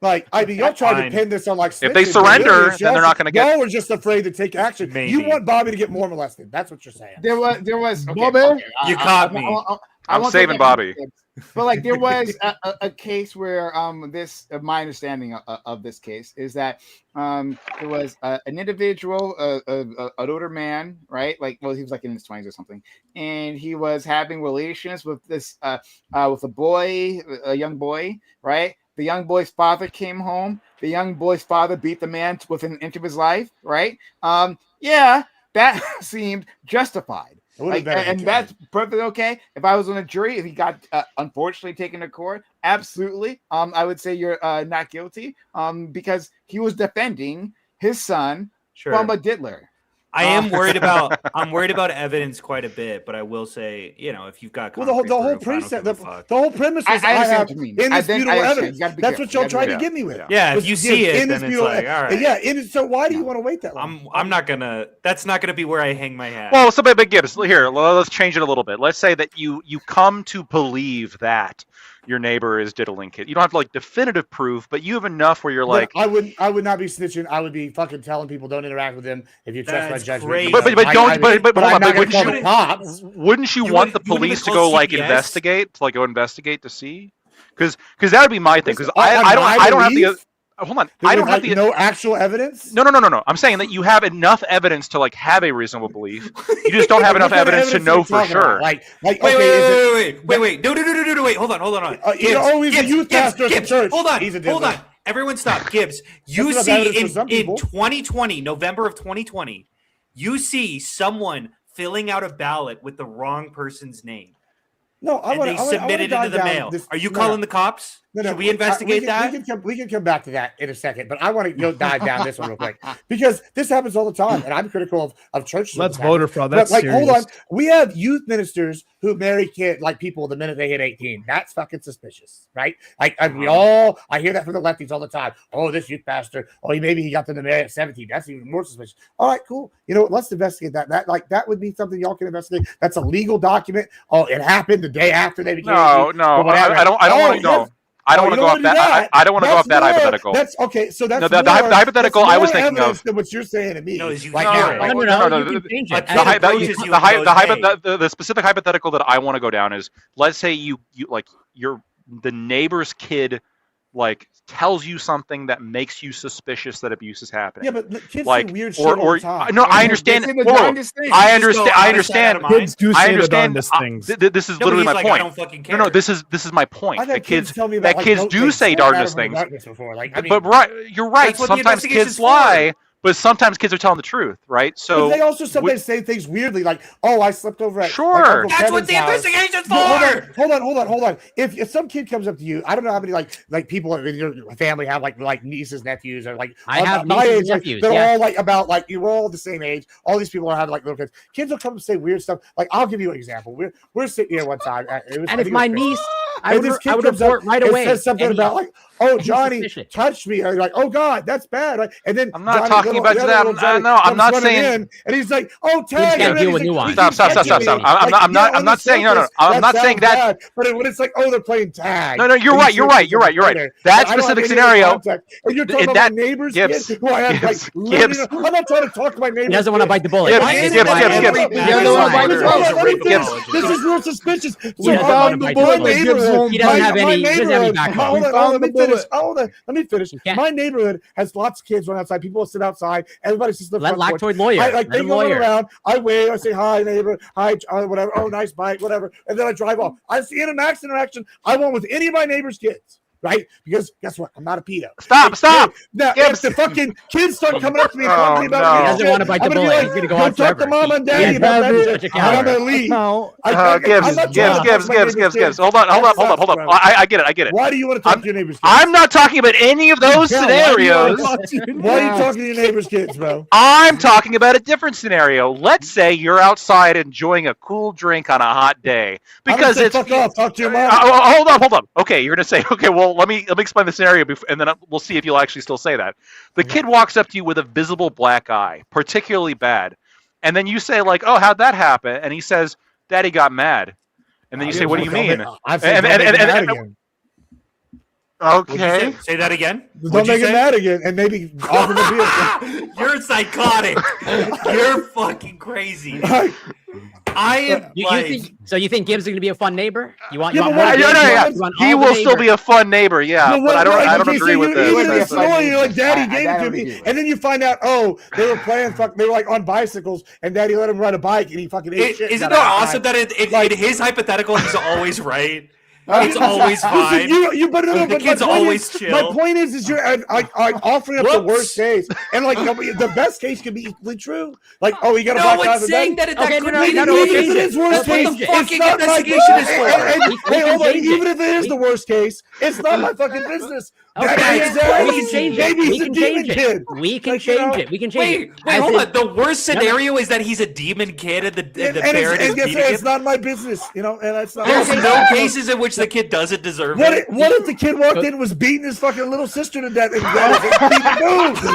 Like, I mean, y'all trying Fine. to pin this on like If they snitching, but really surrender, it's then they're y'all- not gonna get- Y'all are just afraid to take action. You Maybe. want Bobby to get more molested. That's what you're saying. There was. Okay, Bobby? okay, You caught me. I'm won't saving take that Bobby. But like there was a case where my understanding of this case is that there was an individual, an older man, right? Like, well, he was like in his 20s or something, and he was having relations with this with a young boy, right? The young boy's father came home. The young boy's father beat the man within an inch of his life, right? Yeah, that seemed justified. Like, and that's perfectly okay. If I was on a jury, if he got unfortunately taken to court, absolutely, I would say you're not guilty, because he was defending his son from a diddler. I am worried about. I'm worried about evidence quite a bit, but I will say, if you've got Well, the whole preset, the whole premise was I understand have what you mean. indisputable evidence. You gotta be That's careful. what y'all You tried gotta to be get me with. Yeah, if Was you give see it, then it's indisputable- like, all right. Yeah, so why do you want to wait that long? I'm not gonna. That's not gonna be where I hang my hat. Well, so but Gibbs, here, let's change it a little bit. Let's say that you come to believe that your neighbor is diddling kids. You don't have like definitive proof, but you have enough where you're like, I would not be snitching. I would be fucking telling people don't interact with them if you trust my That's judgment. crazy. but hold on, but I'm not gonna wouldn't call you the cops. wouldn't you You want the wouldn't- you wouldn't police to even go call like CPS? investigate to see? Because that would be my thing. Because I don't have the hold on. I don't have the no actual evidence. No. I'm saying that you have enough evidence to like have a reasonable belief. You just don't have enough evidence to know for sure. Like, wait. No, wait. Hold on. He's always a youth pastor at the church. Hold on. He's a diddler. Everyone stop. Gibbs, you That's see enough evidence for some in people. 2020, November of 2020, you see someone filling out a ballot with the wrong person's name. No, I And want they to submit it into the mail. Are you calling the cops? Should we investigate that? We can come back to that in a second, but I want to go dive down this one real quick because this happens all the time, and I'm critical of churches. Let's vote her for that's like, serious. hold on, we have youth ministers who marry people the minute they hit 18. That's fucking suspicious, right? Like I hear that from the lefties all the time. Oh, this youth pastor. Oh, maybe he got them to marry at 17. That's even more suspicious. All right, cool. You know what? Let's investigate that. That would be something y'all can investigate. That's a legal document. Oh, it happened the day after they became. No, I don't want to know. I don't want to go off that. I don't want to go off that hypothetical. That's okay. So that's the hypothetical I was thinking of than what you're saying to me. No, is you right can't. now. No. You can change it. The specific hypothetical that I want to go down is, let's say you like the neighbor's kid like tells you something that makes you suspicious that abuse is happening. Yeah, but kids like say weird shit all the time. no, I understand. I understand. Kids do say the darndest things. things. This is literally my point. I don't fucking care. No, this is my point. I've That had kids tell me that about, kids do say darndest things. Before. Like, But right, you're right. That's what the Sometimes investigation's kids for. lie, but sometimes kids are telling the truth, right? So but they also sometimes say things weirdly, like, "Oh, I slept over at Sure. Uncle That's Kevin's what the house." investigation's for. No, hold on. If some kid comes up to you, I don't know how many like people in your family have like nieces, nephews, or like I have my nieces, age. Like, nephews, they're yes. all like about like we're all the same age. All these people are having like little kids. Kids will come and say weird stuff. Like I'll give you an example. We're sitting here one time. And if my niece, I and would this kid report comes up right and away. says something And about like, "Oh, Johnny suspicious. touched me," and you're like, "Oh God, that's bad." Right? And then I'm not Johnny, talking about the other that. little Johnny No, I'm comes not running saying- in, and he's like, "Oh, tag!" can't and deal he's with like, nuance. "He's Stop. touching me." I'm on not the saying no. surface, I'm not that saying sounds that. bad, but when it's like, "Oh, they're playing tag." No, you're and right. you You're see right. You're right. You're right. later, That but I don't have specific any other scenario. context. And you're talking in about that- my neighbor's Gibbs, kid, who I have Gibbs, like literally. Gibbs. I'm not trying to talk to my neighbor's He doesn't want to kid. bite the bullet. Gibbs, Why is Gibbs, it Gibbs, every Gibbs. mass He doesn't wanna bite the murderer bullet. is a Let me rape finish. apologist? This is real suspicious. He doesn't So, want to bite the my bullet. neighborhood, He doesn't have any neighborhood. backbone. Hold on, found let me the bullet. finish. Hold on, let me finish. can't- My neighborhood has lots of kids run outside. People sit outside. Everybody sits in the Let front porch. Lactoid lawyer. Like Let they him go lawyer. around. I wave. I say hi, neighbor. Hi, whatever. Oh, nice bite, whatever. And then I drive off. I see an interaction. I want with any of my neighbor's kids. right? Because guess what? I'm not a pedo. Stop! Now, if the fucking kids start coming up to me and talking no. about He doesn't want to bite the I'm gonna be bullet. like, He's gonna go go on talk to forever. mom and daddy He's about that such shit. a And I'm coward. gonna leave. No. I'm not Gibbs. trying to talk to my neighbor's kids. Hold on. That sucks, Bro. bro. I get it. Why do you want to talk to your neighbor's kids? I'm not talking about any of those Yeah, why do you wanna scenarios. talk to- Why are you talking to your neighbor's kids, bro? I'm talking about a different scenario. Let's say you're outside enjoying a cool drink on a hot day because it's fuck off. Talk to your mom. Hold on. Okay, you're gonna say, okay, well, let me explain the scenario, and then we'll see if you'll actually still say that. The kid walks up to you with a visible black eye, particularly bad, and then you say like, "Oh, how'd that happen?" And he says, "Daddy got mad." And then you say, "What do you mean?" I've said don't make him mad again. Okay. Say that again. Don't make him mad again, and maybe offer the beer. You're psychotic. You're fucking crazy. I am You think Gibbs is going to be a fun neighbor? You want? Yeah, You but want why- you want He all the will still neighbors. be a fun neighbor, yeah. No, But I don't okay, agree so with even in this. the story, you're like, Daddy gave it that to would me, be good. and then you find out, oh, they were playing, they were like on bicycles, and Daddy let him ride a bike, and he fucking ate shit. Isn't that awesome that in his hypothetical he's always right? It's always fine. The kid's always chill. My point is you're offering up the worst case, and like the best case could be equally true. Like, oh, you got a No black one's eye. saying that Okay, could no, be no, the no, case. Even if it is worst That's what case, the it's fucking not my investigation is for. Hey, hold on. Even if it is the worst case, it's not my fucking business. Okay, Daddy, we can change it. maybe We he's a can demon change it. kid. We can Like, you change know, it. We can change it. Wait, As hold in- on. The worst scenario is that he's a demon kid and the And parent is guess beating what? It's him. not my business, you know. And that's not. There's Okay, no so- cases in which the kid doesn't deserve What it. if the kid walked in and was beating his fucking little sister to death? And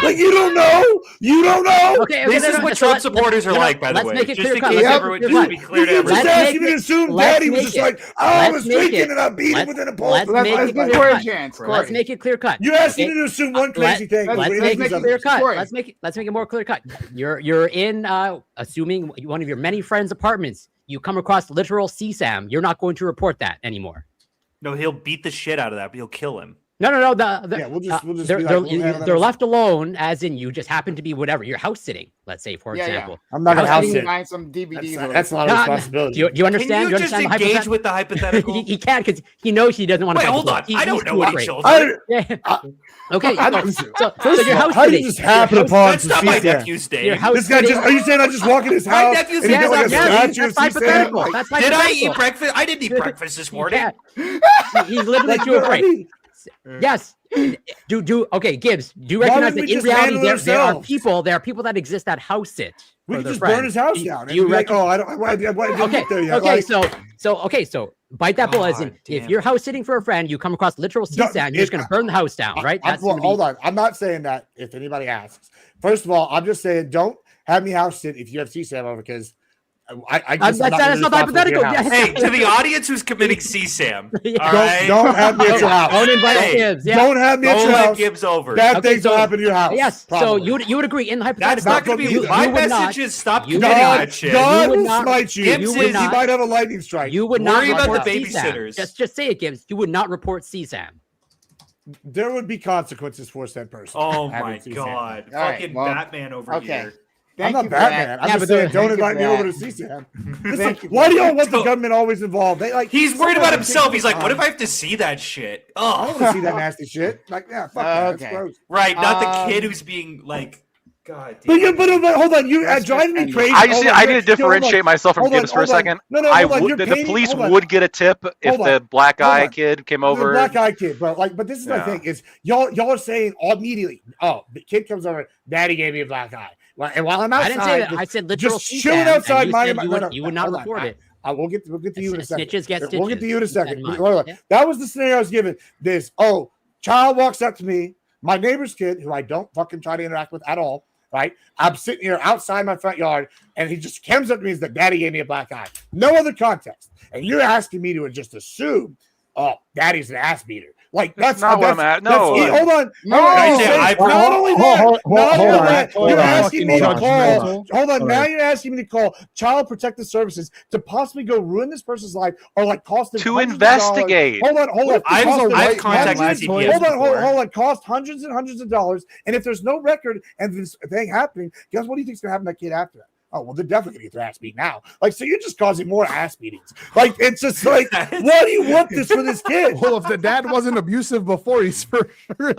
like, you don't know. You don't know. Okay, This is what Trump supporters are like, by the way. Let's make it Just clear in cut. case Let's everyone, make- just to be clear to You everyone. just Let's asked make me to it- assume let's Daddy was make just it- like, oh, I let's was make drinking it- and I beat him let's- within a pulse. let's make Let's it give clear Corey a cut. chance. Let's Corey. make it clear cut. You asked me Okay? to assume one crazy thing. let's Let's make make it it other clear cut. Corey. Let's make it more clear cut. You're in assuming one of your many friends' apartments. You come across literal CSAM. You're not going to report that anymore. No, he'll beat the shit out of that, but he'll kill him. No. Yeah, we'll just they're, be like, they're, we'll handle that they're ourselves. left alone, as in you just happen to be whatever. You're house sitting, let's say, for Yeah, yeah. example. I'm not gonna You're house sitting- sit. Find some DVDs. That's a lot of No, responsibility. Do you understand? Can you just understand the engage hypothetical? with the hypothetical? He can't because he knows he doesn't want to. Wait, hold on. I don't know any children. Yeah. Okay. So First of your all, house how do you sitting. just happen upon That's some not my CSAM? nephew's Your name. house This guy sitting- just, are you saying I just walk in his My house nephew's and he name got like a is statue of That's hypothetical. CSAM? That's Did I hypothetical. eat breakfast? I didn't eat breakfast this morning. He's literally Like, too I afraid. mean, Yes. Okay, Gibbs, do you Why recognize would that we in just reality handle there are ourselves? people that exist that house sit? we for could their just friends. burn his house Do down. you And be like, reckon- oh, I didn't Okay, get there yet. okay, Like, so bite that bullet. As in, God if damn you're house sitting for a friend, you come across literal Don't- CSAM, you're just going to burn the house down, right? Well, gonna be- hold on. I'm not saying that if anybody asks. First of all, I'm just saying don't have me house sit if you have CSAM over because That's not hypothetical. Hey, to the audience who's committing CSAM, Yeah. all right? Don't have me at your house. Don't invite Hey, Gibbs. Yeah. Don't have me at Don't your let house. Gibbs over. Bad Okay, things will so- happen to your house. Yes. probably. So you would agree in the That's hypothetical. not going to be You my would message. not- Is stop you committing God, that shit. God You would will not- smite you. Gibbs He is- might have a lightning strike. You would not Worry about report the CSAM. babysitters. Just say it, Gibbs. You would not report CSAM. There would be consequences for said person. Oh having my CSAM. god. All right, Fucking well, Batman over okay. here. I'm Thank not you for that. Batman. I'm Yeah, just but saying, don't thank you invite for me that. over to CSAM. Thank you. Why do y'all want the So- government always involved? They like He's worried about sometimes himself. take He's like, what time. if I have to see that shit? I don't Oh, want to see that nasty shit. Like, yeah, fuck that. Okay. That's gross. right. Not the kid Um, who's being like, God But, damn. but hold on, you're Let's driving me just crazy. I Hold need on, to hold on. differentiate myself from Hold on, Gibbs for a hold on. second. No, I hold on. would, You're the painting- police hold on. would get a tip if Hold on. the black Hold eye on. kid came The over. black eye kid, bro. Like, but this is my Yeah. thing: is y'all are saying immediately, oh, the kid comes over, daddy gave me a black eye. Well, and while I'm outside, I didn't say that. I said literal just chilling CSAM, outside, and you minding said my- you no, would, no, you would not hold on. report it. we'll get to you in a second. Snitches get We'll get stitches. to you in a Keep that second. in mind. Hold on. Yeah. That was the scenario I was given. This child walks up to me, my neighbor's kid, who I don't fucking try to interact with at all. Right, I'm sitting here outside my front yard, and he just comes up to me and says, "Daddy gave me a black eye." No other context, and you're asking me to just assume, "Oh, Daddy's an ass beater." Like that's not what I'm at. No. hold on. No, I said I- Not only that, hold not on, only that, hold you're on. asking me to Hold on, call. hold Hold on, Hold now on. you're asking me to call Child Protective Services to possibly go ruin this person's life or like cost them To hundreds of dollars. investigate. Hold on. I've Cost them contacted hundreds- CPS Hold before. on. Cost hundreds and hundreds of dollars. And if there's no record and this thing happening, guess what do you think's gonna happen to that kid after that? Oh, well, they're definitely gonna get their ass beat now. Like, so you're just causing more ass beatings. Like, it's just like, why do you want this for this kid? Well, if the dad wasn't abusive before, he's for sure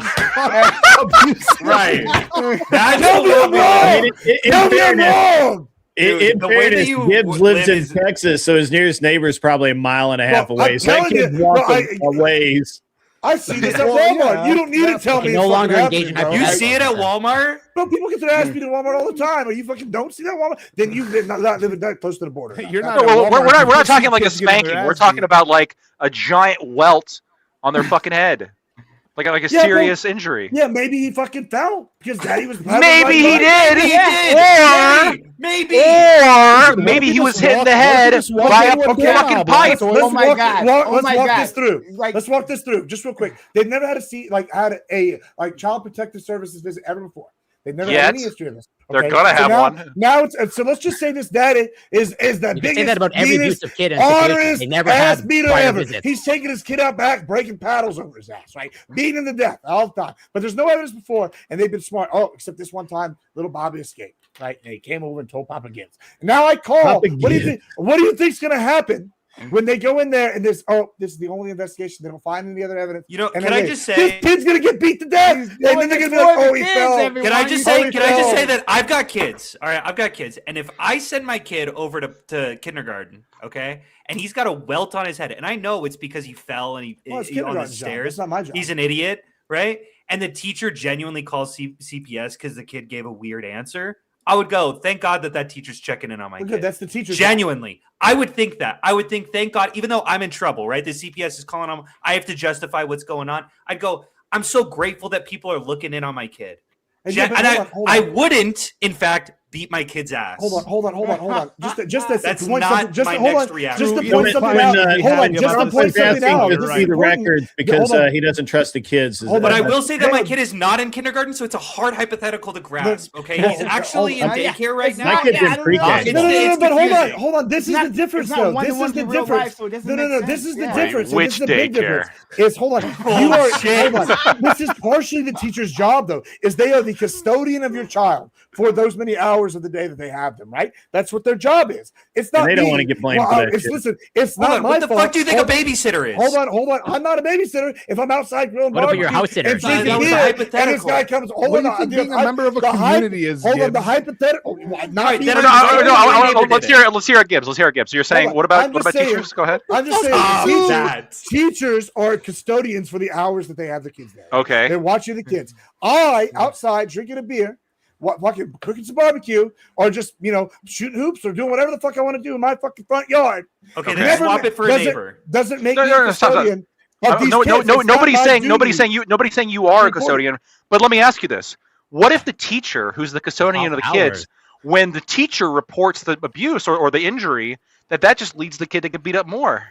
abusive. Right. Tell me I'm wrong. Tell me I'm wrong. In the way that fairness, you Gibbs lives in live is- Texas, so his nearest neighbor is probably a mile and a half Well, away. I'm So that telling kid's you, walking a ways. I see this at Well, Walmart. yeah. You don't need to tell me. no it's longer fucking engage in happening, bro. You hypotheticals. see it at Walmart? Bro, people get their ass beat at Walmart all the time. Are you fucking don't see that at Walmart? Then you live not living that close to the border. You're No, not. well, we're not You see talking like a kids getting their spanking. ass We're talking beat. about like a giant welt on their fucking head, like a Yeah, serious injury. Yeah, maybe he fucking fell because daddy was. Maybe he did. He Yeah. did. Maybe. Or What maybe if he you was just hitting walk- the what if you head just walk by a into a fucking cab, pipe. bro? Let's Oh my walk, God. walk- Oh let's my walk God. this through. Like- Let's walk this through just real quick. They've never had a like child protective services visit ever before. They've never had any Yet. history of this. They're gonna have now, one. Now it's so let's just say this daddy is the You can biggest, say that about every meanest, abusive kid in a situation. honorest They never ass had beater prior ever. visits. He's taking his kid out back, breaking paddles over his ass, right? Beating him to death all the time. But there's no evidence before, and they've been smart. Oh, except this one time, little Bobby escaped, right? And he came over and told Papa Gibbs. And now I call. Papa What do you Gibbs. think? What do you think's gonna happen when they go in there and this is the only investigation? They don't find any other evidence. You know, And can then I they- just this say? kid's gonna get beat to death, and then they're gonna be like, "Oh, he fell." Can I just Oh, say? he Can I just fell. say that I've got kids? All right, I've got kids, and if I send my kid over to kindergarten, okay, and he's got a welt on his head, and I know it's because he fell and Well, it's he on the kindergarten job. stairs. That's not my job. He's an idiot, right? And the teacher genuinely calls CPS because the kid gave a weird answer. I would go, thank God that teacher's checking in on my Well, kid. good. That's the teacher's Genuinely, I would think that. I would think, thank God, even though I'm in trouble, right? The CPS is calling on. I have to justify what's going on. I'd go, I'm so grateful that people are looking in on my kid. And yeah, but And hold I on. wouldn't, in fact, beat my kid's ass. Hold on. Just to That's point not something. Just my hold next on. reaction. Just to You point know, something when, out. uh, Hold on. yeah, Just to but point something out. Just This to is see the important. records because Hold on. he doesn't trust the kids. Hold But on. I will say that my Caleb. kid is not in kindergarten, so it's a hard hypothetical to grasp. Okay, well, he's actually in hold on. daycare right It's now. My not- kid's yeah, in I don't pre-K. know. It's- No, it's but hold on, confusing. hold on. This is the difference, though. This is the difference. So it doesn't No. make This sense. is the Yeah. difference. and Which this is the big daycare? difference. Is hold on. You Oh, are shit. hold on. This is partially the teacher's job, though. Is they are the custodian of your child for those many hours of the day that they have them. Right. That's what their job is. It's not. And they don't me. want to get blamed for that It's shit. listen. It's Hold not on, my what the fault. fuck do you think Hold a on. babysitter is? Hold on. I'm not a babysitter. If I'm outside grilling What about your barbecue house sitter? and drinking That was a beer, and this hypothetical. guy comes, hold What do on, you think being a member of a the community is, Hold on, the Gibbs? hypothetical. Not Right, being then a I'm- hypothetical. Let's hear it. Let's hear it, Gibbs. Let's hear it, Gibbs. So you're saying on. what about I'm just saying- teachers? Go ahead. I'm just saying, Stop that. teachers are custodians for the hours that they have the kids there. Okay. They're watching the kids. I, outside, drinking a beer, fucking cooking some barbecue, or just, shooting hoops or doing whatever the fuck I want to do in my fucking front yard. Okay, Okay. then swap it for a neighbor. Doesn't make No, me no, a no, stop, stop. custodian of these No, kids. It's not nobody's my saying duty. nobody's saying you are a Report. custodian. But let me ask you this: what if the teacher, who's the custodian of the kids, when the teacher reports the abuse or the injury, that just leads the kid to get beat up more?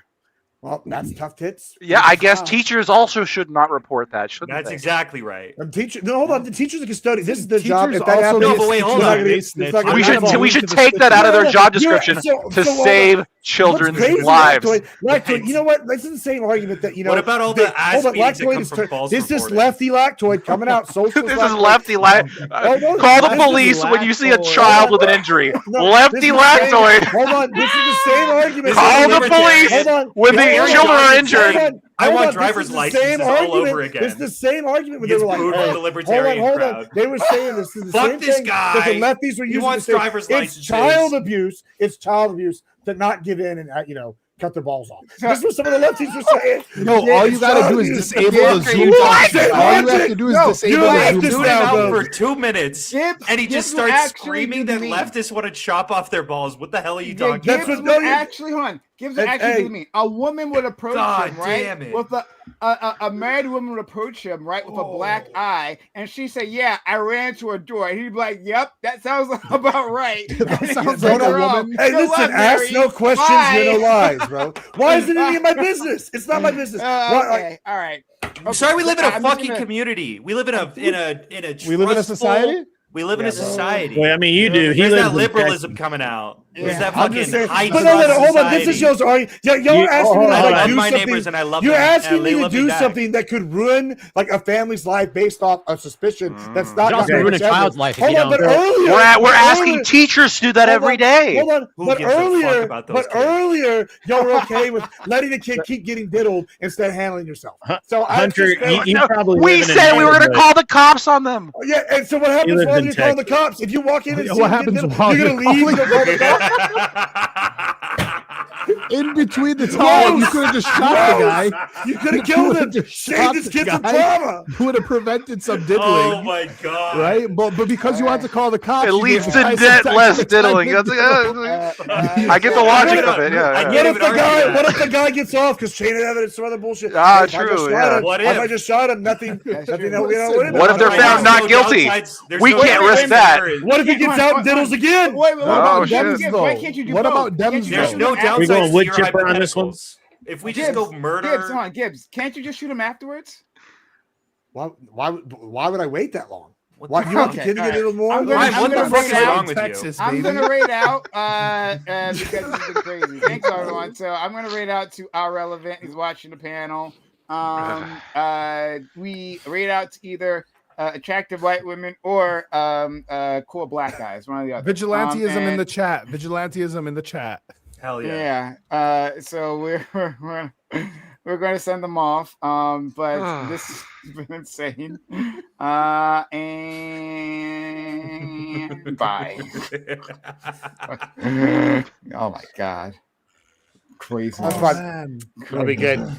Well, that's tough tits. Yeah, I guess Wow. teachers also should not report that, shouldn't That's they? exactly right. Hold on. The teacher's a custodian. This is the job. Teachers If that also happens, No, but wait, hold it's not on. gonna be- it's not gonna We be should involved. we should take that out of their job description to so save What's children's crazy, lives. Lactoid, you know what? This is the same argument that What about all the ass hold on, beatings that Lactoid come is from false this is reporting? lefty Lactoid coming out. Socialist This is Lactoid. lefty no, call the this is police when you see a Lactoid. child with an injury. No, Lefty this is the same- Lactoid. Hold on, this is the same argument. Call the libertarian. police Hold on. when the Hold on. children are Hold injured. on. I Hold want on. This driver's is the licenses same all argument. over again. This is the same argument when they Gets were like, booed from hey, the libertarian hold on. crowd. They were saying this is the Fuck same this thing guy. that the lefties were He using. wants to say, driver's it's licenses. child abuse. It's child abuse to not give in and cut their balls off. This is what some of the lefties were saying. No, Yeah, all you it's gotta child do is abuse. disable Yeah, the Zoom. you watch function. it, All you watch have it. to do is No, disable you the like Zoom. this Dude now, out bro. for 2 minutes, Gibbs- and he Gibbs just would starts actually screaming do that me. leftists want to chop off their balls. What the hell are you Yeah, talking Gibbs That's what- about? no, would you- actually, hold on. Gibbs would Hey, actually hey. do me. A woman would approach God him, right? damn it. With a married woman would approach him, right, with a black eye, and she said, "Yeah, I ran to a door." And he'd be like, "Yep, that sounds about right." That sounds like a woman. Hey, Good listen, luck, ask Mary. no questions, Bye. hear no lies, bro. Why is it any of my business? It's not my business. Why- Okay, all right. I'm sorry, we live in a I'm just fucking gonna- community. We live in a We live in a trustful- society? We live in a society. Well, I mean, you do. He Where's lives that in liberalism coming out? Who's that I'm just fucking saying. high But no, trust hold on. This is society? y'all are asking me to I like love do my something. neighbors and I love You're them, asking and me they to love me do back. something that could ruin like a family's life based off a suspicion that's not Could also gonna ruin a protect child's them. life if Hold you on, but don't. earlier We're asking earlier- teachers to do that hold every on, day. Hold on, Who but gives a fuck earlier, about those kids? earlier, y'all were okay with letting the kid keep getting diddled instead of handling yourself. So Hunter, you probably We live in said a we were going to neighborhood. call the cops on them. yeah, and so what happens lives while in you're calling the Texas. cops? If you walk in and see What him getting happens diddled, while you're you're gonna leave and go call the cops? In between the time, you could have just shot the guy. You could have killed him. Just Save shot this the kid from guy. trauma. Would have prevented some diddling. Oh my god! Right, but because you want to call the cops, It you leads gave to the guy some debt, time less to diddling. diddle. I get the logic of it. I Yeah. can't What if even the argue guy? that. What if the guy gets off because chain of evidence, some other bullshit? Ah, If I just true, shot yeah. him, What if I if? just shot him, nothing. true. What if they're Like, found there's not no guilty? downsides- there's We no can't downsides risk to that. marriage. What if he gets out and diddles again? Wait, what Oh, about shit. Dems, though? Why can't you do What both? about Dems, Can't you though? There's shoot no him after- We going downsides to wood your chipper on this one? hypotheticals. If we just go murder, Gibbs, come on, Gibbs. Can't you just shoot him afterwards? Why would I wait that long? What Why the do you want the fuck? kid to get Okay, diddled more? I'm gonna- Ryan, what the gonna fuck rate is out wrong with you? Texas, I'm baby. gonna rate out because this has been crazy. Thanks everyone. So I'm gonna rate out to our relevant. He's watching the panel. We rate out to either attractive white women or cool black guys. One or the other. Vigilanteism in and- the chat. Vigilanteism in the chat. Hell yeah. Yeah. So we're going to send them off. But this has been insane. And bye. Oh my god. Crazy. That's fun. That'll be good.